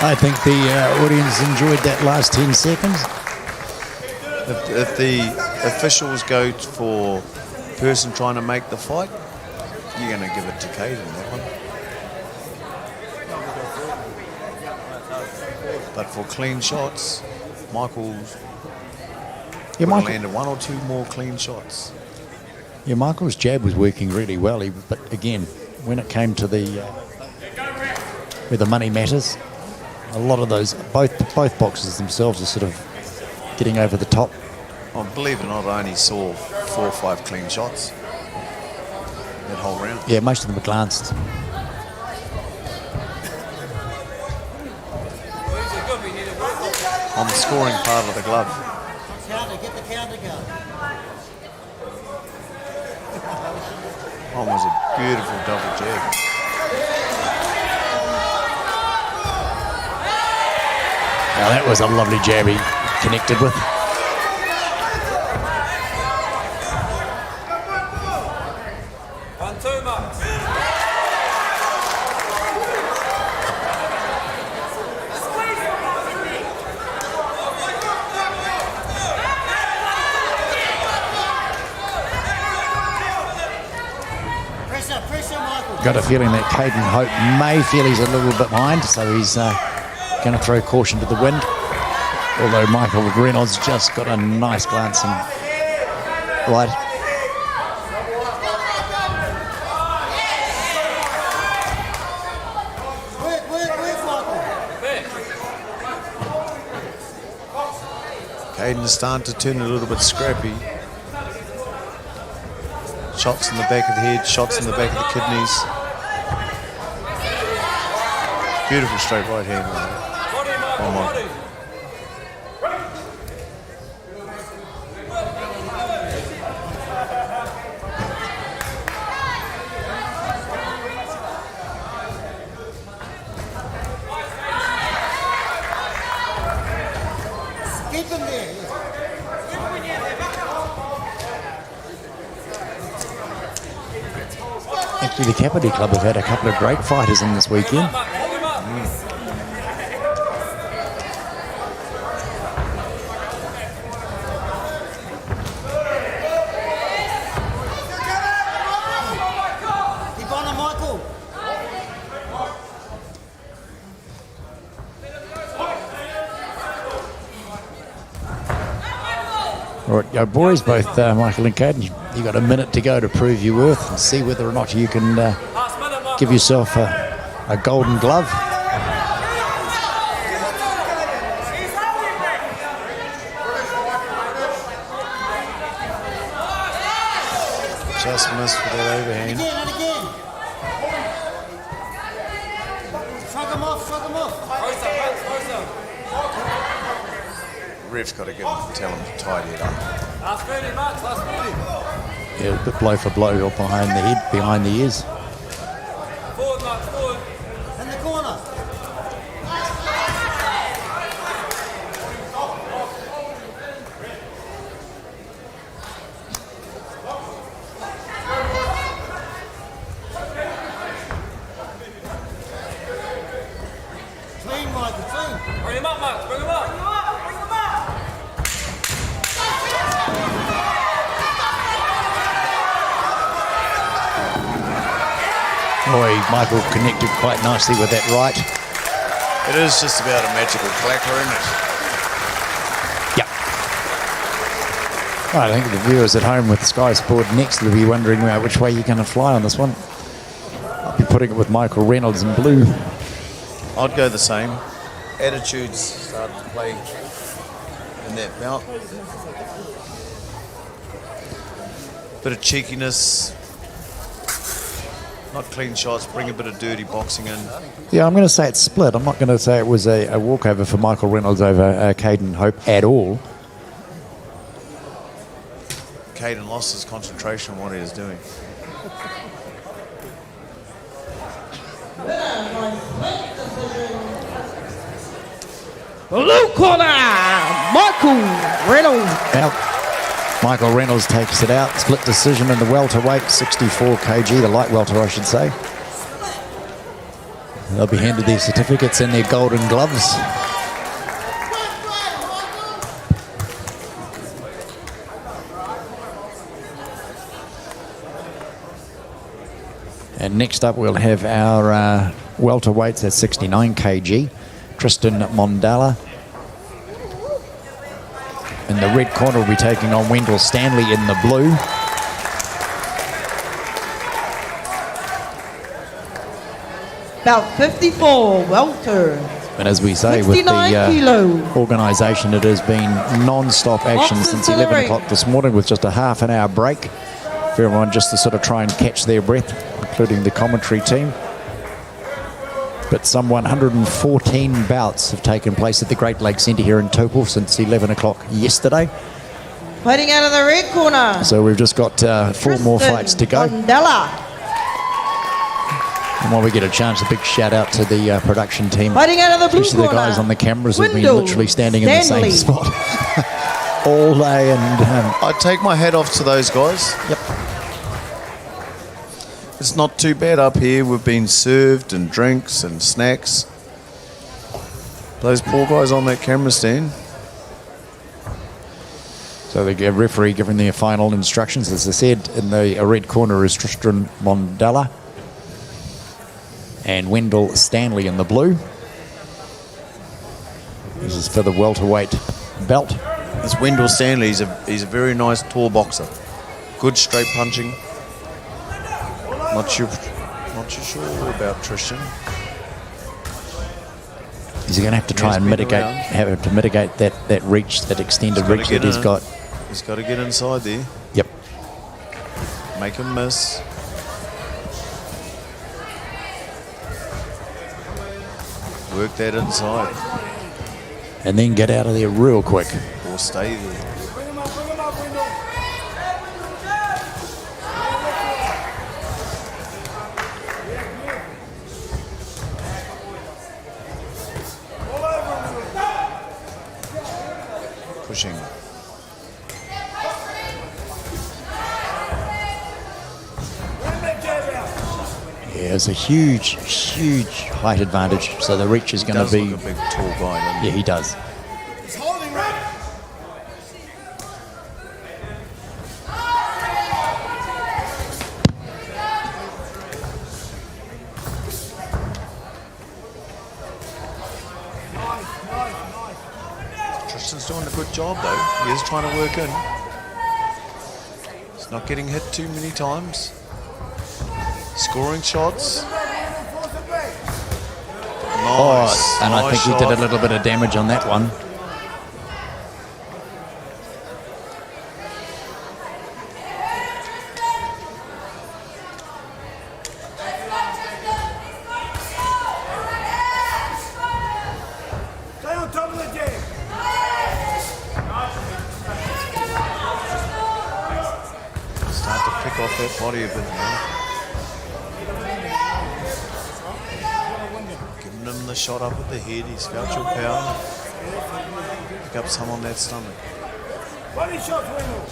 I think the audience enjoyed that last 10 seconds. If the officials go for person trying to make the fight, you're going to give it to Caden, that one. But for clean shots, Michael's landed one or two more clean shots. Yeah, Michael's jab was working really well, but again, when it came to the where the money matters, a lot of those, both boxers themselves are sort of getting over the top. I believe it or not, I only saw 4 or 5 clean shots that whole round. Yeah, most of them were glanced. On the scoring part of the glove. Counter, get the counter going. One was a beautiful double jab. Now that was a lovely jab he connected with. 1-2, Max. Pressure, Michael. Got a feeling that Caden Hope may feel he's a little bit behind, so he's going to throw caution to the wind. Although Michael Reynolds just got a nice glance and right. Work, Michael. Caden's starting to turn a little bit scrappy. Shots in the back of the head, shots in the back of the kidneys. Beautiful straight right hand. Oh my. Keep him there. Actually, the Kapiti Club have had a couple of great fighters in this weekend. Keep on him, Michael. All right, yo, boys, both Michael and Caden, you got a minute to go to prove your worth and see whether or not you can give yourself a golden glove. Just missed with that overhand. Again and again. Shrug him off. Ref's got to tell him to tidy it up. Last 30, Max, last 30. Yeah, a bit blow for blow up behind the head, behind the ears. Forward, Max, forward. In the corner. Clean, Michael, clean. Bring him up, Max, bring him up. Boy, Michael connected quite nicely with that right. It is just about a magical clacker, isn't it? Yep. Well, I think the viewers at home with Sky Sport Next will be wondering which way you're going to fly on this one. I'll be putting it with Michael Reynolds in blue. I'd go the same. Attitudes started to play in that bout. Bit of cheekiness. Not clean shots, bring a bit of dirty boxing in. Yeah, I'm going to say it's split. I'm not going to say it was a walkover for Michael Reynolds over Caden Hope at all. Caden lost his concentration on what he was doing. Blue corner, Michael Reynolds. Now, Michael Reynolds takes it out. Split decision in the welterweight, 64 kg, the light welter, I should say. They'll be handed their certificates and their golden gloves. And next up we'll have our welterweights at 69 kg. Tristan Mondala. In the red corner will be taking on Wendell Stanley in the blue. About 54, welter. And as we say, with the organisation, it has been non-stop action since 11 o'clock this morning with just a half an hour break for everyone just to sort of try and catch their breath, including the commentary team. But some 114 bouts have taken place at the Great Lakes Centre here in Taupo since 11 o'clock yesterday. Fighting out of the red corner. So we've just got 4 more fights to go. Mondala. And while we get a chance, a big shout out to the production team. Fighting out of the blue especially corner. the guys on the cameras who've been Wendell literally standing in the Stanley. same spot all day. And I take my hat off to those guys. Yep. It's not too bad up here. We've been served and drinks and snacks. Those poor guys on that camera stand. So the referee giving their final instructions. As I said, in the red corner is Tristan Mondala and Wendell Stanley in the blue. This is for the welterweight belt. This Wendell Stanley, he's a very nice tall boxer. Good straight punching. Not too sure about Tristan. Is he going to have to try and mitigate that reach, that extended reach that he's got? He's got to get inside there. Yep. Make him miss. Work that inside. And then get out of there real quick. Or stay there. Pushing. Yeah, it's a huge height advantage. So the reach is going to be... Look a big, tall guy, doesn't he? Yeah, he does. He's holding right. Tristan's doing a good job, though. He is trying to work in. He's not getting hit too many times. Scoring shots. Nice. Oh, and I Nice think he shot. did a little bit of damage on that one. Stay on top of the game. Start to pick off that body a bit now. Giving him the shot up at the head. He's got your power. Pick up some on that stomach. Body shot, Wendell.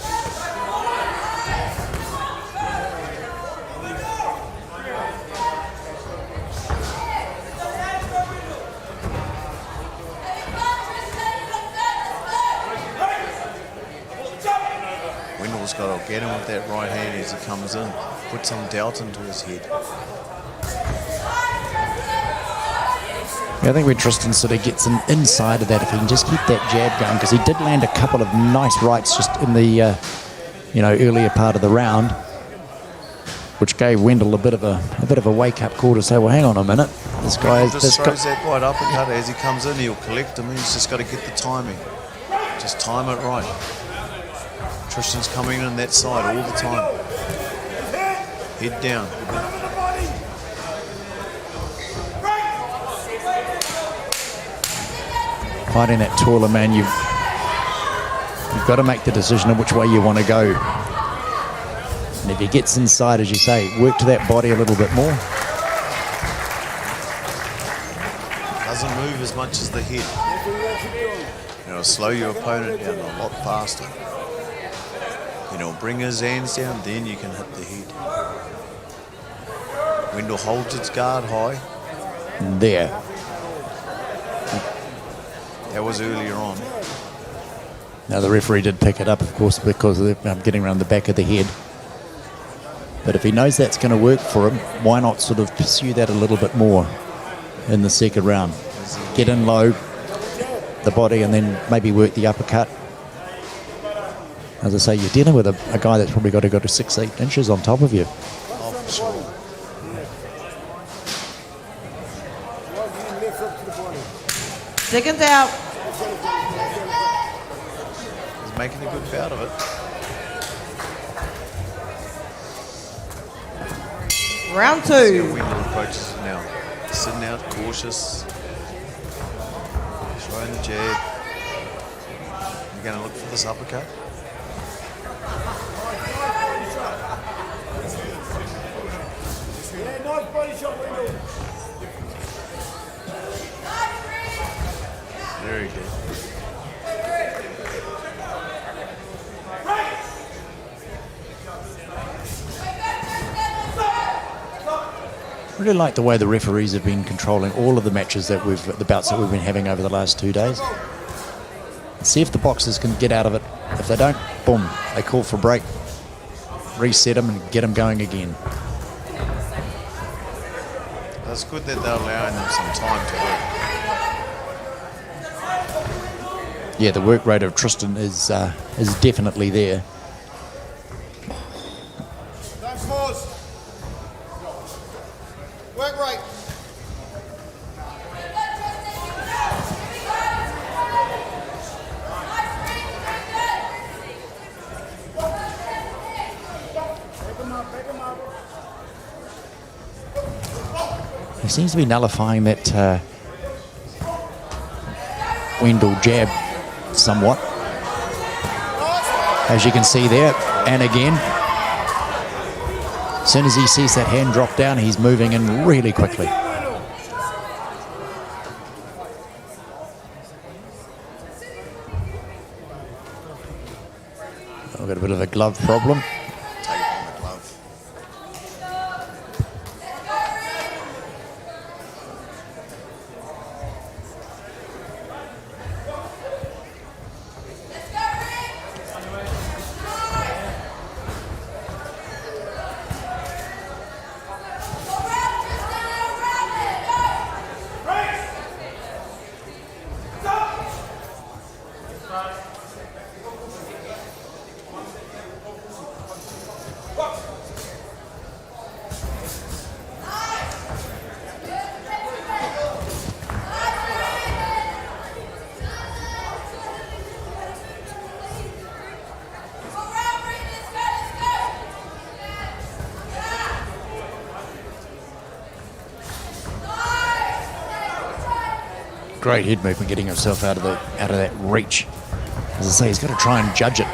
Wendell's got to get him with that right hand as he comes in. Put some doubt into his head. Yeah, I think when Tristan sort of gets inside of that, if he can just keep that jab going, because he did land a couple of nice rights just in the earlier part of the round, which gave Wendell a bit of a wake up call to say, well, hang on a minute, this guy Just throws that right uppercut as he comes in. He'll collect him. He's just got to get the timing. Just time it right. Tristan's coming in that side all the time. Head down. fighting that taller man, you've got to make the decision of which way you want to go. And if he gets inside, as you say, work to that body a little bit more. Doesn't move as much as the head. Slow your opponent down a lot faster. Bring his hands down, then you can hit the head. Wendell holds its guard high. there. That was earlier on. Now the referee did pick it up, of course, because of getting around the back of the head. But if he knows that's going to work for him, why not sort of pursue that a little bit more in the second round? Get in low, the body, and then maybe work the uppercut. As I say, you're dealing with a guy that's probably got to go to 6-8 inches on top of you. Oh, for sure. Seconds out. He's making a good bout of it. Round See how 2. Wendell approaches it now. Sitting out, cautious. Throwing the jab. You're going to look for this uppercut. Yeah, nice body shot, Wendell. Very good. I really like the way the referees have been controlling all of the matches that the bouts that we've been having over the last 2 days. See if the boxers can get out of it. If they don't, boom, they call for a break, reset them and get them going again. It's good that they're allowing them some time to work. Yeah, the work rate of Tristan is definitely there. Don't pause. Work right. He seems to be nullifying that Wendell jab somewhat, as you can see there. And again, as soon as he sees that hand drop down, he's moving in really quickly. We've got a bit of a glove problem. Take on the glove. Great head movement, getting himself out of that reach. As I say, he's got to try and judge it.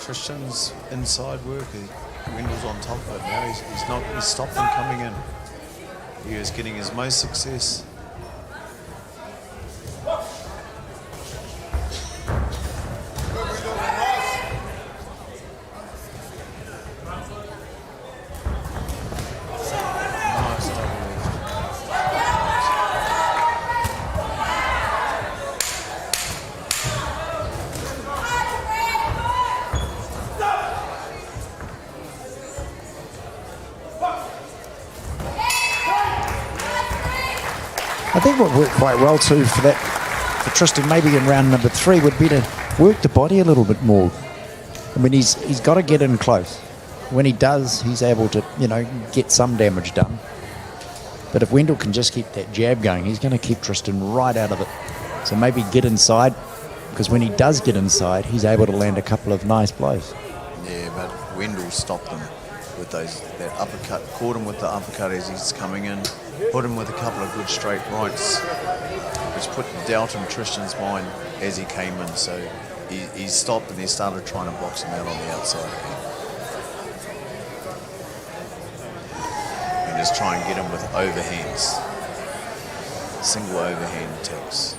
Christian's inside work. Wendell's on top of it now. He's stopped them coming in. He is getting his most success. Nice double left. I think what worked quite well too for Tristan, maybe in round number 3, would be to work the body a little bit more. I mean, he's got to get in close. When he does, he's able to, get some damage done. But if Wendell can just keep that jab going, he's going to keep Tristan right out of it. So maybe get inside, because when he does get inside, he's able to land a couple of nice blows. Yeah, but Wendell stopped them with that uppercut, caught him with the uppercut as he's coming in, put him with a couple of good straight rights, which put doubt in Tristan's mind as he came in. So he stopped and he started trying to box him out on the outside again. And just try and get him with overhands, single overhand attacks.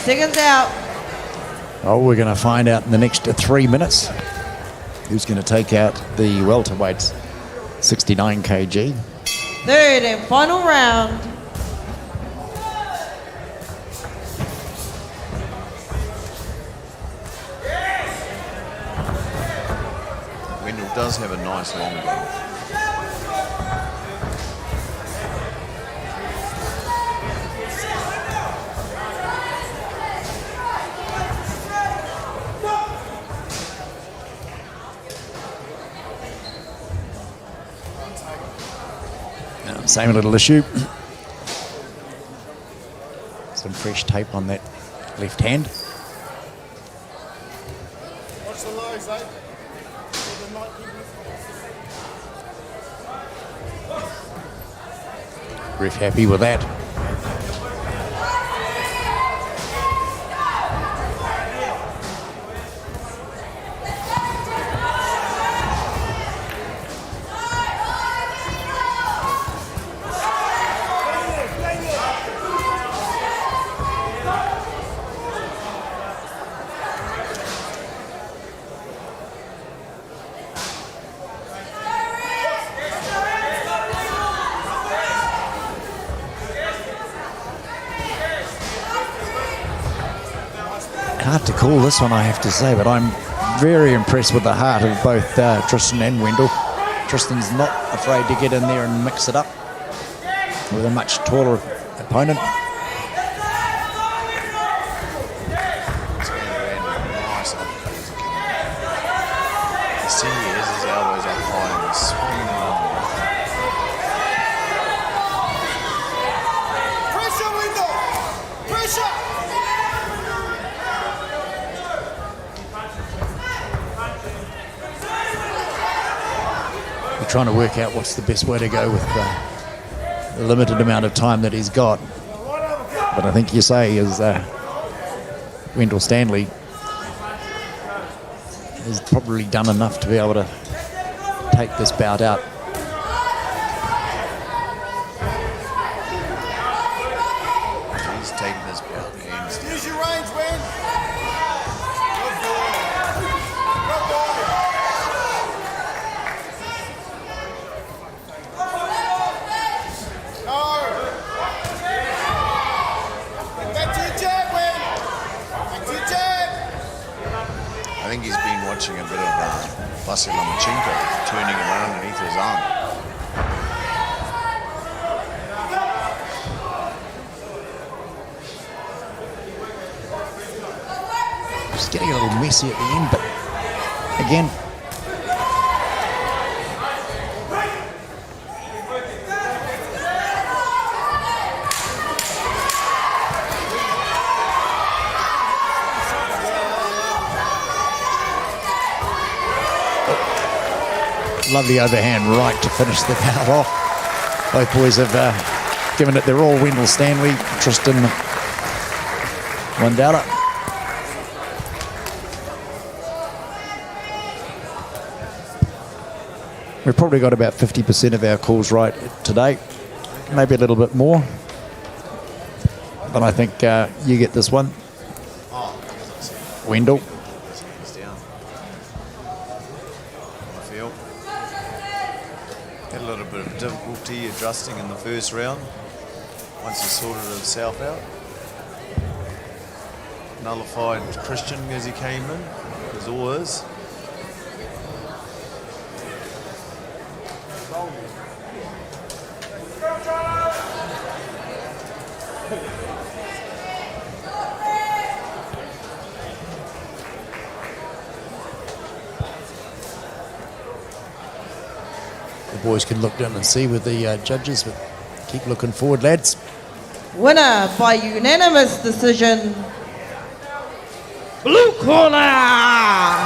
Seconds out. Oh, we're going to find out in the next 3 minutes. who's going to take out the welterweights, 69 kg. Third and final round. Wendell does have a nice long game. Same little issue. Some fresh tape on that left hand. Watch the lows, eh? Ref happy with that. Hard to call this one, I have to say, but I'm very impressed with the heart of both Tristan and Wendell. Tristan's not afraid to get in there and mix it up with a much taller opponent. You see he has his elbows up high and he's swinging along. Pressure, Wendell! Pressure! We're trying to work out what's the best way to go with the limited amount of time that he's got. But I think you say is Wendell Stanley has probably done enough to be able to take this bout out. He's taking this bout hands down. Use your range, Wen. Good boy. Good boy. No. Back to your jab, Wen. Back to your jab. I think he's been watching a bit of Vasil Lomachenko turning around underneath his arm. Just getting a little messy at the end, but again, lovely overhand right to finish the bout off. Both boys have given it their all. Wendell Stanley, Tristan Mondala. We've probably got about 50% of our calls right today, maybe a little bit more. But I think you get this one. Wendell. He's down. I feel. Had a little bit of difficulty adjusting in the first round. Once he sorted himself out. Nullified Christian as he came in, as always. The boys can look down and see with the judges, but keep looking forward, lads. Winner by unanimous decision. Blue corner.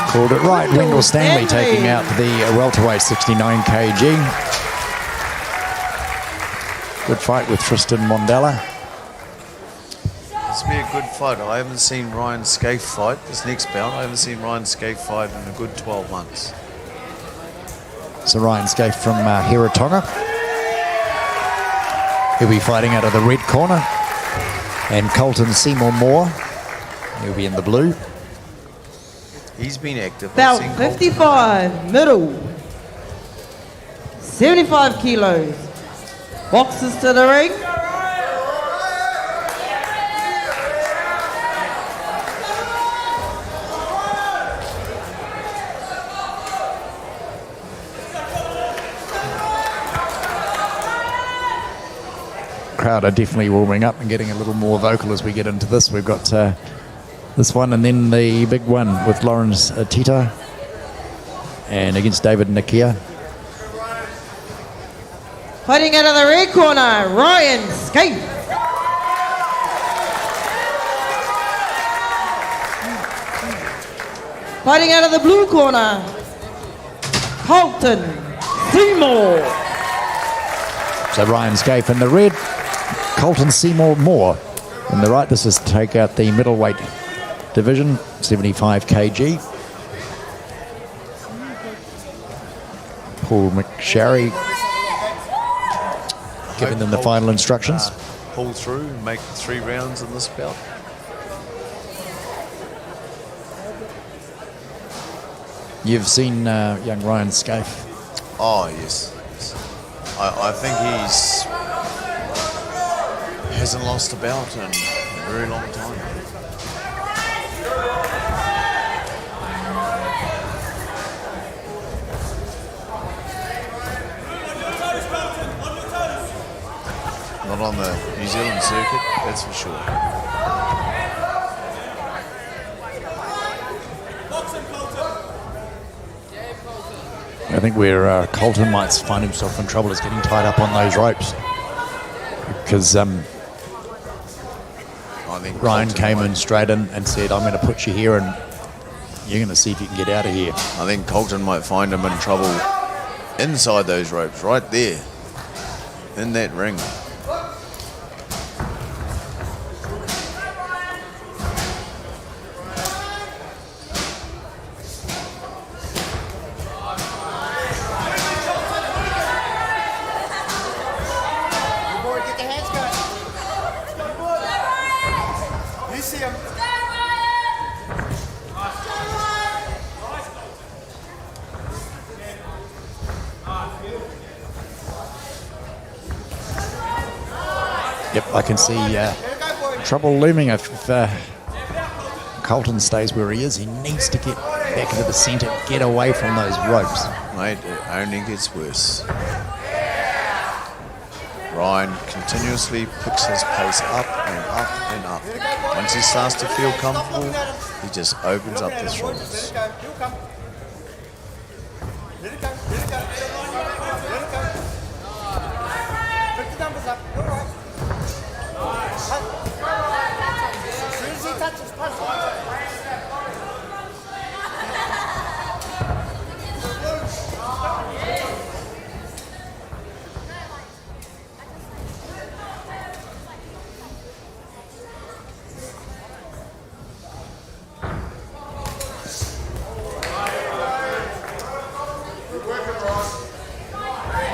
Called it right. Wendell Stanley taking out the welterweight 69 kg. Good fight with Tristan Mondala. This will be a good fight. I haven't seen Ryan Scaife fight this next bout. I haven't seen Ryan Scaife fight in a good 12 months. So Ryan Scaife from Heratonga. He'll be fighting out of the red corner. And Colton Seymour Moore, he'll be in the blue. He's been active. I've Belt seen Colton. 55, middle. 75 kilos. Boxes to the ring. Crowd are definitely warming up and getting a little more vocal as we get into this. We've got this one and then the big one with Lawrence Tita and against David Nakia. Fighting out of the red corner, Ryan Scaife. Fighting out of the blue corner, Colton Seymour. So Ryan Scaife in the red, Colton Seymour Moore in the right. This is to take out the middleweight division, 75 kg. Paul McSharry giving them the final instructions. Pull through and make 3 rounds in this bout. You've seen young Ryan Scaife. Oh, yes. I think hasn't lost a bout in a very long time. Not on the New Zealand circuit, that's for sure. I think where Colton might find himself in trouble is getting tied up on those ropes. Because I think Ryan Colton came might- in straight in and said, I'm going to put you here and you're going to see if you can get out of here. I think Colton might find him in trouble inside those ropes, right there, in that ring. Yep, I can see trouble looming if Colton stays where he is. He needs to get back into the centre, get away from those ropes. Mate, it only gets worse. Ryan continuously picks his pace up and up and up. Once he starts to feel comfortable, he just opens up the throttles.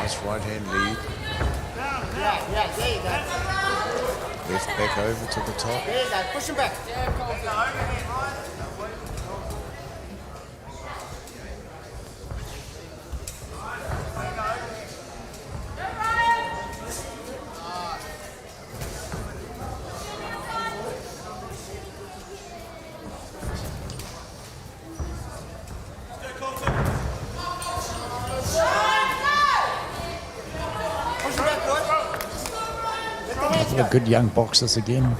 Nice right hand lead. Left back over to the top. Push him back. A good young boxers again.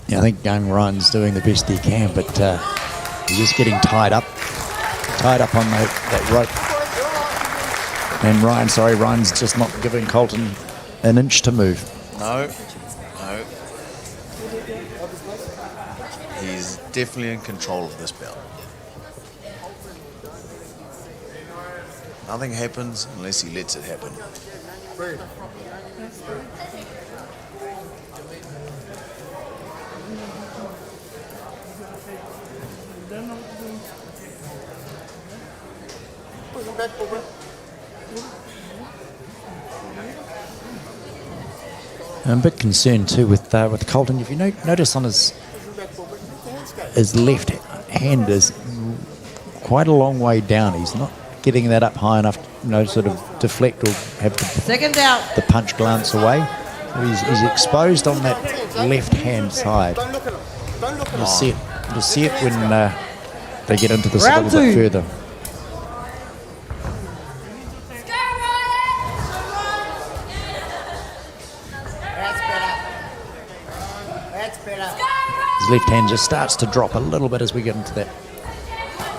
Yeah, I think young Ryan's doing the best he can, but he's just getting tied up on that rope. And Ryan's just not giving Colton an inch to move. No. He's definitely in control of this bout. Nothing happens unless he lets it happen. I'm a bit concerned too with Colton. If you notice on his left hand is quite a long way down. He's not getting that up high enough, sort of deflect or have Second out. the punch glance away. He's exposed on that left hand side. You'll see it when they get into this a Round little bit two. further. His left hand just starts to drop a little bit as we get into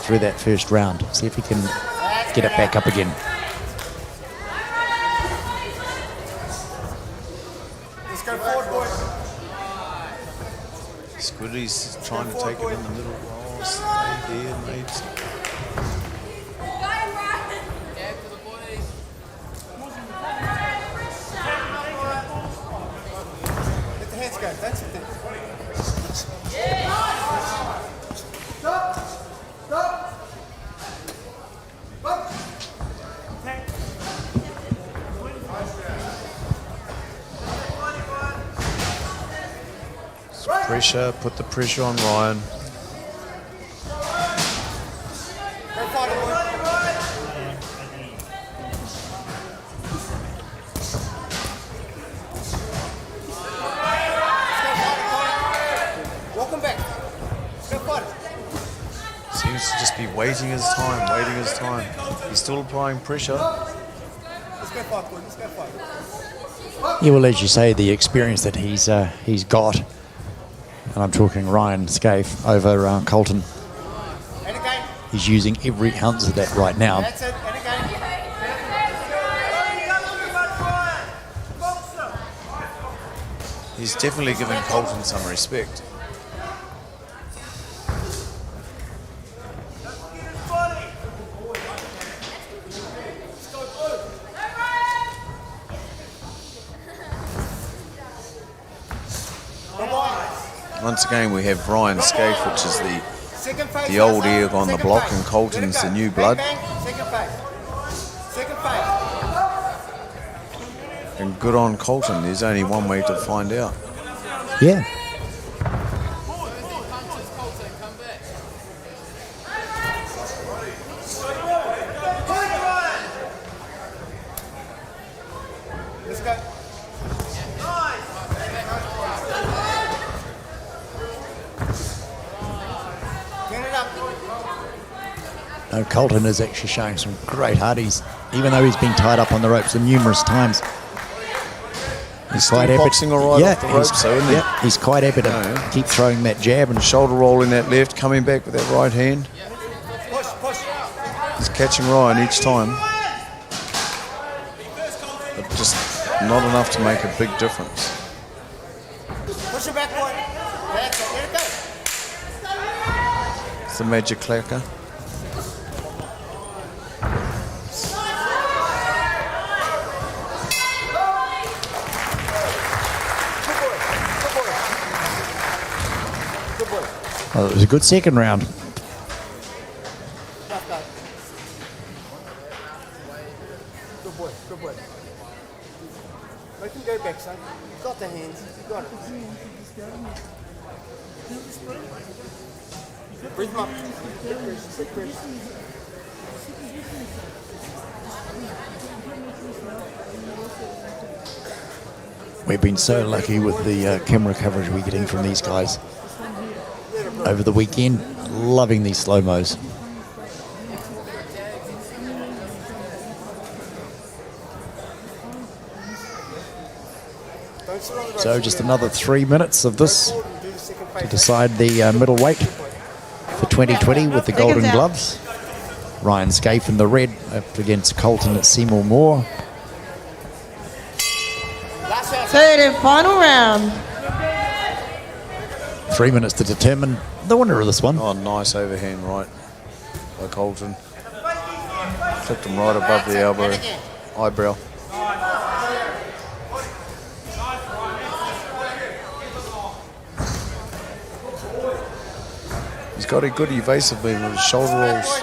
through that first round. See if he can get it back up again. Let's go forward, boys. Squiddy's trying to take it in the middle. Oh, stay there, mate. Let the hands go. That's it then. Pressure, put the pressure on Ryan. Go fight it, boy. Walk him back. Go fight it. Seems to just be waiting his time. He's still applying pressure. Let's go fight, boy. Let's go fight. Yeah, well, as you say, the experience that he's got, and I'm talking Ryan Scaife over Colton, And again. he's using every ounce of that right now. That's it. And again. He's definitely giving Colton some respect. Once again, we have Ryan Scaife, which is the old egg on the block, and Colton's the new blood. Second phase. Second phase. And good on Colton. There's only one way to find out. Yeah. Let's go. Get it up. No, Colton is actually showing some great heart. Even though he's been tied up on the ropes numerous times, he's quite happy. Boxing all right off the ropes, though, isn't he? Yeah, he's quite happy to keep throwing that jab and Shoulder roll in that left, coming back with that right hand. Push, push. He's catching Ryan each time. But just not enough to make a big difference. Push it back, boy. That's it. Let it go. It's the magic clacker. well, it was a good second round. Left guy. Good boy, good boy. Make him go back, son. You've got the hands. You've got it. Breathe him up. Big pressure, big pressure. We've been so lucky with the camera coverage we're getting from these guys over the weekend. Loving these slow-mos. So just another 3 minutes of this to decide the middleweight for 2020 with the Golden Gloves. Ryan Scaife in the red up against Colton at Seymour Moore. Third and final round. 3 minutes to determine the winner of this one. Oh, nice overhand right by Colton. Clipped him right above the elbow, eyebrow. He's got a good evasive move with his shoulder rolls.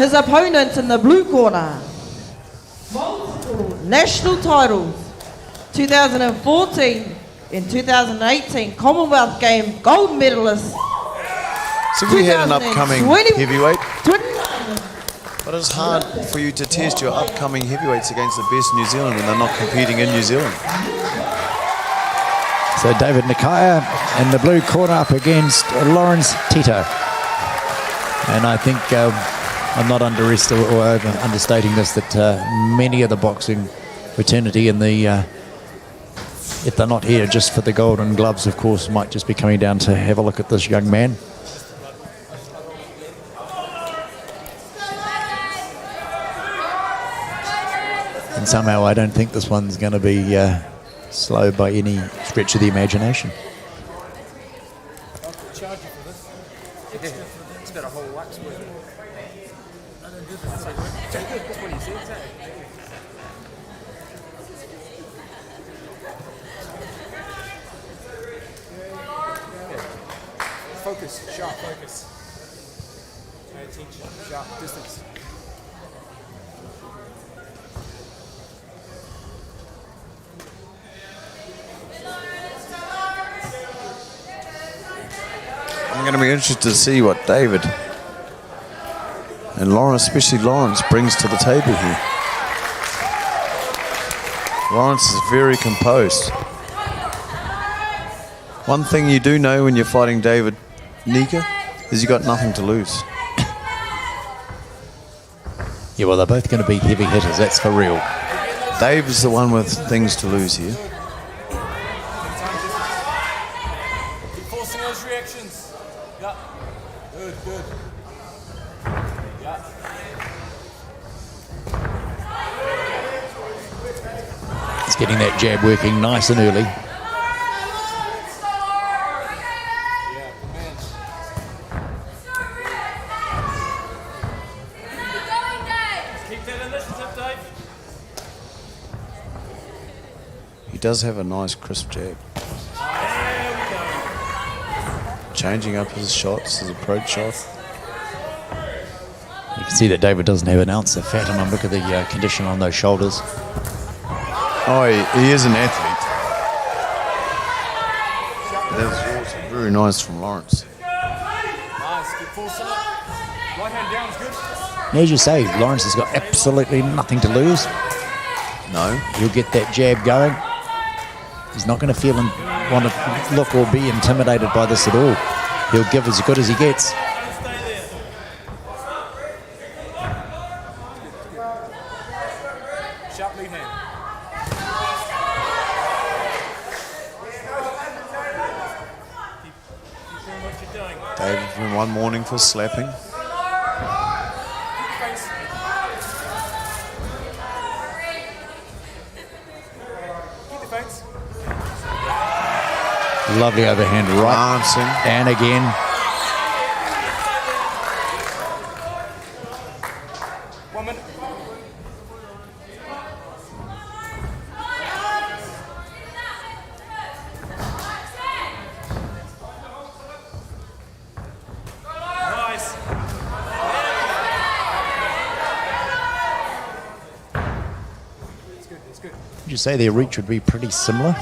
His opponent in the blue corner, multiple national titles, 2014 and 2018 Commonwealth Game gold medalist. So we had an upcoming 2021 heavyweight, but it's hard for you to test your upcoming heavyweights against the best in New Zealand when they're not competing in New Zealand. So David Nakaya in the blue corner up against Lawrence Tito. And I think I'm not understating this, that many of the boxing fraternity in the, if they're not here just for the golden gloves, of course, might just be coming down to have a look at this young man. And somehow I don't think this one's going to be slow by any stretch of the imagination. It's got a whole wax with it. I don't do that. 20 cents, Focus, sharp focus. Pay attention, sharp distance. I'm going to be interested to see what David and Lawrence, especially Lawrence, brings to the table here. Lawrence is very composed. One thing you do know when you're fighting David Nika is you got nothing to lose. Yeah, well, they're both going to be heavy hitters, that's for real. Dave is the one with things to lose here. Keep forcing those reactions. Yeah. Good, good. Yeah. He's getting that jab working nice and early. He does have a nice crisp jab. Changing up his shots, his approach shot. You can see that David doesn't have an ounce of fat on him. Look at the condition on those shoulders. Oh, he is an athlete. That was also very nice from Lawrence. Nice, keep forcing it. Right hand down is good. And as you say, Lawrence has got absolutely nothing to lose. No. He'll get that jab going. He's not going to feel and want to look or be intimidated by this at all. He'll give as good as he gets. Sharp lead hand. Keep doing what you're doing. David from one morning for slapping. Keep the face. Lovely overhand right. Dancing. And again. One minute. Nice. It's good, it's good. Would you say their reach would be pretty similar?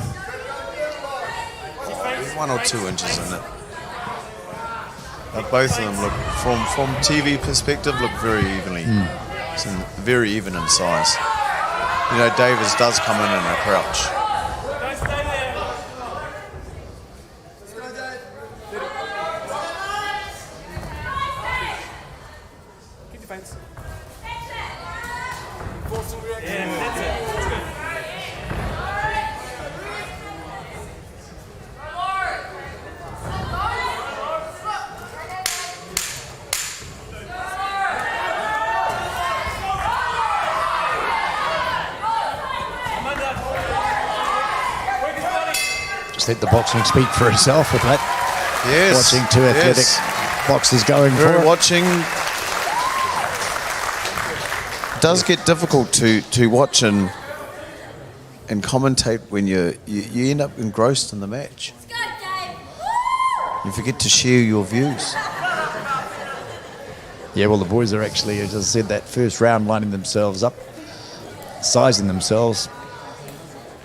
1 or 2 inches in it. But both of them look, from TV perspective, look very evenly. It's very even in size. You know, Davis does come in a crouch. Don't stay there. Keep the fence. Forcing reaction. Yeah, that's it. That's good. Just let the boxing speak for itself with that. Yes. Watching two athletic boxers going for Very it. watching. It does get difficult to watch and commentate when you end up engrossed in the match. You forget to share your views. Yeah, well, the boys are actually, as I said, that first round lining themselves up, sizing themselves.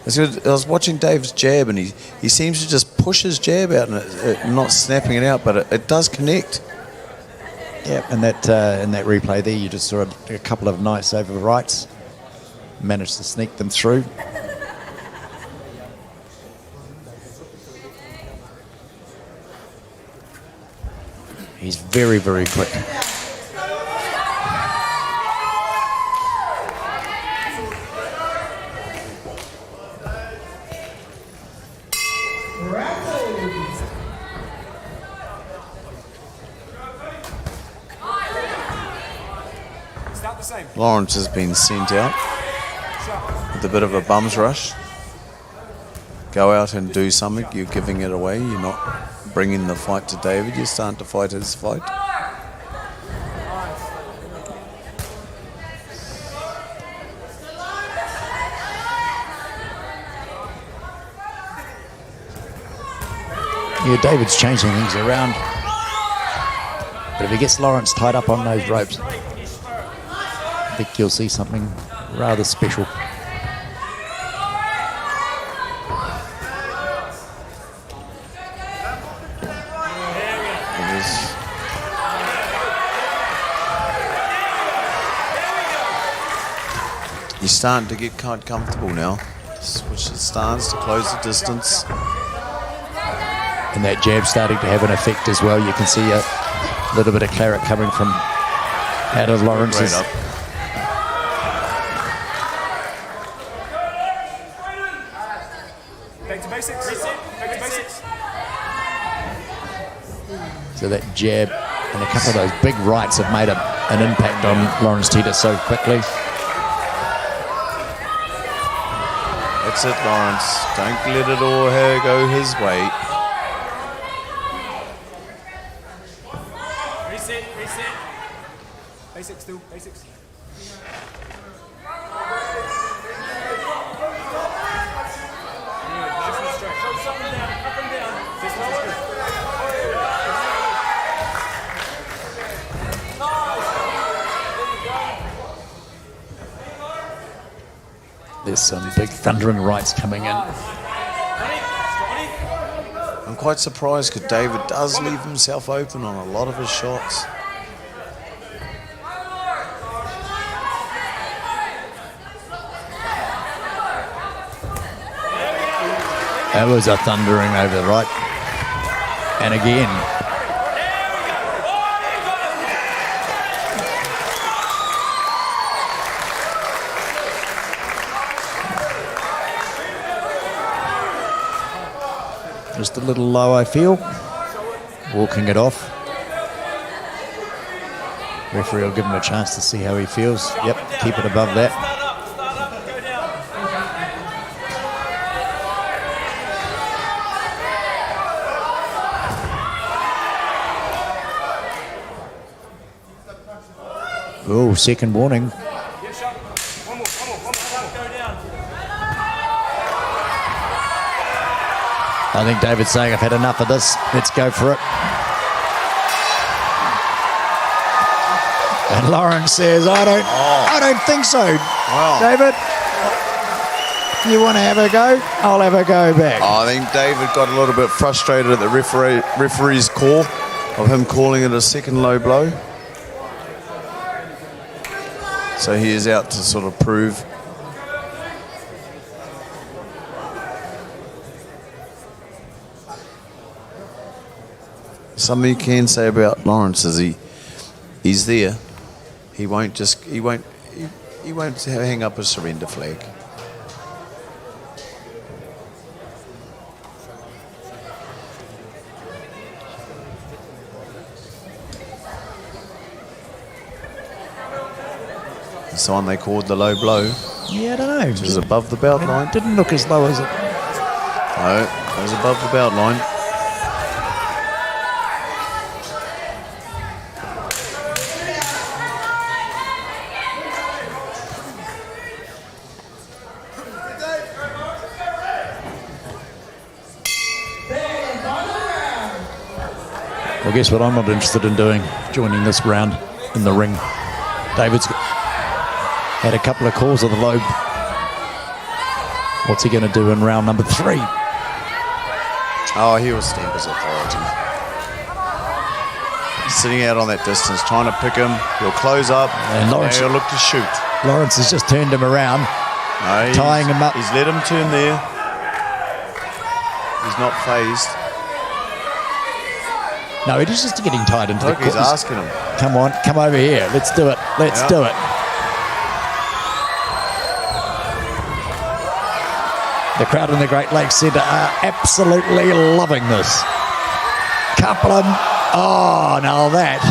It's good. I was watching Dave's jab, and he seems to just push his jab out and not snapping it out, but it does connect. Yeah, and that in that replay there, you just saw a couple of nice over rights, managed to sneak them through. He's very, very quick. Lawrence has been sent out with a bit of a bum's rush. Go out and do something. You're giving it away. You're not bringing the fight to David. You're starting to fight his fight. Yeah, David's changing things around. But if he gets Lawrence tied up on those ropes, I think you'll see something rather special. He's starting to get quite comfortable now. Switch his stance to close the distance. And that jab starting to have an effect as well. You can see a little bit of claret coming from out of Lawrence's. Back to basics. Back to basics. So that jab and a couple of those big rights have made an impact on Lawrence Tita so quickly. That's it, Lawrence. Don't let it all go his way. Reset. Basics still, basics. There's some big thundering rights coming in. I'm quite surprised because David does leave himself open on a lot of his shots. That was a thundering over the right. And again. Just a little low, I feel. Walking it off. Referee will give him a chance to see how he feels. Yep, keep it above that. Oh, second warning. I think David's saying, I've had enough of this. Let's go for it. And Lawrence says, I don't think so. Wow. David, you want to have a go? I'll have a go back. I think David got a little bit frustrated at the referee's call of him calling it a second low blow. So he is out to sort of prove. Something you can say about Lawrence is he's there. He won't hang up a surrender flag. It's the one they called the low blow. Yeah, I don't know. Which is above the belt line. It didn't look as low as it. No, it was above the belt line. Well, guess what I'm not interested in doing? Joining this round. in the ring. David's had a couple of calls of the lobe. What's he going to do in round number 3? Oh, he will stamp his authority. Sitting out on that distance, trying to pick him. He'll close up, and Lawrence, he'll look to shoot. Lawrence has just turned him around, tying him up. He's let him turn there. He's not phased. No, he's just getting tied into Look, the he's asking him. Come on, come over here. Let's do it. Let's do it. The crowd in the Great Lakes Centre are absolutely loving this. Coupling. Oh, now that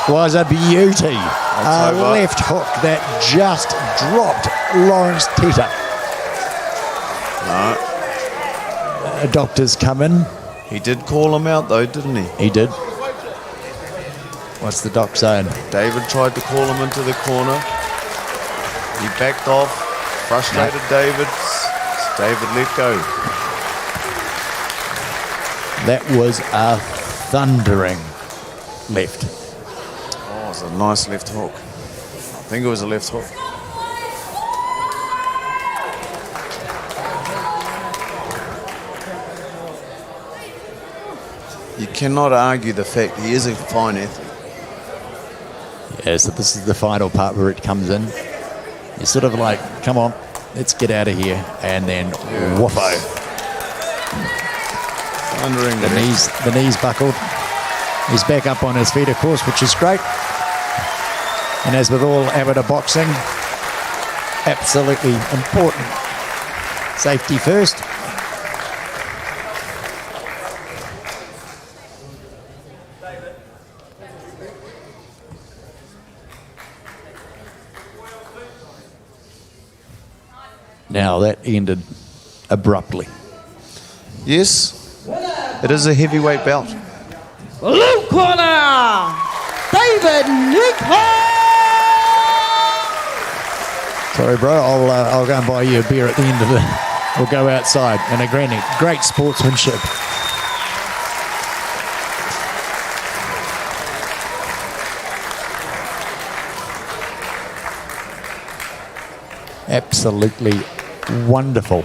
was a beauty. A left hook that just dropped Lawrence Teta. No. Doctors come in. He did call him out though, didn't he? He did. What's the doc saying? David tried to call him into the corner. He backed off. Frustrated David. David let go. That was a thundering left. Oh, it was a nice left hook. I think it was a left hook. You cannot argue the fact he is a fine athlete. Yeah, so this is the final part where it comes in. You're sort of like, come on, let's get out of here. And then whoofo. Thundering the knees buckled. He's back up on his feet, of course, which is great. And as with all amateur boxing, absolutely important. Safety first. Now that ended abruptly. Yes, it is a heavyweight bout. Blue corner, David Nichols. Sorry, bro. I'll go and buy you a beer at the end of it. We'll go outside. And a great sportsmanship. Absolutely wonderful.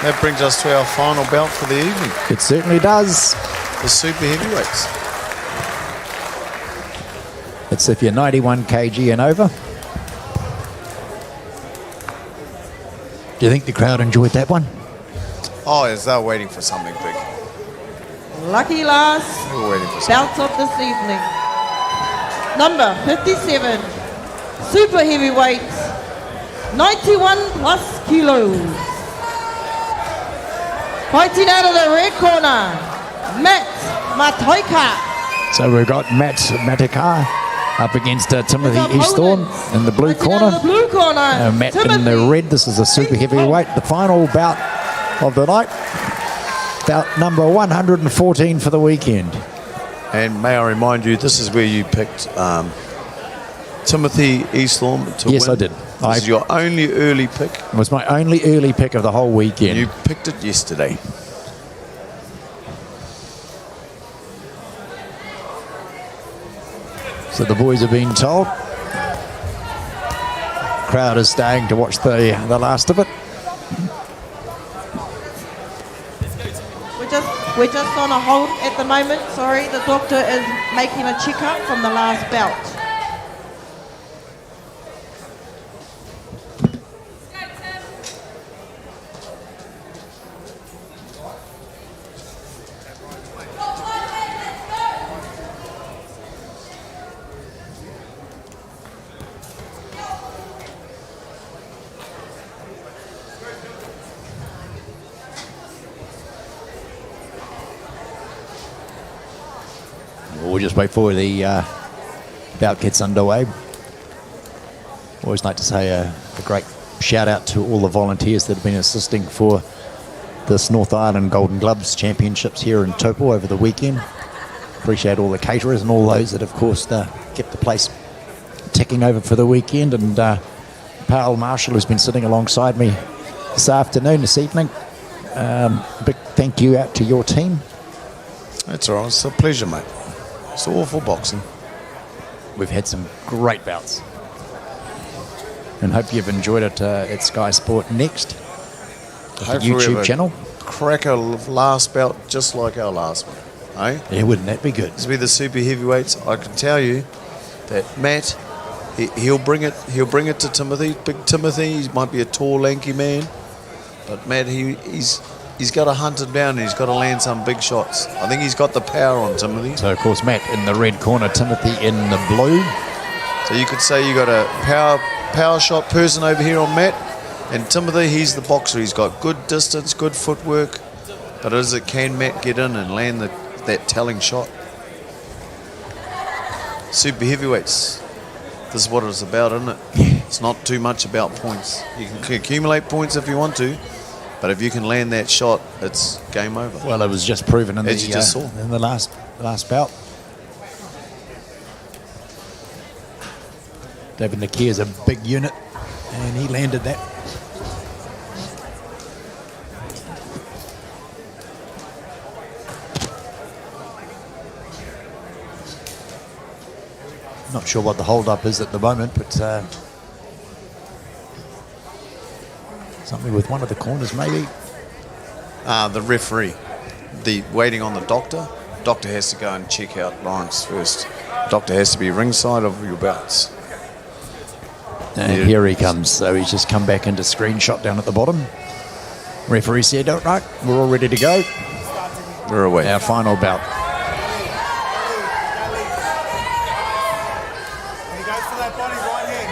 That brings us to our final bout for the evening. It certainly does. The super heavyweights. It's if you're 91 kg and over. Do you think the crowd enjoyed that one? Oh, yes, they're waiting for something big. Lucky last They were waiting for something. bout of this evening. Number 57, super heavyweight, 91 plus kilos. Fighting out of the red corner, Matt Matoika. So we've got Matt Matika up against Timothy Easthorne in the blue Fighting out corner. of the blue corner, Matt in Timothy the red. This is a super heavyweight. The final bout of the night. Bout number 114 for the weekend. And may I remind you, this is where you picked Timothy Easthorne to win. Yes, I did. This is your only early pick. It was my only early pick of the whole weekend. You picked it yesterday. So the boys are being told. Crowd is staying to watch the last of it. We're just on a hold at the moment. Sorry, the doctor is making a checkup from the last bout. We'll just wait for the bout gets underway. Always like to say a great shout out to all the volunteers that have been assisting for this North Island Golden Gloves Championships here in Taupo over the weekend. Appreciate all the caterers and all those that, of course, kept the place ticking over for the weekend. And pal Marshall, who's been sitting alongside me this evening. Big thank you out to your team. That's all right. It's a pleasure, mate. It's all for boxing. We've had some great bouts. And hope you've enjoyed it at Sky Sport Next, the Hopefully we have YouTube a channel. Cracker last bout just like our last one. Eh? Yeah, wouldn't that be good? As with the super heavyweights, I can tell you that Matt, he'll bring it to Timothy. Big Timothy, he might be a tall, lanky man, but Matt, he's got to hunt him down and he's got to land some big shots. I think he's got the power on Timothy. So, of course, Matt in the red corner, Timothy in the blue. So you could say you got a power shot person over here on Matt, and Timothy, he's the boxer. He's got good distance, good footwork, but can Matt get in and land that telling shot? Super heavyweights, this is what it's about, isn't it? It's not too much about points. You can accumulate points if you want to, but if you can land that shot, it's game over. Well, it was just proven in As you just saw. in the last bout. David Nakia is a big unit, and he landed that. Not sure what the hold-up is at the moment, but something with one of the corners, maybe. The referee, waiting on the doctor. Doctor has to go and check out Lawrence first. Doctor has to be ringside of your bouts. And here he comes. So he's just come back into screenshot down at the bottom. Referee said, all right, we're all ready to go. We're away. Our final bout. And he goes for that body right hand.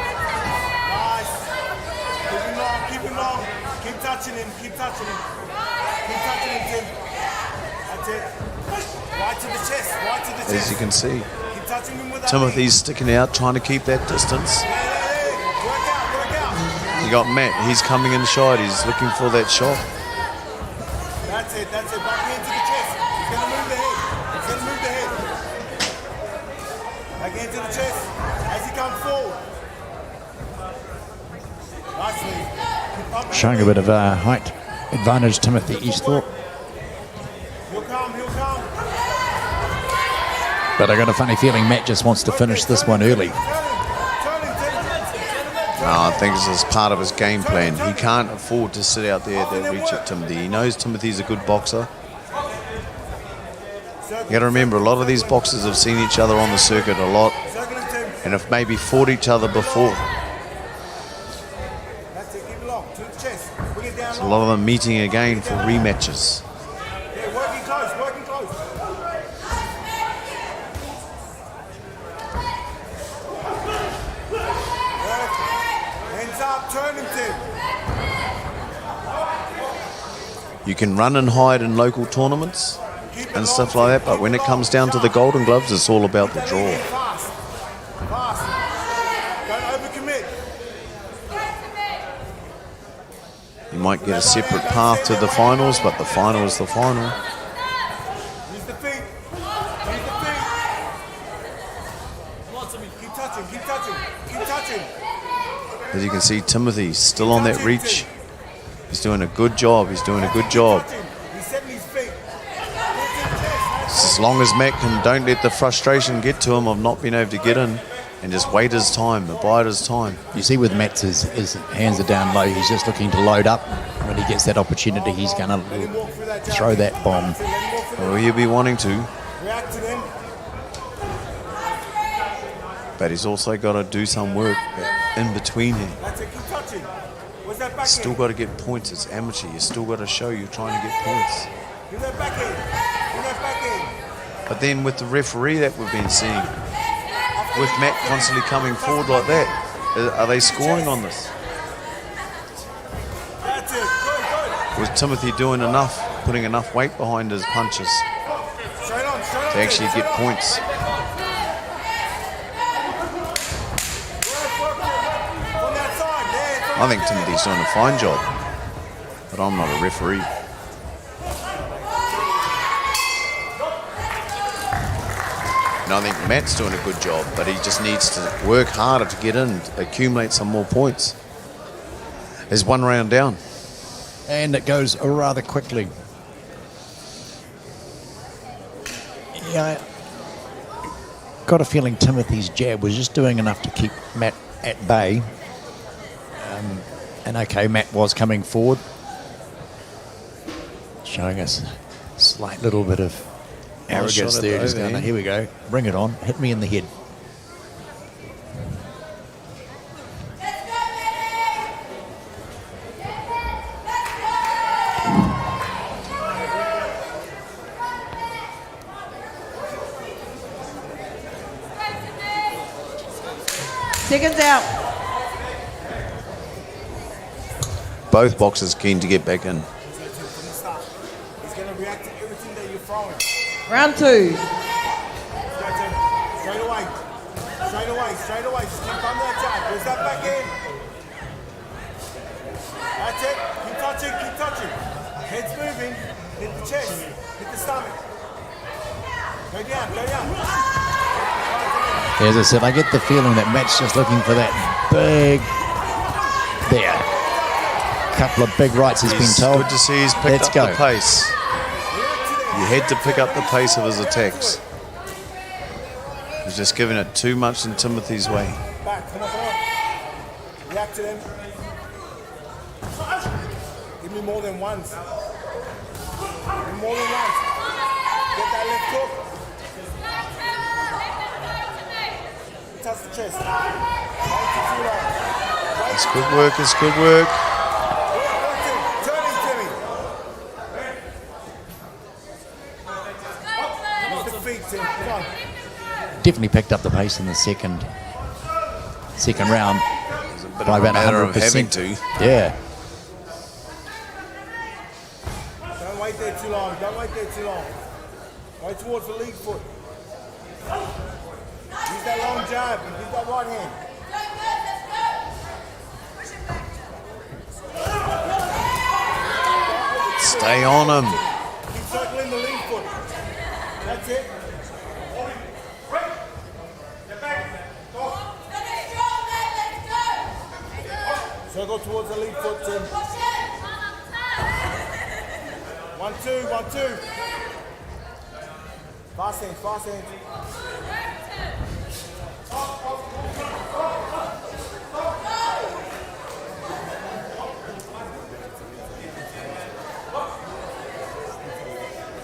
Nice. Keep him long. Keep touching him. Keep touching him. Keep touching him, Tim. That's it. Right to the chest. Right to the chest. As you can see, Keep touching him with that Timothy's sticking out, trying to keep that distance. Work out. You got Matt, he's coming inside, he's looking for that shot. That's it. Back hand to the chest. He's going to move the head. Back hand to the chest. As he comes forward. Nicely. Keep pumping. Showing a bit of height advantage, Timothy Easthorpe. He'll come. But I got a funny feeling Matt just wants to finish this one early. I think this is part of his game plan. He can't afford to sit out there at that reach at Timothy. He knows Timothy's a good boxer. You got to remember, a lot of these boxers have seen each other on the circuit a lot and have maybe fought each other before. That's it. Keep it long. To the chest. Bring it down So a lot of them meeting again for rematches. Yeah, working close. Hands up, turn him, Tim. You can run and hide in local tournaments and stuff like that, but when it comes down to the Golden Gloves, it's all about the draw. Fast. Don't overcommit. You might get a separate path to the finals, but the final is the final. Use the feet. Keep touching. As you can see, Timothy's still on that reach. He's doing a good job. He's setting his feet. As long as Matt don't let the frustration get to him of not being able to get in, and just wait his time, abide his time. You see with Matt's, his hands are down low. He's just looking to load up. When he gets that opportunity, he's going to throw that bomb. Well, he'll be wanting to, React to them. but he's also got to do some work in between him. That's it. Keep touching. Where's that back Still got to get points. It's amateur. You still got to show you're trying to get points. Give that back in. But then with the referee that we've been seeing, with Matt constantly coming forward like that, are they scoring on this? That's it. Good. Was Timothy doing enough, putting enough weight behind his punches Straight on. to actually get points? I think Timothy's doing a fine job, but I'm not a referee. And I think Matt's doing a good job, but he just needs to work harder to get in, accumulate some more points. There's one round down. And it goes rather quickly. Yeah, I got a feeling Timothy's jab was just doing enough to keep Matt at bay. And okay, Matt was coming forward, showing us a slight little bit of arrogance there. Just going, here we go, bring it on, hit me in the head. Seconds out. Both boxers keen to get back in. He's going to react to everything that you're throwing. Round 2. Straight away. Straight away. Straight away. Just keep on that jab. Where's that back in? That's it. Keep touching. Keep touching. Head's moving. Hit the chest. Hit the stomach. Go down. Go down. As I said, I get the feeling that Matt's just looking for that big, there, couple of big rights he's been told. Good to see he's picked Let's up go. the pace. You had to pick up the pace of his attacks. He's just giving it too much in Timothy's way. Back. Come on, come on. React to them. Give me more than once. Give me more than once. Get that left hook. Touch the chest. It's good work, it's good work. Turning, Timmy. Use the feet, Tim. Come on. Definitely picked up the pace in the second round But by a about matter of 100%. having to. Yeah. Don't wait there too long. Don't wait there too long. Go towards the lead foot. Use that long jab. Use that right hand. Stay on him. Keep circling the lead foot. That's it. Circle towards the lead foot, Tim. 1, 2, 1, 2. Fast hands, fast hands.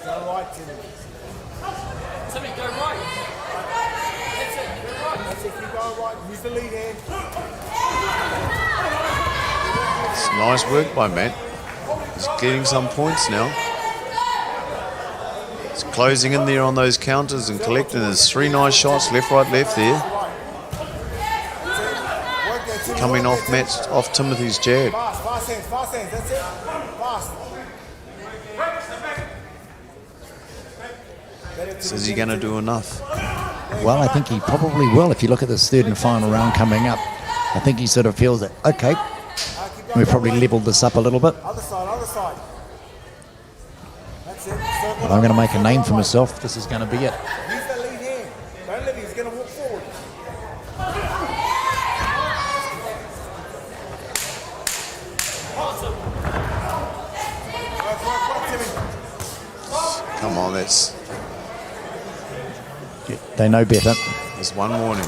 Go right, Timmy. Timmy, go right. That's it, go right. That's it, keep going right. Use the lead hand. It's nice work by Matt. He's getting some points now. He's closing in there on those counters and collecting his 3 nice shots, left, right, left there. Work there, Timmy. Coming Work off there, Matt's, off Timothy's jab. fast hands, that's it. Fast. So is he going to do enough? Well, I think he probably will. If you look at this third and final round coming up, I think he sort of feels that, okay, we've probably leveled this up a little bit. Other side, other side. That's it. Circle But I'm going to make a name for right. myself. This is going to be it. Use that lead hand. Don't let him, he's going to walk forward. Work, Timmy. Come on, that's They know better. there's one warning.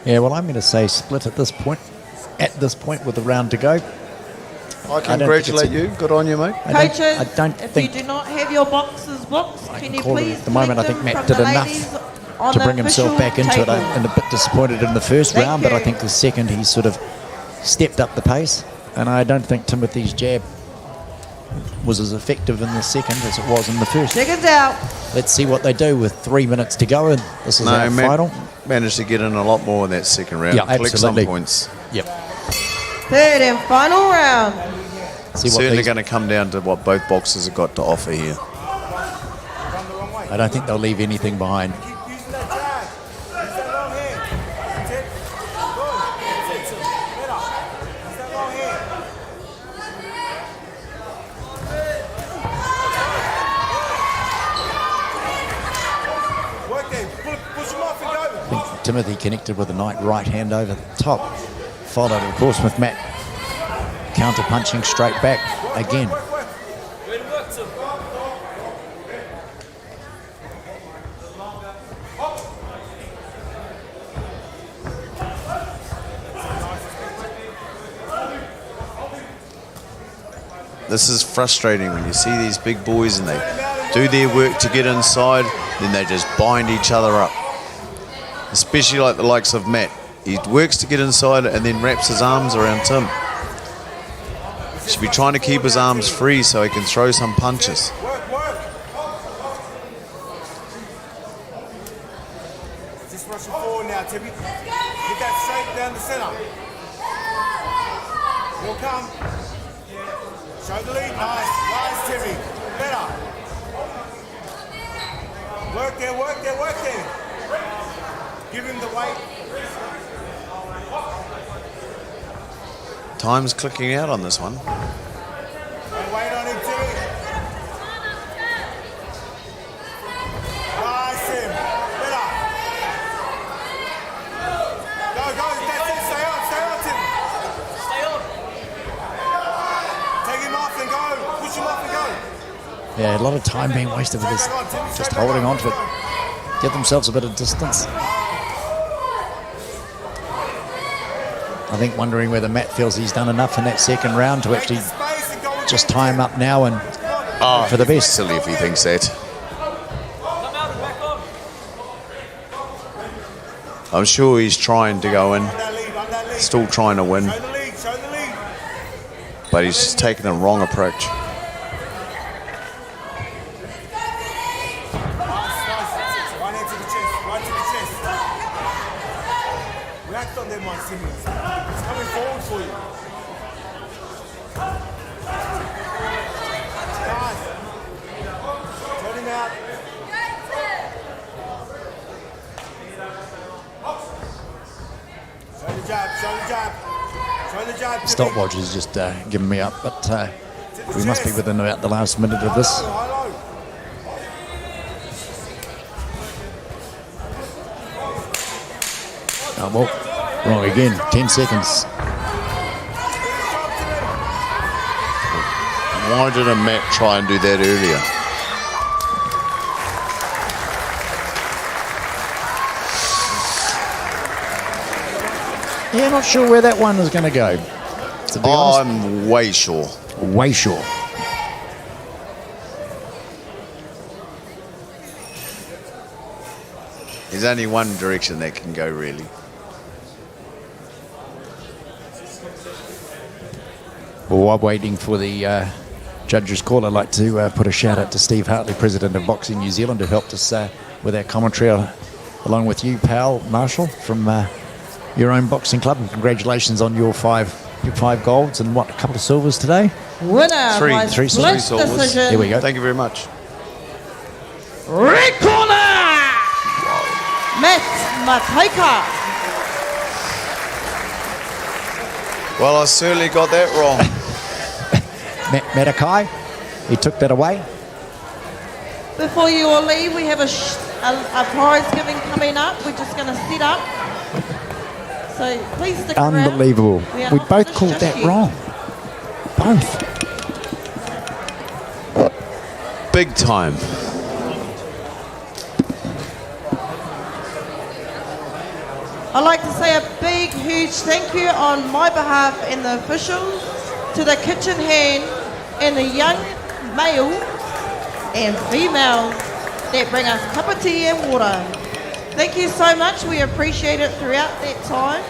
Yeah, well, I'm going to say split at this point. At this point with the round to go. I don't think congratulate it's a- you. Good on you, mate. Coaches, I don't if think you do not have your boxes booked, can you call it please at the moment. I collect think them Matt from did the enough ladies on to the bring himself official back into it. table. I'm a bit disappointed in the first Thank round, but I you. think the second he sort of stepped up the pace, and I don't think Timothy's jab was as effective in the second as it was in the first. Seconds out. Let's see what they do with 3 minutes to go, and this is our Matt final. managed to get in a lot more in that second round. Yeah, Collect some absolutely. points. Yep. Third and final round. See what Certainly these, going to come down to what both boxers have got to offer here. I don't think they'll leave anything behind. Keep using that drag. Use that long hand. That's it. Good. That's it. Better. Use that long hand. Work there. Push him off and go. I think Timothy connected with a nice right hand over the top. Followed, of course, with Matt counter punching straight back again. Work. This is frustrating when you see these big boys and they do their work to get inside, then they just bind each other up. Especially like the likes of Matt. He works to get inside and then wraps his arms around Tim. He should be trying to keep his arms free so he can throw some punches. Work. Just rushing forward now, Timmy. Get that straight down the center. Will come. Show the lead. Nice, Timmy. Better. Work there. Give him the weight. Time's clicking out on this one. Don't wait on him, Timmy. Nice, Tim. Better. Go. That's it. Stay on, Tim. Stay on. Take him off and go. Push him off and go. Yeah, a lot of time being wasted with this, just holding on to it. Get themselves a bit of distance. I think wondering whether Matt feels he's done enough in that second round to actually just tie him up now and for the best. Silly if he thinks that. I'm sure he's trying to go in, still trying to win, Show the lead. but he's taking the wrong approach. Right into the chest. React on them ones, Timmy. It's coming forward for you. Nice. Turn him out. Show the jab. Timmy. Stopwatch is just giving me up, but we must be within about the last minute of this. High low. Oh, well, wrong again. 10 seconds. Why didn't Matt try and do that earlier? Yeah, not sure where that one is going to go, to be honest. I'm way sure. Way sure. There's only one direction that can go, really. Well, while waiting for the judges' call, I'd like to put a shout out to Steve Hartley, President of Boxing New Zealand, who helped us with our commentary, along with you, pal, Marshall, from your own boxing club. And congratulations on your five golds and a couple of silvers today. Winner Three by silvers. split decision. Here we go. Thank you very much. Red corner, Matt Mateka. Well, I certainly got that wrong. Matakai, he took that away. Before you all leave, we have a prize giving coming up. We're just going to set up. So please stick around. Unbelievable. are We not both finished called just that yet. wrong. Both. Big time. I'd like to say a big, huge thank you on my behalf and the officials to the kitchen hand and the young male and female that bring us a cup of tea and water. Thank you so much. We appreciate it throughout that time.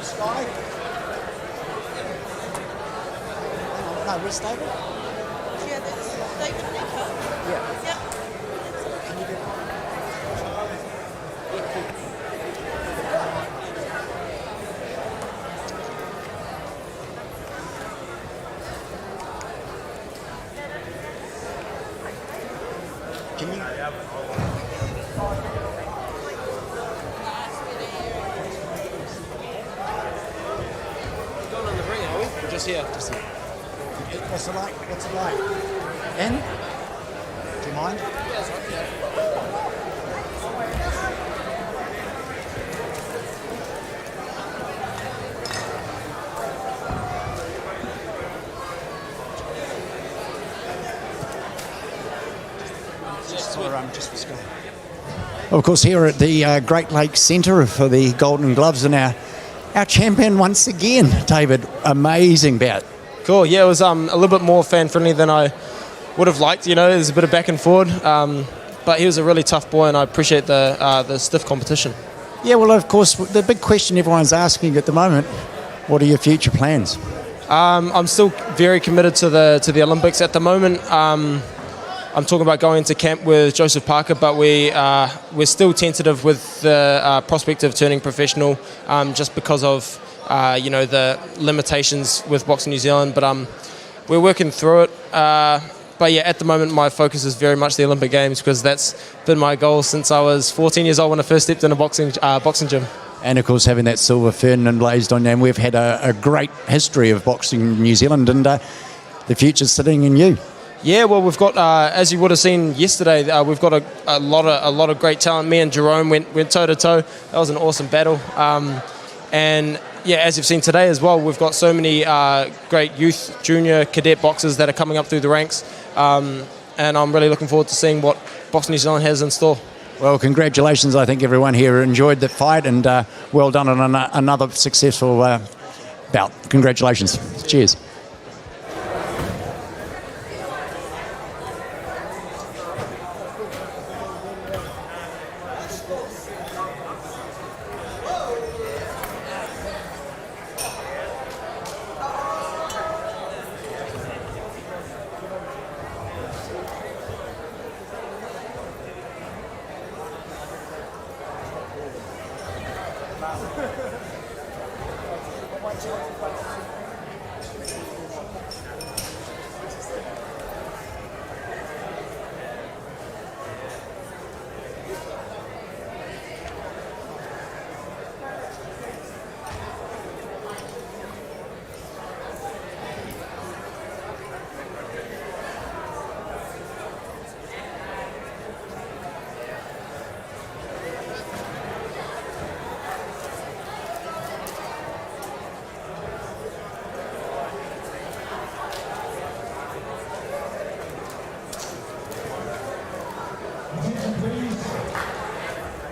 Sky? No, where's David? Yeah, that's David Nicker. Yeah. Yep. Can you do Can you? Going on the ring, are we? We're just here. What's it like? What's it like? In? Do you mind? Just for Sky. Of course, here at the Great Lakes Centre for the Golden Gloves, and our champion once again, David. Amazing bout. Cool. Yeah, it was a little bit more fan friendly than I would have liked. You know, there's a bit of back and forward, but he was a really tough boy, and I appreciate the stiff competition. Yeah, well, of course, the big question everyone's asking at the moment: what are your future plans? I'm still very committed to the Olympics at the moment. I'm talking about going into camp with Joseph Parker, but we're still tentative with the prospect of turning professional, just because of the limitations with Boxing New Zealand. But we're working through it. But yeah, at the moment my focus is very much the Olympic Games, because that's been my goal since I was 14 years old when I first stepped in a boxing gym. And of course, having that silver fern emblazed on you, and we've had a great history of Boxing New Zealand, and the future's sitting in you. Yeah, well, we've got, as you would have seen yesterday, we've got a lot of great talent. Me and Jerome went toe to toe. That was an awesome battle. And yeah, as you've seen today as well, we've got so many great youth, junior, cadet boxers that are coming up through the ranks. And I'm really looking forward to seeing what Boxing New Zealand has in store. Well, congratulations. I think everyone here enjoyed the fight, and well done on another successful bout. Congratulations. Cheers.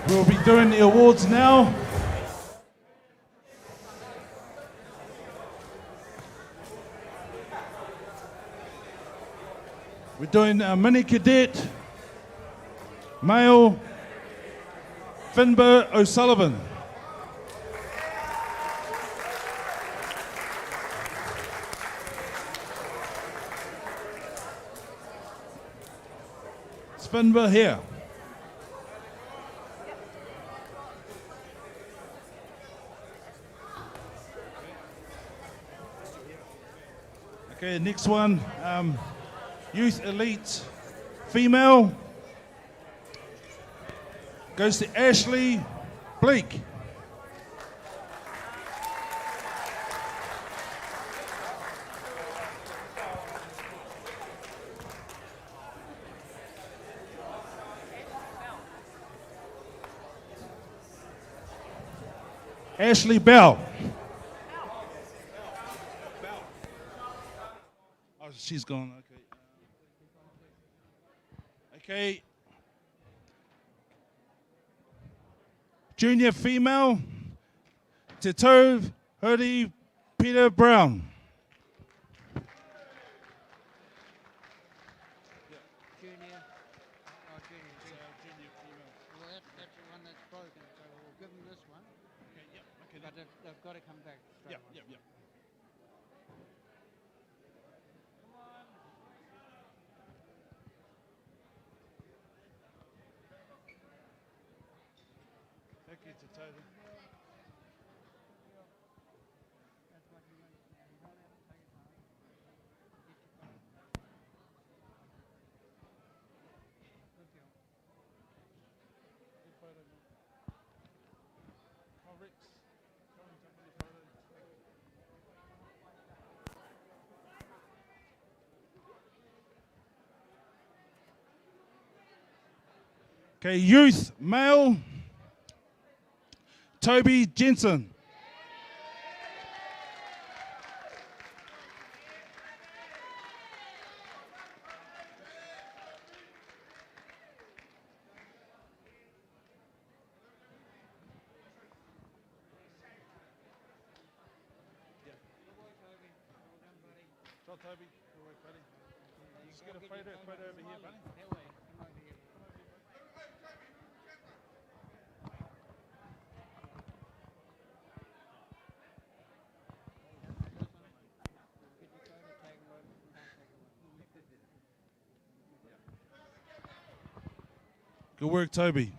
We'll be doing the awards now. We're doing a mini cadet, male, Finbar O'Sullivan. It's Finbar here. Okay, next one, Youth Elite female, goes to Ashley Blake. Ashley Bell. Oh, she's gone. Okay. Okay. Junior female, Tito Hurdy Peter Brown. Junior. Oh, junior female. Well, that's the one that's broken, so we'll give him this one. Okay, yep. Okay, but they've got to come back straight away. Yep. Thank you, Tatoda. That's what you want. You don't have to take it home. Get your phone. Good deal. Good photo, man. Oh, Rex. Come and take a photo. Okay, youth male, Toby Jensen. Well, Toby, good work, buddy. Just get a photo over here, buddy. That way. Come over here. Get your photo, tag him over. Can't take it away. Good work, Toby.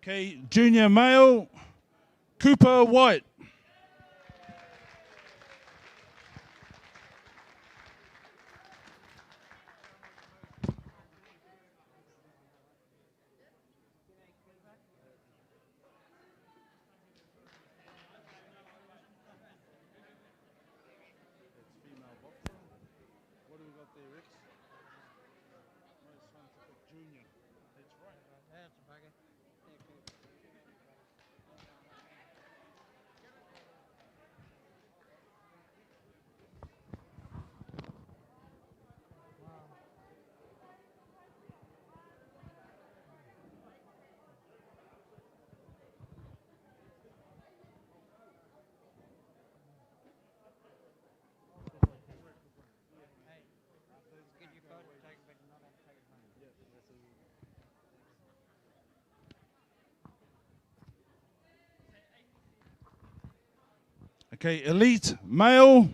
Okay, junior male, Cooper White. What do we got there, Rex? Most one's a junior. That's right. That's a bugger. Yeah, cool. Hey, get your photo, take it, but you're not have to take it home. Okay, elite male,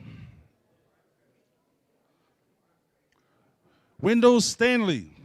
Wendell Stanley.